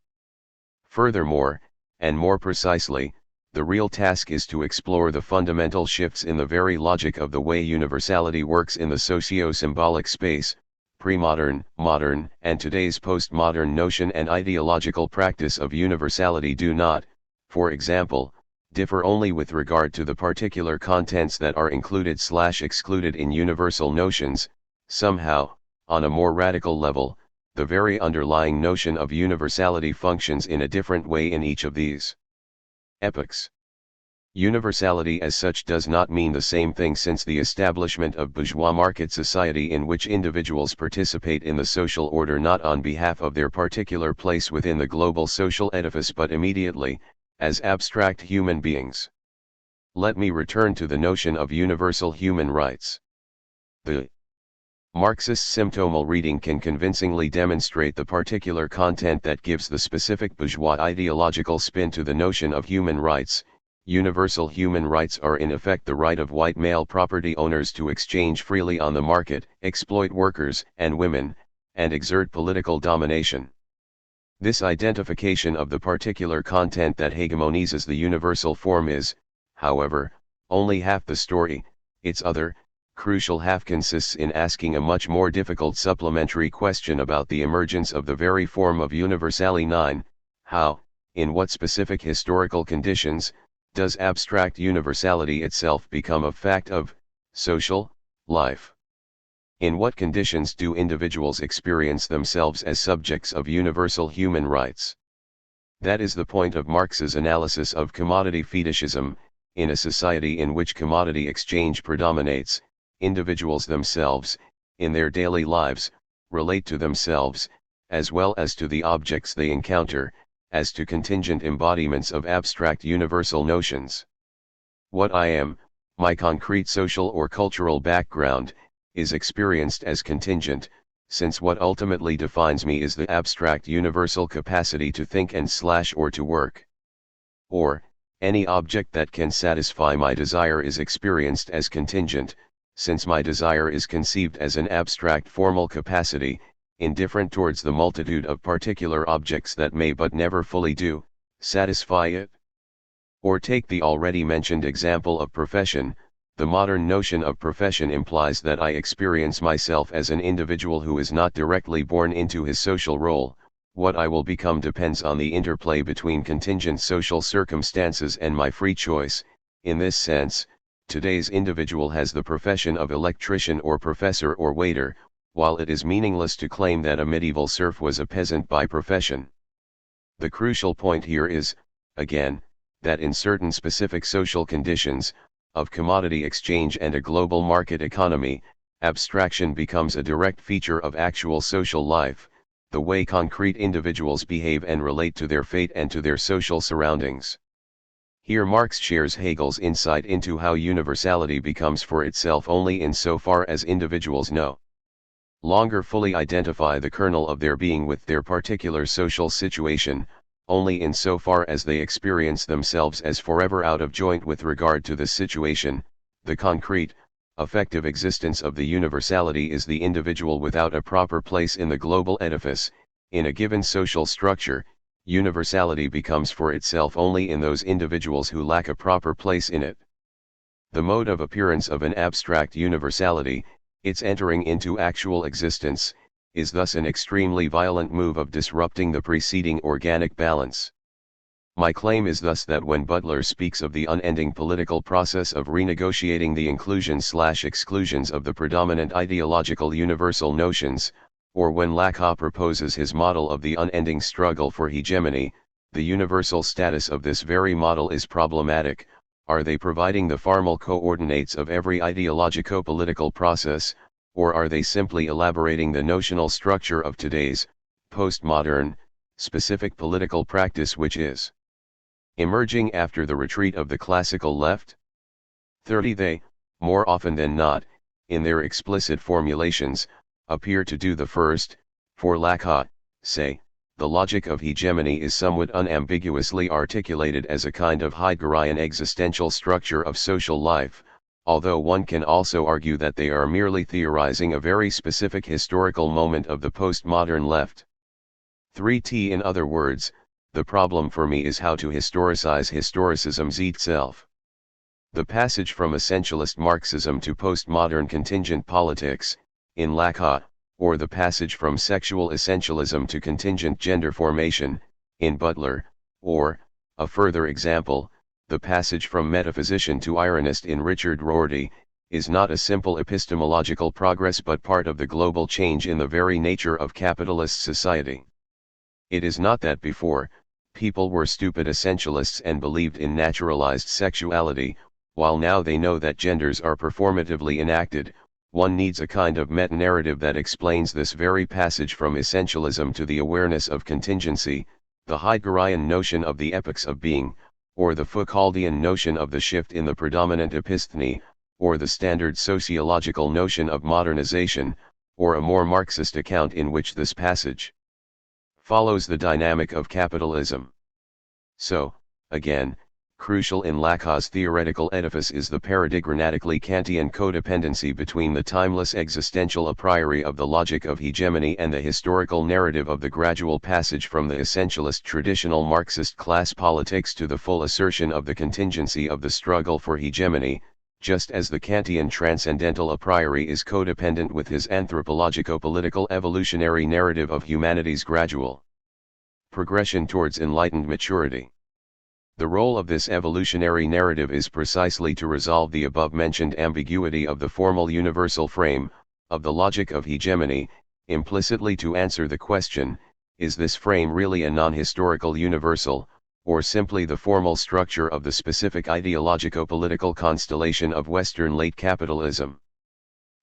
Speaker 1: Furthermore, and more precisely, the real task is to explore the fundamental shifts in the very logic of the way universality works in the socio-symbolic space. Pre-modern, modern, and today's postmodern notion and ideological practice of universality do not, for example, differ only with regard to the particular contents that are included/excluded in universal notions. Somehow, on a more radical level, the very underlying notion of universality functions in a different way in each of these epochs. Universality as such does not mean the same thing since the establishment of bourgeois market society in which individuals participate in the social order not on behalf of their particular place within the global social edifice but immediately, as abstract human beings. Let me return to the notion of universal human rights. The Marxist symptomal reading can convincingly demonstrate the particular content that gives the specific bourgeois ideological spin to the notion of human rights. Universal human rights are in effect the right of white male property owners to exchange freely on the market, exploit workers and women, and exert political domination. This identification of the particular content that hegemonizes the universal form is, however, only half the story. Its other, crucial half consists in asking a much more difficult supplementary question about the emergence of the very form of universality. 9. How, in what specific historical conditions, does abstract universality itself become a fact of social life? In what conditions do individuals experience themselves as subjects of universal human rights? That is the point of Marx's analysis of commodity fetishism. In a society in which commodity exchange predominates, individuals themselves, in their daily lives, relate to themselves, as well as to the objects they encounter, as to contingent embodiments of abstract universal notions. What I am, my concrete social or cultural background, is experienced as contingent, since what ultimately defines me is the abstract universal capacity to think and or to work. Or, any object that can satisfy my desire is experienced as contingent, since my desire is conceived as an abstract formal capacity, indifferent towards the multitude of particular objects that may but never fully do satisfy it. Or take the already mentioned example of profession. The modern notion of profession implies that I experience myself as an individual who is not directly born into his social role. What I will become depends on the interplay between contingent social circumstances and my free choice. In this sense, today's individual has the profession of electrician or professor or waiter, while it is meaningless to claim that a medieval serf was a peasant by profession. The crucial point here is, again, that in certain specific social conditions, of commodity exchange and a global market economy, abstraction becomes a direct feature of actual social life, the way concrete individuals behave and relate to their fate and to their social surroundings. Here Marx shares Hegel's insight into how universality becomes for itself only insofar as individuals no longer fully identify the kernel of their being with their particular social situation, only insofar as they experience themselves as forever out of joint with regard to this situation. The concrete, effective existence of the universality is the individual without a proper place in the global edifice. In a given social structure, universality becomes for itself only in those individuals who lack a proper place in it. The mode of appearance of an abstract universality, its entering into actual existence, is thus an extremely violent move of disrupting the preceding organic balance. My claim is thus that when Butler speaks of the unending political process of renegotiating the inclusions/exclusions of the predominant ideological universal notions, or when Lacan proposes his model of the unending struggle for hegemony, the universal status of this very model is problematic. Are they providing the formal coordinates of every ideologico-political process, or are they simply elaborating the notional structure of today's, postmodern, specific political practice which is emerging after the retreat of the classical left? 30. They, more often than not, in their explicit formulations, appear to do the first. For Lacan, say, the logic of hegemony is somewhat unambiguously articulated as a kind of Heideggerian existential structure of social life, although one can also argue that they are merely theorizing a very specific historical moment of the postmodern left. 3t In other words, the problem for me is how to historicize historicism itself. The passage from essentialist Marxism to postmodern contingent politics, in Lacan, or the passage from sexual essentialism to contingent gender formation, in Butler, or, a further example, the passage from metaphysician to ironist in Richard Rorty, is not a simple epistemological progress but part of the global change in the very nature of capitalist society. It is not that before, people were stupid essentialists and believed in naturalized sexuality, while now they know that genders are performatively enacted. One needs a kind of meta-narrative that explains this very passage from essentialism to the awareness of contingency, the Heideggerian notion of the epochs of being, or the Foucauldian notion of the shift in the predominant episteme, or the standard sociological notion of modernization, or a more Marxist account in which this passage follows the dynamic of capitalism. So, again, crucial in Lacan's theoretical edifice is the paradigmatically Kantian codependency between the timeless existential a priori of the logic of hegemony and the historical narrative of the gradual passage from the essentialist traditional Marxist class politics to the full assertion of the contingency of the struggle for hegemony, just as the Kantian transcendental a priori is codependent with his anthropologico-political evolutionary narrative of humanity's gradual progression towards enlightened maturity. The role of this evolutionary narrative is precisely to resolve the above-mentioned ambiguity of the formal universal frame, of the logic of hegemony, implicitly to answer the question, is this frame really a non-historical universal, or simply the formal structure of the specific ideologico-political constellation of Western late capitalism?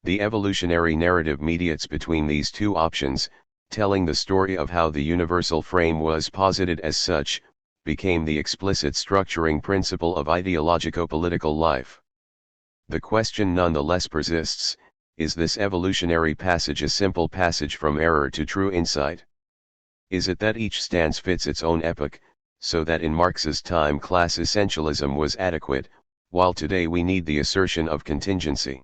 Speaker 1: The evolutionary narrative mediates between these two options, telling the story of how the universal frame was posited as such, became the explicit structuring principle of ideologico-political life. The question nonetheless persists, is this evolutionary passage a simple passage from error to true insight? Is it that each stance fits its own epoch, so that in Marx's time class essentialism was adequate, while today we need the assertion of contingency?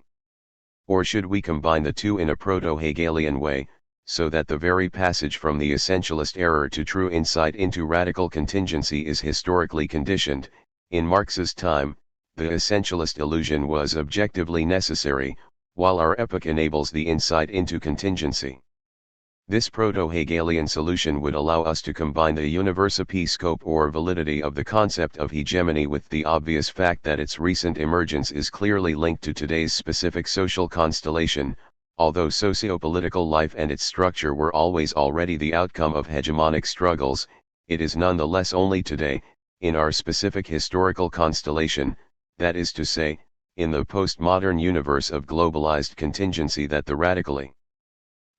Speaker 1: Or should we combine the two in a proto-Hegelian way, so that the very passage from the essentialist error to true insight into radical contingency is historically conditioned? In Marx's time, the essentialist illusion was objectively necessary, while our epoch enables the insight into contingency. This proto-Hegelian solution would allow us to combine the universality scope or validity of the concept of hegemony with the obvious fact that its recent emergence is clearly linked to today's specific social constellation. Although socio-political life and its structure were always already the outcome of hegemonic struggles, it is nonetheless only today, in our specific historical constellation, that is to say, in the postmodern universe of globalized contingency, that the radically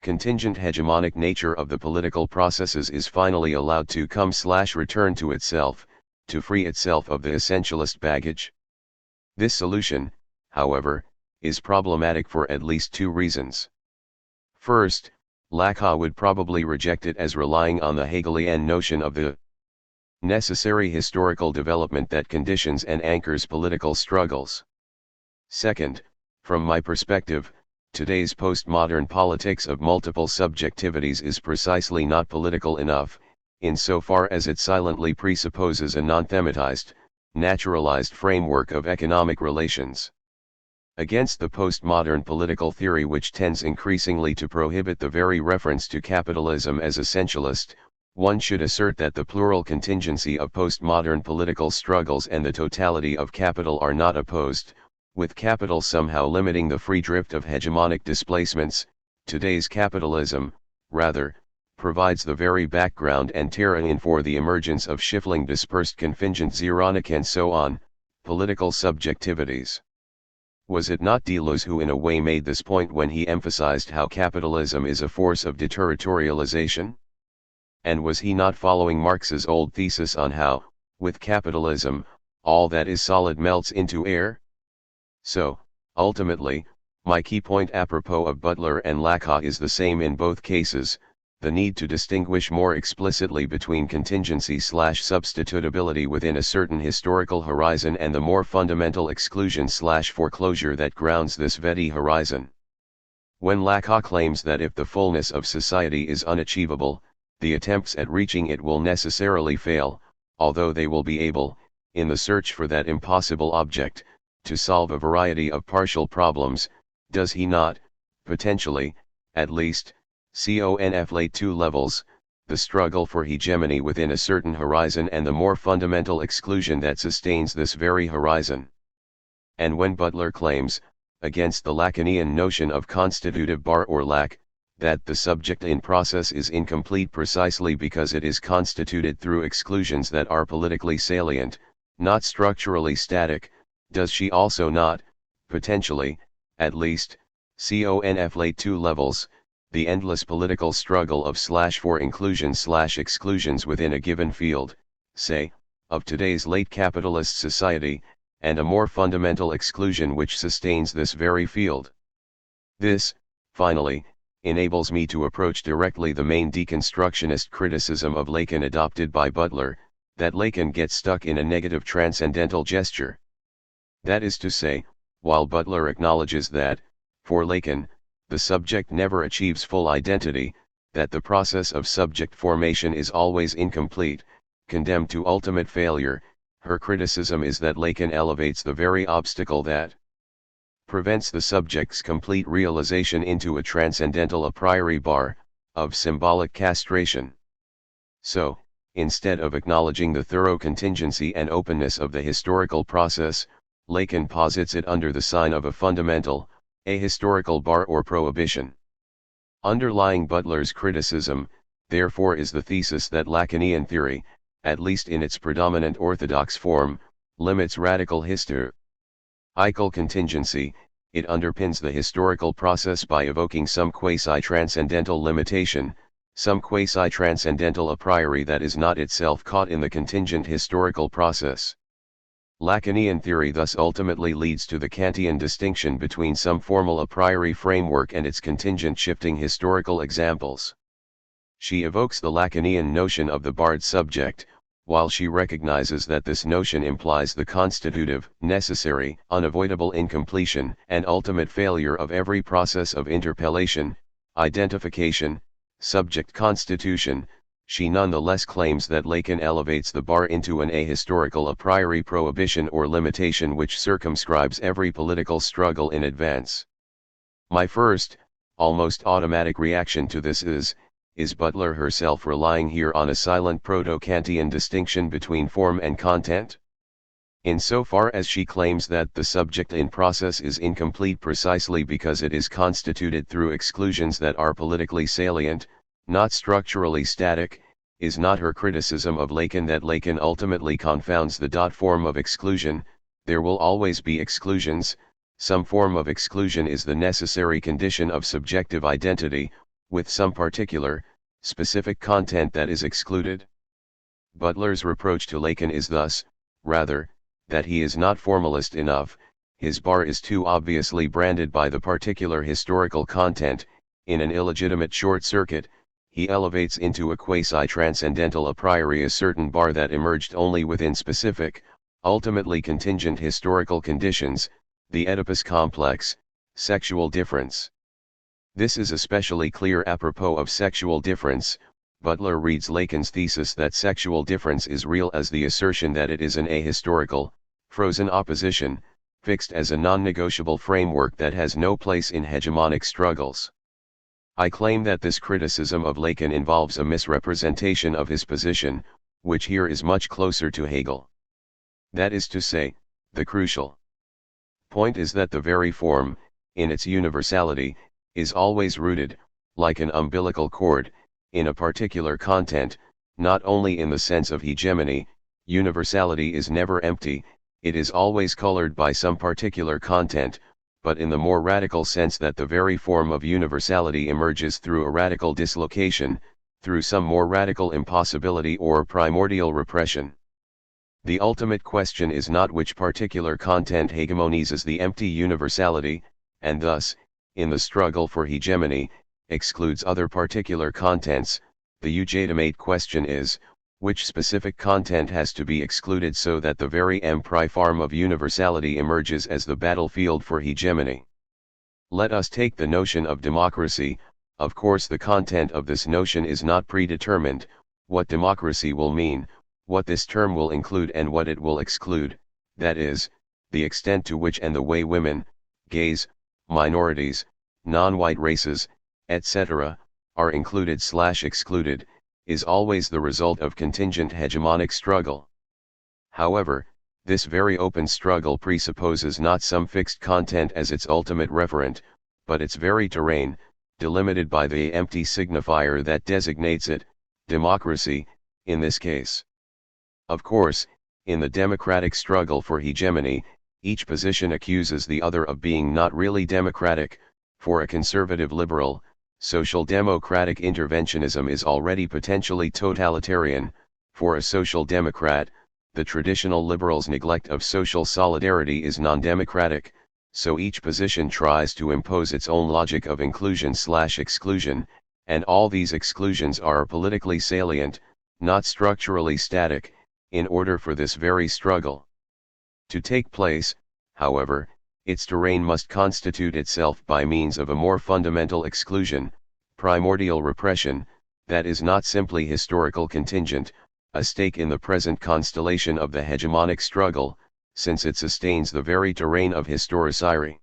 Speaker 1: contingent hegemonic nature of the political processes is finally allowed to come/return to itself, to free itself of the essentialist baggage. This solution, however, is problematic for at least two reasons. First, Lacan would probably reject it as relying on the Hegelian notion of the necessary historical development that conditions and anchors political struggles. Second, from my perspective, today's postmodern politics of multiple subjectivities is precisely not political enough, insofar as it silently presupposes a non-thematized, naturalized framework of economic relations. Against the postmodern political theory, which tends increasingly to prohibit the very reference to capitalism as essentialist, one should assert that the plural contingency of postmodern political struggles and the totality of capital are not opposed, with capital somehow limiting the free drift of hegemonic displacements. Today's capitalism, rather, provides the very background and terrain for the emergence of shifting, dispersed, contingent, xeronic and so on, political subjectivities. Was it not Deleuze who in a way made this point when he emphasized how capitalism is a force of deterritorialization? And was he not following Marx's old thesis on how, with capitalism, all that is solid melts into air? So, ultimately, my key point apropos of Butler and Lacan is the same in both cases: the need to distinguish more explicitly between contingency/substitutability within a certain historical horizon and the more fundamental exclusion/foreclosure that grounds this very horizon. When Lacan claims that if the fullness of society is unachievable, the attempts at reaching it will necessarily fail, although they will be able, in the search for that impossible object, to solve a variety of partial problems, does he not, potentially, at least, conflate two levels, the struggle for hegemony within a certain horizon and the more fundamental exclusion that sustains this very horizon? And when Butler claims, against the Lacanian notion of constitutive bar or lack, that the subject in process is incomplete precisely because it is constituted through exclusions that are politically salient, not structurally static, does she also not, potentially, at least, conflate two levels, the endless political struggle of for inclusion/exclusions within a given field, say, of today's late capitalist society, and a more fundamental exclusion which sustains this very field? This, finally, enables me to approach directly the main deconstructionist criticism of Lacan adopted by Butler, that Lacan gets stuck in a negative transcendental gesture. That is to say, while Butler acknowledges that, for Lacan, the subject never achieves full identity, that the process of subject formation is always incomplete, condemned to ultimate failure, her criticism is that Lacan elevates the very obstacle that prevents the subject's complete realization into a transcendental a priori bar, of symbolic castration. So, instead of acknowledging the thorough contingency and openness of the historical process, Lacan posits it under the sign of a fundamental, ahistorical bar or prohibition. Underlying Butler's criticism, therefore, is the thesis that Lacanian theory, at least in its predominant orthodox form, limits radical historical contingency. It underpins the historical process by evoking some quasi-transcendental limitation, some quasi-transcendental a priori that is not itself caught in the contingent historical process. Lacanian theory thus ultimately leads to the Kantian distinction between some formal a priori framework and its contingent shifting historical examples. She evokes the Lacanian notion of the barred subject, while she recognizes that this notion implies the constitutive, necessary, unavoidable incompletion and ultimate failure of every process of interpellation, identification, subject constitution. She nonetheless claims that Lacan elevates the bar into an ahistorical a priori prohibition or limitation which circumscribes every political struggle in advance. My first, almost automatic reaction to this is Butler herself relying here on a silent proto-Kantian distinction between form and content? Insofar as she claims that the subject in process is incomplete precisely because it is constituted through exclusions that are politically salient, not structurally static, is not her criticism of Lacan that Lacan ultimately confounds the dot form of exclusion? There will always be exclusions, some form of exclusion is the necessary condition of subjective identity, with some particular, specific content that is excluded? Butler's reproach to Lacan is thus, rather, that he is not formalist enough, his bar is too obviously branded by the particular historical content. In an illegitimate short circuit, he elevates into a quasi-transcendental a priori a certain bar that emerged only within specific, ultimately contingent historical conditions, the Oedipus complex, sexual difference. This is especially clear apropos of sexual difference. Butler reads Lacan's thesis that sexual difference is real as the assertion that it is an ahistorical, frozen opposition, fixed as a non-negotiable framework that has no place in hegemonic struggles. I claim that this criticism of Lacan involves a misrepresentation of his position, which here is much closer to Hegel. That is to say, the crucial point is that the very form, in its universality, is always rooted, like an umbilical cord, in a particular content, not only in the sense of hegemony. Universality is never empty, it is always colored by some particular content, but in the more radical sense that the very form of universality emerges through a radical dislocation, through some more radical impossibility or primordial repression. The ultimate question is not which particular content hegemonizes the empty universality, and thus, in the struggle for hegemony, excludes other particular contents. The legitimate question is, which specific content has to be excluded so that the very form of universality emerges as the battlefield for hegemony. Let us take the notion of democracy. Of course the content of this notion is not predetermined, what democracy will mean, what this term will include and what it will exclude, that is, the extent to which and the way women, gays, minorities, non-white races, etc., are included/excluded, is always the result of contingent hegemonic struggle. However, This very open struggle presupposes not some fixed content as its ultimate referent, but its very terrain, delimited by the empty signifier that designates it, democracy, in this case. Of course, in the democratic struggle for hegemony, each position accuses the other of being not really democratic. For a conservative liberal, social democratic interventionism is already potentially totalitarian. For a social democrat, the traditional liberal's neglect of social solidarity is non-democratic, so each position tries to impose its own logic of inclusion/exclusion, and all these exclusions are politically salient, not structurally static, in order for this very struggle to take place. However, its terrain must constitute itself by means of a more fundamental exclusion, primordial repression, that is not simply historical contingent, a stake in the present constellation of the hegemonic struggle, since it sustains the very terrain of historicity.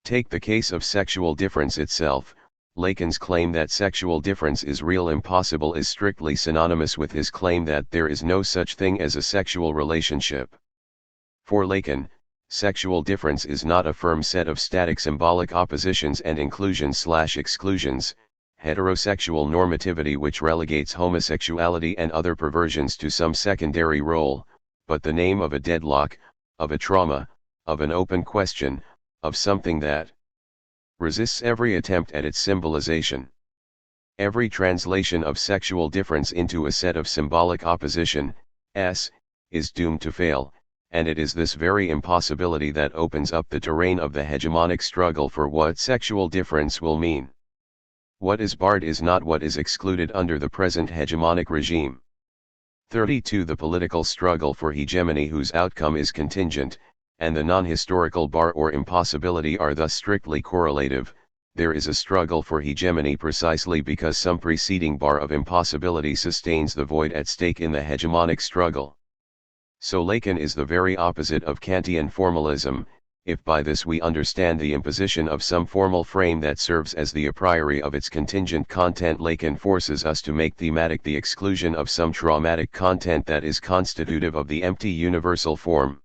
Speaker 1: Take the case of sexual difference itself. Lacan's claim that sexual difference is real impossible is strictly synonymous with his claim that there is no such thing as a sexual relationship. For Lacan, sexual difference is not a firm set of static symbolic oppositions and inclusions/exclusions, heterosexual normativity which relegates homosexuality and other perversions to some secondary role, but the name of a deadlock, of a trauma, of an open question, of something that resists every attempt at its symbolization. Every translation of sexual difference into a set of symbolic opposition, is doomed to fail, and it is this very impossibility that opens up the terrain of the hegemonic struggle for what sexual difference will mean. What is barred is not what is excluded under the present hegemonic regime. 32. The political struggle for hegemony whose outcome is contingent, and the non-historical bar or impossibility are thus strictly correlative. There is a struggle for hegemony precisely because some preceding bar of impossibility sustains the void at stake in the hegemonic struggle. So Lacan is the very opposite of Kantian formalism, if by this we understand the imposition of some formal frame that serves as the a priori of its contingent content. Lacan forces us to make thematic the exclusion of some traumatic content that is constitutive of the empty universal form.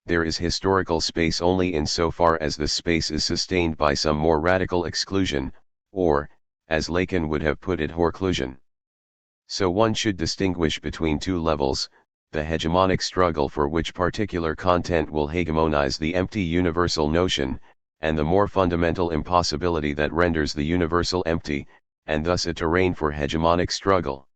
Speaker 1: There is historical space only insofar as this space is sustained by some more radical exclusion, or, as Lacan would have put it, horclusion. So one should distinguish between two levels: the hegemonic struggle for which particular content will hegemonize the empty universal notion, and the more fundamental impossibility that renders the universal empty, and thus a terrain for hegemonic struggle.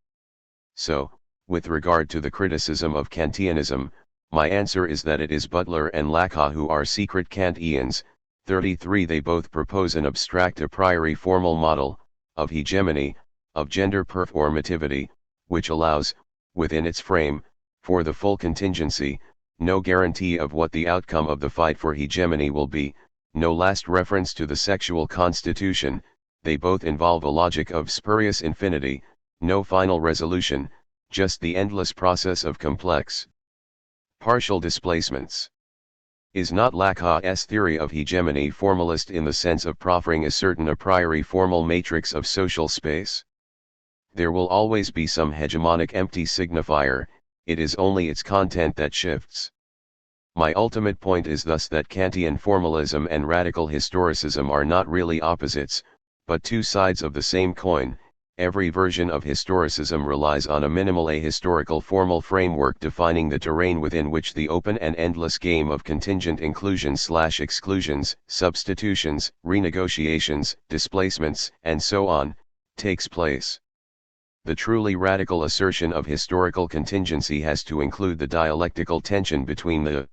Speaker 1: So, with regard to the criticism of Kantianism, my answer is that it is Butler and Lacan who are secret Kantians. 33. They both propose an abstract a priori formal model, of hegemony, of gender performativity, which allows, within its frame, for the full contingency, no guarantee of what the outcome of the fight for hegemony will be, no last reference to the sexual constitution. They both involve a logic of spurious infinity, no final resolution, just the endless process of complex partial displacements. Is not Lacan's theory of hegemony formalist in the sense of proffering a certain a priori formal matrix of social space? There will always be some hegemonic empty signifier, it is only its content that shifts. My ultimate point is thus that Kantian formalism and radical historicism are not really opposites, but two sides of the same coin. Every version of historicism relies on a minimal ahistorical formal framework defining the terrain within which the open and endless game of contingent inclusions/exclusions, substitutions, renegotiations, displacements, and so on, takes place. The truly radical assertion of historical contingency has to include the dialectical tension between the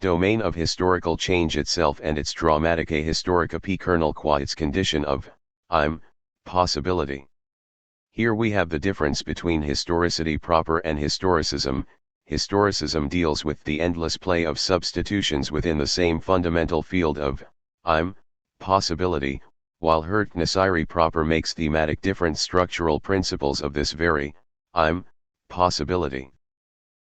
Speaker 1: domain of historical change itself and its dramatic ahistorica p kernel qua its condition of possibility. Here we have the difference between historicity proper and historicism. Historicism deals with the endless play of substitutions within the same fundamental field of possibility, while historicity proper makes thematic different structural principles of this very possibility.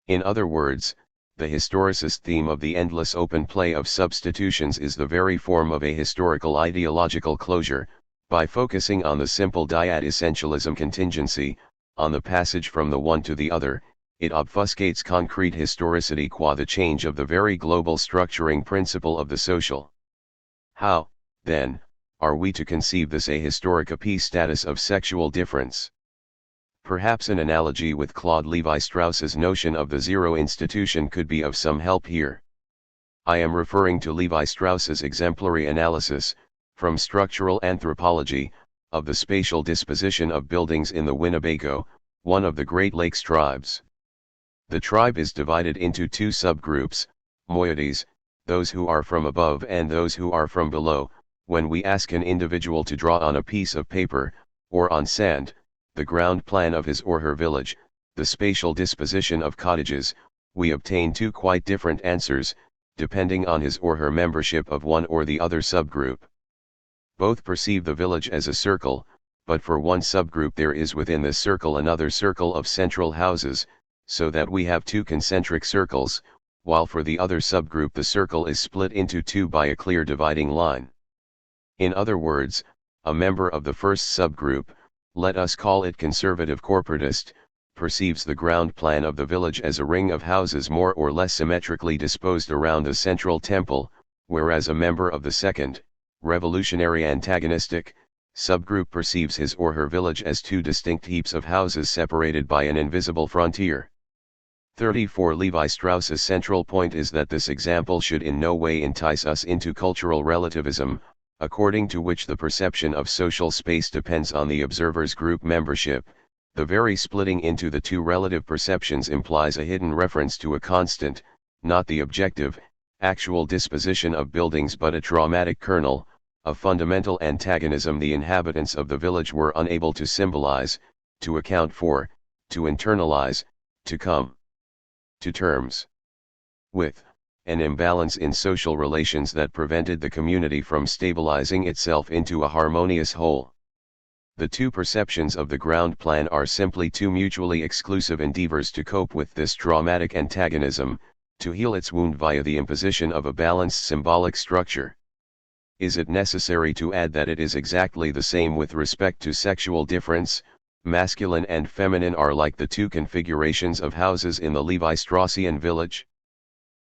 Speaker 1: In other words, the historicist theme of the endless open play of substitutions is the very form of a historical ideological closure. By focusing on the simple dyad essentialism contingency, on the passage from the one to the other, it obfuscates concrete historicity qua the change of the very global structuring principle of the social. How, then, are we to conceive this ahistoric status of sexual difference? Perhaps an analogy with Claude Lévi-Strauss's notion of the zero institution could be of some help here. I am referring to Lévi-Strauss's exemplary analysis, from structural anthropology, of the spatial disposition of buildings in the Winnebago, one of the Great Lakes tribes. The tribe is divided into two subgroups, moieties, those who are from above and those who are from below. When we ask an individual to draw on a piece of paper, or on sand, the ground plan of his or her village, the spatial disposition of cottages, we obtain two quite different answers, depending on his or her membership of one or the other subgroup. Both perceive the village as a circle, but for one subgroup there is within this circle another circle of central houses, so that we have two concentric circles, while for the other subgroup the circle is split into two by a clear dividing line. In other words, a member of the first subgroup, let us call it conservative corporatist, perceives the ground plan of the village as a ring of houses more or less symmetrically disposed around the central temple, whereas a member of the second, revolutionary antagonistic, subgroup perceives his or her village as two distinct heaps of houses separated by an invisible frontier. 34 Lévi-Strauss's central point is that this example should in no way entice us into cultural relativism, according to which the perception of social space depends on the observer's group membership. The very splitting into the two relative perceptions implies a hidden reference to a constant, not the objective, actual disposition of buildings but a traumatic kernel, a fundamental antagonism the inhabitants of the village were unable to symbolize, to account for, to internalize, to come to terms with, an imbalance in social relations that prevented the community from stabilizing itself into a harmonious whole. The two perceptions of the ground plan are simply two mutually exclusive endeavors to cope with this traumatic antagonism, to heal its wound via the imposition of a balanced symbolic structure. Is it necessary to add that it is exactly the same with respect to sexual difference? Masculine and feminine are like the two configurations of houses in the Lévi-Straussian village.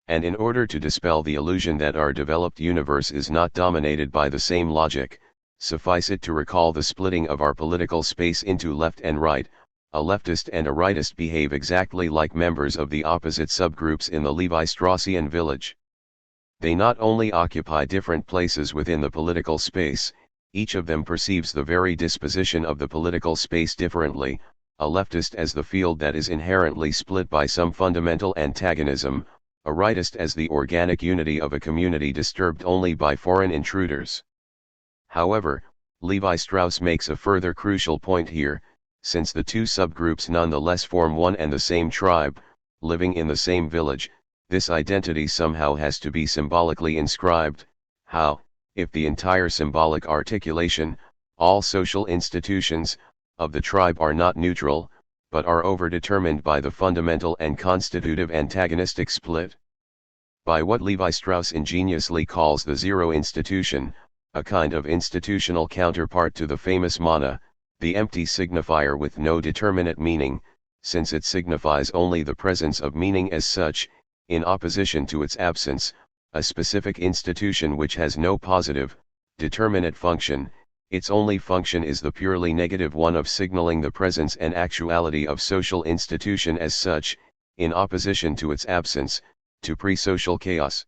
Speaker 1: And in order to dispel the illusion that our developed universe is not dominated by the same logic, suffice it to recall the splitting of our political space into left and right. A leftist and a rightist behave exactly like members of the opposite subgroups in the Lévi-Straussian village. They not only occupy different places within the political space, each of them perceives the very disposition of the political space differently, a leftist as the field that is inherently split by some fundamental antagonism, a rightist as the organic unity of a community disturbed only by foreign intruders. However, Lévi-Strauss makes a further crucial point here, since the two subgroups nonetheless form one and the same tribe, living in the same village, this identity somehow has to be symbolically inscribed. How, if the entire symbolic articulation, all social institutions, of the tribe are not neutral, but are overdetermined by the fundamental and constitutive antagonistic split? By what Lévi-Strauss ingeniously calls the zero institution, a kind of institutional counterpart to the famous mana, the empty signifier with no determinate meaning, since it signifies only the presence of meaning as such, in opposition to its absence, a specific institution which has no positive, determinate function. Its only function is the purely negative one of signaling the presence and actuality of social institution as such, in opposition to its absence, to pre-social chaos.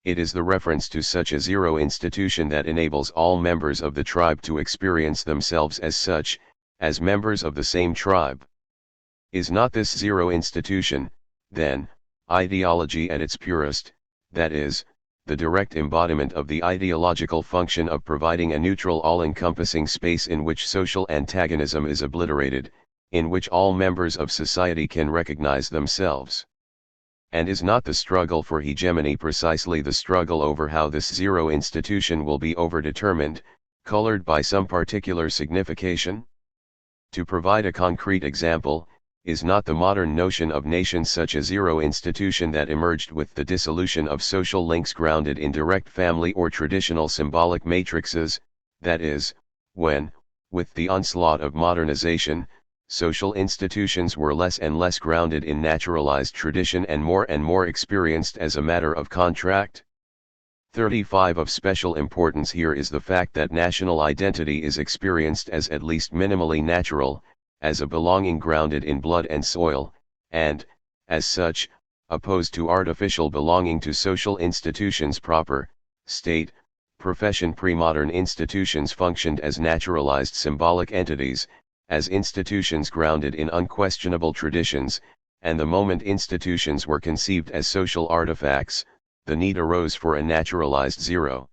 Speaker 1: It is the reference to such a zero institution that enables all members of the tribe to experience themselves as such, as members of the same tribe. Is not this zero institution, then, ideology at its purest, that is, the direct embodiment of the ideological function of providing a neutral all-encompassing space in which social antagonism is obliterated, in which all members of society can recognize themselves? And is not the struggle for hegemony precisely the struggle over how this zero institution will be overdetermined, colored by some particular signification? To provide a concrete example, is not the modern notion of nation such a zero institution that emerged with the dissolution of social links grounded in direct family or traditional symbolic matrices, that is, when, with the onslaught of modernization, social institutions were less and less grounded in naturalized tradition and more experienced as a matter of contract. 35 Of special importance here is the fact that national identity is experienced as at least minimally natural, as a belonging grounded in blood and soil, and, as such, opposed to artificial belonging to social institutions proper. State, profession. Pre-modern institutions functioned as naturalized symbolic entities, as institutions grounded in unquestionable traditions, and the moment institutions were conceived as social artifacts, the need arose for a naturalized zero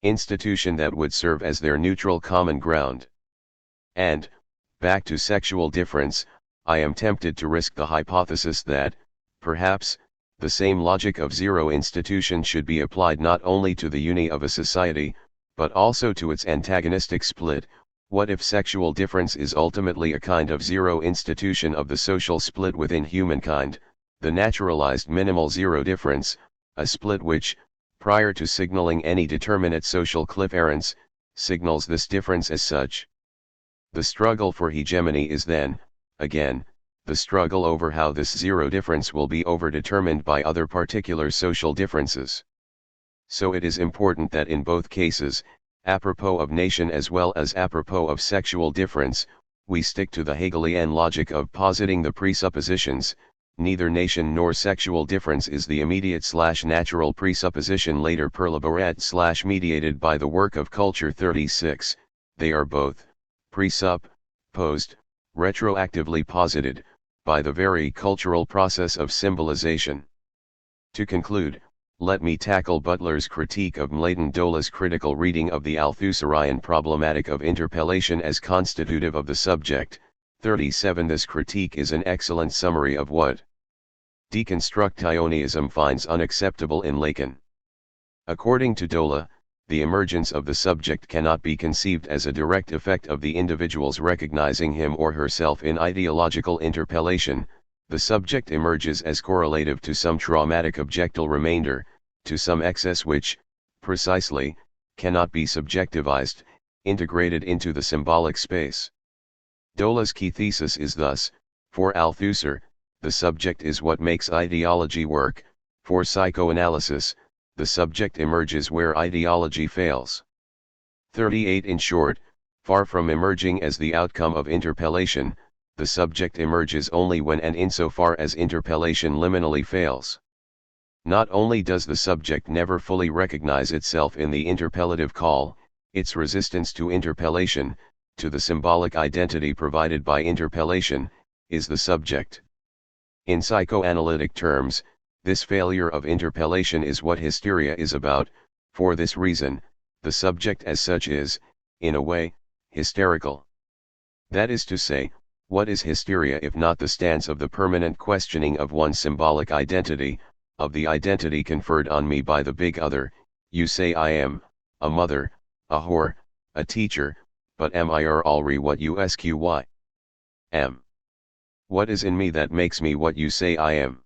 Speaker 1: institution that would serve as their neutral common ground. And, back to sexual difference, I am tempted to risk the hypothesis that, perhaps, the same logic of zero institution should be applied not only to the uni of a society, but also to its antagonistic split. What if sexual difference is ultimately a kind of zero institution of the social split within humankind, the naturalized minimal zero difference, a split which, prior to signaling any determinate social cliff-errance, signals this difference as such? The struggle for hegemony is then, again, the struggle over how this zero difference will be overdetermined by other particular social differences. So it is important that in both cases, apropos of nation as well as apropos of sexual difference, we stick to the Hegelian logic of positing the presuppositions. Neither nation nor sexual difference is the immediate/natural presupposition later perlaborat/mediated by the work of culture. 36, they are both, presupposed, retroactively posited, by the very cultural process of symbolization. To conclude, let me tackle Butler's critique of Mladen Dola's critical reading of the Althusserian problematic of interpellation as constitutive of the subject. 37 This critique is an excellent summary of what deconstructionism finds unacceptable in Lacan. According to Dola, the emergence of the subject cannot be conceived as a direct effect of the individual's recognizing him or herself in ideological interpellation. The subject emerges as correlative to some traumatic objectal remainder, to some excess which, precisely, cannot be subjectivized, integrated into the symbolic space. Dola's key thesis is thus, for Althusser, the subject is what makes ideology work. For psychoanalysis, the subject emerges where ideology fails. 38 In short, far from emerging as the outcome of interpellation, the subject emerges only when and insofar as interpellation liminally fails. Not only does the subject never fully recognize itself in the interpellative call, its resistance to interpellation, to the symbolic identity provided by interpellation, is the subject. In psychoanalytic terms, this failure of interpellation is what hysteria is about. For this reason, the subject as such is, in a way, hysterical. That is to say, what is hysteria if not the stance of the permanent questioning of one's symbolic identity, of the identity conferred on me by the big other? You say I am, a mother, a whore, a teacher, but am I already what you sqy am? What is in me that makes me what you say I am?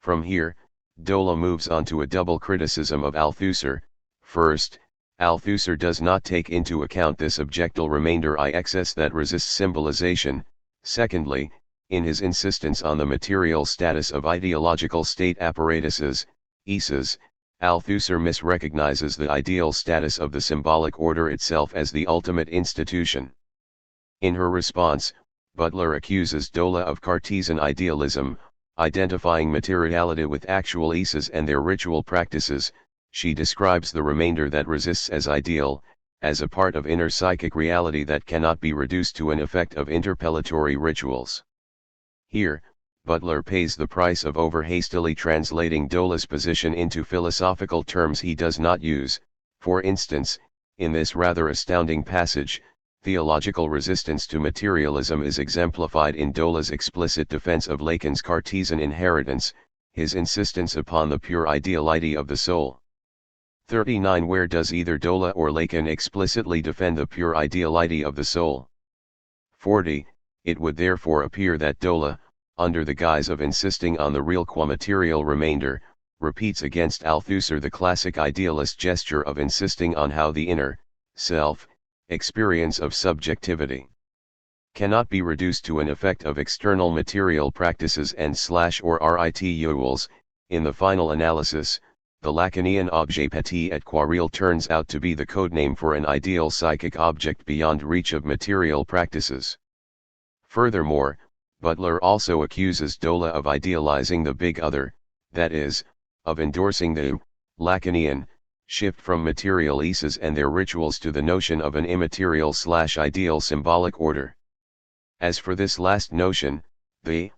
Speaker 1: From here, Dola moves on to a double criticism of Althusser. First, Althusser does not take into account this objectal remainder I excess that resists symbolization. Secondly, in his insistence on the material status of ideological state apparatuses, ISAs, Althusser misrecognizes the ideal status of the symbolic order itself as the ultimate institution. In her response, Butler accuses Dola of Cartesian idealism, identifying materiality with actual ISAs and their ritual practices. She describes the remainder that resists as ideal, as a part of inner psychic reality that cannot be reduced to an effect of interpellatory rituals. Here, Butler pays the price of over-hastily translating Dola's position into philosophical terms he does not use. For instance, in this rather astounding passage, theological resistance to materialism is exemplified in Dola's explicit defense of Lacan's Cartesian inheritance, his insistence upon the pure ideality of the soul. 39 Where does either Dola or Lacan explicitly defend the pure ideality of the soul? 40 It would therefore appear that Dola, under the guise of insisting on the real qua material remainder, repeats against Althusser the classic idealist gesture of insisting on how the inner, self, experience of subjectivity cannot be reduced to an effect of external material practices and / or rituals. In the final analysis, the Lacanian objet petit et quarile turns out to be the codename for an ideal psychic object beyond reach of material practices. Furthermore, Butler also accuses Dola of idealizing the big other, that is, of endorsing the Lacanian shift from materialises and their rituals to the notion of an immaterial / ideal symbolic order. As for this last notion, the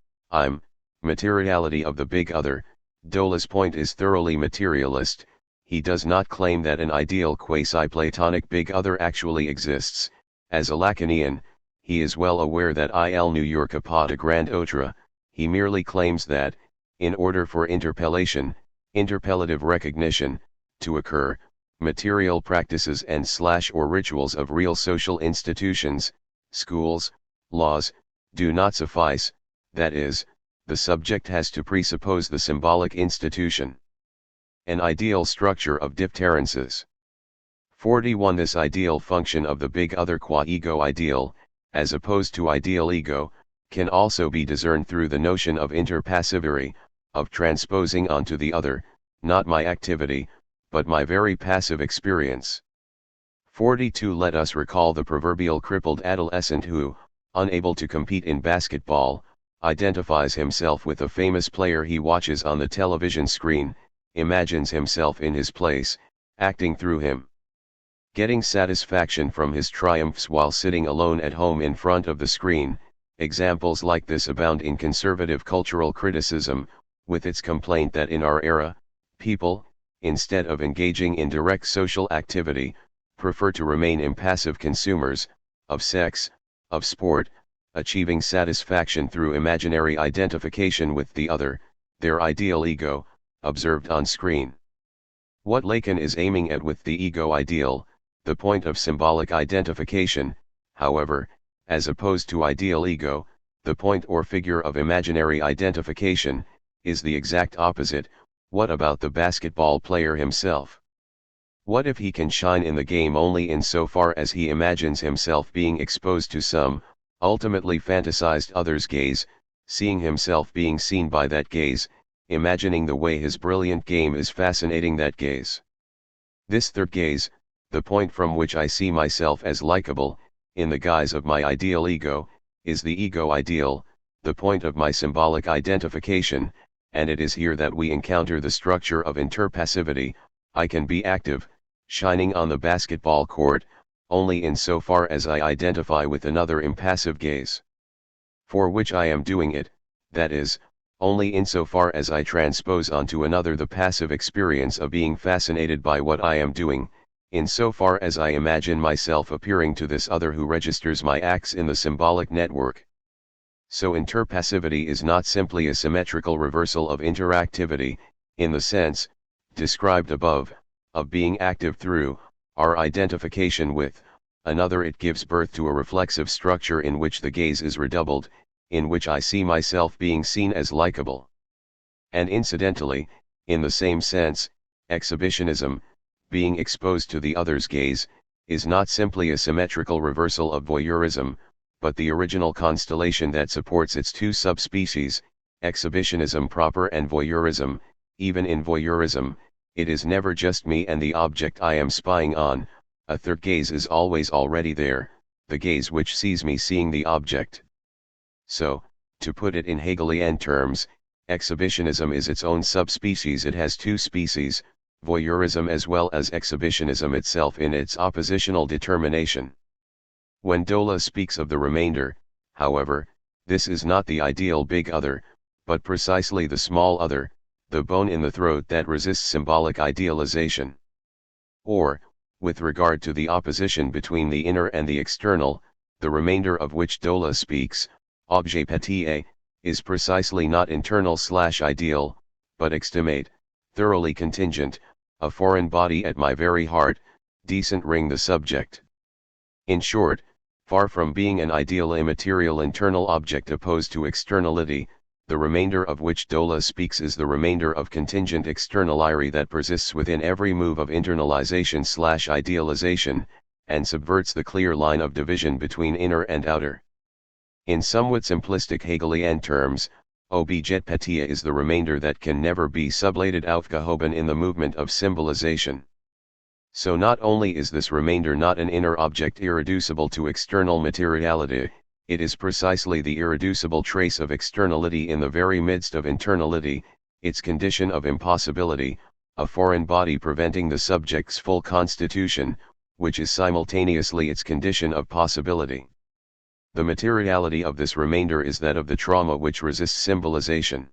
Speaker 1: materiality of the big other, Dola's point is thoroughly materialist. He does not claim that an ideal quasi-Platonic big other actually exists. As a Lacanian, he is well aware that il New York a pas de grand autre. He merely claims that, in order for interpellation, interpellative recognition, to occur, material practices and / or rituals of real social institutions, schools, laws, do not suffice, that is, the subject has to presuppose the symbolic institution. An ideal structure of differences. 41. This ideal function of the big other qua ego ideal, as opposed to ideal ego, can also be discerned through the notion of interpassivity, of transposing onto the other, not my activity, but my very passive experience. 42. Let us recall the proverbial crippled adolescent who, unable to compete in basketball, identifies himself with a famous player he watches on the television screen, imagines himself in his place, acting through him. Getting satisfaction from his triumphs while sitting alone at home in front of the screen. Examples like this abound in conservative cultural criticism, with its complaint that in our era, people, instead of engaging in direct social activity, prefer to remain impassive consumers, of sex, of sport, achieving satisfaction through imaginary identification with the other, their ideal ego, observed on screen. What Lacan is aiming at with the ego ideal, the point of symbolic identification, however, as opposed to ideal ego, the point or figure of imaginary identification, is the exact opposite. What about the basketball player himself? What if he can shine in the game only insofar as he imagines himself being exposed to some, ultimately fantasized other's gaze, seeing himself being seen by that gaze, imagining the way his brilliant game is fascinating that gaze? This third gaze, the point from which I see myself as likable, in the guise of my ideal ego, is the ego ideal, the point of my symbolic identification, and it is here that we encounter the structure of interpassivity. I can be active, shining on the basketball court, only insofar as I identify with another impassive gaze. For which I am doing it, that is, only insofar as I transpose onto another the passive experience of being fascinated by what I am doing, insofar as I imagine myself appearing to this other who registers my acts in the symbolic network. So interpassivity is not simply a symmetrical reversal of interactivity, in the sense, described above, of being active through, our identification with, another. It gives birth to a reflexive structure in which the gaze is redoubled, in which I see myself being seen as likable. And incidentally, in the same sense, exhibitionism, being exposed to the other's gaze, is not simply a symmetrical reversal of voyeurism, but the original constellation that supports its two subspecies, exhibitionism proper and voyeurism. Even in voyeurism, it is never just me and the object I am spying on, a third gaze is always already there, the gaze which sees me seeing the object. So, to put it in Hegelian terms, exhibitionism is its own subspecies. It has two species, voyeurism as well as exhibitionism itself in its oppositional determination. When Dola speaks of the remainder, however, this is not the ideal big other, but precisely the small other, the bone in the throat that resists symbolic idealization. Or, with regard to the opposition between the inner and the external, the remainder of which Dola speaks, objet petit, is precisely not internal / ideal, but extimate, thoroughly contingent, a foreign body at my very heart, decent ring the subject. In short, far from being an ideal immaterial internal object opposed to externality, the remainder of which Dola speaks is the remainder of contingent externality that persists within every move of internalization / idealization, and subverts the clear line of division between inner and outer. In somewhat simplistic Hegelian terms, Objet Patia is the remainder that can never be sublated aufgehoben in the movement of symbolization. So not only is this remainder not an inner object irreducible to external materiality, it is precisely the irreducible trace of externality in the very midst of internality, its condition of impossibility, a foreign body preventing the subject's full constitution, which is simultaneously its condition of possibility. The materiality of this remainder is that of the trauma which resists symbolization.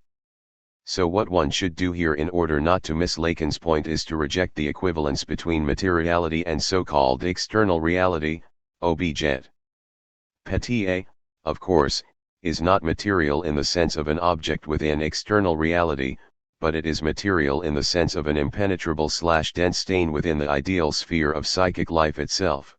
Speaker 1: So what one should do here in order not to miss Lacan's point is to reject the equivalence between materiality and so-called external reality, objet. Patia, of course, is not material in the sense of an object within external reality, but it is material in the sense of an impenetrable/dense stain within the ideal sphere of psychic life itself.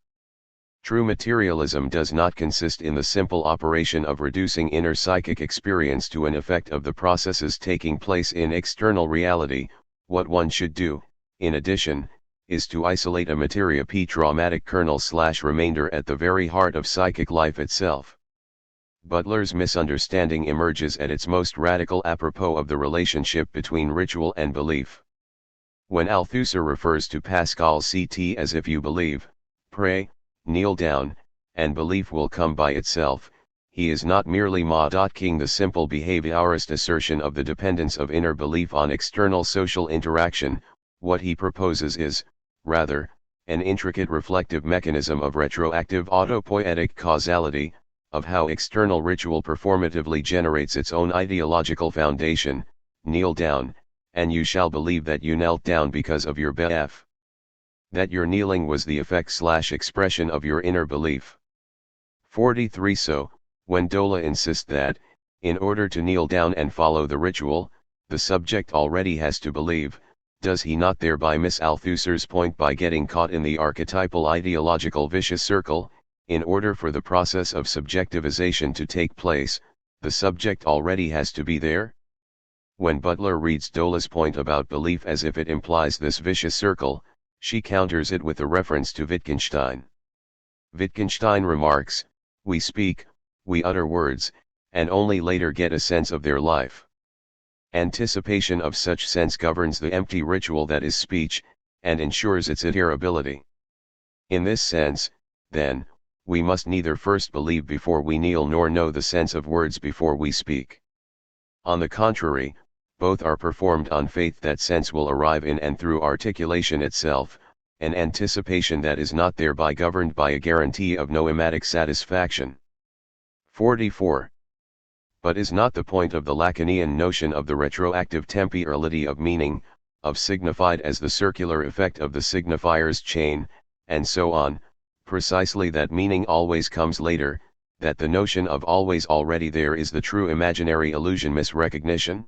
Speaker 1: True materialism does not consist in the simple operation of reducing inner psychic experience to an effect of the processes taking place in external reality. What one should do, in addition, is to isolate a materia p traumatic kernel/remainder at the very heart of psychic life itself. Butler's misunderstanding emerges at its most radical apropos of the relationship between ritual and belief. When Althusser refers to Pascal's CT as if you believe, pray, kneel down, and belief will come by itself, he is not merely mocking the simple behaviorist assertion of the dependence of inner belief on external social interaction. What he proposes is, rather, an intricate reflective mechanism of retroactive autopoietic causality, of how external ritual performatively generates its own ideological foundation. Kneel down, and you shall believe that you knelt down because of your belief. That your kneeling was the effect/expression of your inner belief. 43. So, when Dola insists that, in order to kneel down and follow the ritual, the subject already has to believe, does he not thereby miss Althusser's point by getting caught in the archetypal ideological vicious circle? In order for the process of subjectivization to take place, the subject already has to be there? When Butler reads Dola's point about belief as if it implies this vicious circle, she counters it with a reference to Wittgenstein. Wittgenstein remarks, we speak, we utter words, and only later get a sense of their life. Anticipation of such sense governs the empty ritual that is speech, and ensures its adherability. In this sense, then, we must neither first believe before we kneel nor know the sense of words before we speak. On the contrary, both are performed on faith that sense will arrive in and through articulation itself, an anticipation that is not thereby governed by a guarantee of noematic satisfaction. 44. But is not the point of the Lacanian notion of the retroactive temporality of meaning, of signified as the circular effect of the signifier's chain, and so on, precisely that meaning always comes later, that the notion of always already there is the true imaginary illusion misrecognition?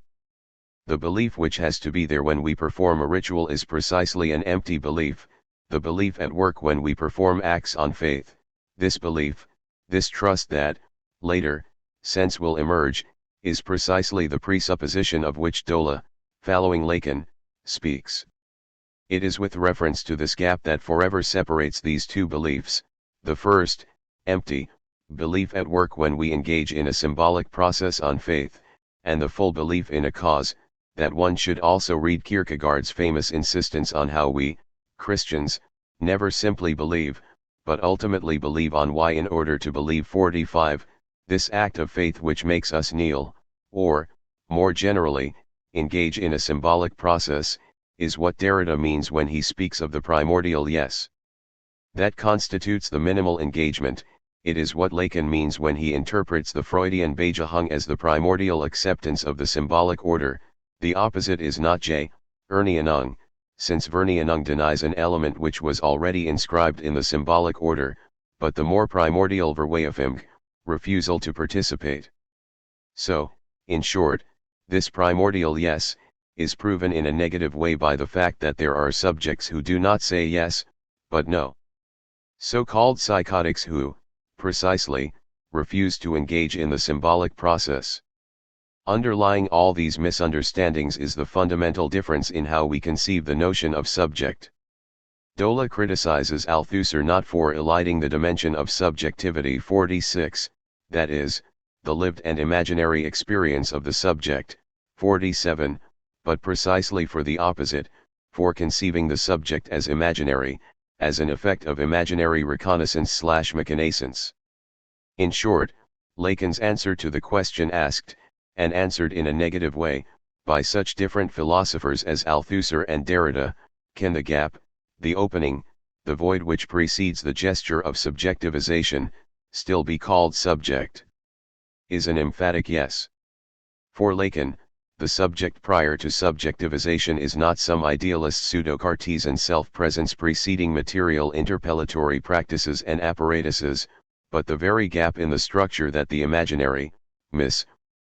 Speaker 1: The belief which has to be there when we perform a ritual is precisely an empty belief, the belief at work when we perform acts on faith. This belief, this trust that, later, sense will emerge, is precisely the presupposition of which Dola, following Lacan, speaks. It is with reference to this gap that forever separates these two beliefs, the first, empty, belief at work when we engage in a symbolic process on faith, and the full belief in a cause, that one should also read Kierkegaard's famous insistence on how we, Christians, never simply believe, but ultimately believe on why in order to believe. 45, this act of faith which makes us kneel, or, more generally, engage in a symbolic process, is what Derrida means when he speaks of the primordial yes. That constitutes the minimal engagement. It is what Lacan means when he interprets the Freudian Beijahung as the primordial acceptance of the symbolic order. The opposite is not Verneinung, since Verneinung denies an element which was already inscribed in the symbolic order, but the more primordial Verweifung, refusal to participate. So, in short, this primordial yes, is proven in a negative way by the fact that there are subjects who do not say yes, but no. So-called psychotics who, precisely, refuse to engage in the symbolic process. Underlying all these misunderstandings is the fundamental difference in how we conceive the notion of subject. Dola criticizes Althusser not for eliding the dimension of subjectivity. 46, that is, the lived and imaginary experience of the subject. 47, but precisely for the opposite, for conceiving the subject as imaginary, as an effect of imaginary reconnaissance/mechanisance. In short, Lacan's answer to the question asked, and answered in a negative way, by such different philosophers as Althusser and Derrida, can the gap, the opening, the void which precedes the gesture of subjectivization, still be called subject? Is an emphatic yes. For Lacan, the subject prior to subjectivization is not some idealist pseudo-Cartesian self-presence preceding material interpellatory practices and apparatuses, but the very gap in the structure that the imaginary,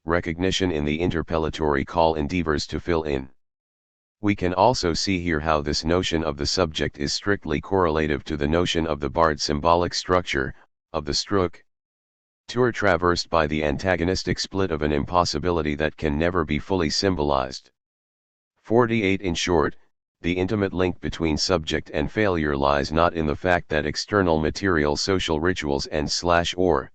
Speaker 1: recognition in the interpellatory call endeavors to fill in. We can also see here how this notion of the subject is strictly correlative to the notion of the barred symbolic structure, of the Structure traversed by the antagonistic split of an impossibility that can never be fully symbolized. 48. In short, the intimate link between subject and failure lies not in the fact that external material social rituals and/or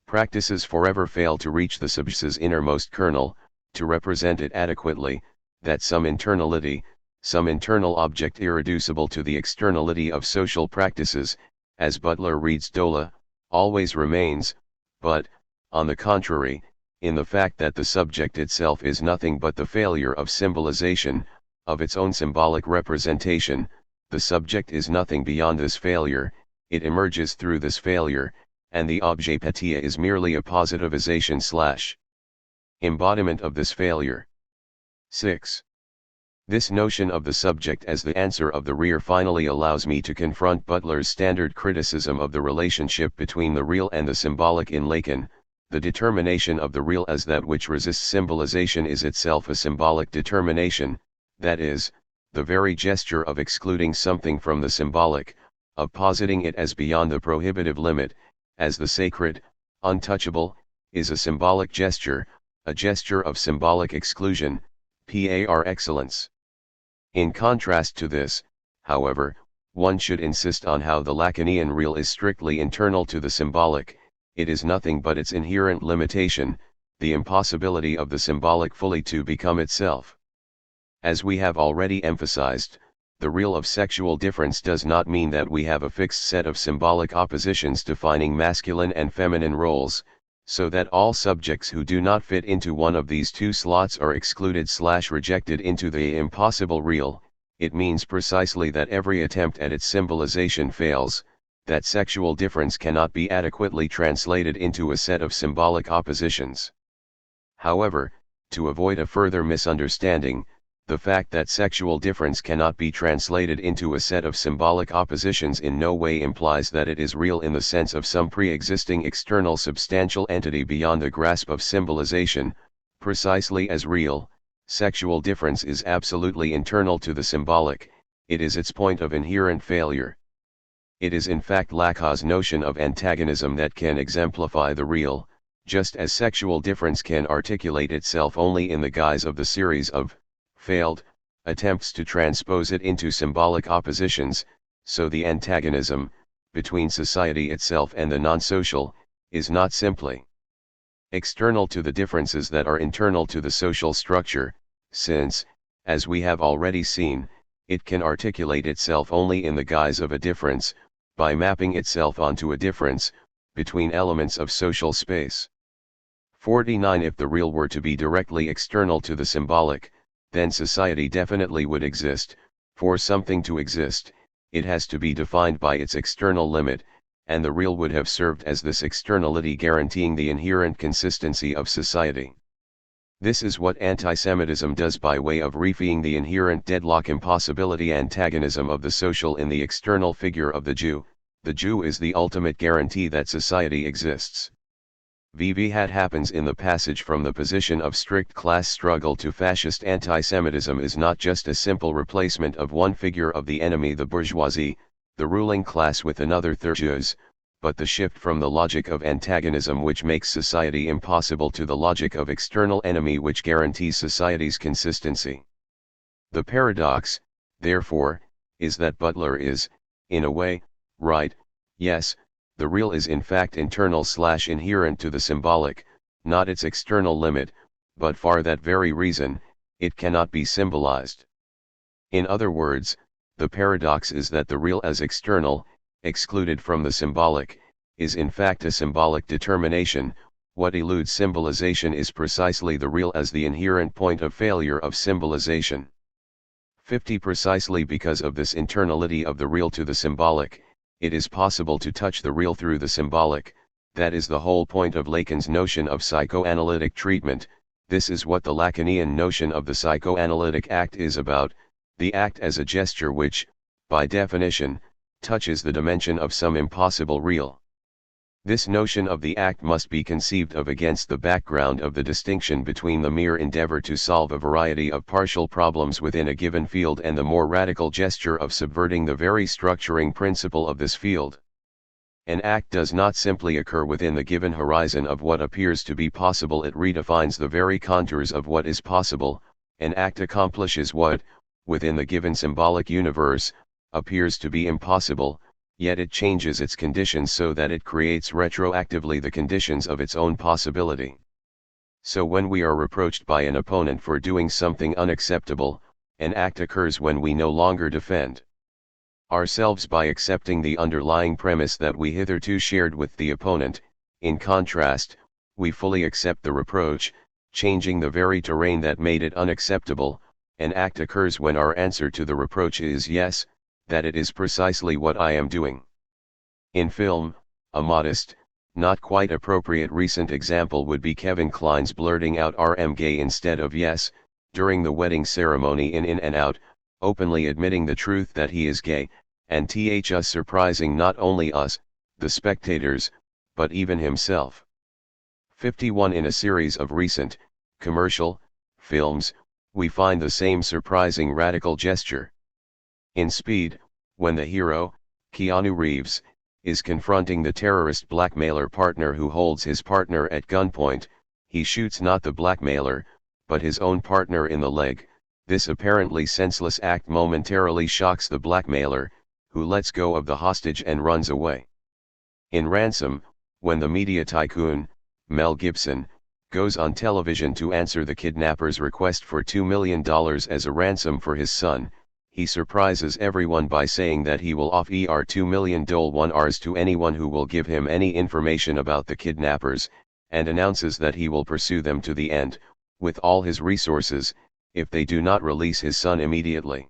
Speaker 1: practices forever fail to reach the subject's innermost kernel, to represent it adequately, that some internality, some internal object irreducible to the externality of social practices, as Butler reads Dola, always remains, but, on the contrary, in the fact that the subject itself is nothing but the failure of symbolization, of its own symbolic representation. The subject is nothing beyond this failure, it emerges through this failure, and the objet patia is merely a positivization/embodiment of this failure. 6. This notion of the subject as the answer of the real finally allows me to confront Butler's standard criticism of the relationship between the real and the symbolic in Lacan. The determination of the real as that which resists symbolization is itself a symbolic determination, that is, the very gesture of excluding something from the symbolic, of positing it as beyond the prohibitive limit, as the sacred, untouchable, is a symbolic gesture, a gesture of symbolic exclusion, par excellence. In contrast to this, however, one should insist on how the Lacanian real is strictly internal to the symbolic. It is nothing but its inherent limitation, the impossibility of the symbolic fully to become itself. As we have already emphasized, the real of sexual difference does not mean that we have a fixed set of symbolic oppositions defining masculine and feminine roles, so that all subjects who do not fit into one of these two slots are excluded/rejected into the impossible real. It means precisely that every attempt at its symbolization fails, that sexual difference cannot be adequately translated into a set of symbolic oppositions. However, to avoid a further misunderstanding, the fact that sexual difference cannot be translated into a set of symbolic oppositions in no way implies that it is real in the sense of some pre-existing external substantial entity beyond the grasp of symbolization. Precisely as real, sexual difference is absolutely internal to the symbolic, it is its point of inherent failure. It is in fact Lacan's notion of antagonism that can exemplify the real, just as sexual difference can articulate itself only in the guise of the series of failed attempts to transpose it into symbolic oppositions, so the antagonism between society itself and the non-social is not simply external to the differences that are internal to the social structure, since, as we have already seen, it can articulate itself only in the guise of a difference, by mapping itself onto a difference between elements of social space. 49. If the real were to be directly external to the symbolic, then society definitely would exist. For something to exist, it has to be defined by its external limit, and the real would have served as this externality guaranteeing the inherent consistency of society. This is what antisemitism does by way of refeeing the inherent deadlock impossibility antagonism of the social in the external figure of the Jew. The Jew is the ultimate guarantee that society exists. VV happens in the passage from the position of strict class struggle to fascist antisemitism is not just a simple replacement of one figure of the enemy, the bourgeoisie, the ruling class, with another, the Jews, but the shift from the logic of antagonism which makes society impossible to the logic of external enemy which guarantees society's consistency. The paradox, therefore, is that Butler is, in a way, right. Yes, the real is in fact internal/inherent to the symbolic, not its external limit, but for that very reason, it cannot be symbolized. In other words, the paradox is that the real as external, excluded from the symbolic, is in fact a symbolic determination. What eludes symbolization is precisely the real as the inherent point of failure of symbolization. 50. Precisely because of this internality of the real to the symbolic, it is possible to touch the real through the symbolic. That is the whole point of Lacan's notion of psychoanalytic treatment. This is what the Lacanian notion of the psychoanalytic act is about, the act as a gesture which, by definition, touches the dimension of some impossible real. This notion of the act must be conceived of against the background of the distinction between the mere endeavor to solve a variety of partial problems within a given field and the more radical gesture of subverting the very structuring principle of this field. An act does not simply occur within the given horizon of what appears to be possible, it redefines the very contours of what is possible. An act accomplishes what, within the given symbolic universe, appears to be impossible, yet it changes its conditions so that it creates retroactively the conditions of its own possibility. So when we are reproached by an opponent for doing something unacceptable, an act occurs when we no longer defend ourselves by accepting the underlying premise that we hitherto shared with the opponent. In contrast, we fully accept the reproach, changing the very terrain that made it unacceptable. An act occurs when our answer to the reproach is yes, that it is precisely what I am doing. In film, a modest, not quite appropriate recent example would be Kevin Kline's blurting out "I'm gay" instead of yes, during the wedding ceremony in In and Out, openly admitting the truth that he is gay, and thus surprising not only us, the spectators, but even himself. 51. In a series of recent, commercial, films, we find the same surprising radical gesture. In Speed, when the hero, Keanu Reeves, is confronting the terrorist blackmailer partner who holds his partner at gunpoint, he shoots not the blackmailer, but his own partner in the leg. This apparently senseless act momentarily shocks the blackmailer, who lets go of the hostage and runs away. In Ransom, when the media tycoon, Mel Gibson, goes on television to answer the kidnapper's request for $2 million as a ransom for his son, he surprises everyone by saying that he will offer $2 million to anyone who will give him any information about the kidnappers, and announces that he will pursue them to the end, with all his resources, if they do not release his son immediately.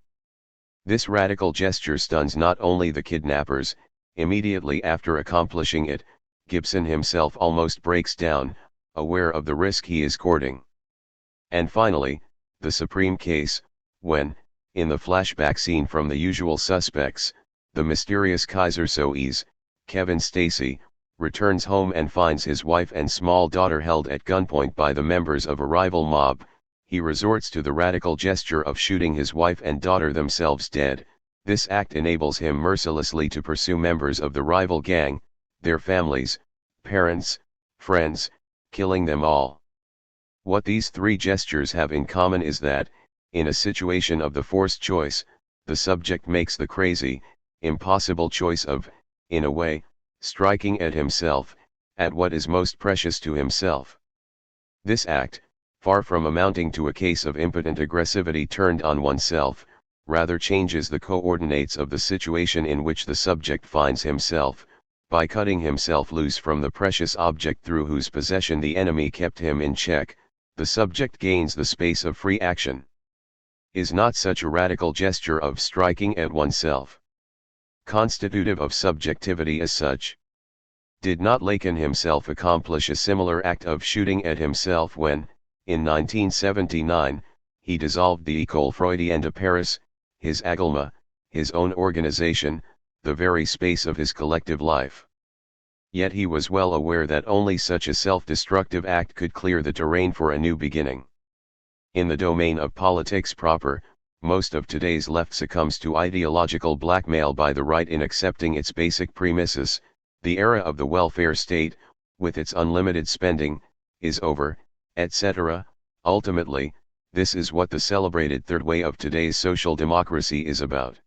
Speaker 1: This radical gesture stuns not only the kidnappers. Immediately after accomplishing it, Gibson himself almost breaks down, aware of the risk he is courting. And finally, the supreme case, when, in the flashback scene from The Usual Suspects, the mysterious Kaiser Soze, Kevin Spacey, returns home and finds his wife and small daughter held at gunpoint by the members of a rival mob, he resorts to the radical gesture of shooting his wife and daughter themselves dead. This act enables him mercilessly to pursue members of the rival gang, their families, parents, friends, killing them all. What these three gestures have in common is that, in a situation of the forced choice, the subject makes the crazy, impossible choice of, in a way, striking at himself, at what is most precious to himself. This act, far from amounting to a case of impotent aggressivity turned on oneself, rather changes the coordinates of the situation in which the subject finds himself. By cutting himself loose from the precious object through whose possession the enemy kept him in check, the subject gains the space of free action. Is not such a radical gesture of striking at oneself constitutive of subjectivity as such? Did not Lacan himself accomplish a similar act of shooting at himself when, in 1979, he dissolved the École Freudienne de Paris, his Agalma, his own organization, the very space of his collective life? Yet he was well aware that only such a self-destructive act could clear the terrain for a new beginning. In the domain of politics proper, most of today's left succumbs to ideological blackmail by the right in accepting its basic premises. The era of the welfare state, with its unlimited spending, is over, etc. Ultimately, this is what the celebrated third way of today's social democracy is about.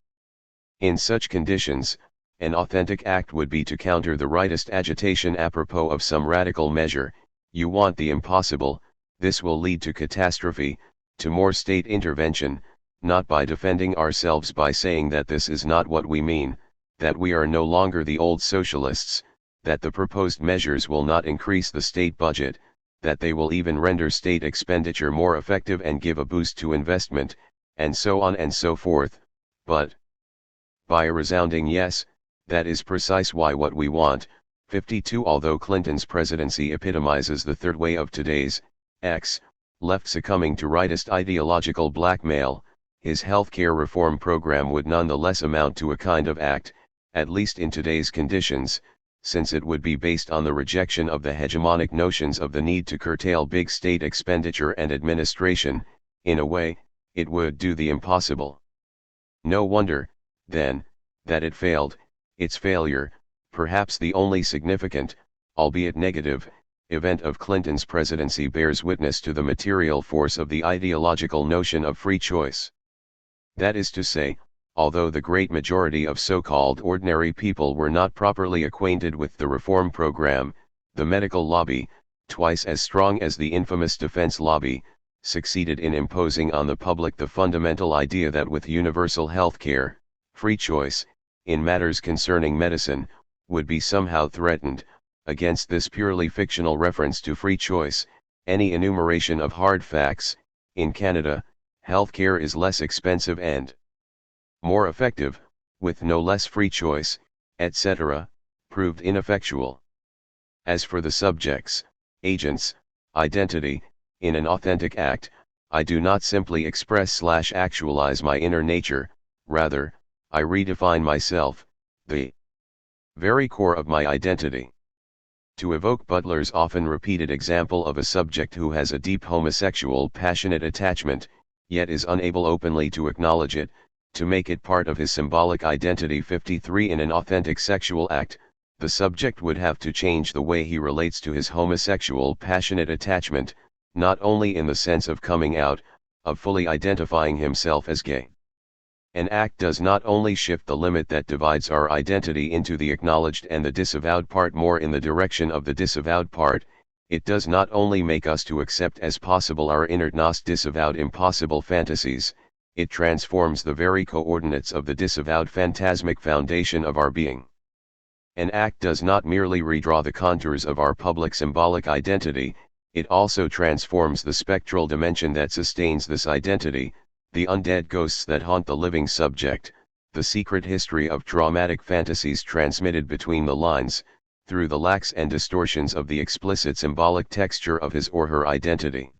Speaker 1: In such conditions, an authentic act would be to counter the rightist agitation apropos of some radical measure, You want the impossible, this will lead to catastrophe, to more state intervention, not by defending ourselves by saying that this is not what we mean, that we are no longer the old socialists, that the proposed measures will not increase the state budget, that they will even render state expenditure more effective and give a boost to investment, and so on and so forth, but by a resounding yes, that is precise why what we want. 52 Although Clinton's presidency epitomizes the third way of today's left succumbing to rightist ideological blackmail, his healthcare reform program would nonetheless amount to a kind of act, at least in today's conditions, since it would be based on the rejection of the hegemonic notions of the need to curtail big state expenditure and administration. In a way, it would do the impossible. No wonder, then, that it failed. Its failure, perhaps the only significant, albeit negative, event of Clinton's presidency bears witness to the material force of the ideological notion of free choice. That is to say, although the great majority of so-called ordinary people were not properly acquainted with the reform program, the medical lobby, twice as strong as the infamous defense lobby, succeeded in imposing on the public the fundamental idea that with universal health care, free choice, in matters concerning medicine, would be somehow threatened. Against this purely fictional reference to free choice, any enumeration of hard facts: in Canada, healthcare is less expensive and more effective, with no less free choice, etc., proved ineffectual. As for the subject's, agent's, identity, in an authentic act, I do not simply express/actualize my inner nature, rather, I redefine myself, the very core of my identity. To evoke Butler's often repeated example of a subject who has a deep homosexual passionate attachment, yet is unable openly to acknowledge it, to make it part of his symbolic identity. 53 In an authentic sexual act, the subject would have to change the way he relates to his homosexual passionate attachment, not only in the sense of coming out, of fully identifying himself as gay. An act does not only shift the limit that divides our identity into the acknowledged and the disavowed part more in the direction of the disavowed part, it does not only make us to accept as possible our inner disavowed impossible fantasies, it transforms the very coordinates of the disavowed phantasmic foundation of our being. An act does not merely redraw the contours of our public symbolic identity, it also transforms the spectral dimension that sustains this identity, the undead ghosts that haunt the living subject, the secret history of traumatic fantasies transmitted between the lines, through the lacks and distortions of the explicit symbolic texture of his or her identity.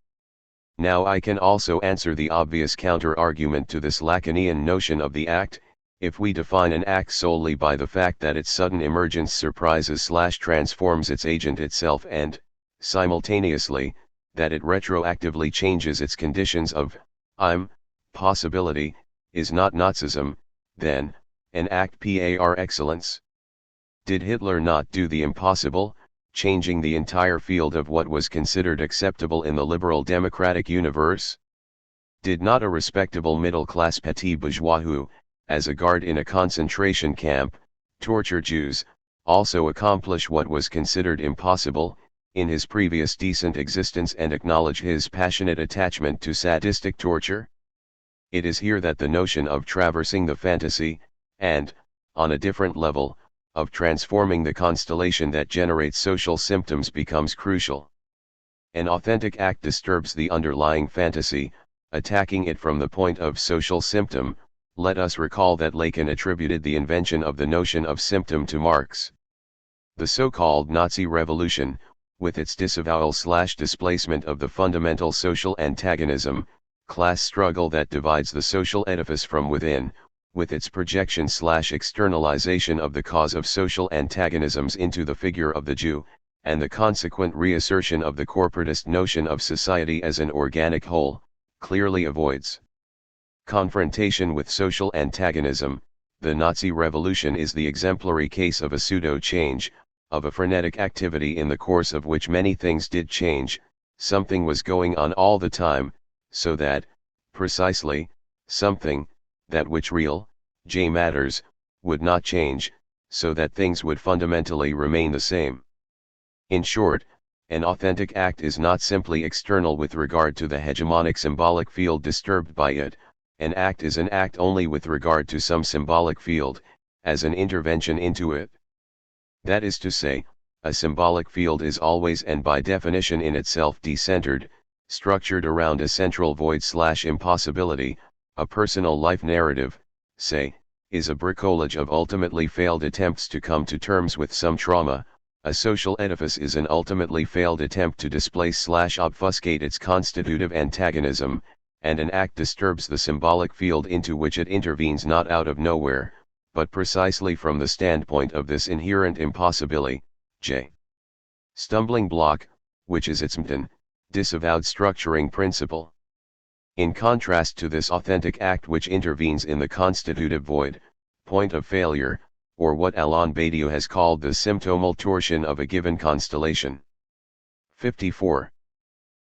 Speaker 1: Now I can also answer the obvious counter-argument to this Lacanian notion of the act. If we define an act solely by the fact that its sudden emergence surprises/transforms its agent itself and, simultaneously, that it retroactively changes its conditions of possibility, is not Nazism, then, an act par excellence. Did Hitler not do the impossible, changing the entire field of what was considered acceptable in the liberal democratic universe? Did not a respectable middle-class petit bourgeois who, as a guard in a concentration camp, torture Jews, also accomplish what was considered impossible, in his previous decent existence and acknowledge his passionate attachment to sadistic torture? It is here that the notion of traversing the fantasy, and, on a different level, of transforming the constellation that generates social symptoms becomes crucial. An authentic act disturbs the underlying fantasy, attacking it from the point of social symptom. Let us recall that Lacan attributed the invention of the notion of symptom to Marx. The so-called Nazi Revolution, with its disavowal/displacement of the fundamental social antagonism, class struggle that divides the social edifice from within, with its projection/externalization of the cause of social antagonisms into the figure of the Jew, and the consequent reassertion of the corporatist notion of society as an organic whole, clearly avoids confrontation with social antagonism. The Nazi Revolution is the exemplary case of a pseudo-change, of a frenetic activity in the course of which many things did change. Something was going on all the time, so that, precisely, something, that which real, matters, would not change, so that things would fundamentally remain the same. In short, An authentic act is not simply external with regard to the hegemonic symbolic field disturbed by it. An act is an act only with regard to some symbolic field, as an intervention into it. That is to say, a symbolic field is always and by definition in itself decentered, structured around a central void/impossibility. A personal life narrative, say, is a bricolage of ultimately failed attempts to come to terms with some trauma. A social edifice is an ultimately failed attempt to displace/obfuscate its constitutive antagonism, and an act disturbs the symbolic field into which it intervenes not out of nowhere, but precisely from the standpoint of this inherent impossibility, j. Stumbling block, which is its disavowed structuring principle. In contrast to this authentic act which intervenes in the constitutive void, point of failure, or what Alain Badiou has called the symptomal torsion of a given constellation. 54.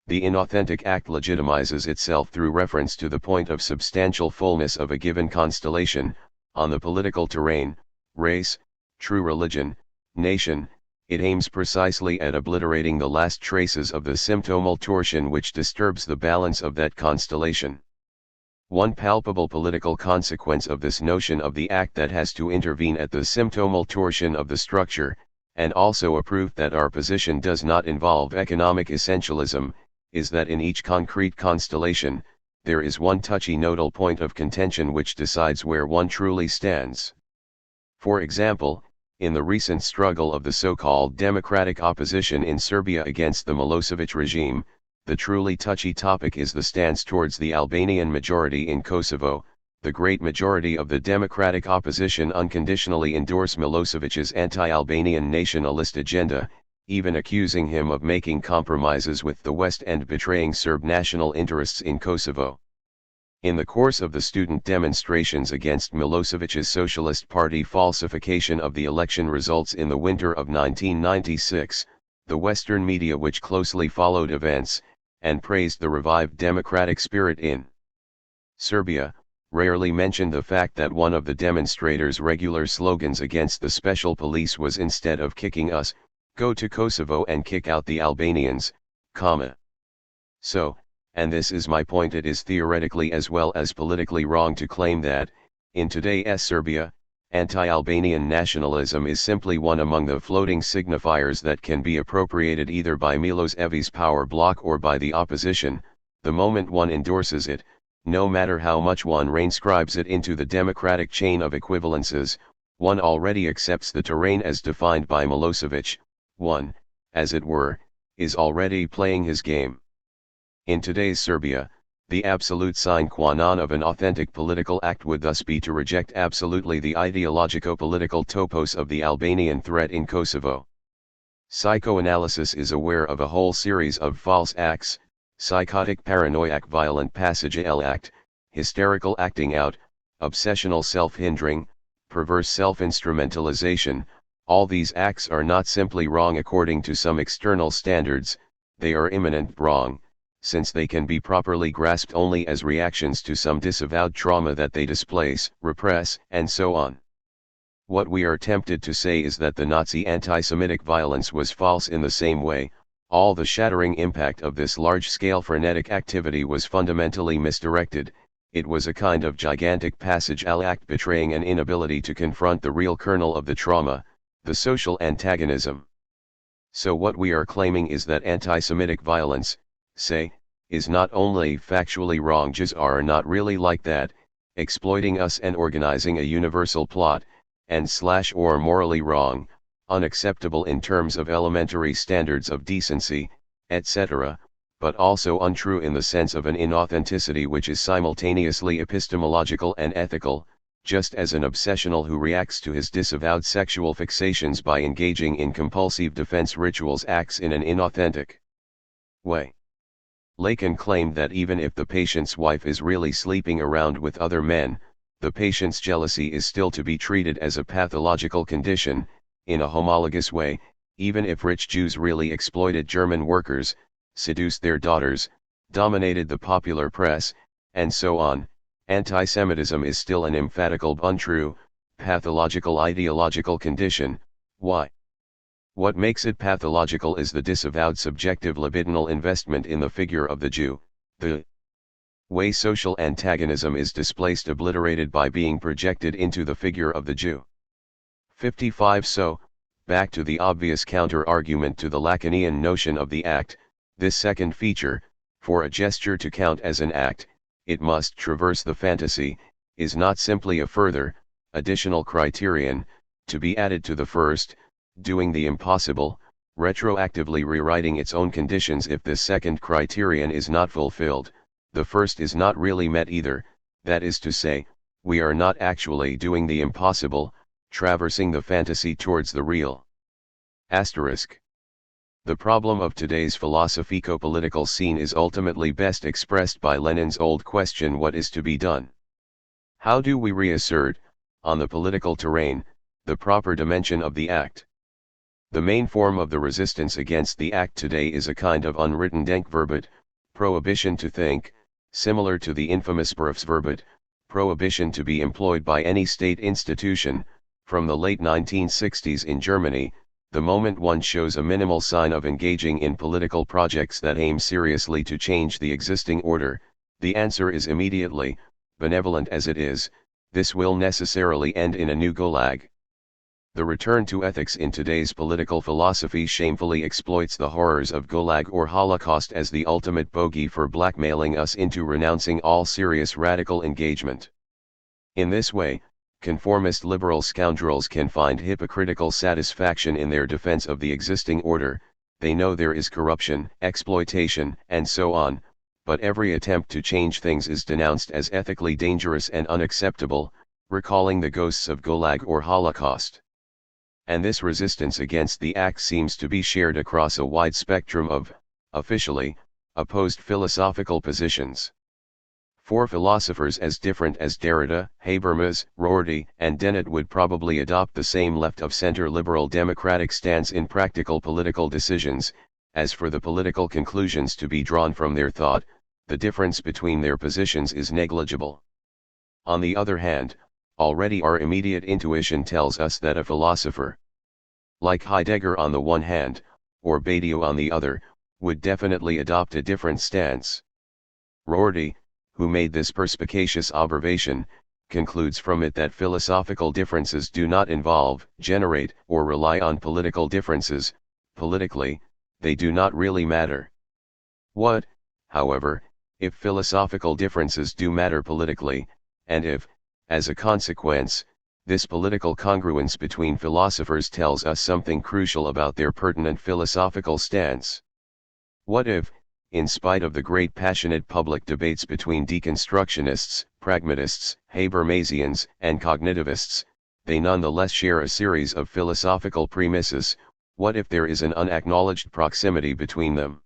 Speaker 1: The inauthentic act legitimizes itself through reference to the point of substantial fullness of a given constellation, on the political terrain, race, true religion, nation. It aims precisely at obliterating the last traces of the symptomal torsion which disturbs the balance of that constellation. One palpable political consequence of this notion of the act that has to intervene at the symptomal torsion of the structure, and also a proof that our position does not involve economic essentialism, is that in each concrete constellation, there is one touchy nodal point of contention which decides where one truly stands. For example, in the recent struggle of the so-called democratic opposition in Serbia against the Milosevic regime, the truly touchy topic is the stance towards the Albanian majority in Kosovo. The great majority of the democratic opposition unconditionally endorse Milosevic's anti-Albanian nationalist agenda, even accusing him of making compromises with the West and betraying Serb national interests in Kosovo. In the course of the student demonstrations against Milosevic's Socialist Party falsification of the election results in the winter of 1996, the Western media which closely followed events, and praised the revived democratic spirit in Serbia, rarely mentioned the fact that one of the demonstrators' regular slogans against the special police was, instead of kicking us, go to Kosovo and kick out the Albanians, So, and this is my point, it is theoretically as well as politically wrong to claim that, in today's Serbia, anti-Albanian nationalism is simply one among the floating signifiers that can be appropriated either by Milosevic's power bloc or by the opposition. The moment one endorses it, no matter how much one reinscribes it into the democratic chain of equivalences, one already accepts the terrain as defined by Milosevic. One, as it were, is already playing his game. In today's Serbia, the absolute sine qua non of an authentic political act would thus be to reject absolutely the ideologico-political topos of the Albanian threat in Kosovo. Psychoanalysis is aware of a whole series of false acts: psychotic paranoiac violent passage act, hysterical acting out, obsessional self-hindering, perverse self-instrumentalization. All these acts are not simply wrong according to some external standards, they are immanent wrong, since they can be properly grasped only as reactions to some disavowed trauma that they displace, repress, and so on. What we are tempted to say is that the Nazi anti-Semitic violence was false in the same way. All the shattering impact of this large-scale frenetic activity was fundamentally misdirected. It was a kind of gigantic passage act betraying an inability to confront the real kernel of the trauma, the social antagonism. So what we are claiming is that anti-Semitic violence, say, is not only factually wrong, Jews are not really like that, exploiting us and organizing a universal plot, and/or morally wrong, unacceptable in terms of elementary standards of decency, etc., but also untrue in the sense of an inauthenticity which is simultaneously epistemological and ethical, just as an obsessional who reacts to his disavowed sexual fixations by engaging in compulsive defense rituals acts in an inauthentic way. Lacan claimed that even if the patient's wife is really sleeping around with other men, the patient's jealousy is still to be treated as a pathological condition. In a homologous way, even if rich Jews really exploited German workers, seduced their daughters, dominated the popular press, and so on, anti-Semitism is still an emphatical untrue, pathological ideological condition. Why? What makes it pathological is the disavowed subjective libidinal investment in the figure of the Jew, the way social antagonism is displaced, obliterated by being projected into the figure of the Jew. 55. So, back to the obvious counter-argument to the Lacanian notion of the act, this second feature, for a gesture to count as an act, it must traverse the fantasy, is not simply a further, additional criterion, to be added to the first, doing the impossible, retroactively rewriting its own conditions. If this second criterion is not fulfilled, the first is not really met either, that is to say, we are not actually doing the impossible, traversing the fantasy towards the real. Asterisk. The problem of today's philosophico-political scene is ultimately best expressed by Lenin's old question: what is to be done? How do we reassert, on the political terrain, the proper dimension of the act? The main form of the resistance against the act today is a kind of unwritten Denkverbot, prohibition to think, similar to the infamous Berufsverbot, prohibition to be employed by any state institution. From the late 1960s in Germany, the moment one shows a minimal sign of engaging in political projects that aim seriously to change the existing order, the answer is immediately, benevolent as it is, this will necessarily end in a new gulag. The return to ethics in today's political philosophy shamefully exploits the horrors of Gulag or Holocaust as the ultimate bogey for blackmailing us into renouncing all serious radical engagement. In this way, conformist liberal scoundrels can find hypocritical satisfaction in their defense of the existing order. They know there is corruption, exploitation, and so on, but every attempt to change things is denounced as ethically dangerous and unacceptable, recalling the ghosts of Gulag or Holocaust. And this resistance against the act seems to be shared across a wide spectrum of, officially, opposed philosophical positions. Four philosophers as different as Derrida, Habermas, Rorty, and Dennett would probably adopt the same left-of-center liberal democratic stance in practical political decisions. As for the political conclusions to be drawn from their thought, the difference between their positions is negligible. On the other hand, already our immediate intuition tells us that a philosopher, like Heidegger on the one hand, or Badiou on the other, would definitely adopt a different stance. Rorty, who made this perspicacious observation, concludes from it that philosophical differences do not involve, generate, or rely on political differences. Politically, they do not really matter. What, however, if philosophical differences do matter politically, and if, as a consequence, this political congruence between philosophers tells us something crucial about their pertinent philosophical stance? What if, in spite of the great passionate public debates between deconstructionists, pragmatists, Habermasians, and cognitivists, they nonetheless share a series of philosophical premises? What if there is an unacknowledged proximity between them?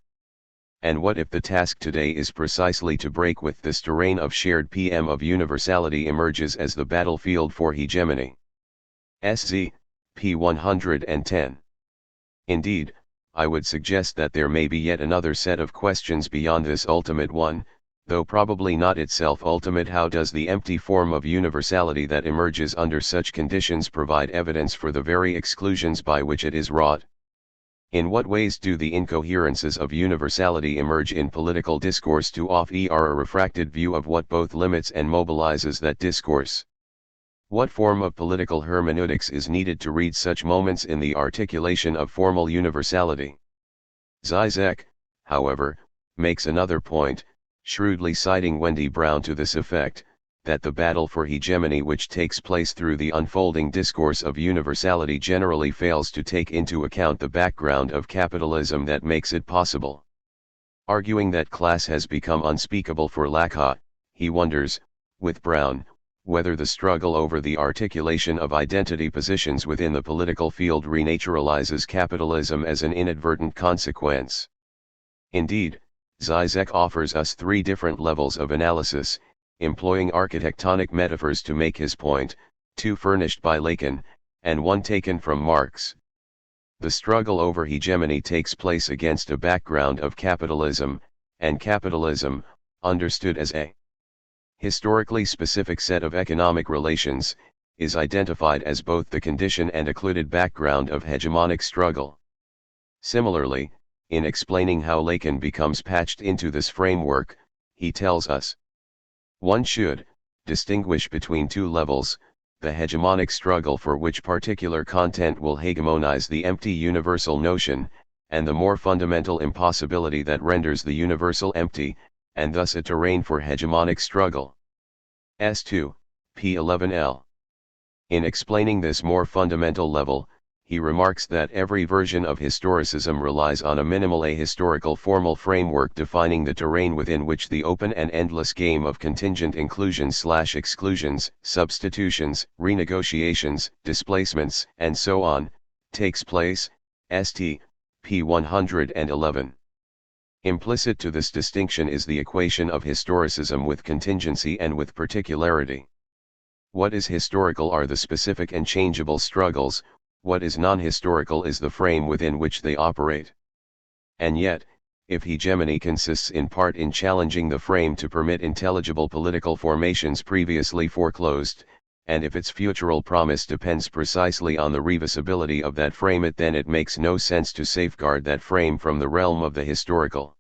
Speaker 1: And what if the task today is precisely to break with this terrain of shared PM of universality emerges as the battlefield for hegemony? SZ, p. 110. Indeed, I would suggest that there may be yet another set of questions beyond this ultimate one, though probably not itself ultimate. How does the empty form of universality that emerges under such conditions provide evidence for the very exclusions by which it is wrought? In what ways do the incoherences of universality emerge in political discourse to offer a refracted view of what both limits and mobilizes that discourse? What form of political hermeneutics is needed to read such moments in the articulation of formal universality? Zizek, however, makes another point, shrewdly citing Wendy Brown to this effect, that the battle for hegemony which takes place through the unfolding discourse of universality generally fails to take into account the background of capitalism that makes it possible. Arguing that class has become unspeakable for Lacan, he wonders, with Brown, whether the struggle over the articulation of identity positions within the political field renaturalizes capitalism as an inadvertent consequence. Indeed, Zizek offers us three different levels of analysis, employing architectonic metaphors to make his point, two furnished by Lacan, and one taken from Marx. The struggle over hegemony takes place against a background of capitalism, and capitalism, understood as a historically specific set of economic relations, is identified as both the condition and occluded background of hegemonic struggle. Similarly, in explaining how Lacan becomes patched into this framework, he tells us, one should distinguish between two levels: the hegemonic struggle for which particular content will hegemonize the empty universal notion, and the more fundamental impossibility that renders the universal empty, and thus a terrain for hegemonic struggle. S2, p11l. In explaining this more fundamental level, he remarks that every version of historicism relies on a minimal ahistorical formal framework defining the terrain within which the open and endless game of contingent inclusions/exclusions, substitutions, renegotiations, displacements, and so on, takes place. St. p. 111. Implicit to this distinction is the equation of historicism with contingency and with particularity. What is historical are the specific and changeable struggles, what is non-historical is the frame within which they operate. And yet, if hegemony consists in part in challenging the frame to permit intelligible political formations previously foreclosed, and if its futural promise depends precisely on the revisability of that frame, then it makes no sense to safeguard that frame from the realm of the historical.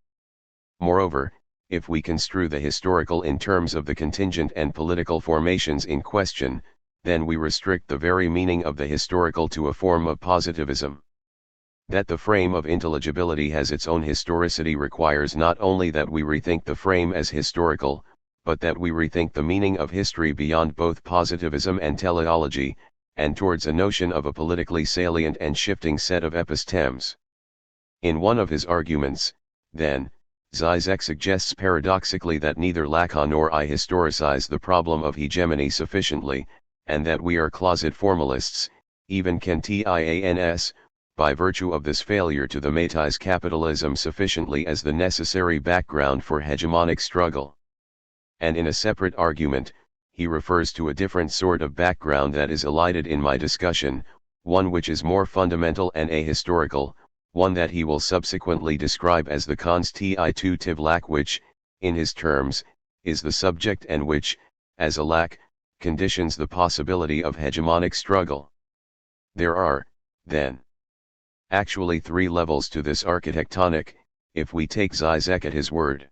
Speaker 1: Moreover, if we construe the historical in terms of the contingent and political formations in question, then we restrict the very meaning of the historical to a form of positivism. That the frame of intelligibility has its own historicity requires not only that we rethink the frame as historical, but that we rethink the meaning of history beyond both positivism and teleology, and towards a notion of a politically salient and shifting set of epistemes. In one of his arguments, then, Zizek suggests paradoxically that neither Lacan nor I historicize the problem of hegemony sufficiently, and that we are closet formalists, even Kantians, by virtue of this failure to thematize capitalism sufficiently as the necessary background for hegemonic struggle. And in a separate argument, he refers to a different sort of background that is elided in my discussion, one which is more fundamental and ahistorical, one that he will subsequently describe as the constitutive lack which, in his terms, is the subject and which, as a lack, conditions the possibility of hegemonic struggle. There are, then, actually three levels to this architectonic, if we take Zizek at his word.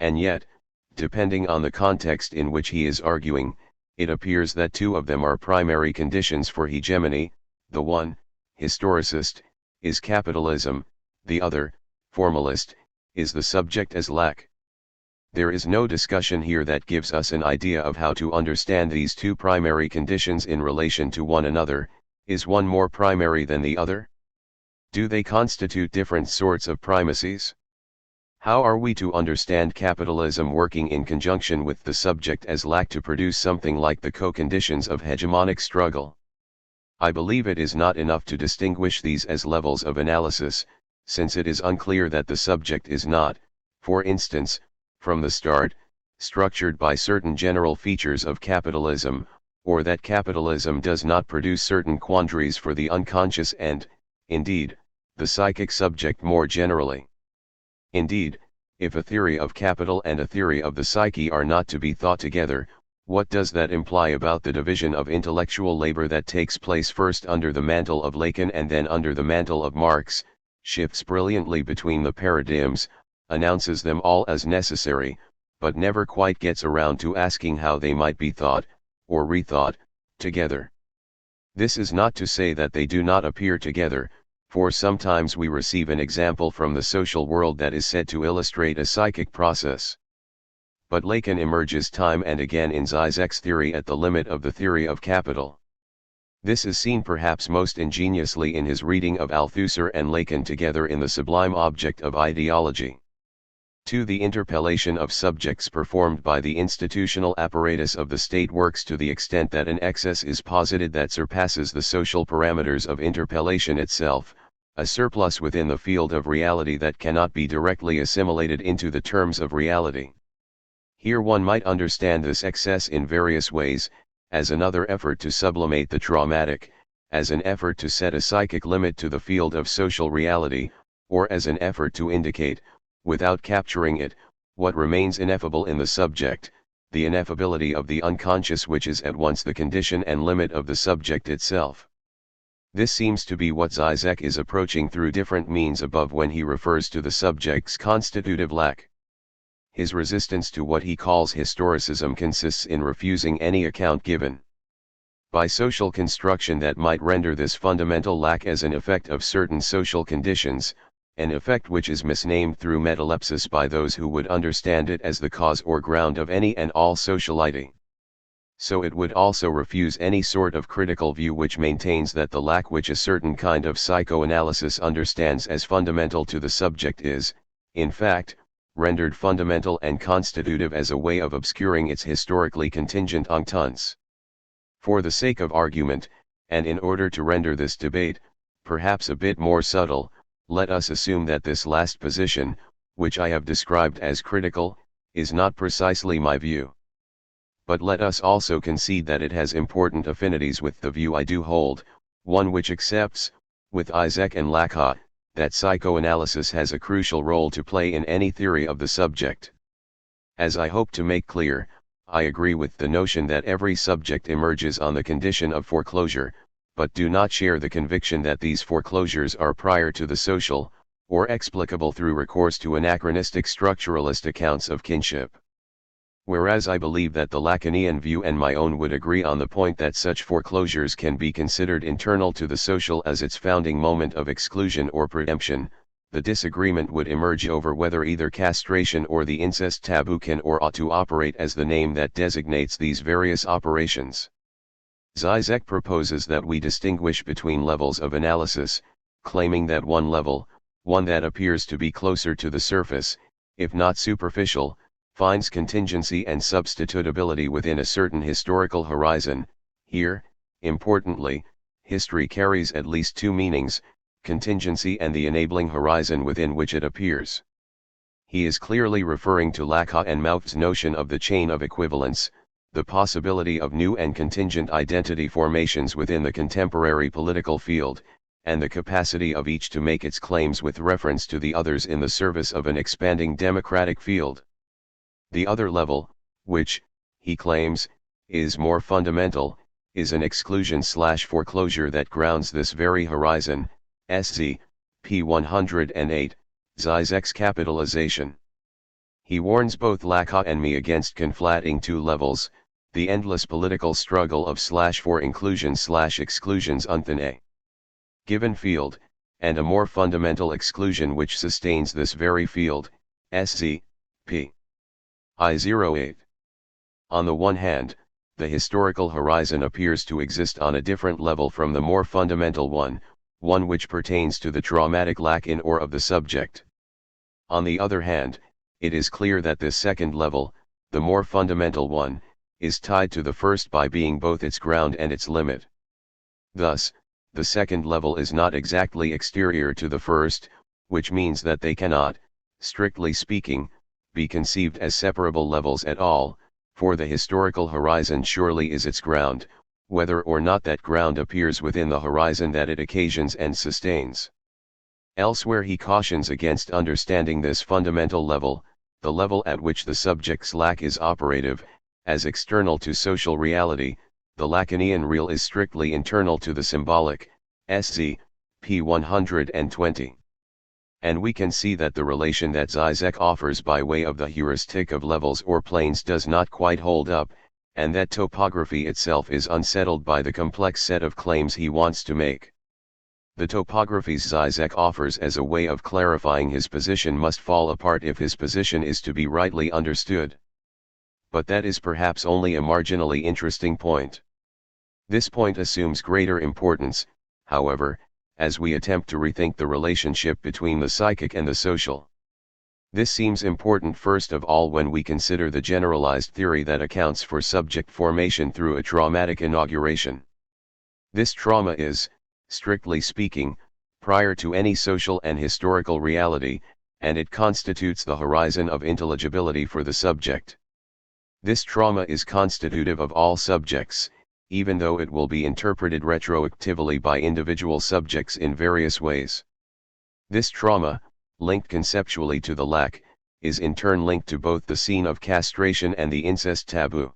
Speaker 1: And yet, depending on the context in which he is arguing, it appears that two of them are primary conditions for hegemony: the one, historicist, is capitalism; the other, formalist, is the subject as lack. There is no discussion here that gives us an idea of how to understand these two primary conditions in relation to one another. Is one more primary than the other? Do they constitute different sorts of primacies? How are we to understand capitalism working in conjunction with the subject as lack to produce something like the co-conditions of hegemonic struggle? I believe it is not enough to distinguish these as levels of analysis, since it is unclear that the subject is not, for instance, from the start, structured by certain general features of capitalism, or that capitalism does not produce certain quandaries for the unconscious and, indeed, the psychic subject more generally. Indeed, if a theory of capital and a theory of the psyche are not to be thought together, what does that imply about the division of intellectual labor that takes place first under the mantle of Lacan and then under the mantle of Marx, shifts brilliantly between the paradigms, announces them all as necessary, but never quite gets around to asking how they might be thought, or rethought, together? This is not to say that they do not appear together, for sometimes we receive an example from the social world that is said to illustrate a psychic process. But Lacan emerges time and again in Zizek's theory at the limit of the theory of capital. This is seen perhaps most ingeniously in his reading of Althusser and Lacan together in the sublime object of ideology. 2. The interpellation of subjects performed by the institutional apparatus of the state works to the extent that an excess is posited that surpasses the social parameters of interpellation itself, a surplus within the field of reality that cannot be directly assimilated into the terms of reality. Here one might understand this excess in various ways: as another effort to sublimate the traumatic, as an effort to set a psychic limit to the field of social reality, or as an effort to indicate, without capturing it, what remains ineffable in the subject, the ineffability of the unconscious which is at once the condition and limit of the subject itself. This seems to be what Zizek is approaching through different means above when he refers to the subject's constitutive lack. His resistance to what he calls historicism consists in refusing any account given by social construction that might render this fundamental lack as an effect of certain social conditions, an effect which is misnamed through metalepsis by those who would understand it as the cause or ground of any and all sociality. So it would also refuse any sort of critical view which maintains that the lack which a certain kind of psychoanalysis understands as fundamental to the subject is, in fact, rendered fundamental and constitutive as a way of obscuring its historically contingent ententes. For the sake of argument, and in order to render this debate, perhaps a bit more subtle, let us assume that this last position, which I have described as critical, is not precisely my view. But let us also concede that it has important affinities with the view I do hold, one which accepts, with Isaac and Lacan, that psychoanalysis has a crucial role to play in any theory of the subject. As I hope to make clear, I agree with the notion that every subject emerges on the condition of foreclosure, but do not share the conviction that these foreclosures are prior to the social, or explicable through recourse to anachronistic structuralist accounts of kinship. Whereas I believe that the Lacanian view and my own would agree on the point that such foreclosures can be considered internal to the social as its founding moment of exclusion or preemption, the disagreement would emerge over whether either castration or the incest taboo can or ought to operate as the name that designates these various operations. Zizek proposes that we distinguish between levels of analysis, claiming that one level, one that appears to be closer to the surface, if not superficial, finds contingency and substitutability within a certain historical horizon. Here, importantly, history carries at least two meanings: contingency and the enabling horizon within which it appears. He is clearly referring to Lacan and Mauth's notion of the chain of equivalence, the possibility of new and contingent identity formations within the contemporary political field, and the capacity of each to make its claims with reference to the others in the service of an expanding democratic field. The other level, which, he claims, is more fundamental, is an exclusion/foreclosure that grounds this very horizon. SZ, p. 108, Zizek's capitalization. He warns both Lacan and me against conflating two levels, the endless political struggle of /for inclusion/exclusions within a given field, and a more fundamental exclusion which sustains this very field. SZ, p. I08. On the one hand, the historical horizon appears to exist on a different level from the more fundamental one which pertains to the traumatic lack in or of the subject. On the other hand, it is clear that this second level, the more fundamental one, is tied to the first by being both its ground and its limit. Thus, the second level is not exactly exterior to the first, which means that they cannot, strictly speaking, be conceived as separable levels at all, for the historical horizon surely is its ground, whether or not that ground appears within the horizon that it occasions and sustains. Elsewhere he cautions against understanding this fundamental level, the level at which the subject's lack is operative, as external to social reality. The Lacanian real is strictly internal to the symbolic. SZ, p. 120. And we can see that the relation that Zizek offers by way of the heuristic of levels or planes does not quite hold up, and that topography itself is unsettled by the complex set of claims he wants to make. The topographies Zizek offers as a way of clarifying his position must fall apart if his position is to be rightly understood. But that is perhaps only a marginally interesting point. This point assumes greater importance, however, as we attempt to rethink the relationship between the psychic and the social. This seems important first of all when we consider the generalized theory that accounts for subject formation through a traumatic inauguration. This trauma is, strictly speaking, prior to any social and historical reality, and it constitutes the horizon of intelligibility for the subject. This trauma is constitutive of all subjects, even though it will be interpreted retroactively by individual subjects in various ways. This trauma, linked conceptually to the lack, is in turn linked to both the scene of castration and the incest taboo.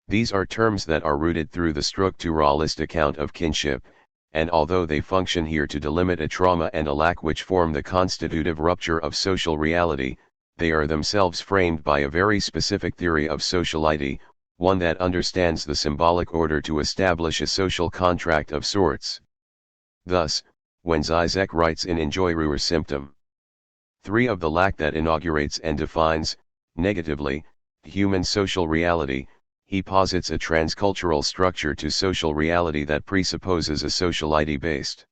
Speaker 1: These are terms that are rooted through the structuralist account of kinship, and although they function here to delimit a trauma and a lack which form the constitutive rupture of social reality, they are themselves framed by a very specific theory of sociality, one that understands the symbolic order to establish a social contract of sorts. Thus, when Zizek writes in Enjoyruhr Symptom 3 of the lack that inaugurates and defines, negatively, human social reality, he posits a transcultural structure to social reality that presupposes a sociality-based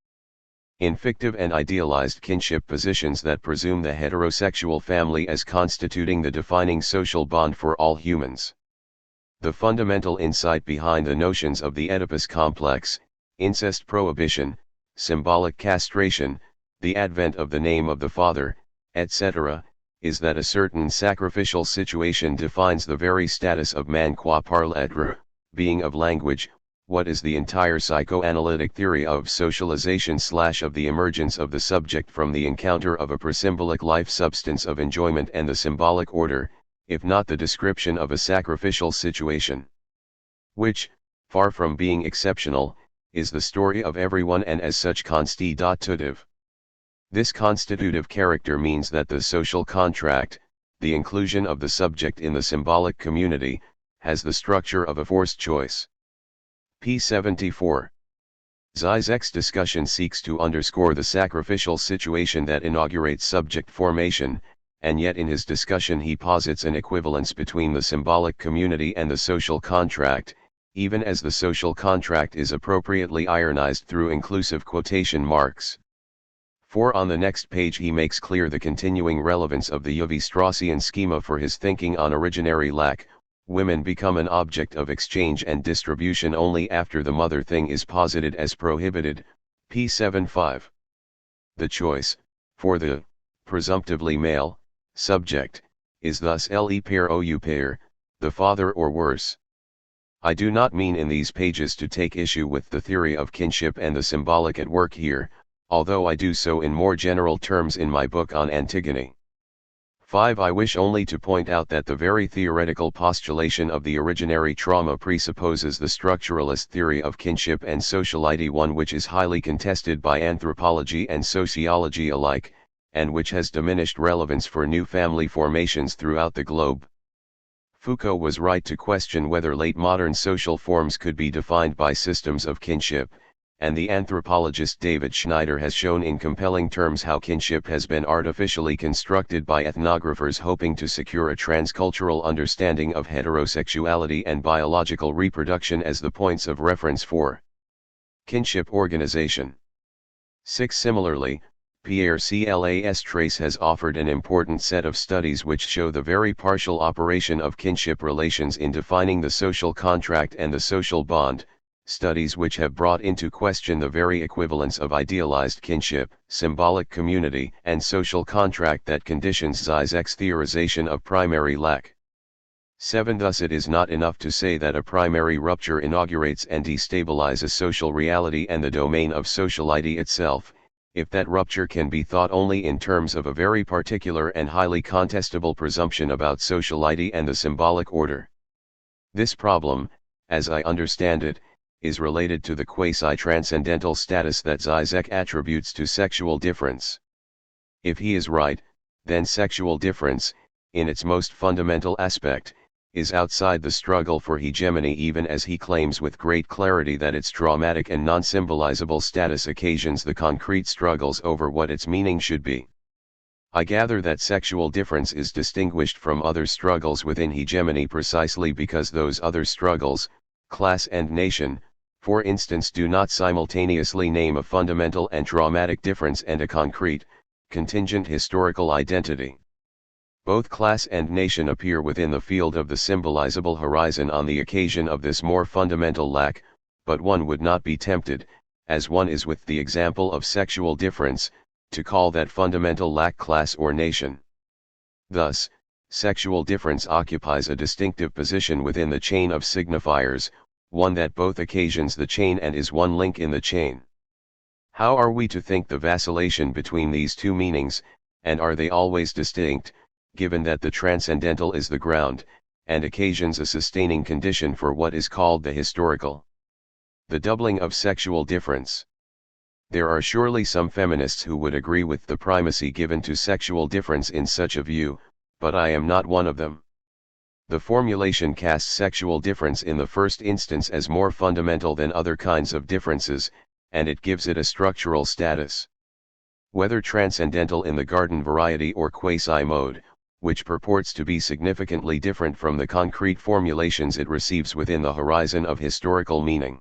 Speaker 1: in fictive and idealized kinship positions that presume the heterosexual family as constituting the defining social bond for all humans. The fundamental insight behind the notions of the Oedipus complex, incest prohibition, symbolic castration, the advent of the name of the father, etc., is that a certain sacrificial situation defines the very status of man qua par l'être, being of language, what is the entire psychoanalytic theory of socialization / of the emergence of the subject from the encounter of a presymbolic life substance of enjoyment and the symbolic order, if not the description of a sacrificial situation, which, far from being exceptional, is the story of everyone and as such constitutive. This constitutive character means that the social contract, the inclusion of the subject in the symbolic community, has the structure of a forced choice. p. 74. Zizek's discussion seeks to underscore the sacrificial situation that inaugurates subject formation, and yet in his discussion he posits an equivalence between the symbolic community and the social contract, even as the social contract is appropriately ironized through inclusive quotation marks. For on the next page he makes clear the continuing relevance of the Levi-Straussian schema for his thinking on originary lack. Women become an object of exchange and distribution only after the mother thing is posited as prohibited, p. 75. The choice, for the, presumptively male, subject, is thus le père ou père, the father or worse. I do not mean in these pages to take issue with the theory of kinship and the symbolic at work here, although I do so in more general terms in my book on Antigone. 5. I wish only to point out that the very theoretical postulation of the originary trauma presupposes the structuralist theory of kinship and sociality, one which is highly contested by anthropology and sociology alike, and which has diminished relevance for new family formations throughout the globe. Foucault was right to question whether late modern social forms could be defined by systems of kinship, and the anthropologist David Schneider has shown in compelling terms how kinship has been artificially constructed by ethnographers hoping to secure a transcultural understanding of heterosexuality and biological reproduction as the points of reference for kinship organization. 6. Similarly, Pierre Clas Trace has offered an important set of studies which show the very partial operation of kinship relations in defining the social contract and the social bond, studies which have brought into question the very equivalence of idealized kinship, symbolic community, and social contract that conditions Zizek's theorization of primary lack. 7. Thus it is not enough to say that a primary rupture inaugurates and destabilizes social reality and the domain of sociality itself, if that rupture can be thought only in terms of a very particular and highly contestable presumption about sociality and the symbolic order. This problem, as I understand it, is related to the quasi-transcendental status that Zizek attributes to sexual difference. If he is right, then sexual difference, in its most fundamental aspect, is outside the struggle for hegemony, even as he claims with great clarity that its dramatic and non-symbolizable status occasions the concrete struggles over what its meaning should be. I gather that sexual difference is distinguished from other struggles within hegemony precisely because those other struggles, class and nation, for instance, do not simultaneously name a fundamental and traumatic difference and a concrete, contingent historical identity. Both class and nation appear within the field of the symbolizable horizon on the occasion of this more fundamental lack, but one would not be tempted, as one is with the example of sexual difference, to call that fundamental lack class or nation. Thus, sexual difference occupies a distinctive position within the chain of signifiers, one that both occasions the chain and is one link in the chain. How are we to think the vacillation between these two meanings, and are they always distinct, given that the transcendental is the ground, and occasions a sustaining condition for what is called the historical. The doubling of sexual difference. There are surely some feminists who would agree with the primacy given to sexual difference in such a view, but I am not one of them. The formulation casts sexual difference in the first instance as more fundamental than other kinds of differences, and it gives it a structural status. Whether transcendental in the garden variety or quasi-mode, which purports to be significantly different from the concrete formulations it receives within the horizon of historical meaning.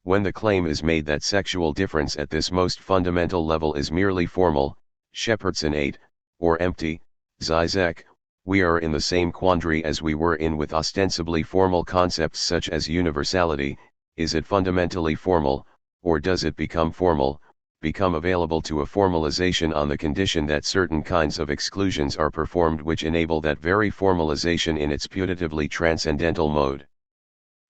Speaker 1: When the claim is made that sexual difference at this most fundamental level is merely formal, Shepherdsonate, or empty, Zizek, we are in the same quandary as we were in with ostensibly formal concepts such as universality. Is it fundamentally formal, or does it become formal, become available to a formalization on the condition that certain kinds of exclusions are performed which enable that very formalization in its putatively transcendental mode?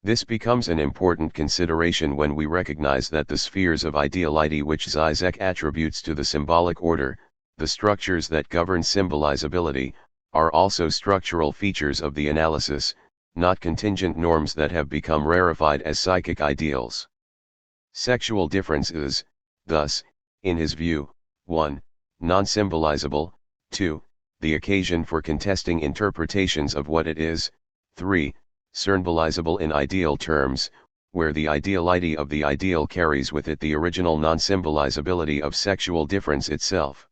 Speaker 1: This becomes an important consideration when we recognize that the spheres of ideality which Zizek attributes to the symbolic order, the structures that govern symbolizability, are also structural features of the analysis, not contingent norms that have become rarefied as psychic ideals. Sexual difference is, thus, in his view, 1. Non-symbolizable, 2. The occasion for contesting interpretations of what it is, 3. Symbolizable in ideal terms, where the ideality of the ideal carries with it the original non-symbolizability of sexual difference itself.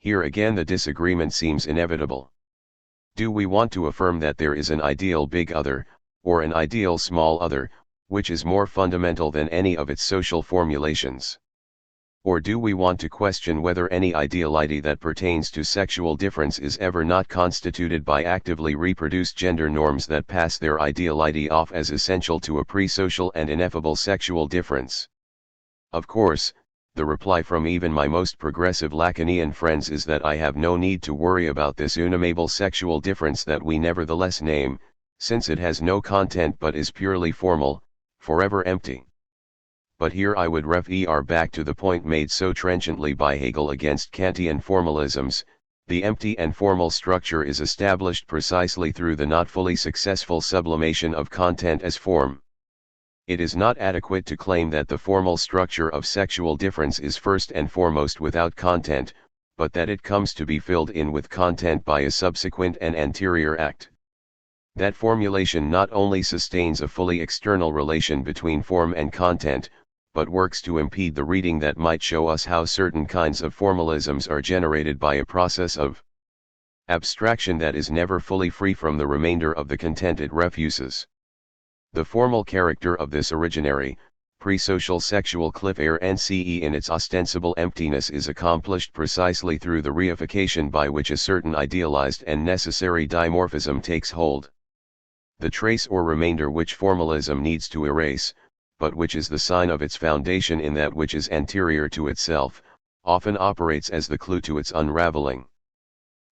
Speaker 1: Here again the disagreement seems inevitable. Do we want to affirm that there is an ideal big other, or an ideal small other, which is more fundamental than any of its social formulations? Or do we want to question whether any ideality that pertains to sexual difference is ever not constituted by actively reproduced gender norms that pass their ideality off as essential to a pre-social and ineffable sexual difference? Of course, the reply from even my most progressive Lacanian friends is that I have no need to worry about this unnameable sexual difference that we nevertheless name, since it has no content but is purely formal, forever empty. But here I would refer back to the point made so trenchantly by Hegel against Kantian formalisms. The empty and formal structure is established precisely through the not fully successful sublimation of content as form. It is not adequate to claim that the formal structure of sexual difference is first and foremost without content, but that it comes to be filled in with content by a subsequent and anterior act. That formulation not only sustains a fully external relation between form and content, but works to impede the reading that might show us how certain kinds of formalisms are generated by a process of abstraction that is never fully free from the remainder of the content it refuses. The formal character of this originary, pre-social sexual cliff air nce in its ostensible emptiness is accomplished precisely through the reification by which a certain idealized and necessary dimorphism takes hold. The trace or remainder which formalism needs to erase, but which is the sign of its foundation in that which is anterior to itself, often operates as the clue to its unraveling.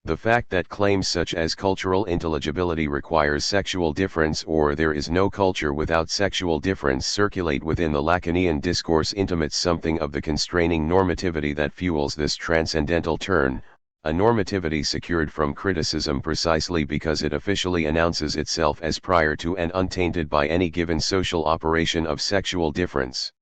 Speaker 1: The fact that claims such as cultural intelligibility requires sexual difference or there is no culture without sexual difference circulate within the Lacanian discourse intimates something of the constraining normativity that fuels this transcendental turn, a normativity secured from criticism precisely because it officially announces itself as prior to and untainted by any given social operation of sexual difference.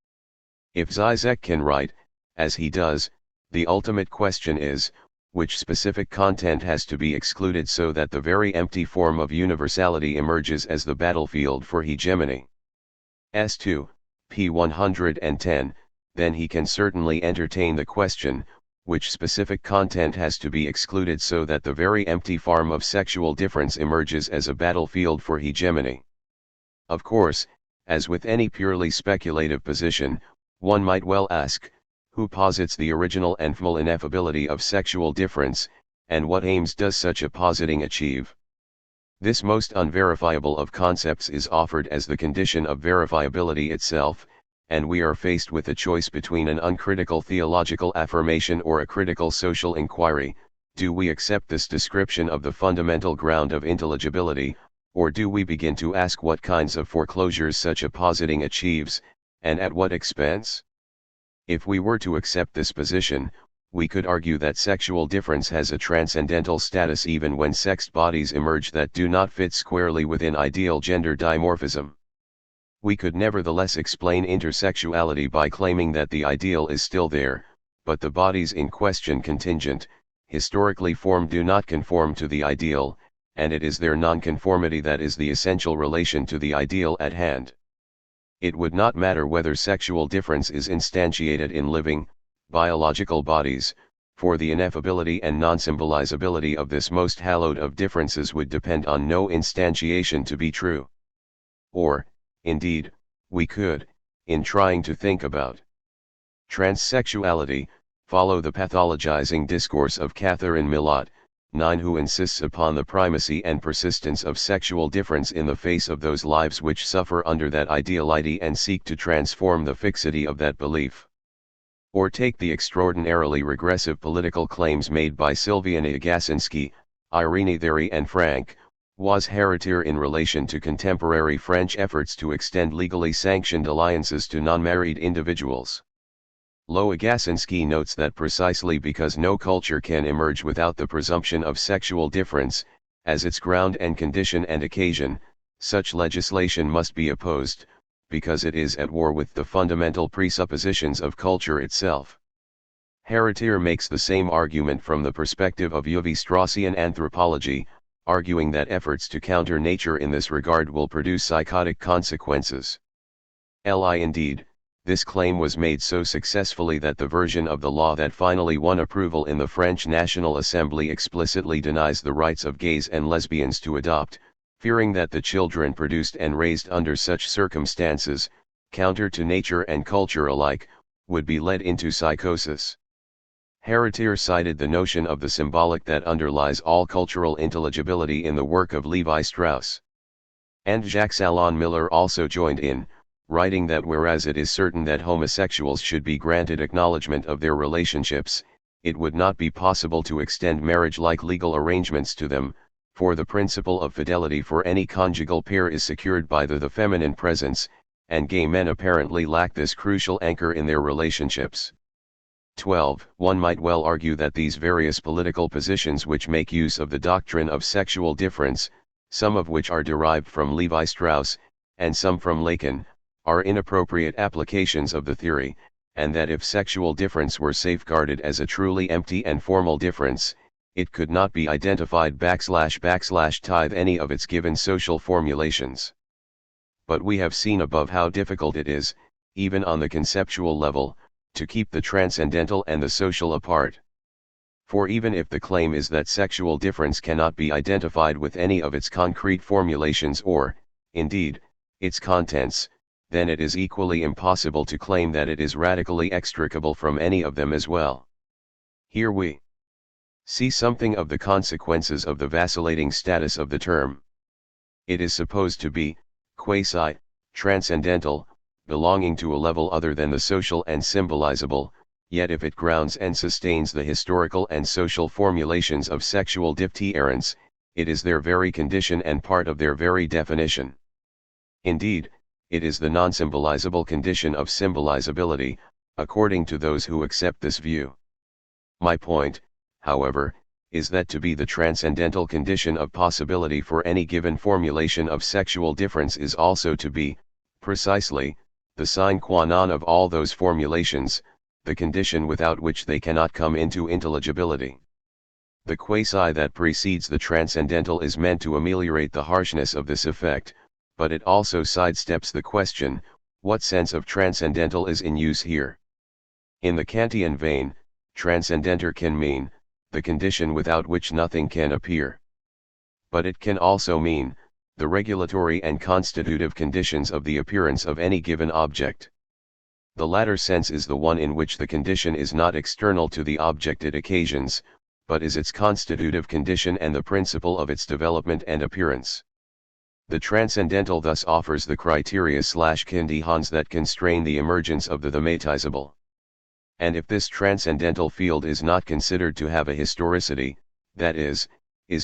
Speaker 1: If Zizek can write, as he does, the ultimate question is, which specific content has to be excluded so that the very empty form of universality emerges as the battlefield for hegemony. S2, p. 110, then he can certainly entertain the question, which specific content has to be excluded so that the very empty form of sexual difference emerges as a battlefield for hegemony. Of course, as with any purely speculative position, one might well ask, who posits the original and full ineffability of sexual difference, and what aims does such a positing achieve? This most unverifiable of concepts is offered as the condition of verifiability itself, and we are faced with a choice between an uncritical theological affirmation or a critical social inquiry. Do we accept this description of the fundamental ground of intelligibility, or do we begin to ask what kinds of foreclosures such a positing achieves, and at what expense? If we were to accept this position, we could argue that sexual difference has a transcendental status even when sexed bodies emerge that do not fit squarely within ideal gender dimorphism. We could nevertheless explain intersexuality by claiming that the ideal is still there, but the bodies in question contingent, historically formed do not conform to the ideal, and it is their nonconformity that is the essential relation to the ideal at hand. It would not matter whether sexual difference is instantiated in living, biological bodies, for the ineffability and non-symbolizability of this most hallowed of differences would depend on no instantiation to be true. Or, indeed, we could, in trying to think about transsexuality, follow the pathologizing discourse of Catherine Millot, 9, who insists upon the primacy and persistence of sexual difference in the face of those lives which suffer under that ideality and seek to transform the fixity of that belief. Or take the extraordinarily regressive political claims made by Sylviane Agacinski, Irene Théry and Frank was Héritier in relation to contemporary French efforts to extend legally sanctioned alliances to non-married individuals. Agacinski notes that precisely because no culture can emerge without the presumption of sexual difference, as its ground and condition and occasion, such legislation must be opposed, because it is at war with the fundamental presuppositions of culture itself. Héritier makes the same argument from the perspective of Lévi-Straussian anthropology, arguing that efforts to counter nature in this regard will produce psychotic consequences. Indeed, this claim was made so successfully that the version of the law that finally won approval in the French National Assembly explicitly denies the rights of gays and lesbians to adopt, fearing that the children produced and raised under such circumstances, counter to nature and culture alike, would be led into psychosis. Héritier cited the notion of the symbolic that underlies all cultural intelligibility in the work of Lévi-Strauss. And Jacques-Alain Miller also joined in, writing that whereas it is certain that homosexuals should be granted acknowledgement of their relationships, it would not be possible to extend marriage-like legal arrangements to them, for the principle of fidelity for any conjugal pair is secured by the feminine presence, and gay men apparently lack this crucial anchor in their relationships. 12. One might well argue that these various political positions which make use of the doctrine of sexual difference, some of which are derived from Lévi-Strauss, and some from Lacan, are inappropriate applications of the theory, and that if sexual difference were safeguarded as a truly empty and formal difference, it could not be identified // any of its given social formulations. But we have seen above how difficult it is, even on the conceptual level, to keep the transcendental and the social apart. For even if the claim is that sexual difference cannot be identified with any of its concrete formulations or, indeed, its contents, then it is equally impossible to claim that it is radically extricable from any of them as well. Here we see something of the consequences of the vacillating status of the term. It is supposed to be quasi-transcendental, belonging to a level other than the social and symbolizable, yet if it grounds and sustains the historical and social formulations of sexual difference, it is their very condition and part of their very definition. Indeed, it is the non-symbolizable condition of symbolizability, according to those who accept this view. My point, however, is that to be the transcendental condition of possibility for any given formulation of sexual difference is also to be, precisely, the sine qua non of all those formulations, the condition without which they cannot come into intelligibility. The quasi that precedes the transcendental is meant to ameliorate the harshness of this effect, but it also sidesteps the question, what sense of transcendental is in use here? In the Kantian vein, transcendenter can mean, the condition without which nothing can appear. But it can also mean, the regulatory and constitutive conditions of the appearance of any given object. The latter sense is the one in which the condition is not external to the object it occasions, but is its constitutive condition and the principle of its development and appearance. The transcendental thus offers the criteria/conditions that constrain the emergence of the thematizable. And if this transcendental field is not considered to have a historicity, that is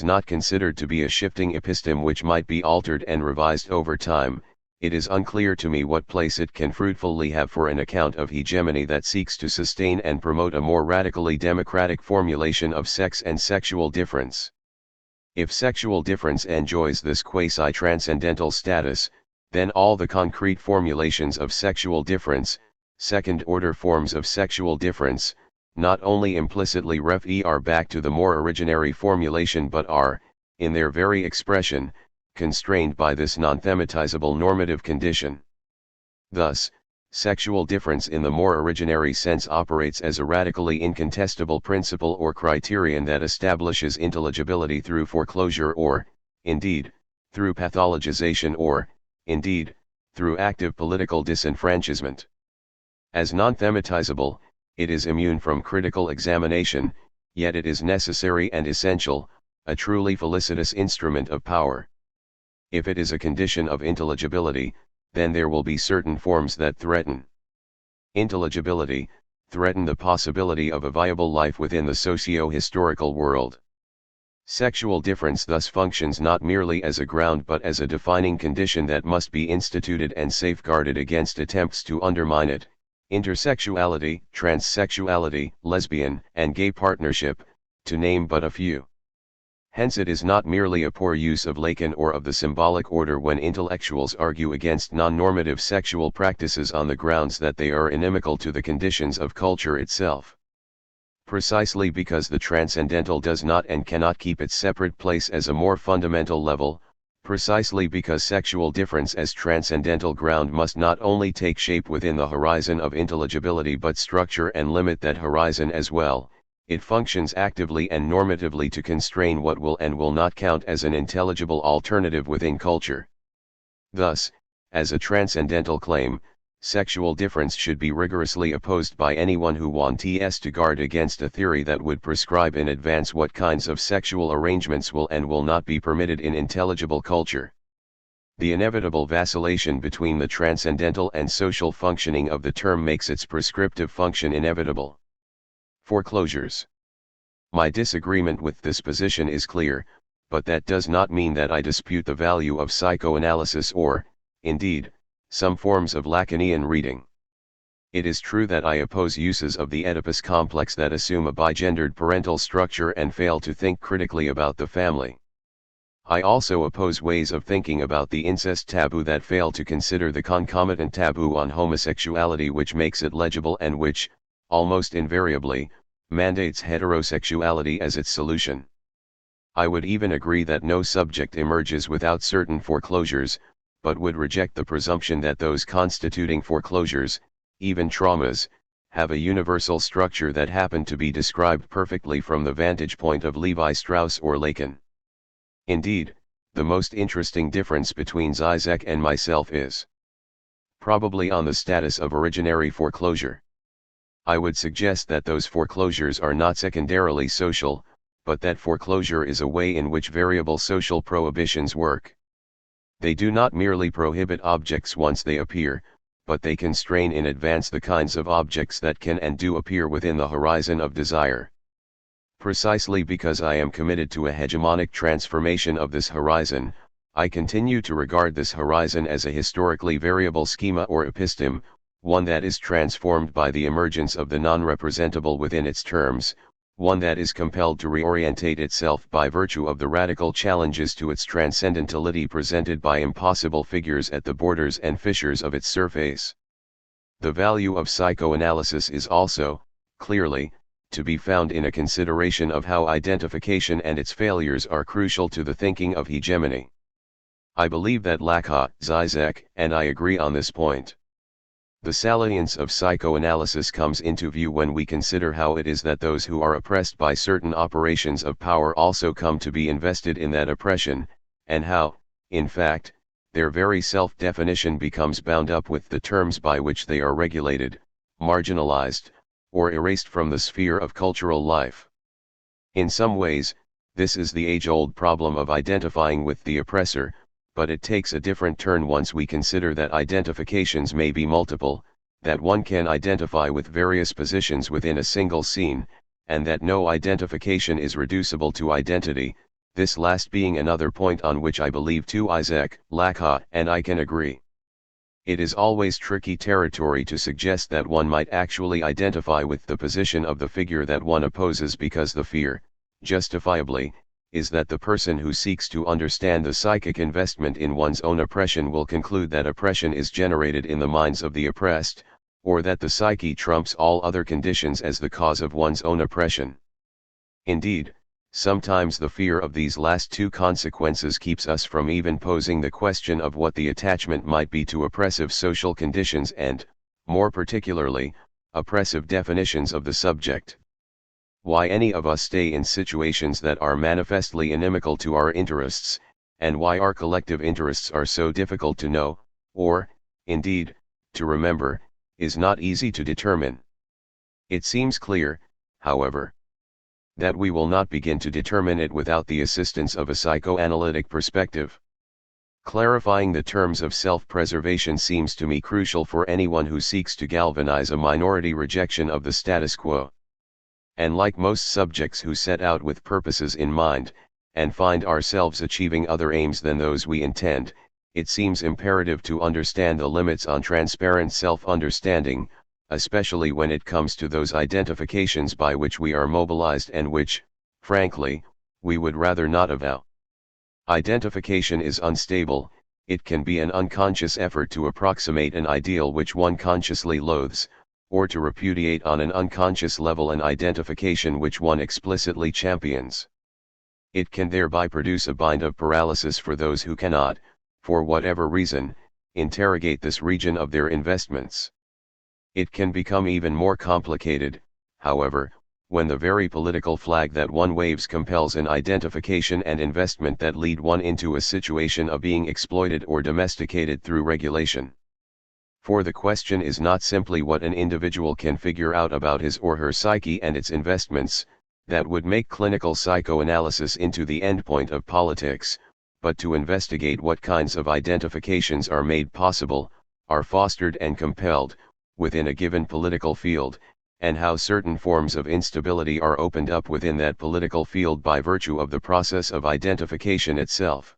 Speaker 1: not considered to be a shifting episteme which might be altered and revised over time, it is unclear to me what place it can fruitfully have for an account of hegemony that seeks to sustain and promote a more radically democratic formulation of sex and sexual difference. If sexual difference enjoys this quasi-transcendental status, then all the concrete formulations of sexual difference, second-order forms of sexual difference, not only implicitly refer back to the more originary formulation but are, in their very expression, constrained by this non-thematizable normative condition. Thus, sexual difference in the more originary sense operates as a radically incontestable principle or criterion that establishes intelligibility through foreclosure or, indeed, through pathologization or, indeed, through active political disenfranchisement. As non-thematizable, it is immune from critical examination, yet it is necessary and essential, a truly felicitous instrument of power. If it is a condition of intelligibility, then there will be certain forms that threaten intelligibility, threaten the possibility of a viable life within the socio-historical world. Sexual difference thus functions not merely as a ground but as a defining condition that must be instituted and safeguarded against attempts to undermine it. Intersexuality, transsexuality, lesbian and gay partnership, to name but a few. Hence it is not merely a poor use of Lacan or of the symbolic order when intellectuals argue against non-normative sexual practices on the grounds that they are inimical to the conditions of culture itself. Precisely because the transcendental does not and cannot keep its separate place as a more fundamental level, precisely because sexual difference as transcendental ground must not only take shape within the horizon of intelligibility but structure and limit that horizon as well, it functions actively and normatively to constrain what will and will not count as an intelligible alternative within culture. Thus, as a transcendental claim, sexual difference should be rigorously opposed by anyone who wants to guard against a theory that would prescribe in advance what kinds of sexual arrangements will and will not be permitted in intelligible culture. The inevitable vacillation between the transcendental and social functioning of the term makes its prescriptive function inevitable. Foreclosures. My disagreement with this position is clear, but that does not mean that I dispute the value of psychoanalysis or, indeed, some forms of Lacanian reading. It is true that I oppose uses of the Oedipus complex that assume a bigendered parental structure and fail to think critically about the family. I also oppose ways of thinking about the incest taboo that fail to consider the concomitant taboo on homosexuality which makes it legible and which, almost invariably, mandates heterosexuality as its solution. I would even agree that no subject emerges without certain foreclosures, but would reject the presumption that those constituting foreclosures, even traumas, have a universal structure that happen to be described perfectly from the vantage point of Levi Strauss or Lacan. Indeed, the most interesting difference between Zizek and myself is probably on the status of originary foreclosure. I would suggest that those foreclosures are not secondarily social, but that foreclosure is a way in which variable social prohibitions work. They do not merely prohibit objects once they appear, but they constrain in advance the kinds of objects that can and do appear within the horizon of desire. Precisely because I am committed to a hegemonic transformation of this horizon, I continue to regard this horizon as a historically variable schema or episteme, one that is transformed by the emergence of the non-representable within its terms, one that is compelled to reorientate itself by virtue of the radical challenges to its transcendentality presented by impossible figures at the borders and fissures of its surface. The value of psychoanalysis is also, clearly, to be found in a consideration of how identification and its failures are crucial to the thinking of hegemony. I believe that Lacan, Zizek, and I agree on this point. The salience of psychoanalysis comes into view when we consider how it is that those who are oppressed by certain operations of power also come to be invested in that oppression, and how, in fact, their very self-definition becomes bound up with the terms by which they are regulated, marginalized, or erased from the sphere of cultural life. In some ways, this is the age-old problem of identifying with the oppressor, but it takes a different turn once we consider that identifications may be multiple, that one can identify with various positions within a single scene, and that no identification is reducible to identity, this last being another point on which I believe too Isaac, Lacan, and I can agree. It is always tricky territory to suggest that one might actually identify with the position of the figure that one opposes, because the fear, justifiably, is that the person who seeks to understand the psychic investment in one's own oppression will conclude that oppression is generated in the minds of the oppressed, or that the psyche trumps all other conditions as the cause of one's own oppression. Indeed, sometimes the fear of these last two consequences keeps us from even posing the question of what the attachment might be to oppressive social conditions and, more particularly, oppressive definitions of the subject. Why any of us stay in situations that are manifestly inimical to our interests, and why our collective interests are so difficult to know, or, indeed, to remember, is not easy to determine. It seems clear, however, that we will not begin to determine it without the assistance of a psychoanalytic perspective. Clarifying the terms of self-preservation seems to me crucial for anyone who seeks to galvanize a minority rejection of the status quo. And like most subjects who set out with purposes in mind, and find ourselves achieving other aims than those we intend, it seems imperative to understand the limits on transparent self-understanding, especially when it comes to those identifications by which we are mobilized and which, frankly, we would rather not avow. Identification is unstable. It can be an unconscious effort to approximate an ideal which one consciously loathes, or to repudiate on an unconscious level an identification which one explicitly champions. It can thereby produce a bind of paralysis for those who cannot, for whatever reason, interrogate this region of their investments. It can become even more complicated, however, when the very political flag that one waves compels an identification and investment that lead one into a situation of being exploited or domesticated through regulation. For the question is not simply what an individual can figure out about his or her psyche and its investments, that would make clinical psychoanalysis into the endpoint of politics, but to investigate what kinds of identifications are made possible, are fostered and compelled, within a given political field, and how certain forms of instability are opened up within that political field by virtue of the process of identification itself.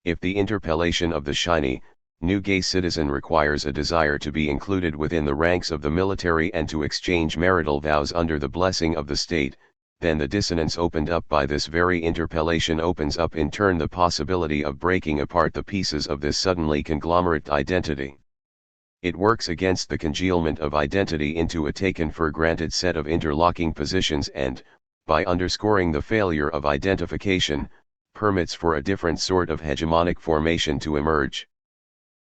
Speaker 1: If the interpellation of the shiny, new gay citizen requires a desire to be included within the ranks of the military and to exchange marital vows under the blessing of the state, then the dissonance opened up by this very interpellation opens up in turn the possibility of breaking apart the pieces of this suddenly conglomerate identity. It works against the congealment of identity into a taken for granted set of interlocking positions and, by underscoring the failure of identification, permits for a different sort of hegemonic formation to emerge.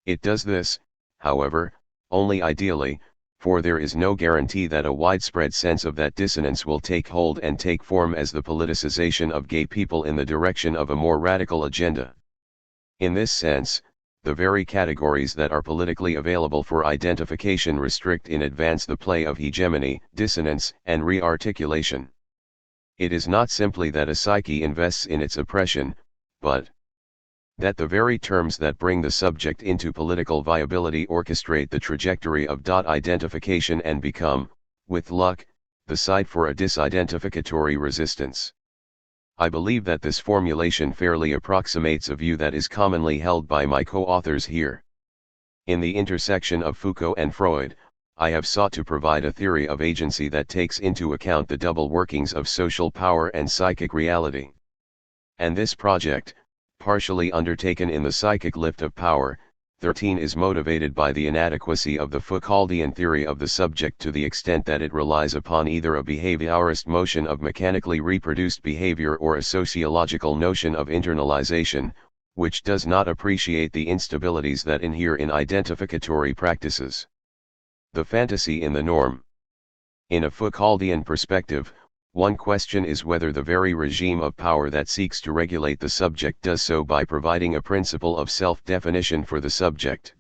Speaker 1: It does this, however, only ideally, for there is no guarantee that a widespread sense of that dissonance will take hold and take form as the politicization of gay people in the direction of a more radical agenda. In this sense, the very categories that are politically available for identification restrict in advance the play of hegemony, dissonance, and re-articulation. It is not simply that a psyche invests in its oppression, but that the very terms that bring the subject into political viability orchestrate the trajectory of identification and become, with luck, the site for a disidentificatory resistance. I believe that this formulation fairly approximates a view that is commonly held by my co-authors here. In the intersection of Foucault and Freud, I have sought to provide a theory of agency that takes into account the double workings of social power and psychic reality. And this project, partially undertaken in the psychic lift of power, 13 is motivated by the inadequacy of the Foucauldian theory of the subject to the extent that it relies upon either a behaviorist motion of mechanically reproduced behavior or a sociological notion of internalization, which does not appreciate the instabilities that inhere in identificatory practices. The fantasy in the norm. In a Foucauldian perspective, one question is whether the very regime of power that seeks to regulate the subject does so by providing a principle of self-definition for the subject.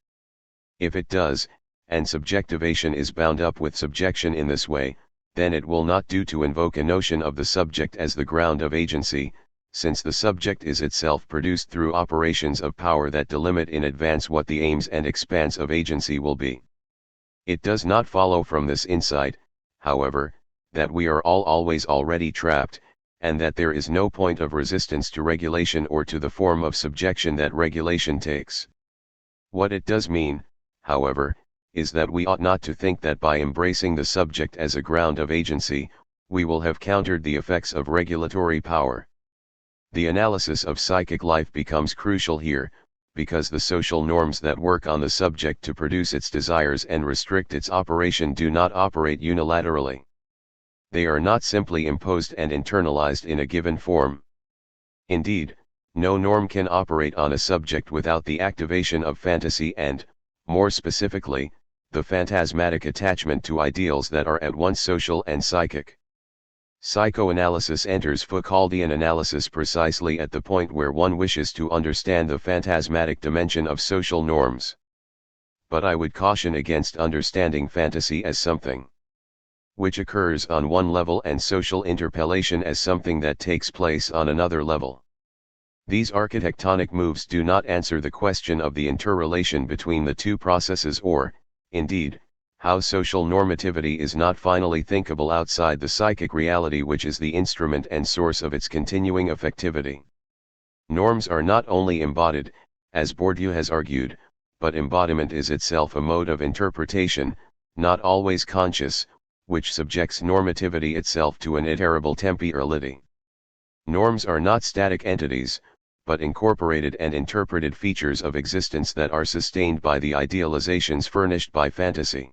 Speaker 1: If it does, and subjectivation is bound up with subjection in this way, then it will not do to invoke a notion of the subject as the ground of agency, since the subject is itself produced through operations of power that delimit in advance what the aims and expanse of agency will be. It does not follow from this insight, however, that we are all always already trapped, and that there is no point of resistance to regulation or to the form of subjection that regulation takes. What it does mean, however, is that we ought not to think that by embracing the subject as a ground of agency, we will have countered the effects of regulatory power. The analysis of psychic life becomes crucial here, because the social norms that work on the subject to produce its desires and restrict its operation do not operate unilaterally. They are not simply imposed and internalized in a given form. Indeed, no norm can operate on a subject without the activation of fantasy and, more specifically, the phantasmatic attachment to ideals that are at once social and psychic. Psychoanalysis enters Foucauldian analysis precisely at the point where one wishes to understand the phantasmatic dimension of social norms. But I would caution against understanding fantasy as something which occurs on one level and social interpellation as something that takes place on another level. These architectonic moves do not answer the question of the interrelation between the two processes or, indeed, how social normativity is not finally thinkable outside the psychic reality which is the instrument and source of its continuing effectivity. Norms are not only embodied, as Bourdieu has argued, but embodiment is itself a mode of interpretation, not always conscious, which subjects normativity itself to an iterable temporality. Norms are not static entities, but incorporated and interpreted features of existence that are sustained by the idealizations furnished by fantasy.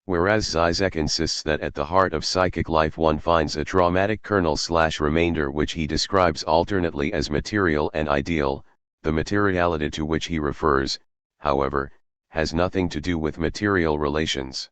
Speaker 1: Whereas Zizek insists that at the heart of psychic life one finds a traumatic kernel/remainder which he describes alternately as material and ideal, the materiality to which he refers, however, has nothing to do with material relations.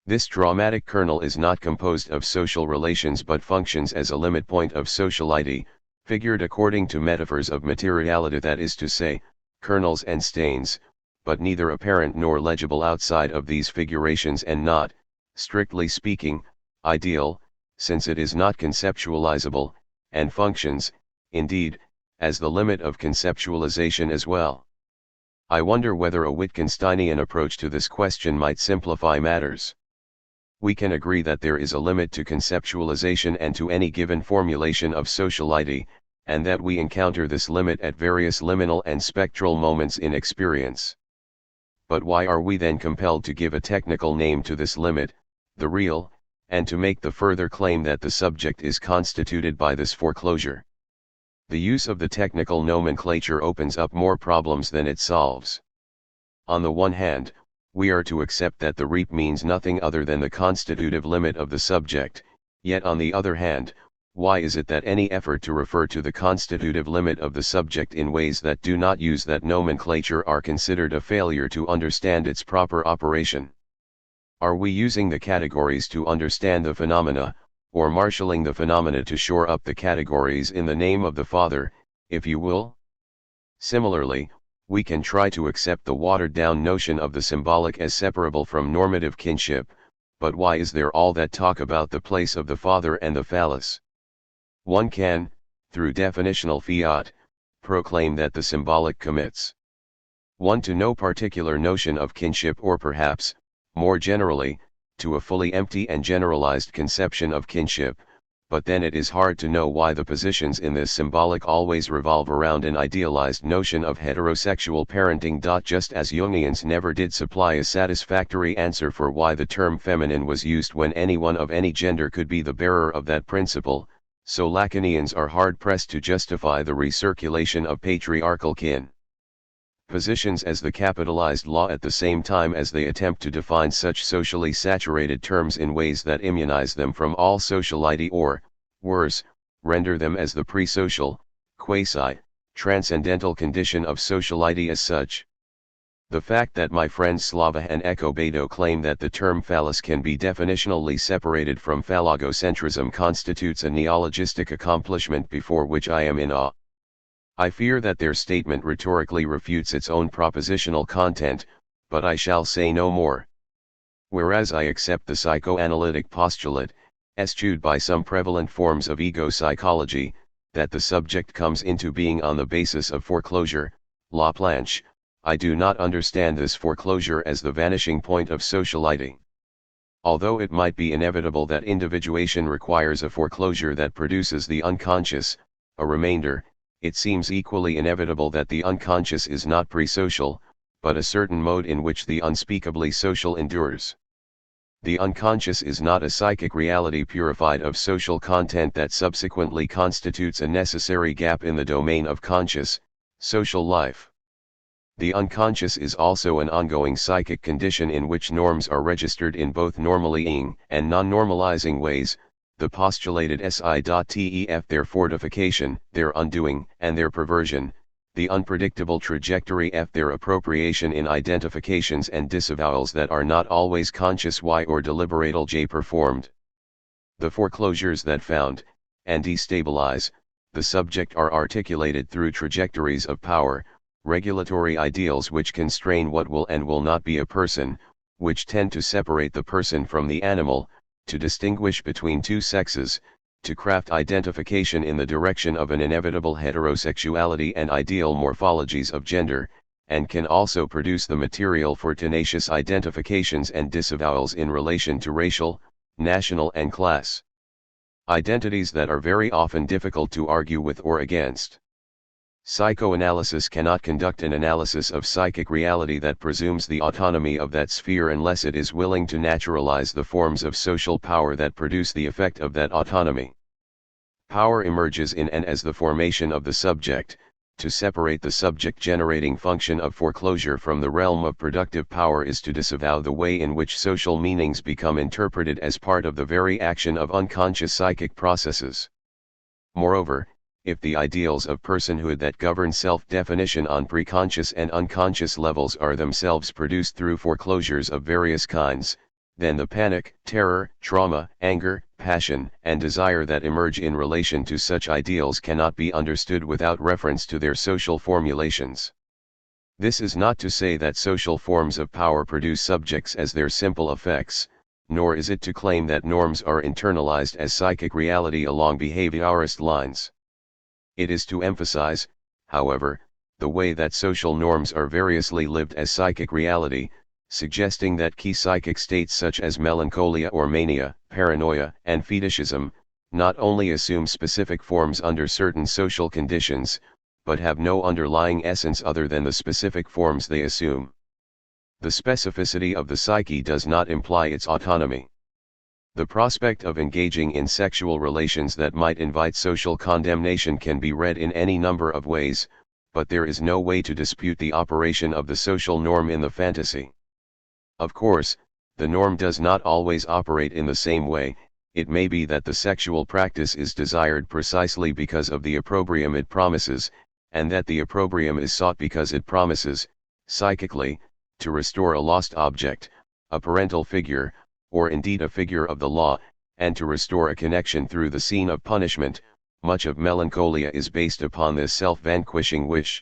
Speaker 1: This traumatic kernel is not composed of social relations but functions as a limit point of sociality, figured according to metaphors of materiality, that is to say, kernels and stains, but neither apparent nor legible outside of these figurations and not, strictly speaking, ideal, since it is not conceptualizable, and functions, indeed, as the limit of conceptualization as well. I wonder whether a Wittgensteinian approach to this question might simplify matters. We can agree that there is a limit to conceptualization and to any given formulation of sociality, and that we encounter this limit at various liminal and spectral moments in experience. But why are we then compelled to give a technical name to this limit, the real, and to make the further claim that the subject is constituted by this foreclosure? The use of the technical nomenclature opens up more problems than it solves. On the one hand, we are to accept that the reap means nothing other than the constitutive limit of the subject, yet on the other hand, why is it that any effort to refer to the constitutive limit of the subject in ways that do not use that nomenclature are considered a failure to understand its proper operation? Are we using the categories to understand the phenomena, or marshalling the phenomena to shore up the categories in the name of the Father, if you will? Similarly, we can try to accept the watered-down notion of the symbolic as separable from normative kinship, but why is there all that talk about the place of the Father and the phallus? One can, through definitional fiat, proclaim that the symbolic commits one to no particular notion of kinship, or perhaps, more generally, to a fully empty and generalized conception of kinship, but then it is hard to know why the positions in this symbolic always revolve around an idealized notion of heterosexual parenting. Just as Jungians never did supply a satisfactory answer for why the term feminine was used when anyone of any gender could be the bearer of that principle, so Lacanians are hard-pressed to justify the recirculation of patriarchal kin positions as the capitalized law at the same time as they attempt to define such socially saturated terms in ways that immunize them from all sociality, or, worse, render them as the pre-social, quasi-transcendental condition of sociality as such. The fact that my friends Slava and Escobedo claim that the term phallus can be definitionally separated from phallogocentrism constitutes a neologistic accomplishment before which I am in awe. I fear that their statement rhetorically refutes its own propositional content, but I shall say no more. Whereas I accept the psychoanalytic postulate, eschewed by some prevalent forms of ego psychology, that the subject comes into being on the basis of foreclosure, la planche, I do not understand this foreclosure as the vanishing point of sociality. Although it might be inevitable that individuation requires a foreclosure that produces the unconscious, a remainder, it seems equally inevitable that the unconscious is not pre-social, but a certain mode in which the unspeakably social endures. The unconscious is not a psychic reality purified of social content that subsequently constitutes a necessary gap in the domain of conscious, social life. The unconscious is also an ongoing psychic condition in which norms are registered in both normaling and non-normalizing ways, the postulated SI.TEF, their fortification, their undoing, and their perversion, the unpredictable trajectory F, their appropriation in identifications and disavowals that are not always conscious Y or deliberatal J performed. The foreclosures that found, and destabilize, the subject are articulated through trajectories of power, regulatory ideals which constrain what will and will not be a person, which tend to separate the person from the animal, to distinguish between two sexes, to craft identification in the direction of an inevitable heterosexuality and ideal morphologies of gender, and can also produce the material for tenacious identifications and disavowals in relation to racial, national and class identities that are very often difficult to argue with or against. Psychoanalysis cannot conduct an analysis of psychic reality that presumes the autonomy of that sphere unless it is willing to naturalize the forms of social power that produce the effect of that autonomy. Power emerges in and as the formation of the subject. To separate the subject-generating function of foreclosure from the realm of productive power is to disavow the way in which social meanings become interpreted as part of the very action of unconscious psychic processes. Moreover, if the ideals of personhood that govern self-definition on preconscious and unconscious levels are themselves produced through foreclosures of various kinds, then the panic, terror, trauma, anger, passion, and desire that emerge in relation to such ideals cannot be understood without reference to their social formulations. This is not to say that social forms of power produce subjects as their simple effects, nor is it to claim that norms are internalized as psychic reality along behaviorist lines. It is to emphasize, however, the way that social norms are variously lived as psychic reality, suggesting that key psychic states such as melancholia or mania, paranoia, and fetishism, not only assume specific forms under certain social conditions, but have no underlying essence other than the specific forms they assume. The specificity of the psyche does not imply its autonomy. The prospect of engaging in sexual relations that might invite social condemnation can be read in any number of ways, but there is no way to dispute the operation of the social norm in the fantasy. Of course, the norm does not always operate in the same way. It may be that the sexual practice is desired precisely because of the opprobrium it promises, and that the opprobrium is sought because it promises, psychically, to restore a lost object, a parental figure, or indeed a figure of the law, and to restore a connection through the scene of punishment. Much of melancholia is based upon this self-vanquishing wish.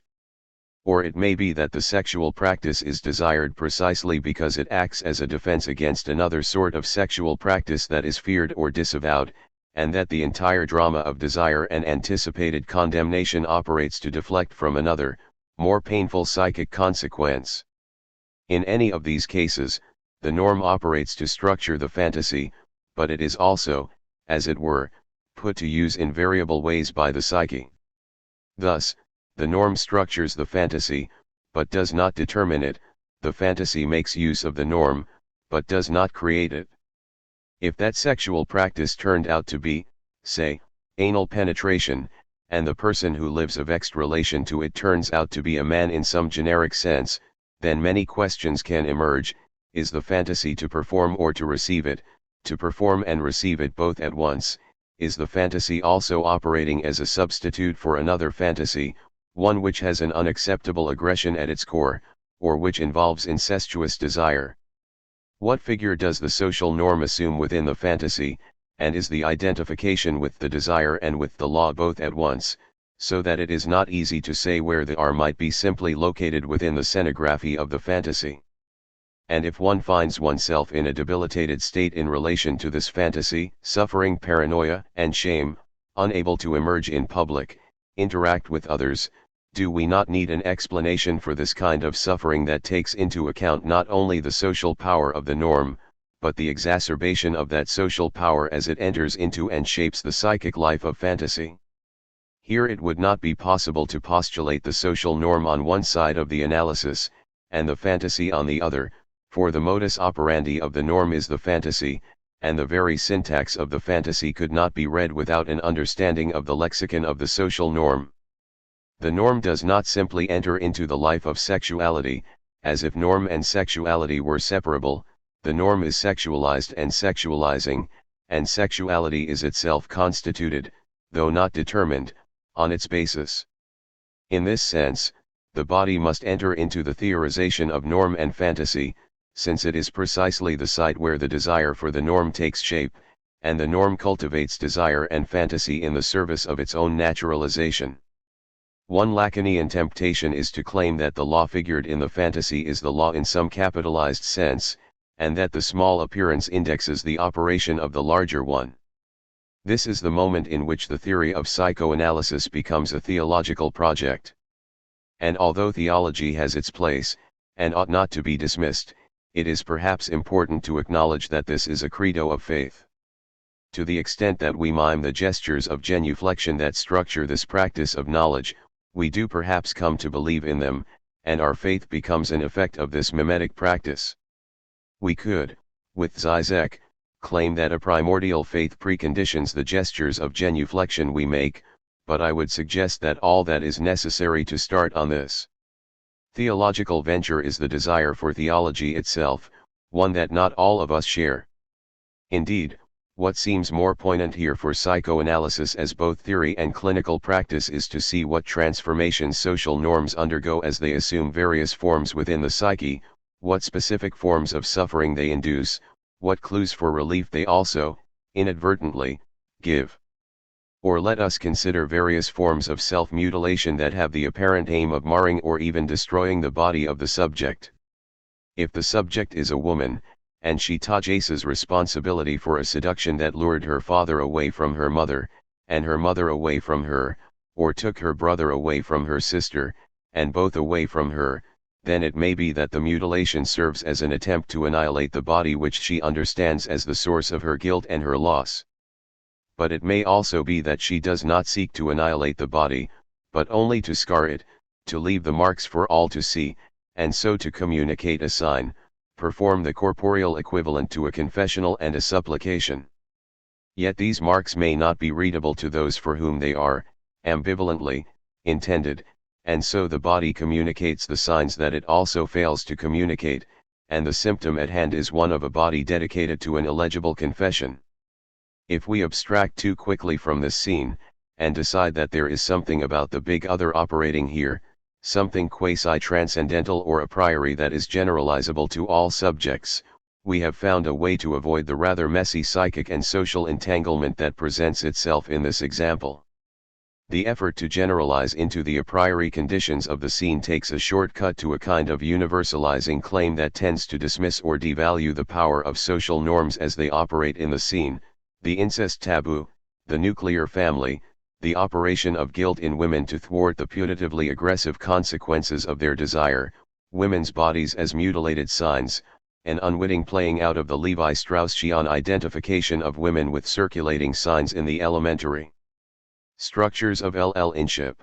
Speaker 1: Or it may be that the sexual practice is desired precisely because it acts as a defense against another sort of sexual practice that is feared or disavowed, and that the entire drama of desire and anticipated condemnation operates to deflect from another, more painful psychic consequence. In any of these cases, the norm operates to structure the fantasy, but it is also, as it were, put to use in variable ways by the psyche. Thus, the norm structures the fantasy, but does not determine it. The fantasy makes use of the norm, but does not create it. If that sexual practice turned out to be, say, anal penetration, and the person who lives a vexed relation to it turns out to be a man in some generic sense, then many questions can emerge. Is the fantasy to perform or to receive it, to perform and receive it both at once? Is the fantasy also operating as a substitute for another fantasy, one which has an unacceptable aggression at its core, or which involves incestuous desire? What figure does the social norm assume within the fantasy, and is the identification with the desire and with the law both at once, so that it is not easy to say where the R might be simply located within the scenography of the fantasy? And if one finds oneself in a debilitated state in relation to this fantasy, suffering paranoia and shame, unable to emerge in public, interact with others, do we not need an explanation for this kind of suffering that takes into account not only the social power of the norm, but the exacerbation of that social power as it enters into and shapes the psychic life of fantasy? Here it would not be possible to postulate the social norm on one side of the analysis, and the fantasy on the other, for the modus operandi of the norm is the fantasy, and the very syntax of the fantasy could not be read without an understanding of the lexicon of the social norm. The norm does not simply enter into the life of sexuality, as if norm and sexuality were separable. The norm is sexualized and sexualizing, and sexuality is itself constituted, though not determined, on its basis. In this sense, the body must enter into the theorization of norm and fantasy, since it is precisely the site where the desire for the norm takes shape, and the norm cultivates desire and fantasy in the service of its own naturalization. One Lacanian temptation is to claim that the law figured in the fantasy is the law in some capitalized sense, and that the small appearance indexes the operation of the larger one. This is the moment in which the theory of psychoanalysis becomes a theological project. And although theology has its place, and ought not to be dismissed, it is perhaps important to acknowledge that this is a credo of faith. To the extent that we mime the gestures of genuflection that structure this practice of knowledge, we do perhaps come to believe in them, and our faith becomes an effect of this mimetic practice. We could, with Zizek, claim that a primordial faith preconditions the gestures of genuflection we make, but I would suggest that all that is necessary to start on this theological venture is the desire for theology itself, one that not all of us share. Indeed, what seems more poignant here for psychoanalysis as both theory and clinical practice is to see what transformations social norms undergo as they assume various forms within the psyche, what specific forms of suffering they induce, what clues for relief they also, inadvertently, give. Or let us consider various forms of self-mutilation that have the apparent aim of marring or even destroying the body of the subject. If the subject is a woman, and she tages responsibility for a seduction that lured her father away from her mother, and her mother away from her, or took her brother away from her sister, and both away from her, then it may be that the mutilation serves as an attempt to annihilate the body which she understands as the source of her guilt and her loss. But it may also be that she does not seek to annihilate the body, but only to scar it, to leave the marks for all to see, and so to communicate a sign, perform the corporeal equivalent to a confessional and a supplication. Yet these marks may not be readable to those for whom they are, ambivalently, intended, and so the body communicates the signs that it also fails to communicate, and the symptom at hand is one of a body dedicated to an illegible confession. If we abstract too quickly from this scene, and decide that there is something about the big other operating here, something quasi-transcendental or a priori that is generalizable to all subjects, we have found a way to avoid the rather messy psychic and social entanglement that presents itself in this example. The effort to generalize into the a priori conditions of the scene takes a shortcut to a kind of universalizing claim that tends to dismiss or devalue the power of social norms as they operate in the scene, the incest taboo, the nuclear family, the operation of guilt in women to thwart the putatively aggressive consequences of their desire, women's bodies as mutilated signs, an unwitting playing out of the Levi-Straussian identification of women with circulating signs in the elementary structures of LL-inship.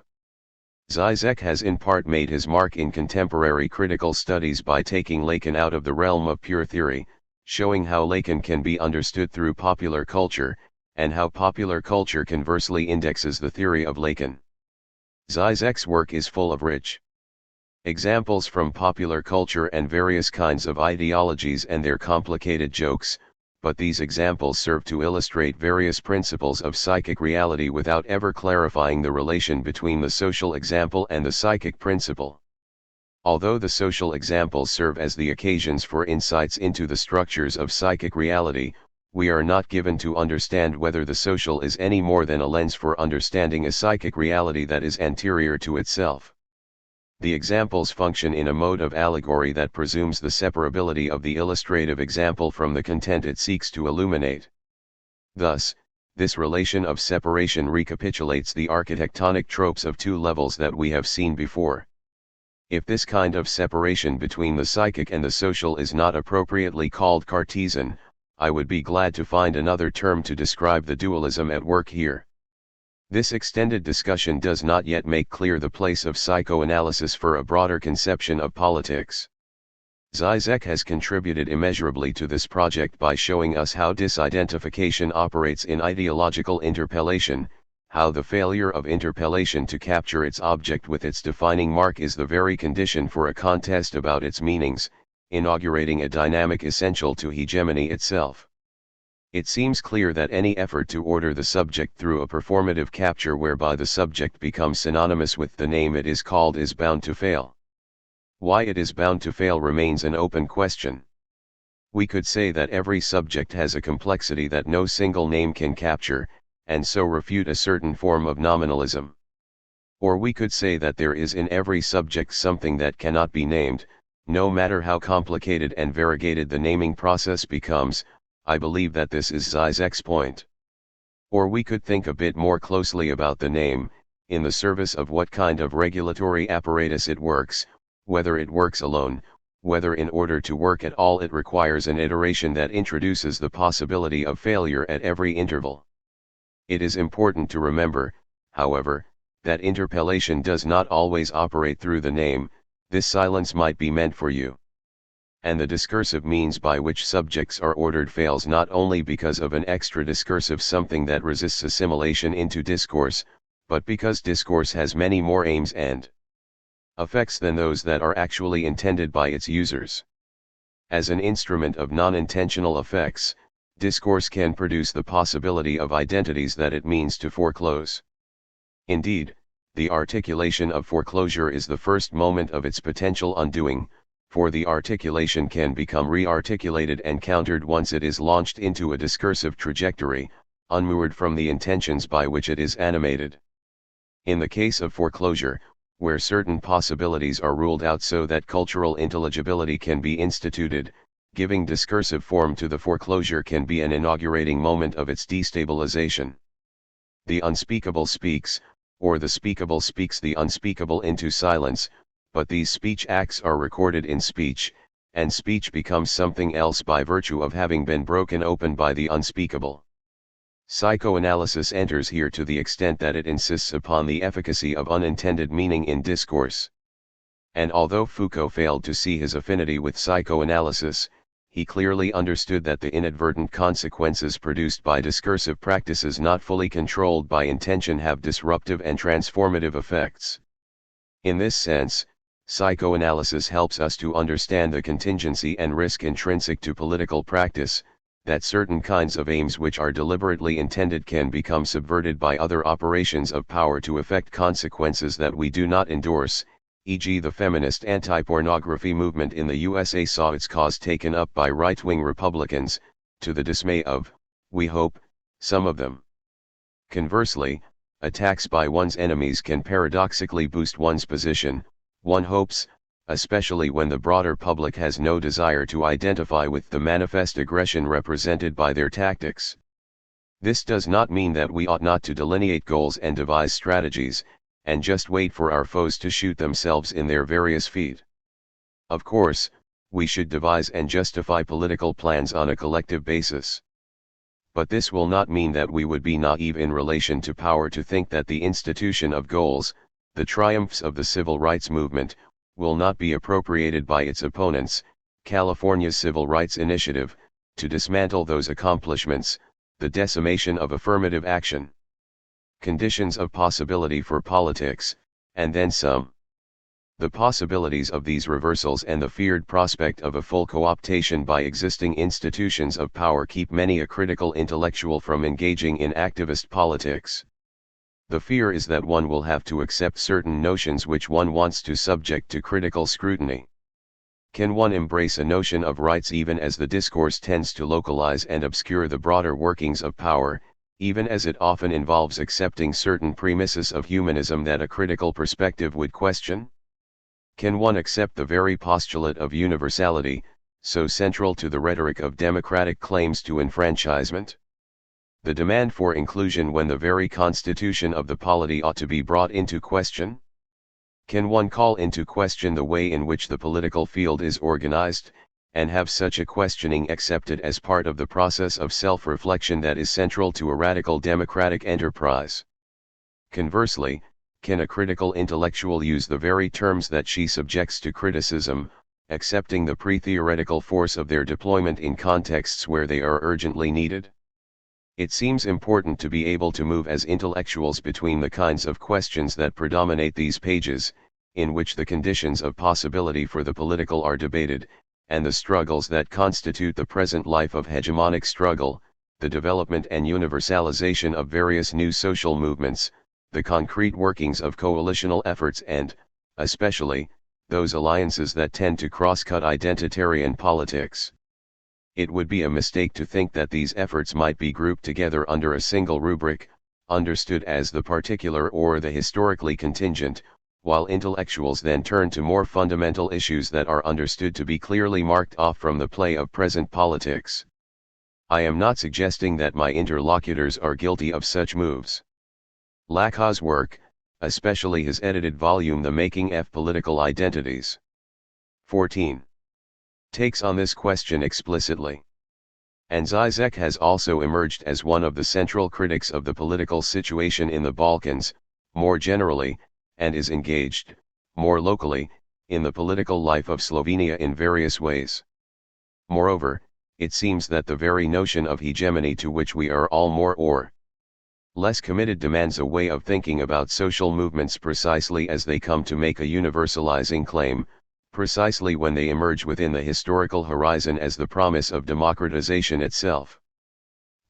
Speaker 1: Zizek has in part made his mark in contemporary critical studies by taking Lacan out of the realm of pure theory, showing how Lacan can be understood through popular culture, and how popular culture conversely indexes the theory of Lacan. Zizek's work is full of rich examples from popular culture and various kinds of ideologies and their complicated jokes, but these examples serve to illustrate various principles of psychic reality without ever clarifying the relation between the social example and the psychic principle. Although the social examples serve as the occasions for insights into the structures of psychic reality, we are not given to understand whether the social is any more than a lens for understanding a psychic reality that is anterior to itself. The examples function in a mode of allegory that presumes the separability of the illustrative example from the content it seeks to illuminate. Thus, this relation of separation recapitulates the architectonic tropes of two levels that we have seen before. If this kind of separation between the psychic and the social is not appropriately called Cartesian, I would be glad to find another term to describe the dualism at work here. This extended discussion does not yet make clear the place of psychoanalysis for a broader conception of politics. Zizek has contributed immeasurably to this project by showing us how disidentification operates in ideological interpellation, how the failure of interpellation to capture its object with its defining mark is the very condition for a contest about its meanings, inaugurating a dynamic essential to hegemony itself. It seems clear that any effort to order the subject through a performative capture whereby the subject becomes synonymous with the name it is called is bound to fail. Why it is bound to fail remains an open question. We could say that every subject has a complexity that no single name can capture, and so refute a certain form of nominalism. Or we could say that there is in every subject something that cannot be named, no matter how complicated and variegated the naming process becomes. I believe that this is Zizek's point. Or we could think a bit more closely about the name, in the service of what kind of regulatory apparatus it works, whether it works alone, whether in order to work at all it requires an iteration that introduces the possibility of failure at every interval. It is important to remember, however, that interpellation does not always operate through the name. This silence might be meant for you. And the discursive means by which subjects are ordered fails not only because of an extra discursive something that resists assimilation into discourse, but because discourse has many more aims and effects than those that are actually intended by its users. As an instrument of non-intentional effects, discourse can produce the possibility of identities that it means to foreclose. Indeed, the articulation of foreclosure is the first moment of its potential undoing, for the articulation can become re-articulated and countered once it is launched into a discursive trajectory, unmoored from the intentions by which it is animated. In the case of foreclosure, where certain possibilities are ruled out so that cultural intelligibility can be instituted, giving discursive form to the foreclosure can be an inaugurating moment of its destabilization. The unspeakable speaks, or the speakable speaks the unspeakable into silence, but these speech acts are recorded in speech, and speech becomes something else by virtue of having been broken open by the unspeakable. Psychoanalysis enters here to the extent that it insists upon the efficacy of unintended meaning in discourse. And although Foucault failed to see his affinity with psychoanalysis, he clearly understood that the inadvertent consequences produced by discursive practices not fully controlled by intention have disruptive and transformative effects. In this sense, psychoanalysis helps us to understand the contingency and risk intrinsic to political practice, that certain kinds of aims which are deliberately intended can become subverted by other operations of power to effect consequences that we do not endorse, e.g. the feminist anti-pornography movement in the USA saw its cause taken up by right-wing Republicans, to the dismay of, we hope, some of them. Conversely, attacks by one's enemies can paradoxically boost one's position, one hopes, especially when the broader public has no desire to identify with the manifest aggression represented by their tactics. This does not mean that we ought not to delineate goals and devise strategies, and just wait for our foes to shoot themselves in their various feet. Of course, we should devise and justify political plans on a collective basis. But this will not mean that we would be naive in relation to power to think that the institution of goals, the triumphs of the civil rights movement, will not be appropriated by its opponents, California's Civil Rights Initiative, to dismantle those accomplishments, the decimation of affirmative action. Conditions of possibility for politics, and then some. The possibilities of these reversals and the feared prospect of a full co-optation by existing institutions of power keep many a critical intellectual from engaging in activist politics. The fear is that one will have to accept certain notions which one wants to subject to critical scrutiny. Can one embrace a notion of rights even as the discourse tends to localize and obscure the broader workings of power, even as it often involves accepting certain premises of humanism that a critical perspective would question? Can one accept the very postulate of universality, so central to the rhetoric of democratic claims to enfranchisement? The demand for inclusion when the very constitution of the polity ought to be brought into question? Can one call into question the way in which the political field is organized, and have such a questioning accepted as part of the process of self-reflection that is central to a radical democratic enterprise? Conversely, can a critical intellectual use the very terms that she subjects to criticism, accepting the pre-theoretical force of their deployment in contexts where they are urgently needed? It seems important to be able to move as intellectuals between the kinds of questions that predominate these pages, in which the conditions of possibility for the political are debated, and the struggles that constitute the present life of hegemonic struggle, the development and universalization of various new social movements, the concrete workings of coalitional efforts and, especially, those alliances that tend to cross-cut identitarian politics. It would be a mistake to think that these efforts might be grouped together under a single rubric, understood as the particular or the historically contingent, while intellectuals then turn to more fundamental issues that are understood to be clearly marked off from the play of present politics. I am not suggesting that my interlocutors are guilty of such moves. Lacan's work, especially his edited volume The Making of Political Identities, 14, takes on this question explicitly. And Zizek has also emerged as one of the central critics of the political situation in the Balkans, more generally, and is engaged, more locally, in the political life of Slovenia in various ways. Moreover, it seems that the very notion of hegemony to which we are all more or less committed demands a way of thinking about social movements precisely as they come to make a universalizing claim, precisely when they emerge within the historical horizon as the promise of democratization itself.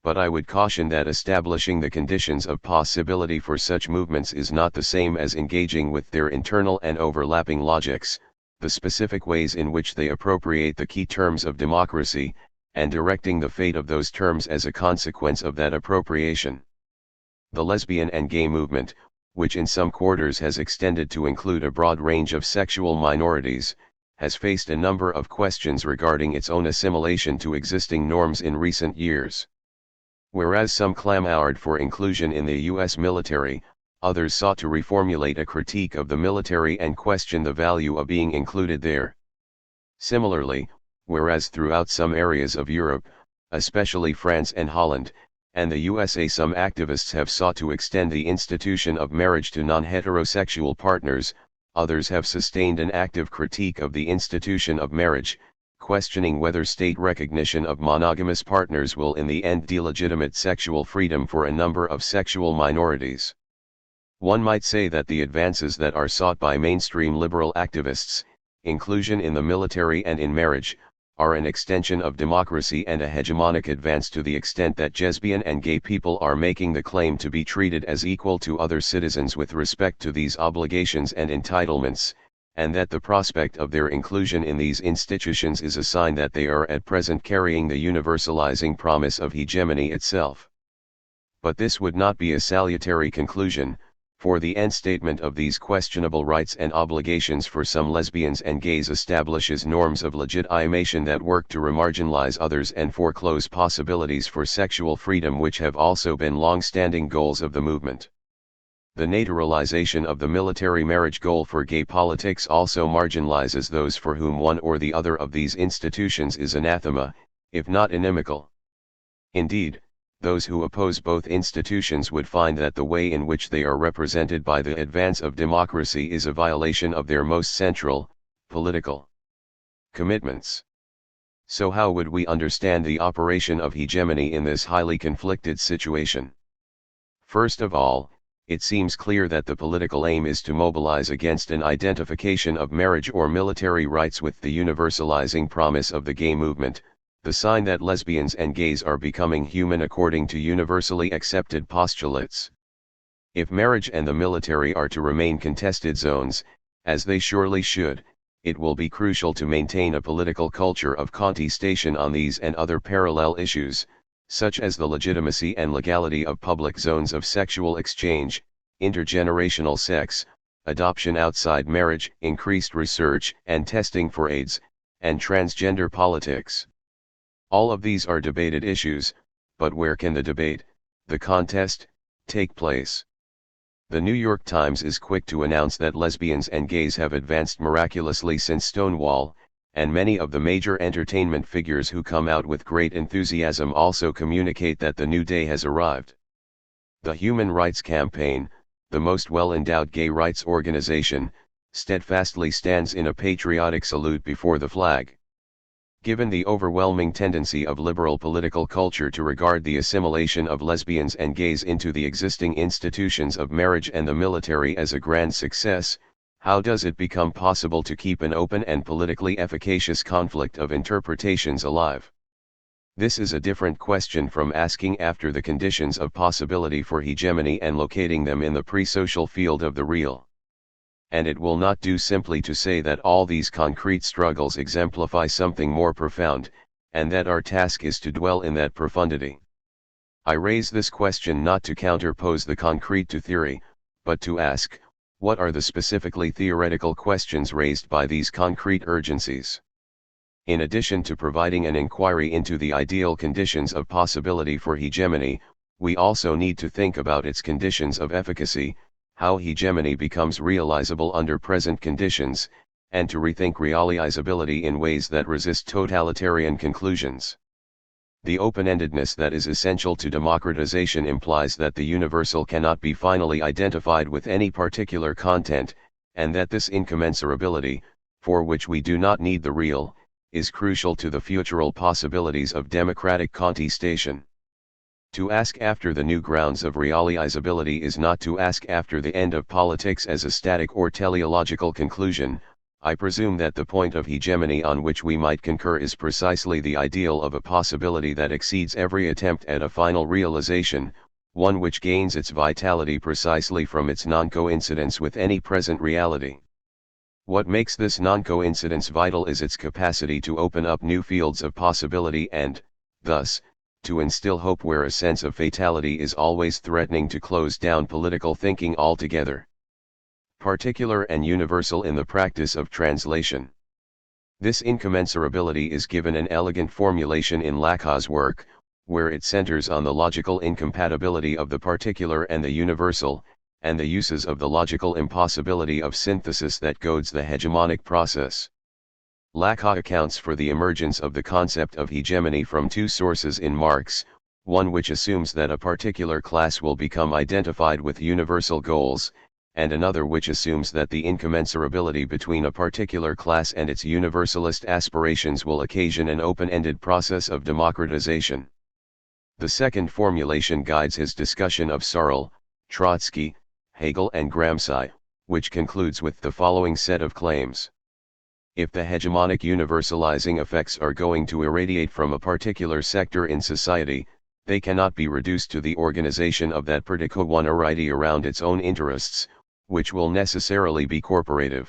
Speaker 1: But I would caution that establishing the conditions of possibility for such movements is not the same as engaging with their internal and overlapping logics, the specific ways in which they appropriate the key terms of democracy, and directing the fate of those terms as a consequence of that appropriation. The lesbian and gay movement, which in some quarters has extended to include a broad range of sexual minorities, has faced a number of questions regarding its own assimilation to existing norms in recent years. Whereas some clamored for inclusion in the U.S. military, others sought to reformulate a critique of the military and question the value of being included there. Similarly, whereas throughout some areas of Europe, especially France and Holland, and the USA, some activists have sought to extend the institution of marriage to non-heterosexual partners, others have sustained an active critique of the institution of marriage, questioning whether state recognition of monogamous partners will in the end delegitimate sexual freedom for a number of sexual minorities. One might say that the advances that are sought by mainstream liberal activists, inclusion in the military and in marriage, are an extension of democracy and a hegemonic advance to the extent that lesbian and gay people are making the claim to be treated as equal to other citizens with respect to these obligations and entitlements, and that the prospect of their inclusion in these institutions is a sign that they are at present carrying the universalizing promise of hegemony itself. But this would not be a salutary conclusion, for the end statement of these questionable rights and obligations for some lesbians and gays establishes norms of legitimation that work to remarginalize others and foreclose possibilities for sexual freedom which have also been long-standing goals of the movement. The naturalization of the military marriage goal for gay politics also marginalizes those for whom one or the other of these institutions is anathema, if not inimical. Indeed, those who oppose both institutions would find that the way in which they are represented by the advance of democracy is a violation of their most central, political commitments. So how would we understand the operation of hegemony in this highly conflicted situation? First of all, it seems clear that the political aim is to mobilize against an identification of marriage or military rights with the universalizing promise of the gay movement, the sign that lesbians and gays are becoming human according to universally accepted postulates. If marriage and the military are to remain contested zones, as they surely should, it will be crucial to maintain a political culture of contestation on these and other parallel issues, such as the legitimacy and legality of public zones of sexual exchange, intergenerational sex, adoption outside marriage, increased research and testing for AIDS, and transgender politics. All of these are debated issues, but where can the debate, the contest, take place? The New York Times is quick to announce that lesbians and gays have advanced miraculously since Stonewall, and many of the major entertainment figures who come out with great enthusiasm also communicate that the new day has arrived. The Human Rights Campaign, the most well-endowed gay rights organization, steadfastly stands in a patriotic salute before the flag. Given the overwhelming tendency of liberal political culture to regard the assimilation of lesbians and gays into the existing institutions of marriage and the military as a grand success, how does it become possible to keep an open and politically efficacious conflict of interpretations alive? This is a different question from asking after the conditions of possibility for hegemony and locating them in the pre-social field of the real. And it will not do simply to say that all these concrete struggles exemplify something more profound, and that our task is to dwell in that profundity. I raise this question not to counterpose the concrete to theory, but to ask, what are the specifically theoretical questions raised by these concrete urgencies? In addition to providing an inquiry into the ideal conditions of possibility for hegemony, we also need to think about its conditions of efficacy, how hegemony becomes realizable under present conditions, and to rethink realizability in ways that resist totalitarian conclusions. The open-endedness that is essential to democratization implies that the universal cannot be finally identified with any particular content, and that this incommensurability, for which we do not need the real, is crucial to the futural possibilities of democratic contestation. To ask after the new grounds of realizability is not to ask after the end of politics as a static or teleological conclusion. I presume that the point of hegemony on which we might concur is precisely the ideal of a possibility that exceeds every attempt at a final realization, one which gains its vitality precisely from its non-coincidence with any present reality. What makes this non-coincidence vital is its capacity to open up new fields of possibility and, thus, to instill hope where a sense of fatality is always threatening to close down political thinking altogether. Particular and universal in the practice of translation. This incommensurability is given an elegant formulation in Lacan's work, where it centers on the logical incompatibility of the particular and the universal, and the uses of the logical impossibility of synthesis that goads the hegemonic process. Lacan accounts for the emergence of the concept of hegemony from two sources in Marx, one which assumes that a particular class will become identified with universal goals, and another which assumes that the incommensurability between a particular class and its universalist aspirations will occasion an open-ended process of democratization. The second formulation guides his discussion of Searle, Trotsky, Hegel and Gramsci, which concludes with the following set of claims. If the hegemonic universalizing effects are going to irradiate from a particular sector in society, they cannot be reduced to the organization of that particularity around its own interests, which will necessarily be corporative.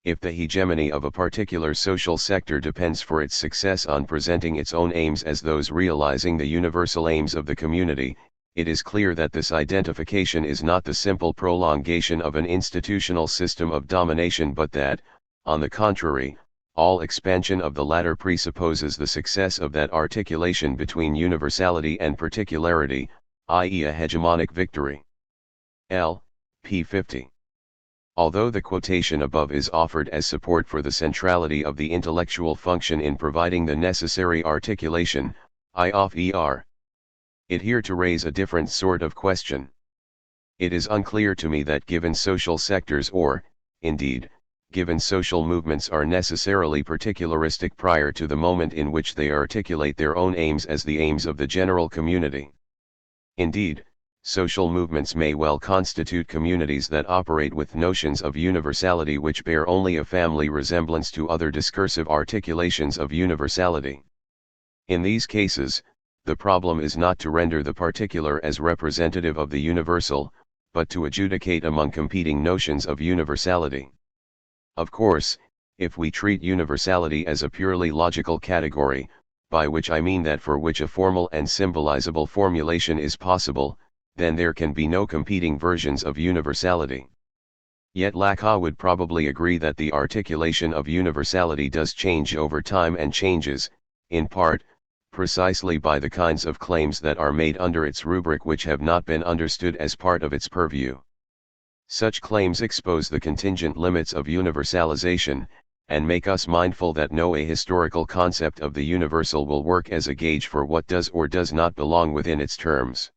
Speaker 1: If the hegemony of a particular social sector depends for its success on presenting its own aims as those realizing the universal aims of the community, it is clear that this identification is not the simple prolongation of an institutional system of domination but that, on the contrary, all expansion of the latter presupposes the success of that articulation between universality and particularity, i.e. a hegemonic victory. P. 50. Although the quotation above is offered as support for the centrality of the intellectual function in providing the necessary articulation, it here to raise a different sort of question. It is unclear to me that given social sectors or, indeed, given social movements are necessarily particularistic prior to the moment in which they articulate their own aims as the aims of the general community. Indeed, social movements may well constitute communities that operate with notions of universality which bear only a family resemblance to other discursive articulations of universality. In these cases, the problem is not to render the particular as representative of the universal, but to adjudicate among competing notions of universality. Of course, if we treat universality as a purely logical category, by which I mean that for which a formal and symbolizable formulation is possible, then there can be no competing versions of universality. Yet Lacan would probably agree that the articulation of universality does change over time and changes, in part, precisely by the kinds of claims that are made under its rubric which have not been understood as part of its purview. Such claims expose the contingent limits of universalization, and make us mindful that no ahistorical concept of the universal will work as a gauge for what does or does not belong within its terms.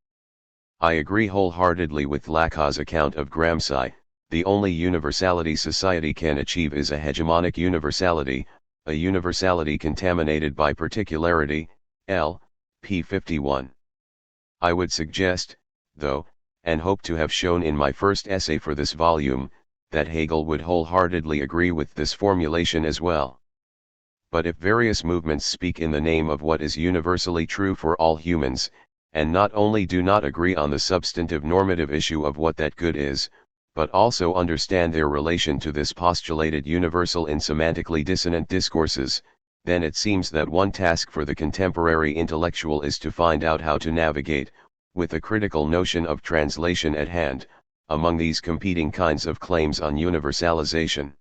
Speaker 1: I agree wholeheartedly with Lacan's account of Gramsci, the only universality society can achieve is a hegemonic universality, a universality contaminated by particularity, p. 51. I would suggest, though, and hope to have shown in my first essay for this volume, that Hegel would wholeheartedly agree with this formulation as well. But if various movements speak in the name of what is universally true for all humans, and not only do not agree on the substantive normative issue of what that good is, but also understand their relation to this postulated universal in semantically dissonant discourses, then it seems that one task for the contemporary intellectual is to find out how to navigate, with a critical notion of translation at hand, among these competing kinds of claims on universalization.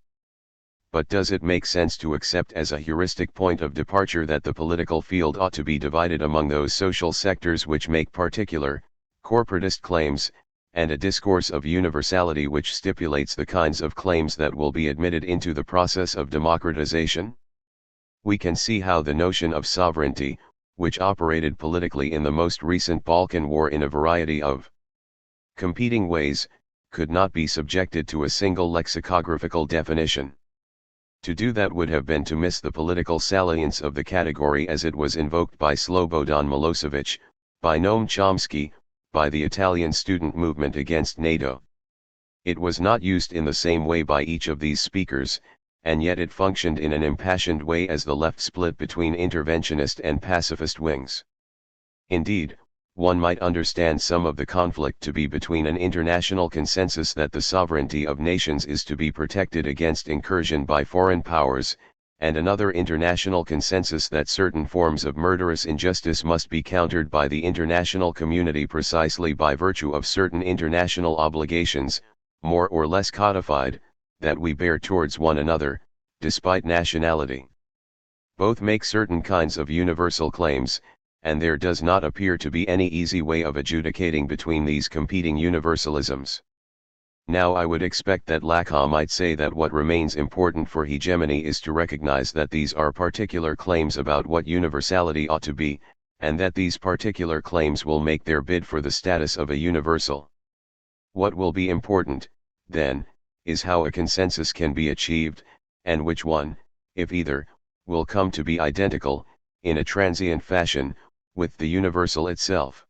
Speaker 1: But does it make sense to accept as a heuristic point of departure that the political field ought to be divided among those social sectors which make particular, corporatist claims, and a discourse of universality which stipulates the kinds of claims that will be admitted into the process of democratization? We can see how the notion of sovereignty, which operated politically in the most recent Balkan War in a variety of competing ways, could not be subjected to a single lexicographical definition. To do that would have been to miss the political salience of the category as it was invoked by Slobodan Milosevic, by Noam Chomsky, by the Italian student movement against NATO. It was not used in the same way by each of these speakers, and yet it functioned in an impassioned way as the left split between interventionist and pacifist wings. Indeed, one might understand some of the conflict to be between an international consensus that the sovereignty of nations is to be protected against incursion by foreign powers, and another international consensus that certain forms of murderous injustice must be countered by the international community precisely by virtue of certain international obligations, more or less codified, that we bear towards one another, despite nationality. Both make certain kinds of universal claims, and there does not appear to be any easy way of adjudicating between these competing universalisms. Now I would expect that Lacan might say that what remains important for hegemony is to recognize that these are particular claims about what universality ought to be, and that these particular claims will make their bid for the status of a universal. What will be important, then, is how a consensus can be achieved, and which one, if either, will come to be identical, in a transient fashion, with the universal itself.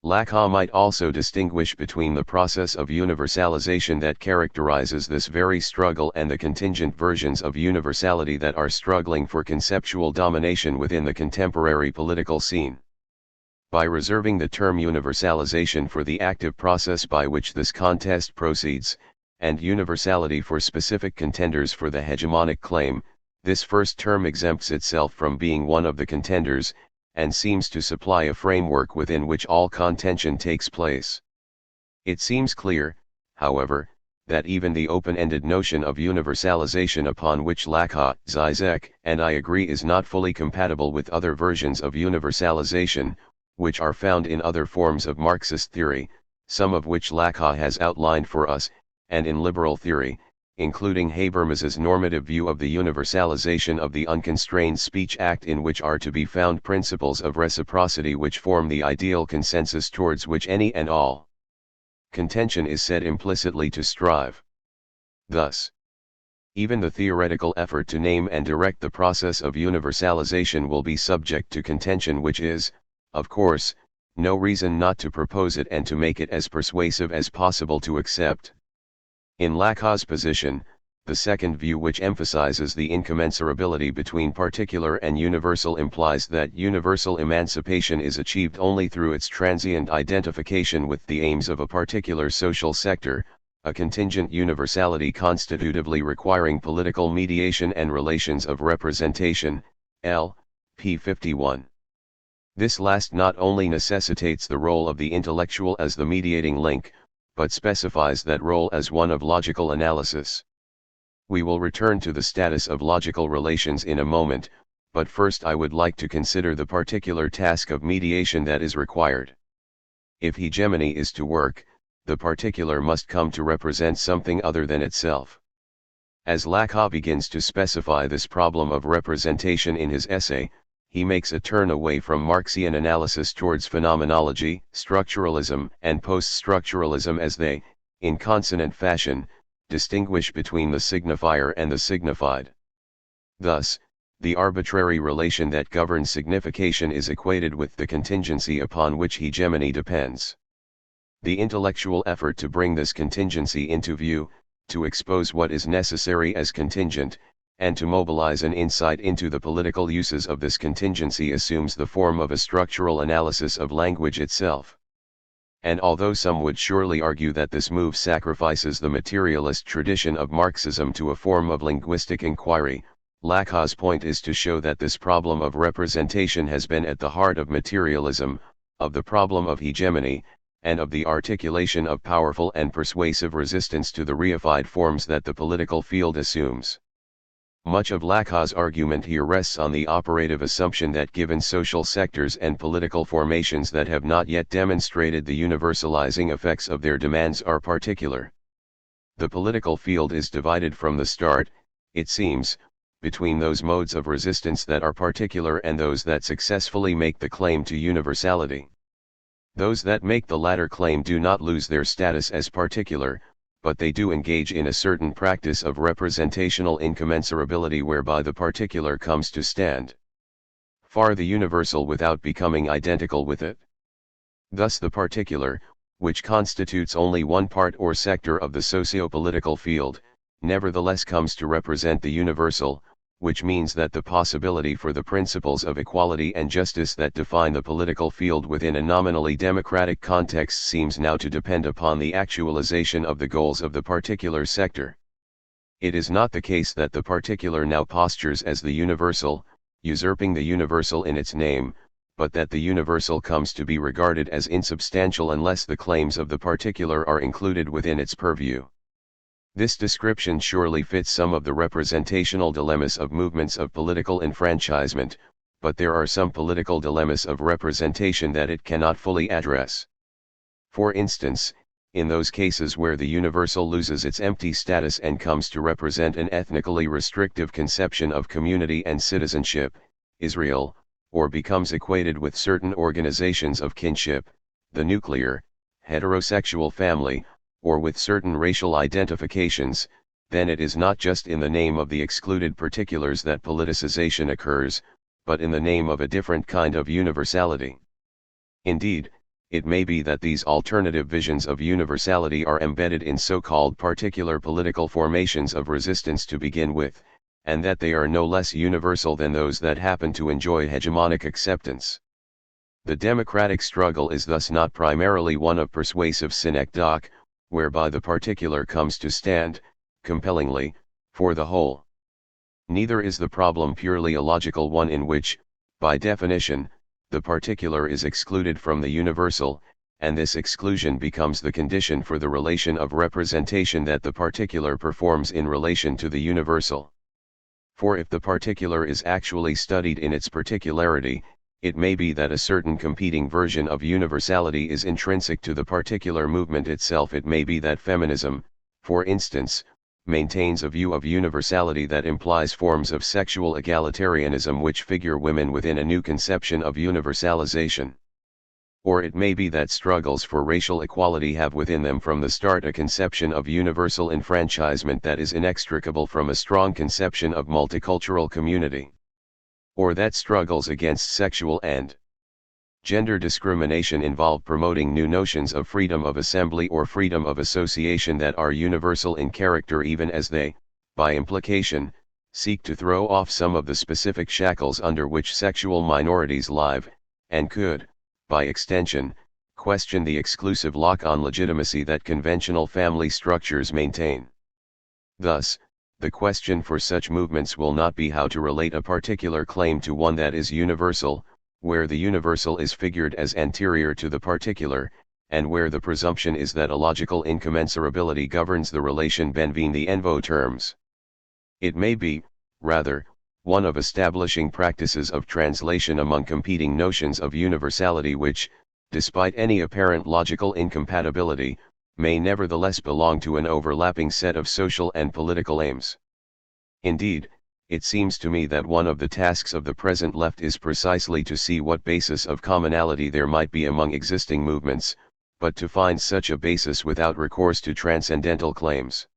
Speaker 1: Lacan might also distinguish between the process of universalization that characterizes this very struggle and the contingent versions of universality that are struggling for conceptual domination within the contemporary political scene. By reserving the term universalization for the active process by which this contest proceeds, and universality for specific contenders for the hegemonic claim, this first term exempts itself from being one of the contenders, and seems to supply a framework within which all contention takes place. It seems clear, however, that even the open-ended notion of universalization upon which Lacan, Zizek, and I agree is not fully compatible with other versions of universalization, which are found in other forms of Marxist theory, some of which Lacan has outlined for us, and in liberal theory, including Habermas's normative view of the universalization of the unconstrained speech act in which are to be found principles of reciprocity which form the ideal consensus towards which any and all contention is said implicitly to strive. Thus, even the theoretical effort to name and direct the process of universalization will be subject to contention, which is, of course, no reason not to propose it and to make it as persuasive as possible to accept. In Lacan's position, the second view, which emphasizes the incommensurability between particular and universal, implies that universal emancipation is achieved only through its transient identification with the aims of a particular social sector, a contingent universality constitutively requiring political mediation and relations of representation, p. 51. This last not only necessitates the role of the intellectual as the mediating link, but specifies that role as one of logical analysis. We will return to the status of logical relations in a moment, but first I would like to consider the particular task of mediation that is required. If hegemony is to work, the particular must come to represent something other than itself. As Lacan begins to specify this problem of representation in his essay, he makes a turn away from Marxian analysis towards phenomenology, structuralism, and post-structuralism as they, in consonant fashion, distinguish between the signifier and the signified. Thus, the arbitrary relation that governs signification is equated with the contingency upon which hegemony depends. The intellectual effort to bring this contingency into view, to expose what is necessary as contingent, and to mobilize an insight into the political uses of this contingency assumes the form of a structural analysis of language itself. And although some would surely argue that this move sacrifices the materialist tradition of Marxism to a form of linguistic inquiry, Lacan's point is to show that this problem of representation has been at the heart of materialism, of the problem of hegemony, and of the articulation of powerful and persuasive resistance to the reified forms that the political field assumes. Much of Lacan's argument here rests on the operative assumption that given social sectors and political formations that have not yet demonstrated the universalizing effects of their demands are particular. The political field is divided from the start, it seems, between those modes of resistance that are particular and those that successfully make the claim to universality. Those that make the latter claim do not lose their status as particular, but they do engage in a certain practice of representational incommensurability whereby the particular comes to stand far the universal without becoming identical with it. Thus the particular, which constitutes only one part or sector of the socio-political field, nevertheless comes to represent the universal, which means that the possibility for the principles of equality and justice that define the political field within a nominally democratic context seems now to depend upon the actualization of the goals of the particular sector. It is not the case that the particular now postures as the universal, usurping the universal in its name, but that the universal comes to be regarded as insubstantial unless the claims of the particular are included within its purview. This description surely fits some of the representational dilemmas of movements of political enfranchisement, but there are some political dilemmas of representation that it cannot fully address. For instance, in those cases where the universal loses its empty status and comes to represent an ethnically restrictive conception of community and citizenship, Israel, or becomes equated with certain organizations of kinship, the nuclear, heterosexual family, or with certain racial identifications, then it is not just in the name of the excluded particulars that politicization occurs, but in the name of a different kind of universality. Indeed, it may be that these alternative visions of universality are embedded in so-called particular political formations of resistance to begin with, and that they are no less universal than those that happen to enjoy hegemonic acceptance. The democratic struggle is thus not primarily one of persuasive synecdoche, whereby the particular comes to stand, compellingly, for the whole. Neither is the problem purely a logical one in which, by definition, the particular is excluded from the universal, and this exclusion becomes the condition for the relation of representation that the particular performs in relation to the universal. For if the particular is actually studied in its particularity, it may be that a certain competing version of universality is intrinsic to the particular movement itself. It may be that feminism, for instance, maintains a view of universality that implies forms of sexual egalitarianism which figure women within a new conception of universalization. Or it may be that struggles for racial equality have within them from the start a conception of universal enfranchisement that is inextricable from a strong conception of multicultural community. Or that struggles against sexual and gender discrimination involve promoting new notions of freedom of assembly or freedom of association that are universal in character even as they, by implication, seek to throw off some of the specific shackles under which sexual minorities live, and could, by extension, question the exclusive lock on legitimacy that conventional family structures maintain. Thus, the question for such movements will not be how to relate a particular claim to one that is universal, where the universal is figured as anterior to the particular, and where the presumption is that a logical incommensurability governs the relation between the envo terms. It may be, rather, one of establishing practices of translation among competing notions of universality which, despite any apparent logical incompatibility, may nevertheless belong to an overlapping set of social and political aims. Indeed, it seems to me that one of the tasks of the present left is precisely to see what basis of commonality there might be among existing movements, but to find such a basis without recourse to transcendental claims.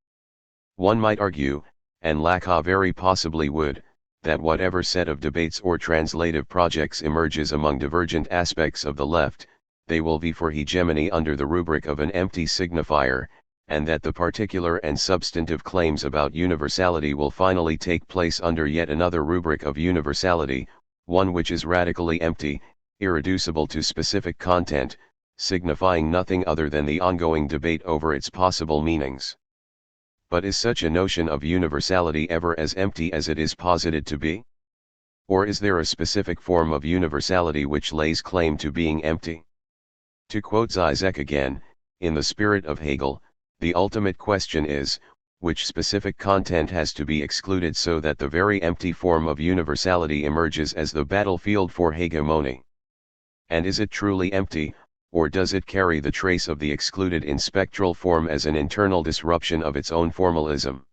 Speaker 1: One might argue, and Lacan very possibly would, that whatever set of debates or translative projects emerges among divergent aspects of the left, they will be for hegemony under the rubric of an empty signifier, and that the particular and substantive claims about universality will finally take place under yet another rubric of universality, one which is radically empty, irreducible to specific content, signifying nothing other than the ongoing debate over its possible meanings. But is such a notion of universality ever as empty as it is posited to be? Or is there a specific form of universality which lays claim to being empty? To quote Zizek again, in the spirit of Hegel, the ultimate question is, which specific content has to be excluded so that the very empty form of universality emerges as the battlefield for hegemony? And is it truly empty, or does it carry the trace of the excluded in spectral form as an internal disruption of its own formalism?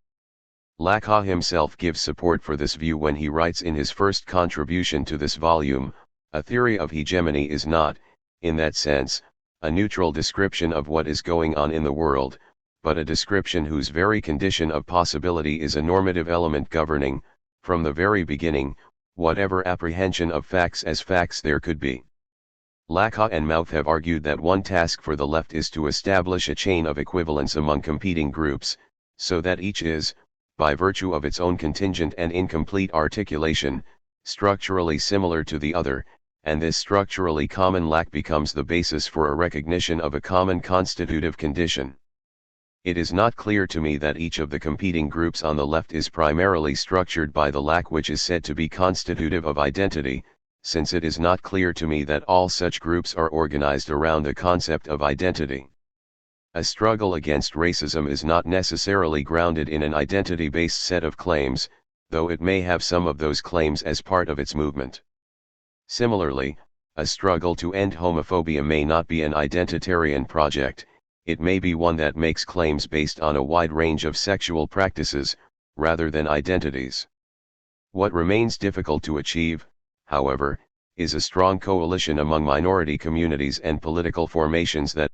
Speaker 1: Lacan himself gives support for this view when he writes in his first contribution to this volume, "A theory of hegemony is not, in that sense, a neutral description of what is going on in the world, but a description whose very condition of possibility is a normative element governing, from the very beginning, whatever apprehension of facts as facts there could be." Lacan and Mouth have argued that one task for the left is to establish a chain of equivalence among competing groups, so that each is, by virtue of its own contingent and incomplete articulation, structurally similar to the other, and this structurally common lack becomes the basis for a recognition of a common constitutive condition. It is not clear to me that each of the competing groups on the left is primarily structured by the lack which is said to be constitutive of identity, since it is not clear to me that all such groups are organized around the concept of identity. A struggle against racism is not necessarily grounded in an identity-based set of claims, though it may have some of those claims as part of its movement. Similarly, a struggle to end homophobia may not be an identitarian project, it may be one that makes claims based on a wide range of sexual practices, rather than identities. What remains difficult to achieve, however, is a strong coalition among minority communities and political formations that